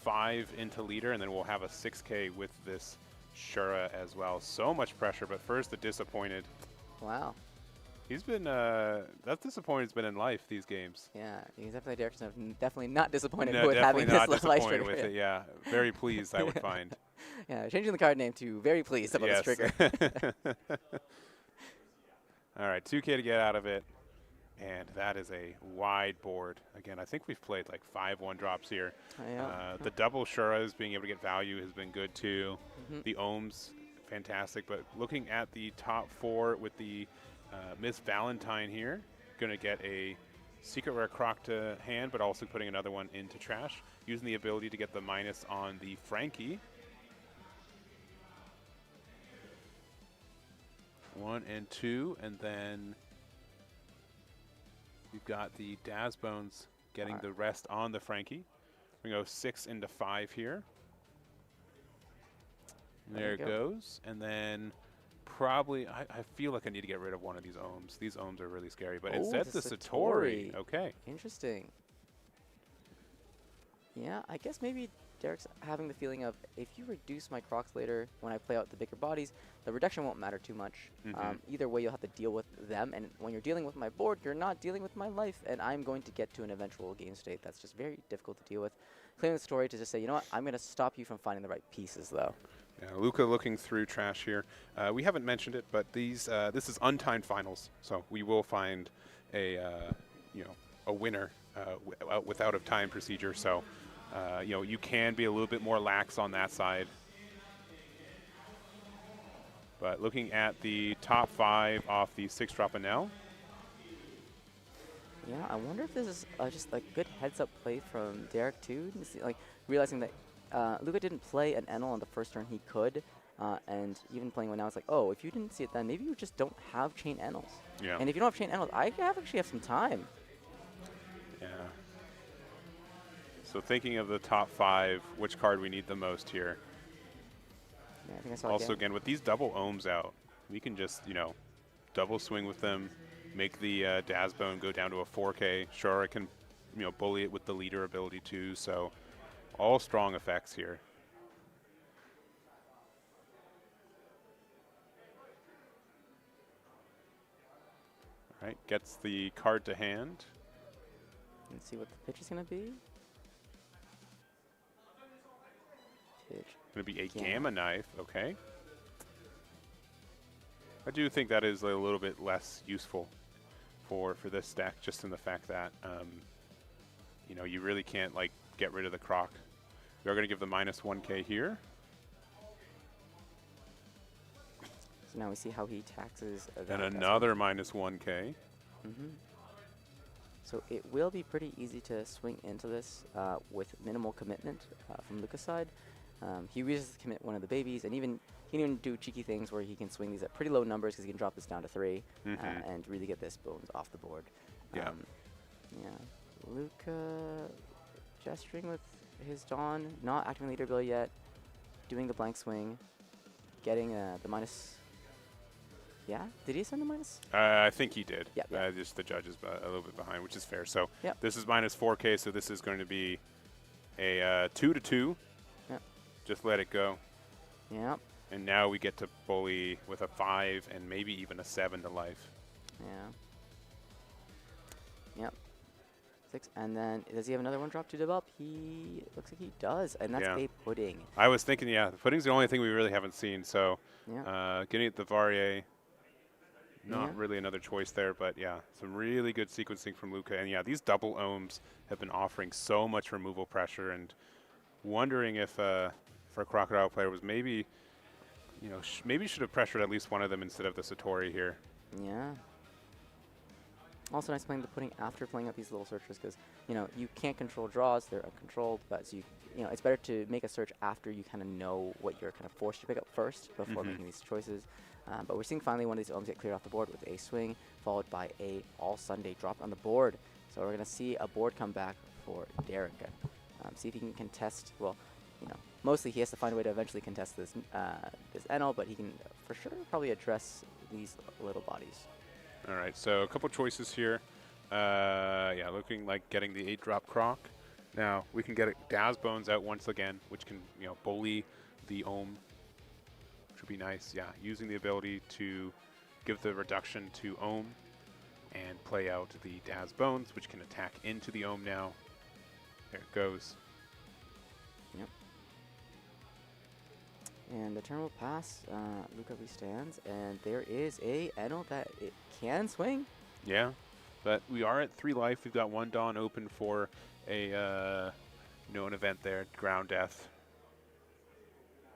5 into leader, and then we'll have a 6K with this Shura as well. So much pressure, but first the disappointed.
Wow.
He's been, that disappointed's been in life, these games.
Yeah, he's definitely definitely not disappointed
No,
with having
definitely not
this life
disappointed
trigger.
with it, yeah. Very pleased, I would find.
Yeah, changing the card name to very pleased about this trigger.
All right, 2K to get out of it. And that is a wide board. Again, I think we've played like 5 1-drops here.
Yeah.
The double Shuras, being able to get value has been good too.
Mhm.
The Ohms, fantastic. But looking at the top 4 with the Miss Valentine here, going to get a secret rare Croc to hand, but also putting another one into trash. Using the ability to get the minus on the Frankie. 1 and 2, and then you've got the Dazbones getting the rest on the Frankie. We go 6 into 5 here. There it goes. And then probably, I feel like I need to get rid of one of these Ohms. These Ohms are really scary, but instead the Satori. Okay.
Interesting. Yeah, I guess maybe Derek's having the feeling of if you reduce my Crocs later when I play out the bigger bodies, the reduction won't matter too much. Either way, you'll have to deal with them, and when you're dealing with my board, you're not dealing with my life, and I'm going to get to an eventual game state that's just very difficult to deal with. Clearing the story to just say, you know what, I'm going to stop you from finding the right pieces, though.
Yeah, Luca looking through trash here. We haven't mentioned it, but these this is untimed finals, so we will find a you know, a winner without a time procedure. So you know, you can be a little bit more lax on that side. But looking at the top 5 off the 6-drop Enel.
Yeah, I wonder if this is just like good heads-up play from Derek too. Like realizing that Luca didn't play an Enel on the first turn he could, and even playing one now, it's like, oh, if you didn't see it then, maybe you just don't have chain Enels.
Yeah.
And if you don't have chain Enels, I actually have some time.
Yeah. So thinking of the top 5, which card we need the most here.
Yeah, I think I saw
also, again, with these double Ohms out, we can just, you know, double swing with them, make the Dazbone go down to a 4K. Sure, I can, you know, bully it with the leader ability too. So all strong effects here. Right, gets the card to hand.
Let's see what the pitch is going to be. Pitch.
Going to be a Gamma Knife, okay. I do think that is a little bit less useful for this deck, just in the fact that, you know, you really can't, like, get rid of the Croc. We are going to give the -1K here.
So now we see how he taxes.
And another -1K.
So it will be pretty easy to swing into this with minimal commitment from Luca's side. He uses to commit one of the babies, and he can even do cheeky things where he can swing these at pretty low numbers because he can drop this down to 3 and really get this bones off the board.
Yeah.
Luca gesturing with his Dawn, not activating leader ability yet, doing the blank swing, getting the minus. Yeah, did he send the minus?
I think he did.
Yeah.
Just the judge is a little bit behind, which is fair. So
Yep.
this is -4K, so this is going to be a 2-2.
Yep.
Just let it go.
Yep.
And now we get to bully with a 5 and maybe even a 7 to life.
Yeah. Yep. 6, and then does he have another one drop to develop? He looks like he does, and that's a pudding.
I was thinking, yeah, the pudding's the only thing we really haven't seen. So getting at the Varier, not really another choice there, but yeah, some really good sequencing from Luca. And yeah, these double ohms have been offering so much removal pressure, and wondering if for a Crocodile player was maybe, you know, maybe should have pressured at least one of them instead of the Satori here.
Yeah. Also nice playing the pudding after playing up these little searchers because, you know, you can't control draws, they're uncontrolled, but so you know, it's better to make a search after you kind of know what you're kind of forced to pick up first before making these choices. But we're seeing finally one of these ohms get cleared off the board with a swing, followed by a all Sunday drop on the board. So we're going to see a board come back for Derek. See if he can contest, well, you know, mostly he has to find a way to eventually contest this this NL, but he can for sure probably address these little bodies.
All right, so a couple choices here. Yeah, looking like getting the 8-drop Croc. Now we can get Daz Bones out once again, which can, you know, bully the Ohm, which would be nice. Yeah, using the ability to give the reduction to Ohm and play out the Daz Bones, which can attack into the Ohm now. There it goes.
Yep. And the turn will pass. Luca stands, and there is a Enel that it can swing.
Yeah, but we are at 3 life. We've got 1 Dawn open for a you know, an event there, Ground Death.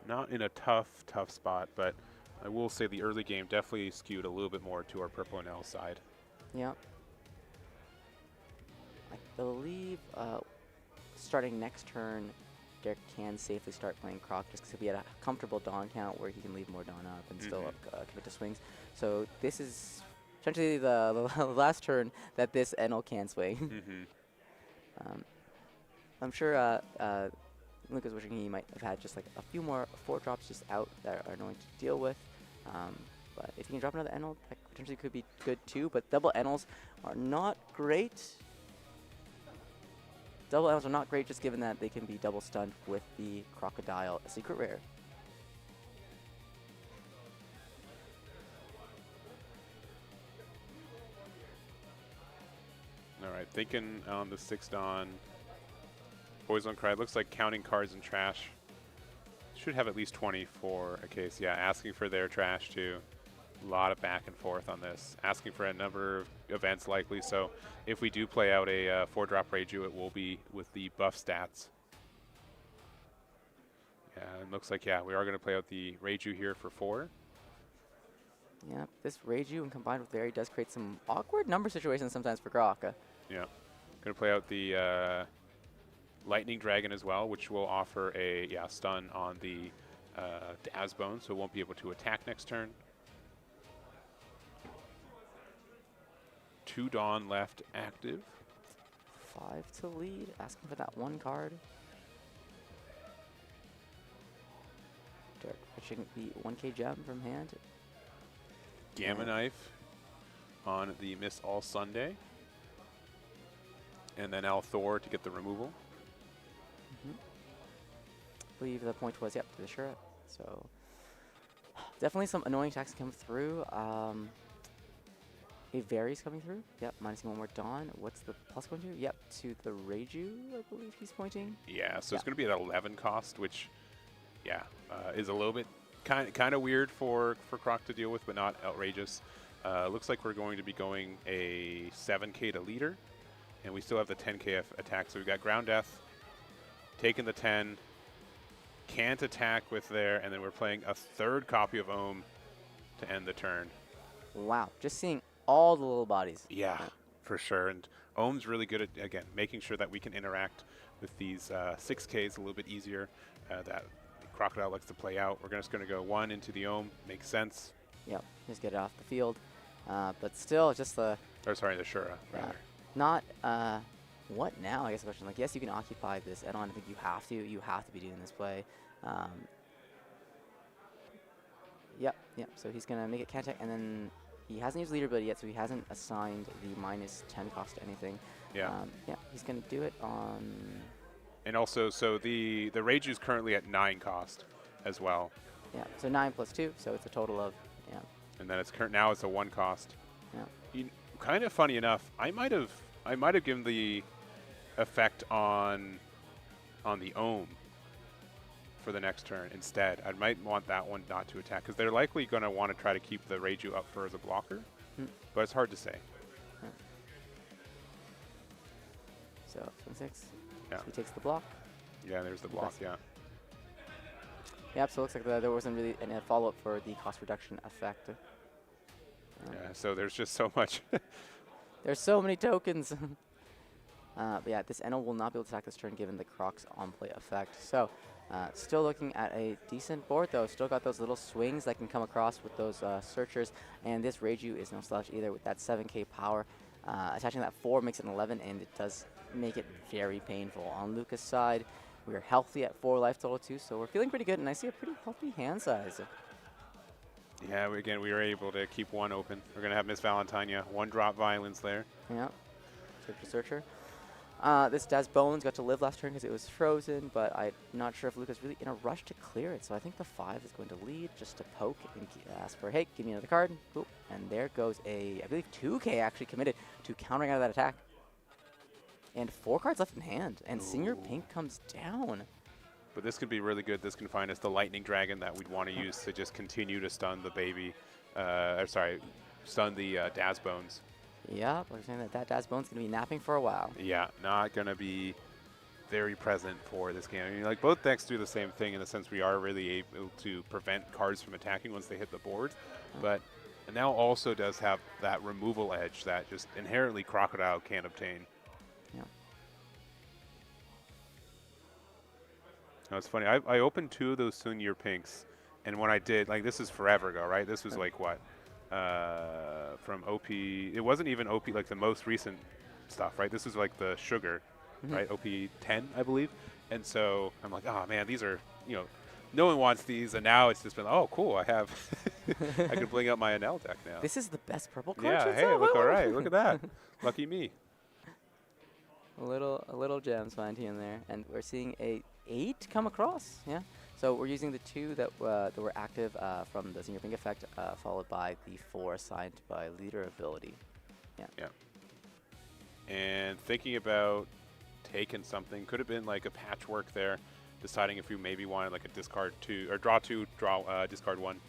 Not in a tough spot, but I will say the early game definitely skewed a little bit more to our purple and L side.
Yep. I believe starting next turn, Derek can safely start playing Croc just because he'll be at a comfortable Dawn count where he can leave more Dawn up and still commit to swings. So this is essentially the last turn that this Enel can swing. I'm sure Luca's wishing he might have had just like a few more 4 drops just out that are annoying to deal with. But if he can drop another Enel, that potentially could be good too. But double Enels are not great. Double Enels are not great just given that they can be double stunned with the Crocodile Secret Rare.
All right, thinking on the 6 Dawn. Boys Don't Cry. Looks like counting cards and trash. Should have at least 20 for a case. Yeah, asking for their trash too. A lot of back and forth on this. Asking for a number of events likely. So if we do play out a 4-drop Reiju, it will be with the buff stats. Yeah, it looks like, yeah, we are going to play out the Reiju here for 4.
Yep, this Reiju and combined with Very does create some awkward number situations sometimes for Grok.
Yeah, going to play out the Lightning Dragon as well, which will offer a stun on the Dazbone, so it won't be able to attack next turn. 2 Dawn left active.
5 to lead, asking for that 1 card. Derek pitching the 1K gem from hand.
Gamma Knife on the Miss All Sunday. And then Althor to get the removal.
I believe the point was, to the Sheraton. So definitely some annoying attacks come through. A Varys coming through. Yep, minusing one more Dawn. What's the plus going to? Yep, to the Reiju, I believe he's pointing.
Yeah, so it's going to be at 11 cost, which, yeah, is a little bit kind of weird for Croc to deal with, but not outrageous. Looks like we're going to be going a 7k to leader, and we still have the 10k attack. So we've got Ground Death, taking the 10, can't attack with there, and then we're playing a 3rd copy of Ohm to end the turn.
Wow, just seeing all the little bodies.
Yeah, for sure. And Ohm's really good at, again, making sure that we can interact with these 6Ks a little bit easier. That Crocodile likes to play out. We're just going to go 1 into the Ohm. Makes sense.
Yep, just get it off the field. But still, just the...
Or sorry, the Shura, rather.
Not... what now, I guess the question. Like, yes, you can occupy this add-on. I think you have to. You have to be doing this play. Yep. So he's going to make it can't attack, and then... He hasn't used leader ability yet, so he hasn't assigned the minus 10 cost to anything.
Yeah.
Yeah, he's going to do it on...
And also, so the Reiju is currently at 9 cost as well.
Yeah, so 9 plus 2, so it's a total of, yeah.
And then it's now it's a 1 cost.
Yeah.
Kind of funny enough, I might have given the effect on the Ohm for the next turn instead. I might want that one not to attack, because they're likely going to want to try to keep the Reiju up for as a blocker, but it's hard to say.
So, 26.
Yeah.
So he takes the block.
Yeah, there's the block, yeah.
Yep, so it looks like there wasn't really any follow-up for the cost reduction effect.
Yeah, so there's just so much.
There's so many tokens. But yeah, this NL will not be able to attack this turn given the Croc's on-play effect. So, still looking at a decent board though. Still got those little swings that can come across with those searchers. And this Reiju is no slouch either with that 7k power. Attaching that 4 makes it an 11, and it does make it very painful. On Lucas' side, we are healthy at 4 life total too, so we're feeling pretty good, and I see a pretty healthy hand size.
Yeah, again, we were able to keep 1 open. We're going to have Miss Valentina, 1 drop violence there.
Yeah, searcher. This Daz Bones got to live last turn because it was frozen, but I'm not sure if Luca's really in a rush to clear it. So I think the 5 is going to lead just to poke and ask for, hey, give me another card. Cool. And there goes a, I believe 2k actually committed to countering out of that attack. And 4 cards left in hand, and Senior Pink comes down.
But this could be really good. This can find us the Lightning Dragon that we'd want to use to just continue to stun the baby, stun the Daz Bones.
Yeah, we're saying that Daz Bone's going to be napping for a while.
Yeah, not going to be very present for this game. I mean, like, both decks do the same thing in the sense we are really able to prevent cards from attacking once they hit the board. But it now also does have that removal edge that just inherently Crocodile can't obtain.
Yeah.
Now, it's funny. I opened 2 of those Sunir Pinks, and when I did, like, this is forever ago, right? This was like what? From OP, it wasn't even OP, like the most recent stuff, right? This is like the sugar, right? OP 10, I believe. And so I'm like, oh man, these are, no one wants these. And now it's just been, oh, cool, I have, I can bling out my NL deck now.
This is the best purple card.
Yeah, hey, look, all right, look at that. Lucky me.
A little gems find here and there, and we're seeing a 8 come across. Yeah. So we're using the 2 that were active from the Senior Pink effect, followed by the 4 assigned by leader ability. Yeah.
And thinking about taking something, could have been like a patchwork there, deciding if you maybe wanted like a discard 2 or draw 2, discard 1.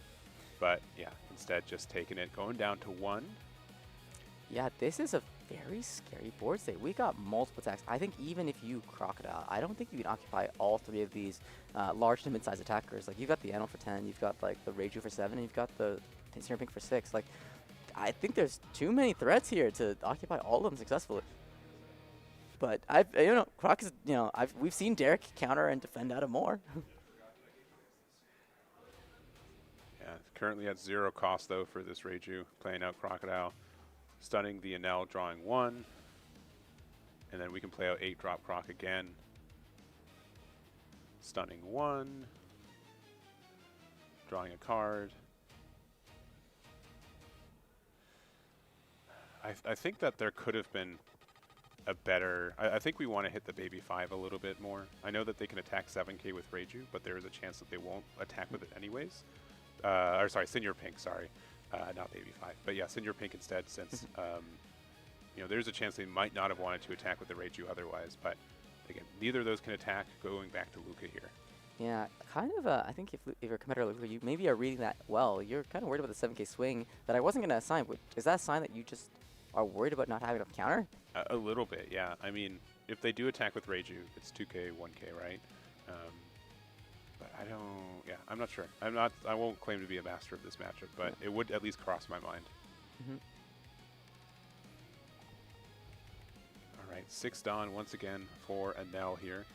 But yeah, instead just taking it, going down to 1.
Yeah, this is a very scary board state. We got multiple attacks. I think even if you Crocodile, I don't think you can occupy all 3 of these large to mid-sized attackers. Like, you've got the Anno for 10, you've got like the Reiju for 7, and you've got the Senior Pink for 6. Like, I think there's too many threats here to occupy all of them successfully. But Croc is, we've seen Derek counter and defend out of more.
Yeah, currently at 0 cost though for this Reiju, playing out Crocodile. Stunning the Enel, drawing 1. And then we can play out 8-drop Croc again. Stunning 1. Drawing a card. I think that there could have been a better... I think we want to hit the baby 5 a little bit more. I know that they can attack 7k with Reiju, but there is a chance that they won't attack with it anyways. Senior Pink, sorry. not baby 5. But yeah, Senior Pink instead, since you know, there's a chance they might not have wanted to attack with the Reiju otherwise. But again, neither of those can attack. Going back to Luca here.
Yeah, kind of. I think if you're a competitor, Luca, you maybe are reading that well. You're kind of worried about the 7K swing that I wasn't going to assign. But is that a sign that you just are worried about not having enough counter?
A little bit, yeah. I mean, if they do attack with Reiju, it's 2K, 1K, right? But I don't. Yeah, I'm not sure. I won't claim to be a master of this matchup, but it would at least cross my mind. All right, 6 Dawn once again for Anel here.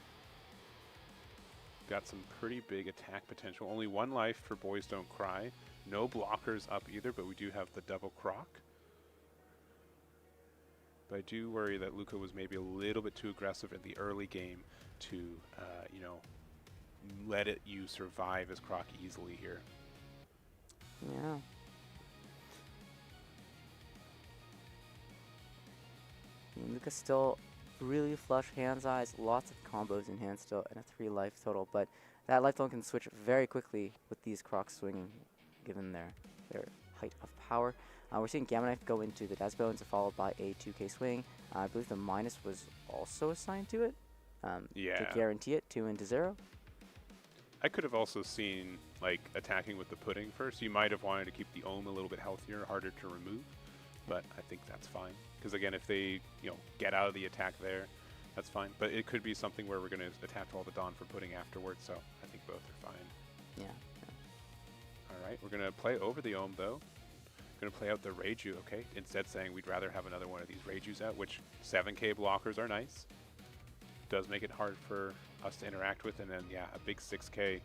Got some pretty big attack potential. Only 1 life for Boys Don't Cry. No blockers up either, but we do have the double croc. But I do worry that Luca was maybe a little bit too aggressive in the early game to, you know, let you survive his croc easily here.
Yeah. Luca's still really flush hands, eyes, lots of combos in hand still, and a 3 life total. But that life total can switch very quickly with these crocs swinging, given their height of power. We're seeing Gamma Knife go into the Desbones, followed by a 2K swing. I believe the minus was also assigned to it to guarantee it 2 into 0.
I could have also seen like attacking with the pudding first. You might have wanted to keep the Ohm a little bit healthier, harder to remove, but I think that's fine. Because again, if they get out of the attack there, that's fine. But it could be something where we're going to attach all the Dawn for pudding afterwards, so I think both are fine.
Yeah.
All right, we're going to play over the Ohm though. Going to play out the Reiju, okay? Instead saying we'd rather have another one of these Reijus out, which 7K blockers are nice. Does make it hard for us to interact with, and then yeah, a big 6K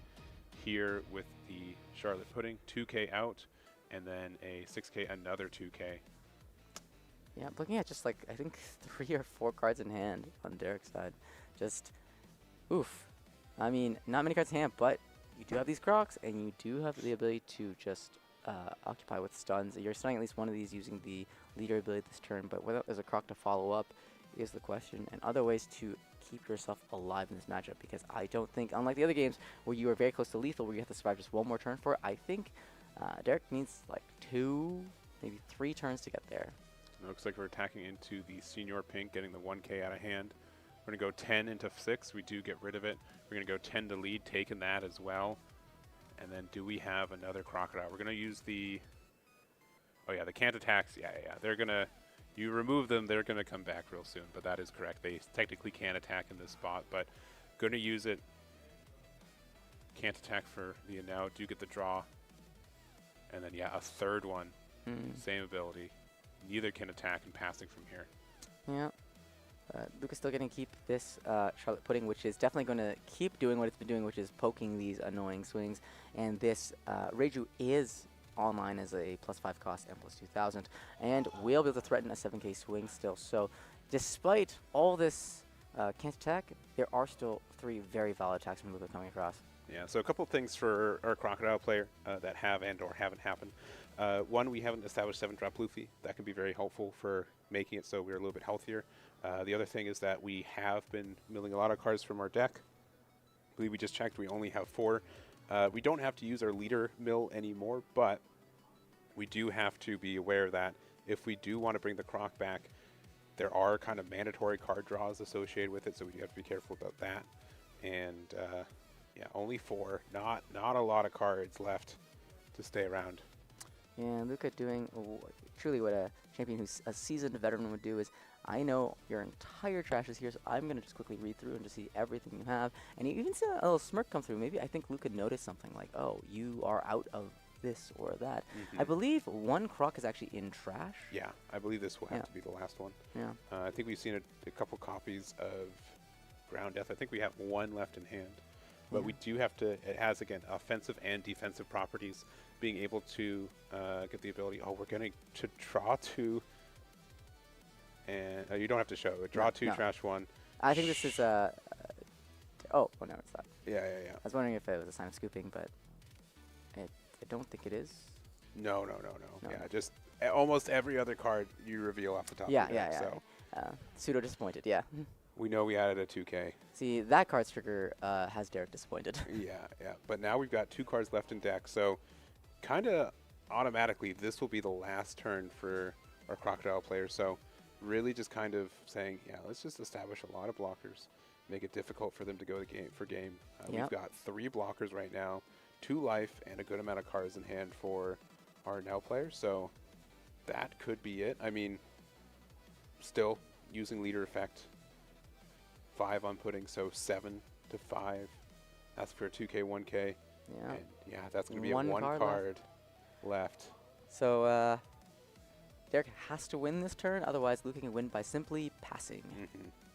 here with the Charlotte Pudding, 2K out, and then a 6K, another 2K.
Yeah, looking at just like, I think 3 or 4 cards in hand on Derek's side. Just, oof. I mean, not many cards in hand, but you do have these crocs, and you do have the ability to just occupy with stuns. You're stunning at least one of these using the leader ability this turn, but whether there's a croc to follow up is the question, and other ways to keep yourself alive in this matchup, because I don't think, unlike the other games where you are very close to lethal, where you have to survive just 1 more turn for it, I think Derek needs like 2, maybe 3 turns to get there.
Looks like we're attacking into the Senior Pink, getting the 1K out of hand. We're going to go 10 into 6. We do get rid of it. We're going to go 10 to lead, taking that as well. And then do we have another Crocodile? We're going to use the... Oh, yeah, the can't attacks. Yeah. They're going to... You remove them, they're going to come back real soon. But that is correct. They technically can attack in this spot, but going to use it. Can't attack for the now. Do get the draw. And then, yeah, a third one. Same ability. Neither can attack and passing from here.
Yeah. Luca's still going to keep this Charlotte Pudding, which is definitely going to keep doing what it's been doing, which is poking these annoying swings. And this Reiju is online as a +5 cost and +2000. And will be able to threaten a 7K swing still. So despite all this can't attack, there are still 3 very valid attacks from Luca coming across.
Yeah, so a couple of things for our Crocodile player that have and or haven't happened. One, we haven't established 7-drop Luffy. That can be very helpful for making it so we're a little bit healthier. The other thing is that we have been milling a lot of cards from our deck. I believe we just checked, we only have 4. We don't have to use our leader mill anymore, but we do have to be aware that if we do want to bring the Croc back, there are kind of mandatory card draws associated with it, so we have to be careful about that. And yeah, only 4, not a lot of cards left to stay around.
Yeah, Luca doing truly what a champion who's a seasoned veteran would do is, I know your entire trash is here, so I'm going to just quickly read through and just see everything you have. And you even see a little smirk come through. Maybe I think Luca noticed something like, oh, you are out of this or that. I believe 1 croc is actually in trash.
Yeah, I believe this will have to be the last one.
Yeah.
I think we've seen a couple copies of Ground Death. I think we have 1 left in hand. But we do have to, it has, again, offensive and defensive properties. Being able to get the ability, we're going to draw 2. And you don't have to show it. Draw 2, trash 1.
I think this is oh, no, it's not.
Yeah.
I was wondering if it was a sign of scooping, but I don't think it is.
No. Yeah, just almost every other card you reveal off the top of your deck. So.
Pseudo disappointed, yeah.
We know we added a 2K.
See, that card's trigger has Derek disappointed.
Yeah. But now we've got 2 cards left in deck, so kind of automatically this will be the last turn for our Crocodile players. So really just kind of saying, yeah, let's just establish a lot of blockers, make it difficult for them to go to game for game. We've got 3 blockers right now, 2 life, and a good amount of cards in hand for our Nell players. So that could be it. I mean, still using leader effect, 5 on pudding, so 7 to 5. That's for 2K, 1K.
Yeah.
And yeah, that's going to be
One
a 1
card
card left.
So Derek has to win this turn, otherwise Luca can win by simply passing.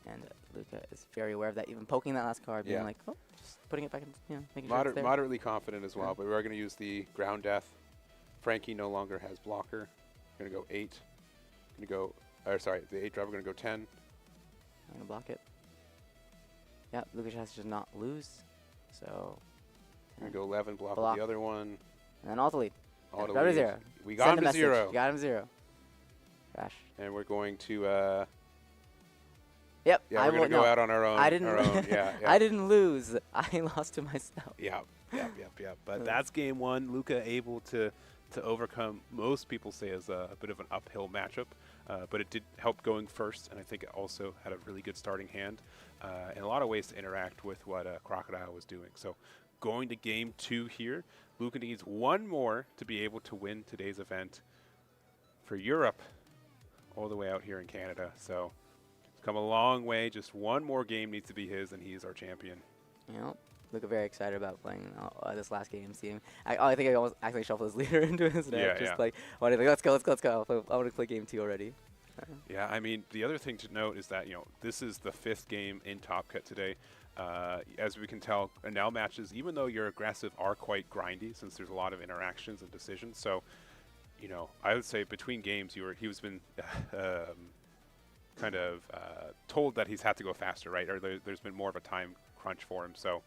And Luca is very aware of that, even poking that last card, being like, oh, just putting it back in, making sure it's there.
Moderately confident as well, but we are going to use the ground death. Frankie no longer has blocker. Going to go 8. Going to go, or sorry, the 8 driver going to go 10.
I'm going to block it. Yeah, Luca has to not lose. So.
Going to go 11, block with the other one.
And then auto lead.
Auto
Go to
lead.
0.
We got him to 0.
You got him 0. Crash.
And we're going to.
Yep.
Yeah, we're going to go out on our own.
I didn't.
Yeah.
I didn't lose. I lost to myself.
Yep. But that's game 1. Luca able to overcome. Most people say is a bit of an uphill matchup, but it did help going first, and I think it also had a really good starting hand, and a lot of ways to interact with what Crocodile was doing. So going to game 2 here, Luca needs 1 more to be able to win today's event for Europe, all the way out here in Canada. So it's come a long way. Just 1 more game needs to be his, and he's our champion.
Yep. Luca very excited about playing this last game. Seeing, I think I almost actually shuffled his leader into his deck. Like, let's go. I want to play game 2 already.
Yeah, I mean, the other thing to note is that, this is the 5th game in TOPCUT today. As we can tell, Nell matches, even though you're aggressive, are quite grindy since there's a lot of interactions and decisions. So, I would say between games, he was been kind of told that he's had to go faster, right? Or there's been more of a time crunch for him. So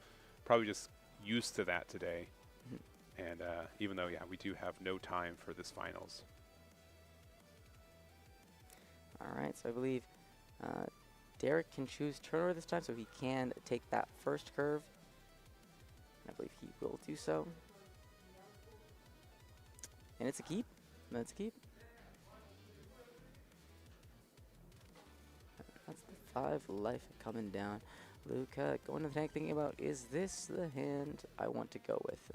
probably just used to that today. And even though, we do have no time for this finals.
All right, so I believe Derek can choose turn order this time, so he can take that first curve. And I believe he will do so. And it's a keep. That's a keep. That's the 5 life coming down. Luca going to the tank thinking about, is this the hand I want to go with?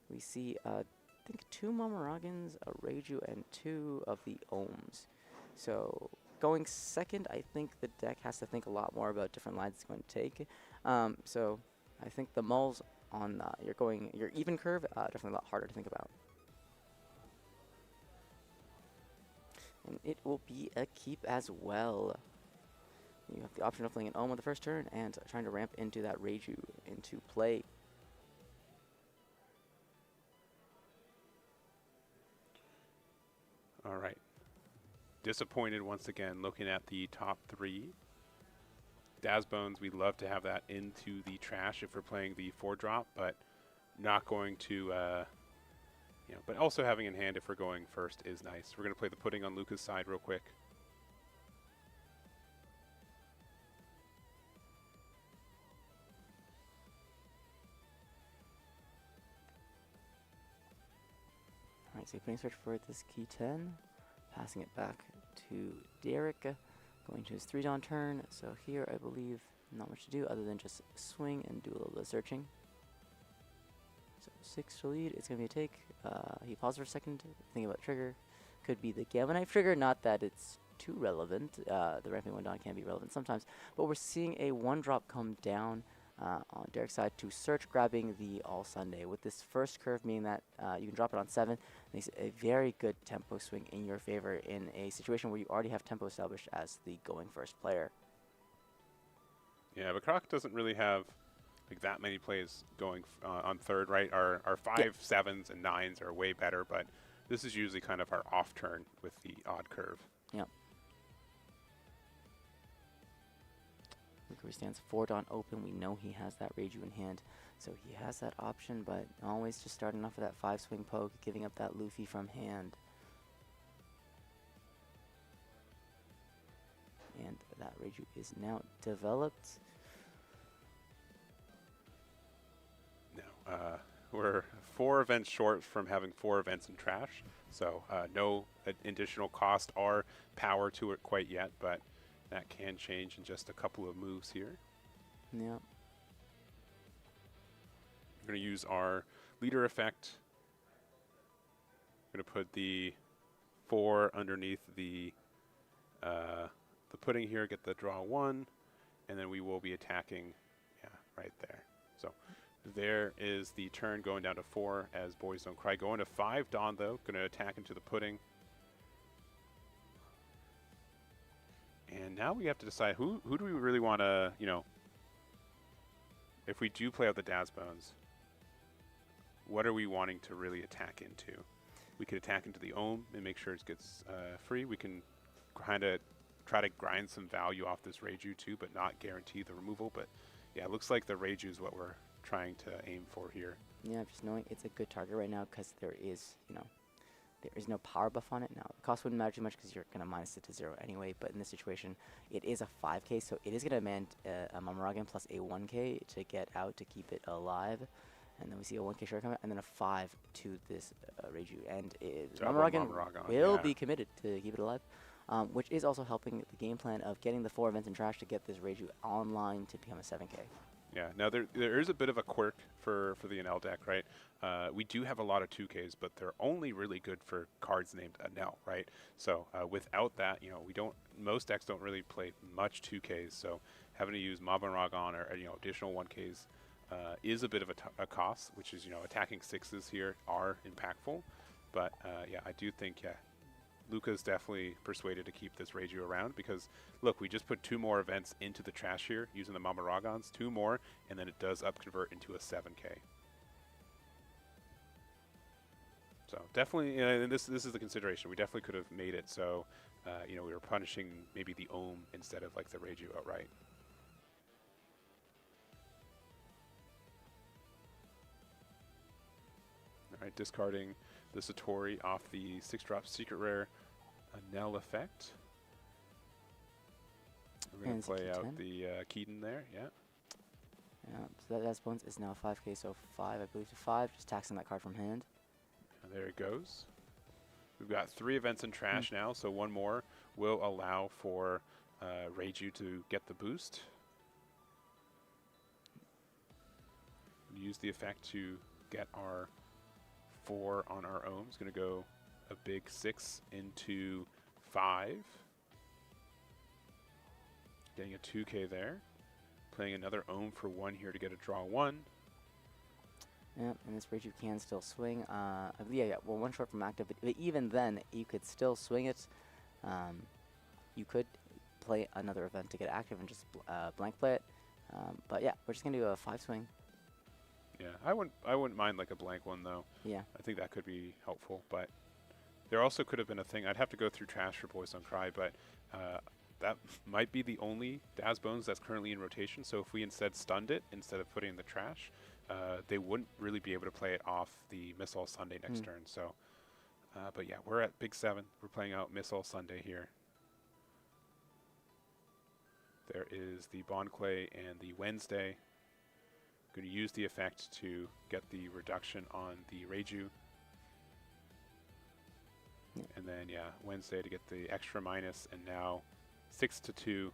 We see, I think 2 Momeragans, a Reiju, and 2 of the Ohms. So going second, I think the deck has to think a lot more about different lines it's going to take. So I think the mulls on your even curve, definitely a lot harder to think about. And it will be a keep as well. You have the option of playing an Ohm on the first turn and trying to ramp into that Reiju into play.
All right. Disappointed once again looking at the top 3. Dazbones, we'd love to have that into the trash if we're playing the 4-drop, but not going to, but also having in hand if we're going first is nice. We're going to play the pudding on Luca's side real quick.
All right, so putting search for this key 10, passing it back to Derek, going to his 3-Dawn turn. So here, I believe, not much to do other than just swing and do a little bit of searching. So 6 to lead, it's going to be a take. He paused for a second, thinking about trigger. Could be the Gamma Knife trigger, not that it's too relevant. The ramping 1 Dawn can be relevant sometimes. But we're seeing a 1-drop come down on Derek's side to search, grabbing the All Sunday. With this first curve meaning that you can drop it on 7, makes it a very good tempo swing in your favor in a situation where you already have tempo established as the going first player.
Yeah, but Croc doesn't really have like that many plays going on third, right? Our 5, 7s, and 9s are way better, but this is usually kind of our off turn with the odd curve.
Yep. Luca stands 4-Dawn open. We know he has that Reiju in hand, so he has that option, but always just starting off with that 5-swing poke, giving up that Luffy from hand. And that Reiju is now developed.
No, we're 4 events short from having 4 events in trash. So no additional cost or power to it quite yet, but that can change in just a couple of moves here.
Yeah.
We're going to use our leader effect. We're going to put the 4 underneath the pudding here, get the draw 1, and then we will be attacking, yeah, right there. So there is the turn going down to 4 as Boys Don't Cry. Going to 5 Dawn, though. Going to attack into the pudding. And now we have to decide who do we really want to, you know, if we do play out the Daz Bones, what are we wanting to really attack into? We could attack into the Ohm and make sure it gets free. We can kind of try to grind some value off this Reiju too, but not guarantee the removal. But yeah, it looks like the Reiju is what we're trying to aim for here.
Yeah, just knowing it's a good target right now because there is, you know, there is no power buff on it. Now, the cost wouldn't matter too much because you're going to minus it to 0 anyway, but in this situation, it is a 5k, so it is going to demand a Mamaragan plus a 1k to get out to keep it alive. And then we see a 1k short coming, and then a 5 to this Reiju. And Mamaragan will be committed to keep it alive, which is also helping the game plan of getting the 4 events in trash to get this Reiju online to become a 7k.
Yeah, now there is a bit of a quirk for the Enel deck, right? We do have a lot of 2Ks, but they're only really good for cards named Enel, right? So without that, you know, most decks don't really play much 2Ks, so having to use Mabaragon or you know, additional 1Ks is a bit of a cost, which is, you know, attacking 6s here are impactful. But yeah, I do think, yeah, Luca's definitely persuaded to keep this Reiju around because, look, we just put 2 more events into the trash here using the Mamaragons, 2 more, and then it does upconvert into a 7k. So definitely, and this is the consideration. We definitely could have made it so, you know, we were punishing maybe the Ohm instead of like the Reiju outright. All right, discarding the Satori off the 6-drop secret rare Enel effect. We're going to play out the Keaton there, yeah.
Yeah, so that Bones is now 5k, so 5, I believe, to 5, just taxing that card from hand.
And there it goes. We've got 3 events in trash now, so 1 more will allow for Reiju to get the boost. Use the effect to get our 4 on our own. It's going to go a big 6 into 5. Getting a 2k there. Playing another Ohm for 1 here to get a draw 1.
Yep, and this Reiju can still swing. Yeah, well, 1 short from active, but even then, you could still swing it. You could play another event to get active and just blank play it. But yeah, we're just going to do a 5 swing.
Yeah, I wouldn't mind like a blank one though.
Yeah.
I think that could be helpful, but there also could have been a thing. I'd have to go through trash for Boys Don't Cry, but that might be the only Daz Bones that's currently in rotation. So if we instead stunned it instead of putting it in the trash, they wouldn't really be able to play it off the Missile Sunday next turn. So, but yeah, we're at Big 7. We're playing out Missile Sunday here. There is the Bond Clay and the Wednesday. Going to use the effect to get the reduction on the Reiju.
Yep.
And then, yeah, Wednesday to get the extra minus, and now 6 to 2.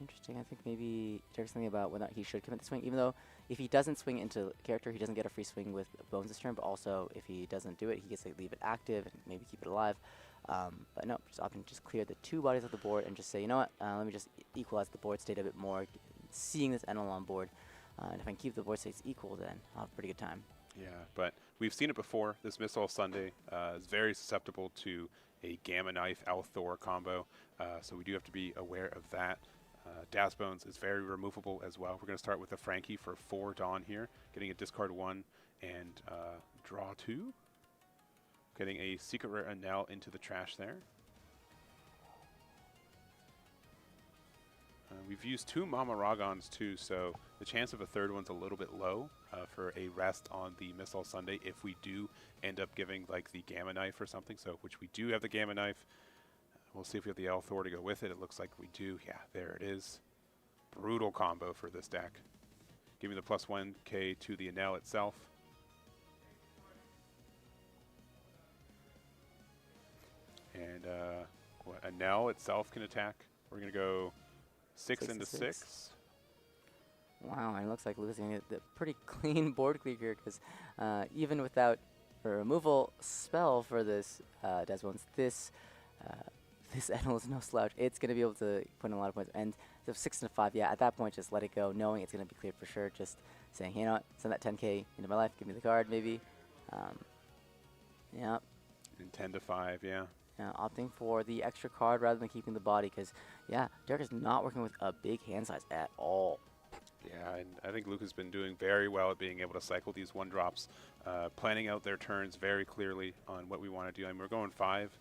Interesting. I think maybe there's something about whether he should commit the swing, even though if he doesn't swing into character, he doesn't get a free swing with Bones this turn, but also if he doesn't do it, he gets to leave it active and maybe keep it alive. But no, just opting just clear the 2 bodies of the board and just say, you know what, let me just equalize the board state a bit more, seeing this Enel on board. And if I can keep the board states equal, then I'll have a pretty good time.
Yeah, but we've seen it before. This Missile Sunday is very susceptible to a Gamma Knife Althor combo, so we do have to be aware of that. Daz Bones is very removable as well. We're going to start with a Frankie for 4 Dawn here, getting a discard 1 and draw 2. Getting a secret rare Enel into the trash there. We've used 2 Mamaragons too, so the chance of a 3rd one's a little bit low for a rest on the Missile Sunday if we do end up giving like the Gamma Knife or something, so which we do have the Gamma Knife. We'll see if we have the Althor to go with it. It looks like we do. Yeah, there it is. Brutal combo for this deck. giving the plus 1k to the Enel itself. And Enel itself can attack. We're going to go 6 into 6.
Wow, and it looks like Lucas is going to get the pretty clean board clear here because even without a removal spell for this Desmond, this Enel is no slouch. It's going to be able to put in a lot of points. And so 6 into 5, yeah, at that point, just let it go, knowing it's going to be cleared for sure. Just saying, you know what, send that 10k into my life, give me the card, maybe. Yeah.
And 10 to 5, yeah.
Yeah, opting for the extra card rather than keeping the body because, yeah, Derek is not working with a big hand size at all.
Yeah, and I think Luke has been doing very well at being able to cycle these 1-drops, planning out their turns very clearly on what we want to do. I mean, we're going 5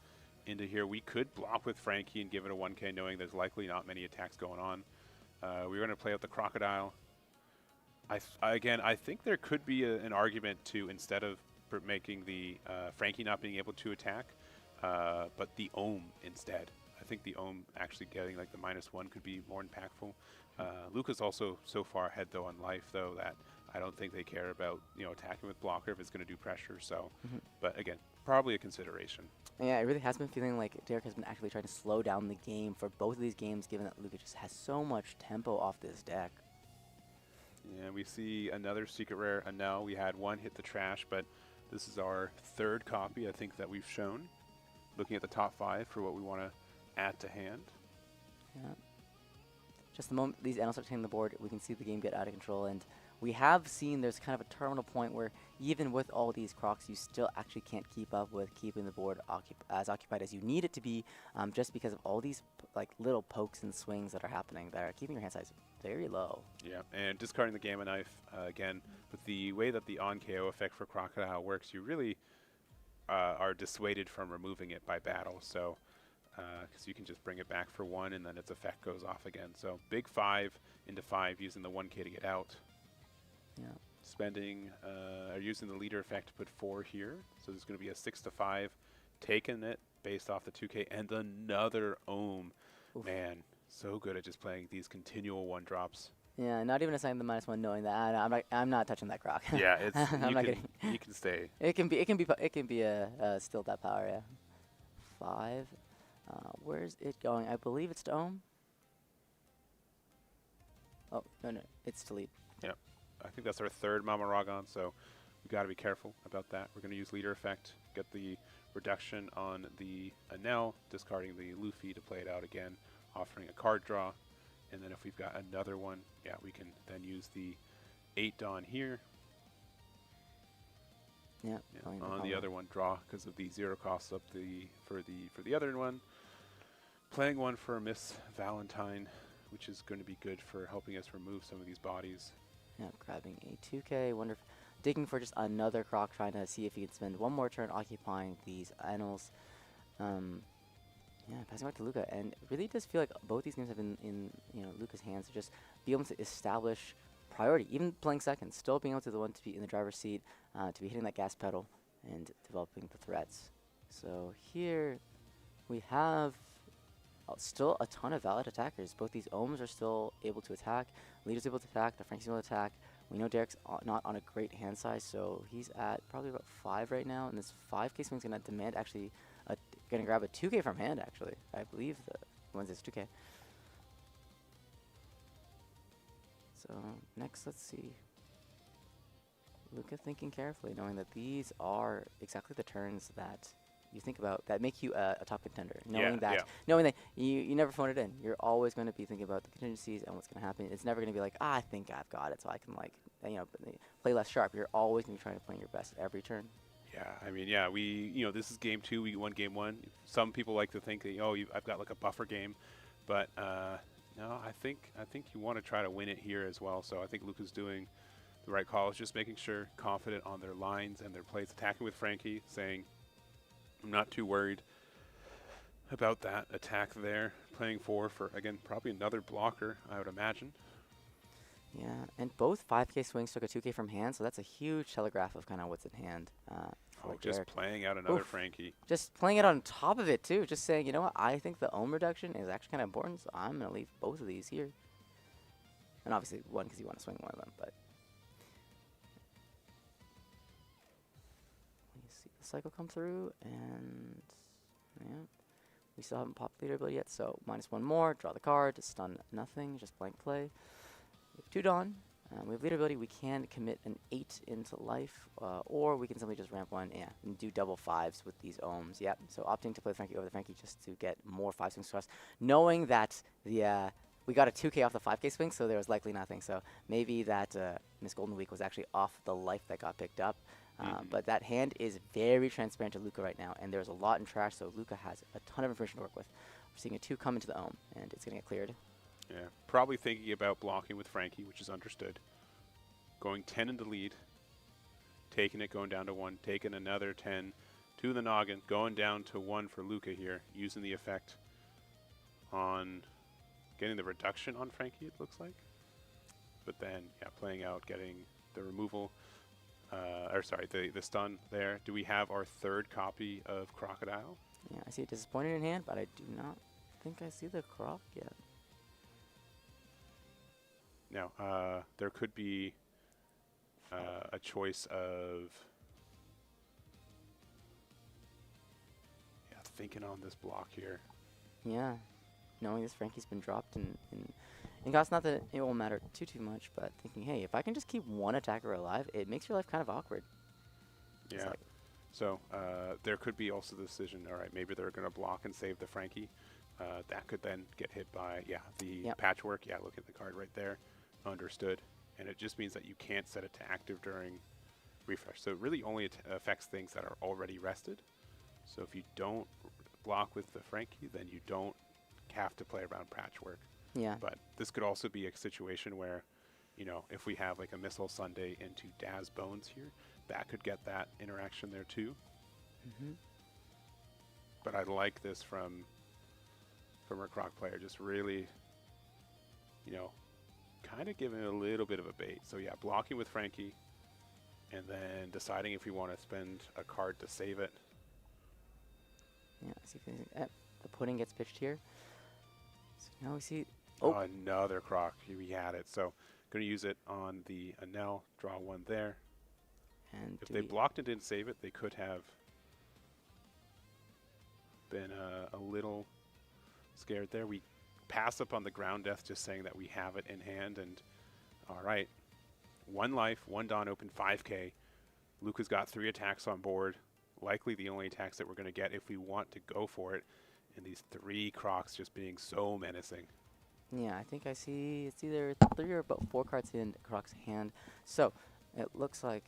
into here. We could block with Frankie and give it a 1k, knowing there's likely not many attacks going on. We're going to play out the Crocodile. Again, I think there could be an argument to, instead of making the Frankie not being able to attack, but the Ohm instead. I think the Ohm actually getting like the -1 could be more impactful. Luca's also so far ahead though on life though that I don't think they care about attacking with blocker if it's going to do pressure. So, but again, probably a consideration.
Yeah, it really has been feeling like Derek has been actually trying to slow down the game for both of these games, given that Luca just has so much tempo off this deck.
Yeah, we see another secret rare Enel. We had one hit the trash, but this is our 3rd copy I think that we've shown. Looking at the top 5 for what we want to add to hand.
Yeah. Just the moment these Enels start taking the board, we can see the game get out of control. And we have seen there's kind of a terminal point where even with all these Crocs, you still actually can't keep up with keeping the board as occupied as you need it to be, just because of all these like little pokes and swings that are happening that are keeping your hand size very low.
Yeah, and discarding the Gamma Knife, again, with the way that the on-KO effect for Crocodile works, you really are dissuaded from removing it by battle. So, because you can just bring it back for 1 and then its effect goes off again. So big 5 into 5 using the 1k to get out.
Yeah.
Spending, or using the leader effect to put 4 here. So there's going to be a 6 to 5, taking it based off the 2k and another Ohm. Oof. Man, so good at just playing these continual 1-drops.
Yeah, not even assigning the -1, knowing that I'm not touching that Croc.
Yeah, it's you can stay.
It can be a still that power. Yeah. 5. Where's it going? I believe it's to Ohm. Oh no, it's to lead.
Yep, I think that's our 3rd Mamaragon, so we got to be careful about that. We're going to use leader effect, get the reduction on the Enel, discarding the Luffy to play it out again, offering a card draw. And then if we've got another one, yeah, we can then use the 8 Dawn here.
Yeah.
On the other one, draw because of the 0 costs up for the other one. Playing 1 for Miss Valentine, which is going to be good for helping us remove some of these bodies.
Yeah, grabbing a 2k. Digging for just another Croc, trying to see if he can spend 1 more turn occupying these Enels. Yeah, passing back to Luca, and it really does feel like both these games have been in Luca's hands to just be able to establish priority, even playing second, still being able to be the one to be in the driver's seat, to be hitting that gas pedal and developing the threats. So here we have still a ton of valid attackers. Both these Ohms are still able to attack, Leader's able to attack, the Frankie's able to attack. We know Derek's not on a great hand size, so he's at probably about 5 right now, and this 5k swing's going to demand actually going to grab a 2k from hand, actually. I believe the one's is 2k. So next, let's see. Luca thinking carefully, knowing that these are exactly the turns that you think about that make you a top contender. Knowing that you never phone it in. You're always going to be thinking about the contingencies and what's going to happen. It's never going to be like, I think I've got it, so I can play less sharp. You're always going to be trying to play your best every turn.
Yeah, I mean, yeah, this is game 2. We won game 1. Some people like to think that, I've got like a buffer game, but no, I think you want to try to win it here as well. So I think Luca's doing the right call. It's just making sure confident on their lines and their plays, attacking with Frankie, saying, I'm not too worried about that attack there. Playing 4 for, again, probably another blocker, I would imagine.
Yeah, and both 5k swings took a 2k from hand, so that's a huge telegraph of kind of what's in hand.
Just playing out another Frankie.
Just playing it on top of it, too. Just saying, you know what, I think the ohm reduction is actually kind of important, so I'm going to leave both of these here. And obviously 1 because you want to swing one of them, but cycle come through, and yeah, we still haven't popped leader ability yet, so -1 more, draw the card, to stun nothing, just blank play. We have 2 Dawn. We have leader ability, we can commit an 8 into life, or we can simply just ramp 1, and do double 5s with these ohms. Yep, so opting to play the Frankie over the Frankie just to get more 5 swings to us, knowing that we got a 2k off the 5k swing, so there was likely nothing. So maybe that Miss Golden Week was actually off the life that got picked up. But that hand is very transparent to Luca right now, and there's a lot in trash, so Luca has a ton of information to work with. We're seeing a 2 come into the ohm, and it's going to get cleared.
Yeah, probably thinking about blocking with Frankie, which is understood. Going 10 in the lead, taking it, going down to 1, taking another 10 to the noggin, going down to 1 for Luca here, using the effect on getting the reduction on Frankie, it looks like. But then, yeah, playing out, getting the removal, or sorry, the stun there. Do we have our 3rd copy of Crocodile?
Yeah, I see it disappointed in hand, but I do not think I see the Croc yet.
Now, there could be a choice of thinking on this block here.
Yeah, knowing this Frankie's been dropped in cost, not that it won't matter too much, but thinking, hey, if I can just keep 1 attacker alive, it makes your life kind of awkward.
Yeah. So there could be also the decision, all right, maybe they're going to block and save the Frankie. That could then get hit by, the patchwork. Yeah, look at the card right there. Understood. And it just means that you can't set it to active during refresh. So it really only affects things that are already rested. So if you don't block with the Frankie, then you don't have to play around patchwork.
Yeah.
But this could also be a situation where, if we have like a Missile Sunday into Daz Bones here, that could get that interaction there too. But I like this from our Croc player, just really, kind of giving it a little bit of a bait. So yeah, blocking with Frankie, and then deciding if we want to spend a card to save it.
Yeah, see if the pudding gets pitched here. So now we see
another Croc. We had it. So going to use it on the Anel, draw 1 there.
And
if they blocked and didn't save it, they could have been a little scared there. We pass up on the ground death, just saying that we have it in hand. And all right, 1 life, 1 Dawn open, 5k. Luca's got 3 attacks on board, likely the only attacks that we're going to get if we want to go for it. And these 3 Crocs just being so menacing.
Yeah, I think I see it's either 3 or about 4 cards in Croc's hand. So it looks like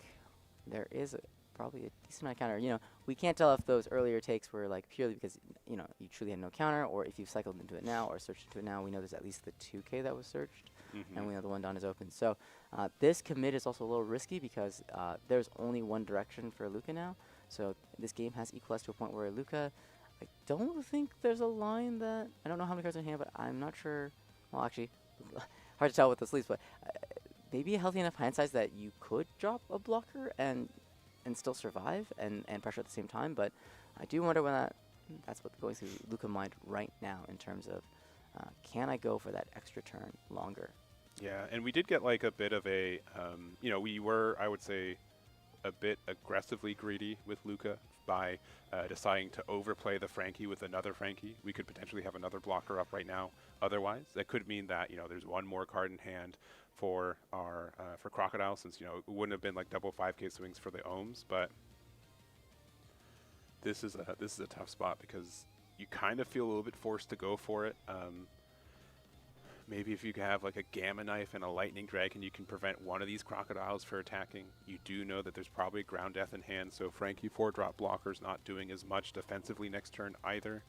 there is probably a decent amount of counter. We can't tell if those earlier takes were like purely because, you truly had no counter, or if you've cycled into it now or searched into it now. We know there's at least the 2k that was searched, and we know the 1 Dawn is open. So this commit is also a little risky because there's only one direction for Luca now. So this game has equalized to a point where Luca, I don't think there's a line that, I don't know how many cards in hand, but I'm not sure. Well, actually, hard to tell with the sleeves, but maybe a healthy enough hand size that you could drop a blocker and still survive and pressure at the same time. But I do wonder when that's what's going through Luca's mind right now in terms of, can I go for that extra turn longer?
Yeah, and we did get like a bit of a, we were, I would say, a bit aggressively greedy with Luca by deciding to overplay the Frankie with another Frankie. We could potentially have another blocker up right now. Otherwise, that could mean that there's 1 more card in hand for our for Crocodile, since it wouldn't have been like double 5k swings for the ohms. But this is a tough spot because you kind of feel a little bit forced to go for it. Maybe if you have like a Gamma Knife and a Lightning Dragon, you can prevent one of these Crocodiles for attacking. You do know that there's probably ground death in hand, so Frankie 4-drop blocker's not doing as much defensively next turn either.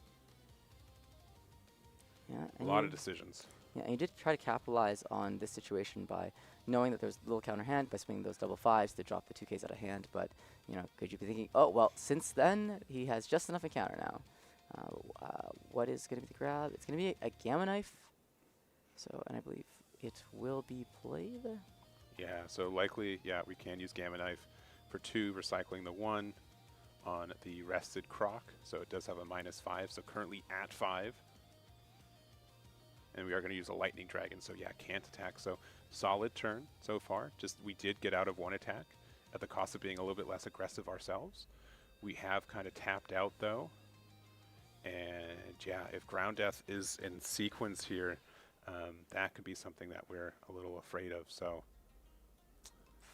Yeah,
a lot of decisions.
Yeah, and you did try to capitalize on this situation by knowing that there's a little counter hand by swinging those double 5s to drop the 2ks out of hand. But, could you be thinking, oh, well, since then, he has just enough encounter now. What is going to be the grab? It's going to be a Gamma Knife. So, and I believe it will be played.
Yeah, so likely, we can use Gamma Knife for 2, recycling the 1 on the rested Croc. So it does have a -5, so currently at 5. And we are going to use a Lightning Dragon, so can't attack. So solid turn so far. Just we did get out of 1 attack at the cost of being a little bit less aggressive ourselves. We have kind of tapped out though. And yeah, if Ground Death is in sequence here, that could be something that we're a little afraid of. So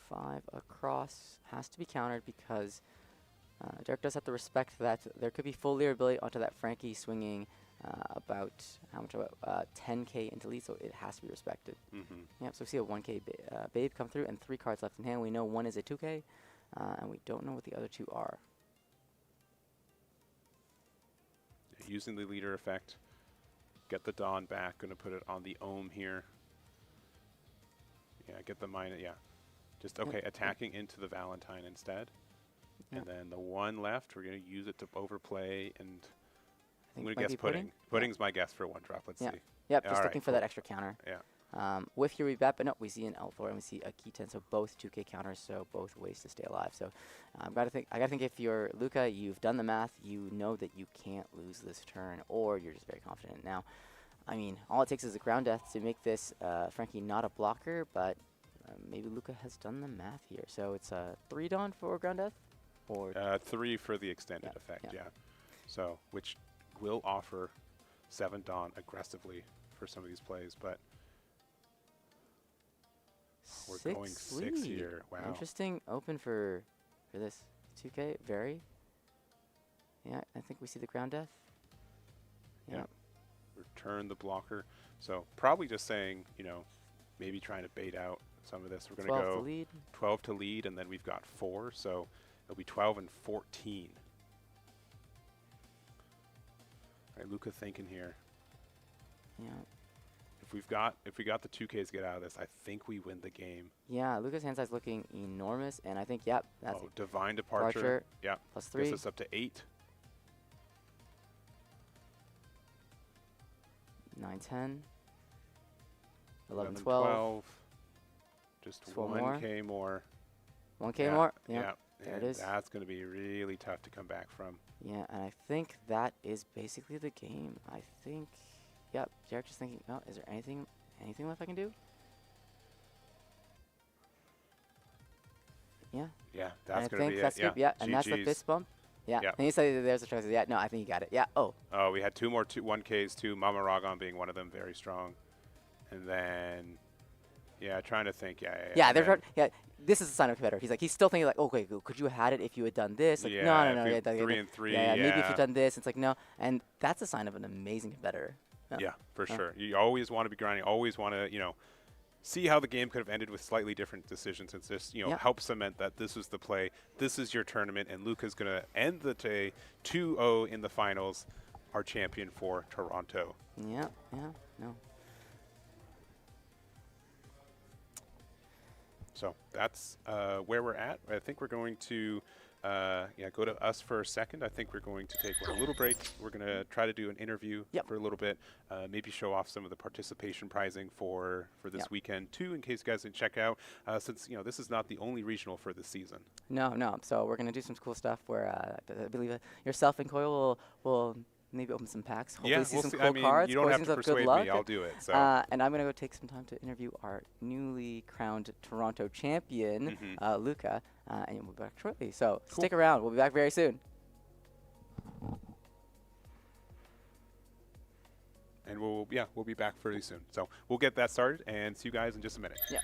5 across has to be countered because Derek does have to respect that there could be full leer ability onto that Frankie swinging about how much about 10k into lead, so it has to be respected. Yep. So we see a 1k Babe come through and 3 cards left in hand. We know one is a 2k, and we don't know what the other 2 are.
Using the leader effect, get the Dawn back. Going to put it on the Ohm here. Yeah, get the minus. Yeah, just okay. Attacking into the Valentine instead, and then the 1 left. We're going to use it to overplay, and I'm going to guess Pudding. Pudding's my guess for 1 drop. Let's see.
Yep. Just looking for that extra counter.
Yeah.
With here we bet, but no, we see an L4 and we see a Keyten, so both 2k counters, so both ways to stay alive. So I gotta think if you're Luca, you've done the math, you know that you can't lose this turn, or you're just very confident. Now, I mean, all it takes is a Ground Death to make this Frankie not a blocker, but maybe Luca has done the math here. So it's a 3 Dawn for Ground Death, or
3 for the extended effect. Yeah. So which will offer 7 Dawn aggressively for some of these plays, but. We're going 6 here. Wow.
Interesting open for this 2k. Very. Yeah, I think we see the Ground Death.
Yeah. Return the blocker. So probably just saying, you know, maybe trying to bait out some of this. We're going to go
12 to lead.
12 to lead, and then we've got 4, so it'll be 12 and 14. All right, Luca thinking here.
Yeah.
If we got the 2Ks to get out of this, I think we win the game.
Yeah, Luca's hand size looking enormous, and I think, yep, that's
Divine Departure. Yeah,
+3.
Gets us up to 8.
9, 10. 11,
12.
12.
Just
1K
more.
1K more?
Yeah.
Yep. There it is.
That's going to be really tough to come back from.
Yeah, and I think that is basically the game. I think, yep, Jarek's just thinking, oh, is there anything left I can do? Yeah.
Yeah, that's going to be
that's
it.
good. Yeah, and that's the fist bump. Yeah.
Yep.
And he said there's a choice. Yeah, no, I think he got it. Yeah. Oh.
Oh, we had 2 more 1Ks too. Mama Ragon being one of them, very strong. And then, yeah, trying to think.
Yeah, this is a sign of a competitor. He's like, he's still thinking like, okay, could you have had it if you had done this? Like, no. Yeah,
3 and 3.
Yeah, maybe if you'd done this. It's like, no. And that's a sign of an amazing competitor.
Yeah, for sure. You always want to be grinding. Always want to, see how the game could have ended with slightly different decisions, and just help cement that this is the play, this is your tournament, and Luca's going to end the day 2-0 in the finals, our champion for Toronto.
Yeah, no.
So that's where we're at. I think we're going to go to us for a second. I think we're going to take a little break. We're going to try to do an interview for a little bit, maybe show off some of the participation pricing for this weekend too, in case you guys didn't check out, since this is not the only regional for this season.
No. So we're going to do some cool stuff where I believe yourself and Coyle will maybe open some packs. Hopefully see some cool cards.
You don't have to persuade me. I'll do it. So.
And I'm going to go take some time to interview our newly crowned Toronto champion, Luca, and we'll be back shortly. So stick around. We'll be back very soon.
And we'll be back fairly soon. So we'll get that started and see you guys in just a minute.
Yeah.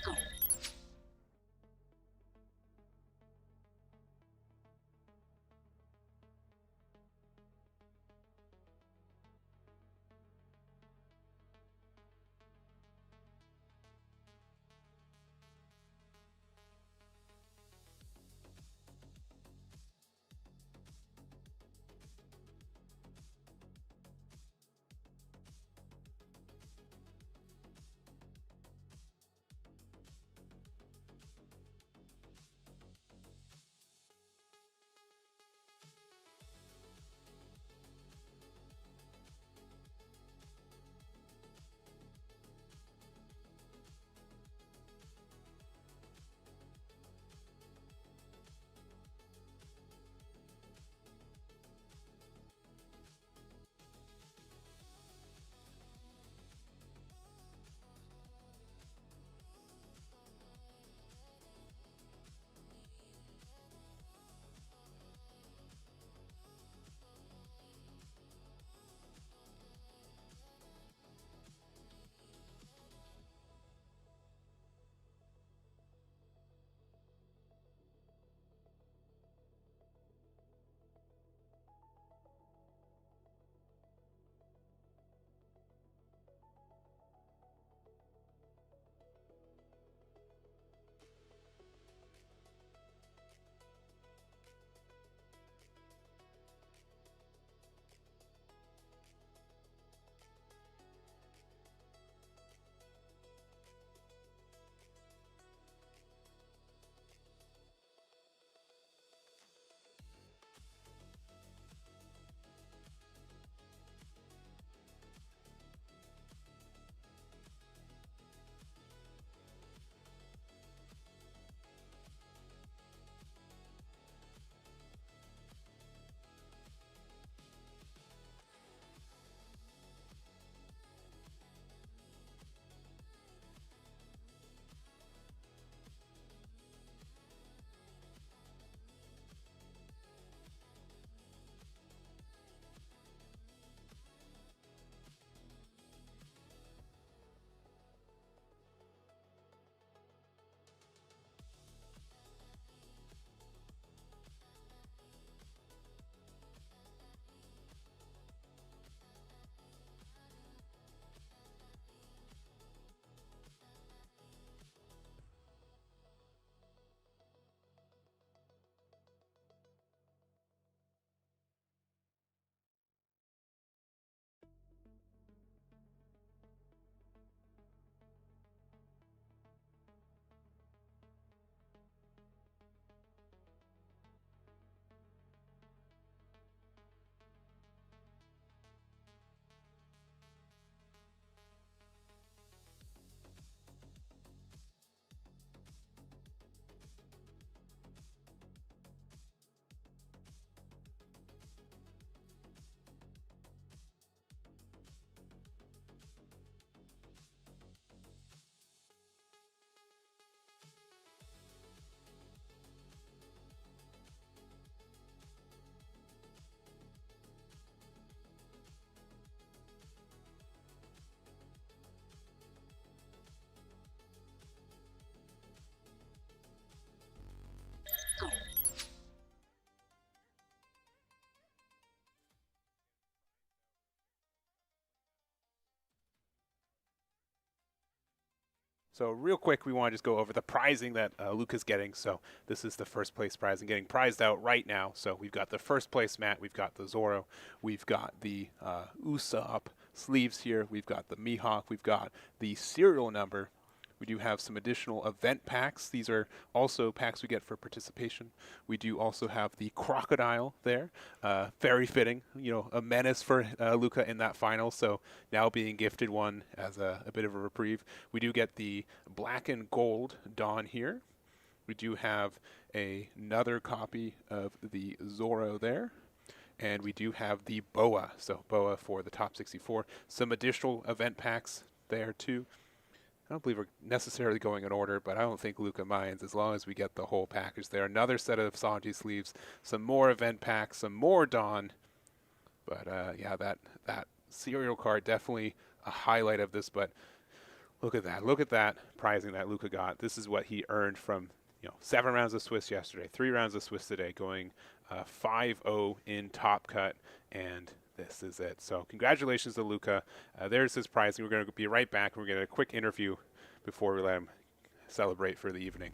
So real quick, we want to just go over the prizing that Luca's getting. So this is the first place prize and getting prized out right now. So we've got the first place mat, we've got the Zoro, we've got the Usopp sleeves here, we've got the Mihawk, we've got the serial number. We do have some additional event packs. These are also packs we get for participation. We do also have the crocodile there. Very fitting, you know, a menace for Luca in that final. So now being gifted one as a bit of a reprieve. We do get the black and gold Dawn here. We do have another copy of the Zoro there. And we do have the Boa. So Boa for the top 64. Some additional event packs there too. I don't believe we're necessarily going in order, but I don't think Luca minds as long as we get the whole package there. Another set of Sanji sleeves, some more event packs, some more Dawn. But yeah, that serial card definitely a highlight of this. But look at that prizing that Luca got. This is what he earned from 7 rounds of Swiss yesterday, 3 rounds of Swiss today, going 5-0 in Top Cut, and this is it. So congratulations to Luca. There's his prizing. We're going to be right back. We're going to get a quick interview before we let him celebrate for the evening.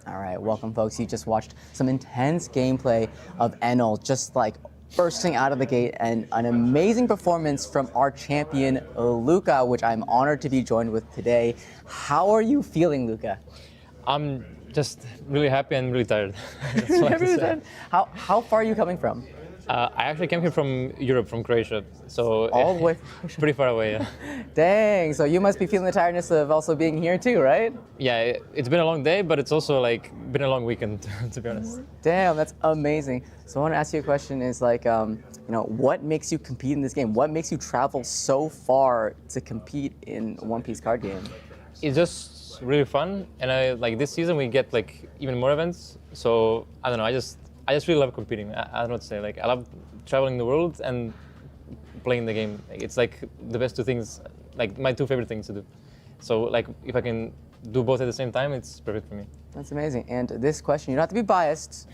All right, welcome, folks. You just watched some intense gameplay of Enel, just like bursting out of the gate, and an amazing performance from our champion, Luca, which I'm honored to be joined with today. How are you feeling, Luca?
I'm just really happy and really tired. That's what I have to say.
How far are you coming from?
I actually came here from Europe, from Croatia, so
all the way
pretty far away. Yeah.
Dang, so you must be feeling the tiredness of also being here too, right?
Yeah, it's been a long day, but it's also like been a long weekend, to be honest.
Damn, that's amazing. So I want to ask you a question: is like, what makes you compete in this game? What makes you travel so far to compete in a One Piece card game?
It's just really fun, and like this season we get like even more events. So I don't know, I just really love competing. I don't know what to say. Like I love traveling the world and playing the game. It's like the best two things, like my two favorite things to do. So like if I can do both at the same time, it's perfect for me.
That's amazing. And this question, you don't have to be biased.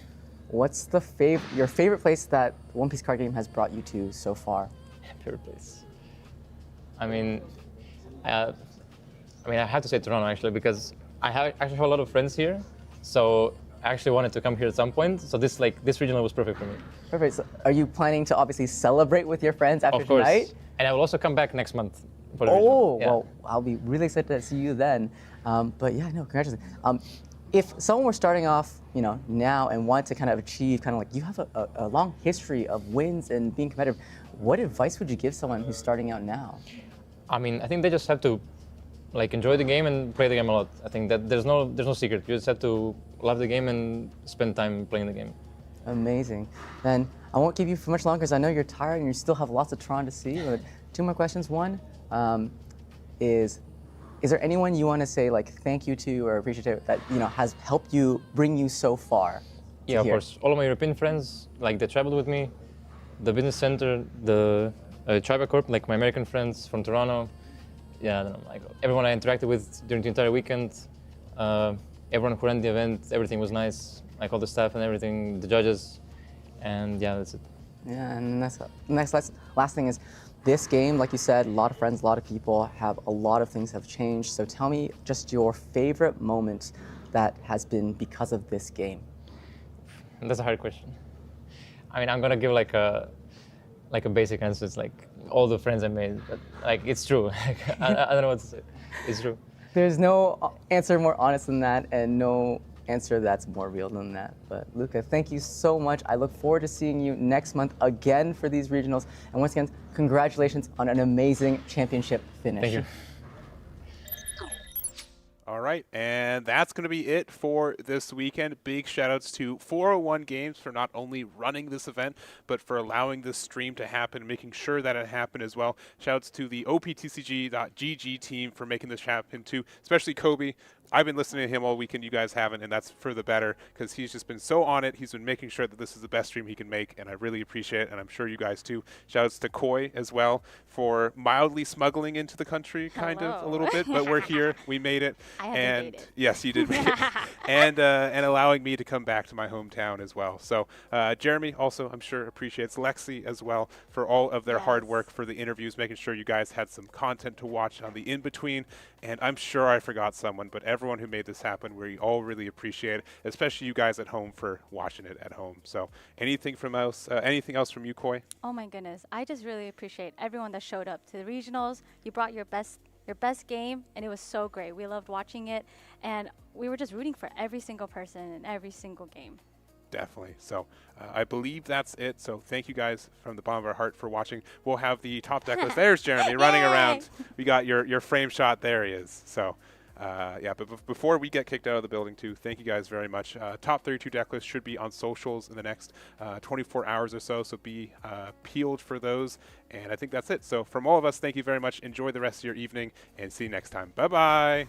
What's your favorite place that the One Piece card game has brought you to so far?
Favorite place. I mean, I have to say Toronto actually, because I actually have a lot of friends here. So I actually wanted to come here at some point, so this regional was perfect for me.
Perfect. So are you planning to obviously celebrate with your friends after
of course.
Tonight?
And I will also come back next month for the regional. Yeah.
Well, I'll be really excited to see you then. But yeah, no, congratulations. If someone were starting off, now and want to kind of achieve, you have a long history of wins and being competitive, what advice would you give someone who's starting out now?
I mean, I think they just have to enjoy the game and play the game a lot. I think that there's no secret. You just have to love the game and spend time playing the game.
Amazing. Then I won't give you for much longer because I know you're tired and you still have lots of Toronto to see. But two more questions. One is there anyone you want to say thank you to or appreciate that has helped you bring you so far?
Yeah, of course. All of my European friends, they traveled with me, the business center, the Tribe Corp, my American friends from Toronto. Yeah, I don't know, everyone I interacted with during the entire weekend, everyone who ran the event, everything was nice, all the staff and everything, the judges, and yeah, that's it.
Yeah, and last thing is, this game, like you said, a lot of friends, a lot of people, a lot of things have changed. So tell me just your favorite moment that has been because of this game.
That's a hard question. I mean, I'm gonna give a basic answer. It's all the friends I made, but it's true. I don't know what to say. It's true.
There's no answer more honest than that, and no answer that's more real than that. But Luca, thank you so much. I look forward to seeing you next month again for these regionals. And once again, congratulations on an amazing championship finish.
Thank you.
All right, and that's going to be it for this weekend. Big shout-outs to 401 Games for not only running this event, but for allowing this stream to happen, making sure that it happened as well. Shout-outs to the OPTCG.GG team for making this happen too, especially Kobe. I've been listening to him all weekend. You guys haven't, and that's for the better because he's just been so on it. He's been making sure that this is the best stream he can make, and I really appreciate it, and I'm sure you guys too. Shout-outs to Koi as well for mildly smuggling into the country, kind of, a little bit, but we're here. We made it.
I had to make it.
Yes, you did make it. And allowing me to come back to my hometown as well. So Jeremy also, I'm sure, appreciates Lexi as well for all of their hard work for the interviews, making sure you guys had some content to watch on the in-between. And I'm sure I forgot someone, but everyone who made this happen, we all really appreciate it, especially you guys at home for watching it at home. So anything else from you, Koi?
Oh my goodness. I just really appreciate everyone that showed up to the regionals. You brought your best game, and it was so great. We loved watching it, and we were just rooting for every single person in every single game.
Definitely. So I believe that's it. So thank you guys from the bottom of our heart for watching. We'll have the top deck list. There's Jeremy running around. We got your frame shot. There he is. So yeah, but before we get kicked out of the building too, thank you guys very much. Top 32 deck list should be on socials in the next 24 hours or so. So be peeled for those. And I think that's it. So from all of us, thank you very much. Enjoy the rest of your evening and see you next time. Bye-bye.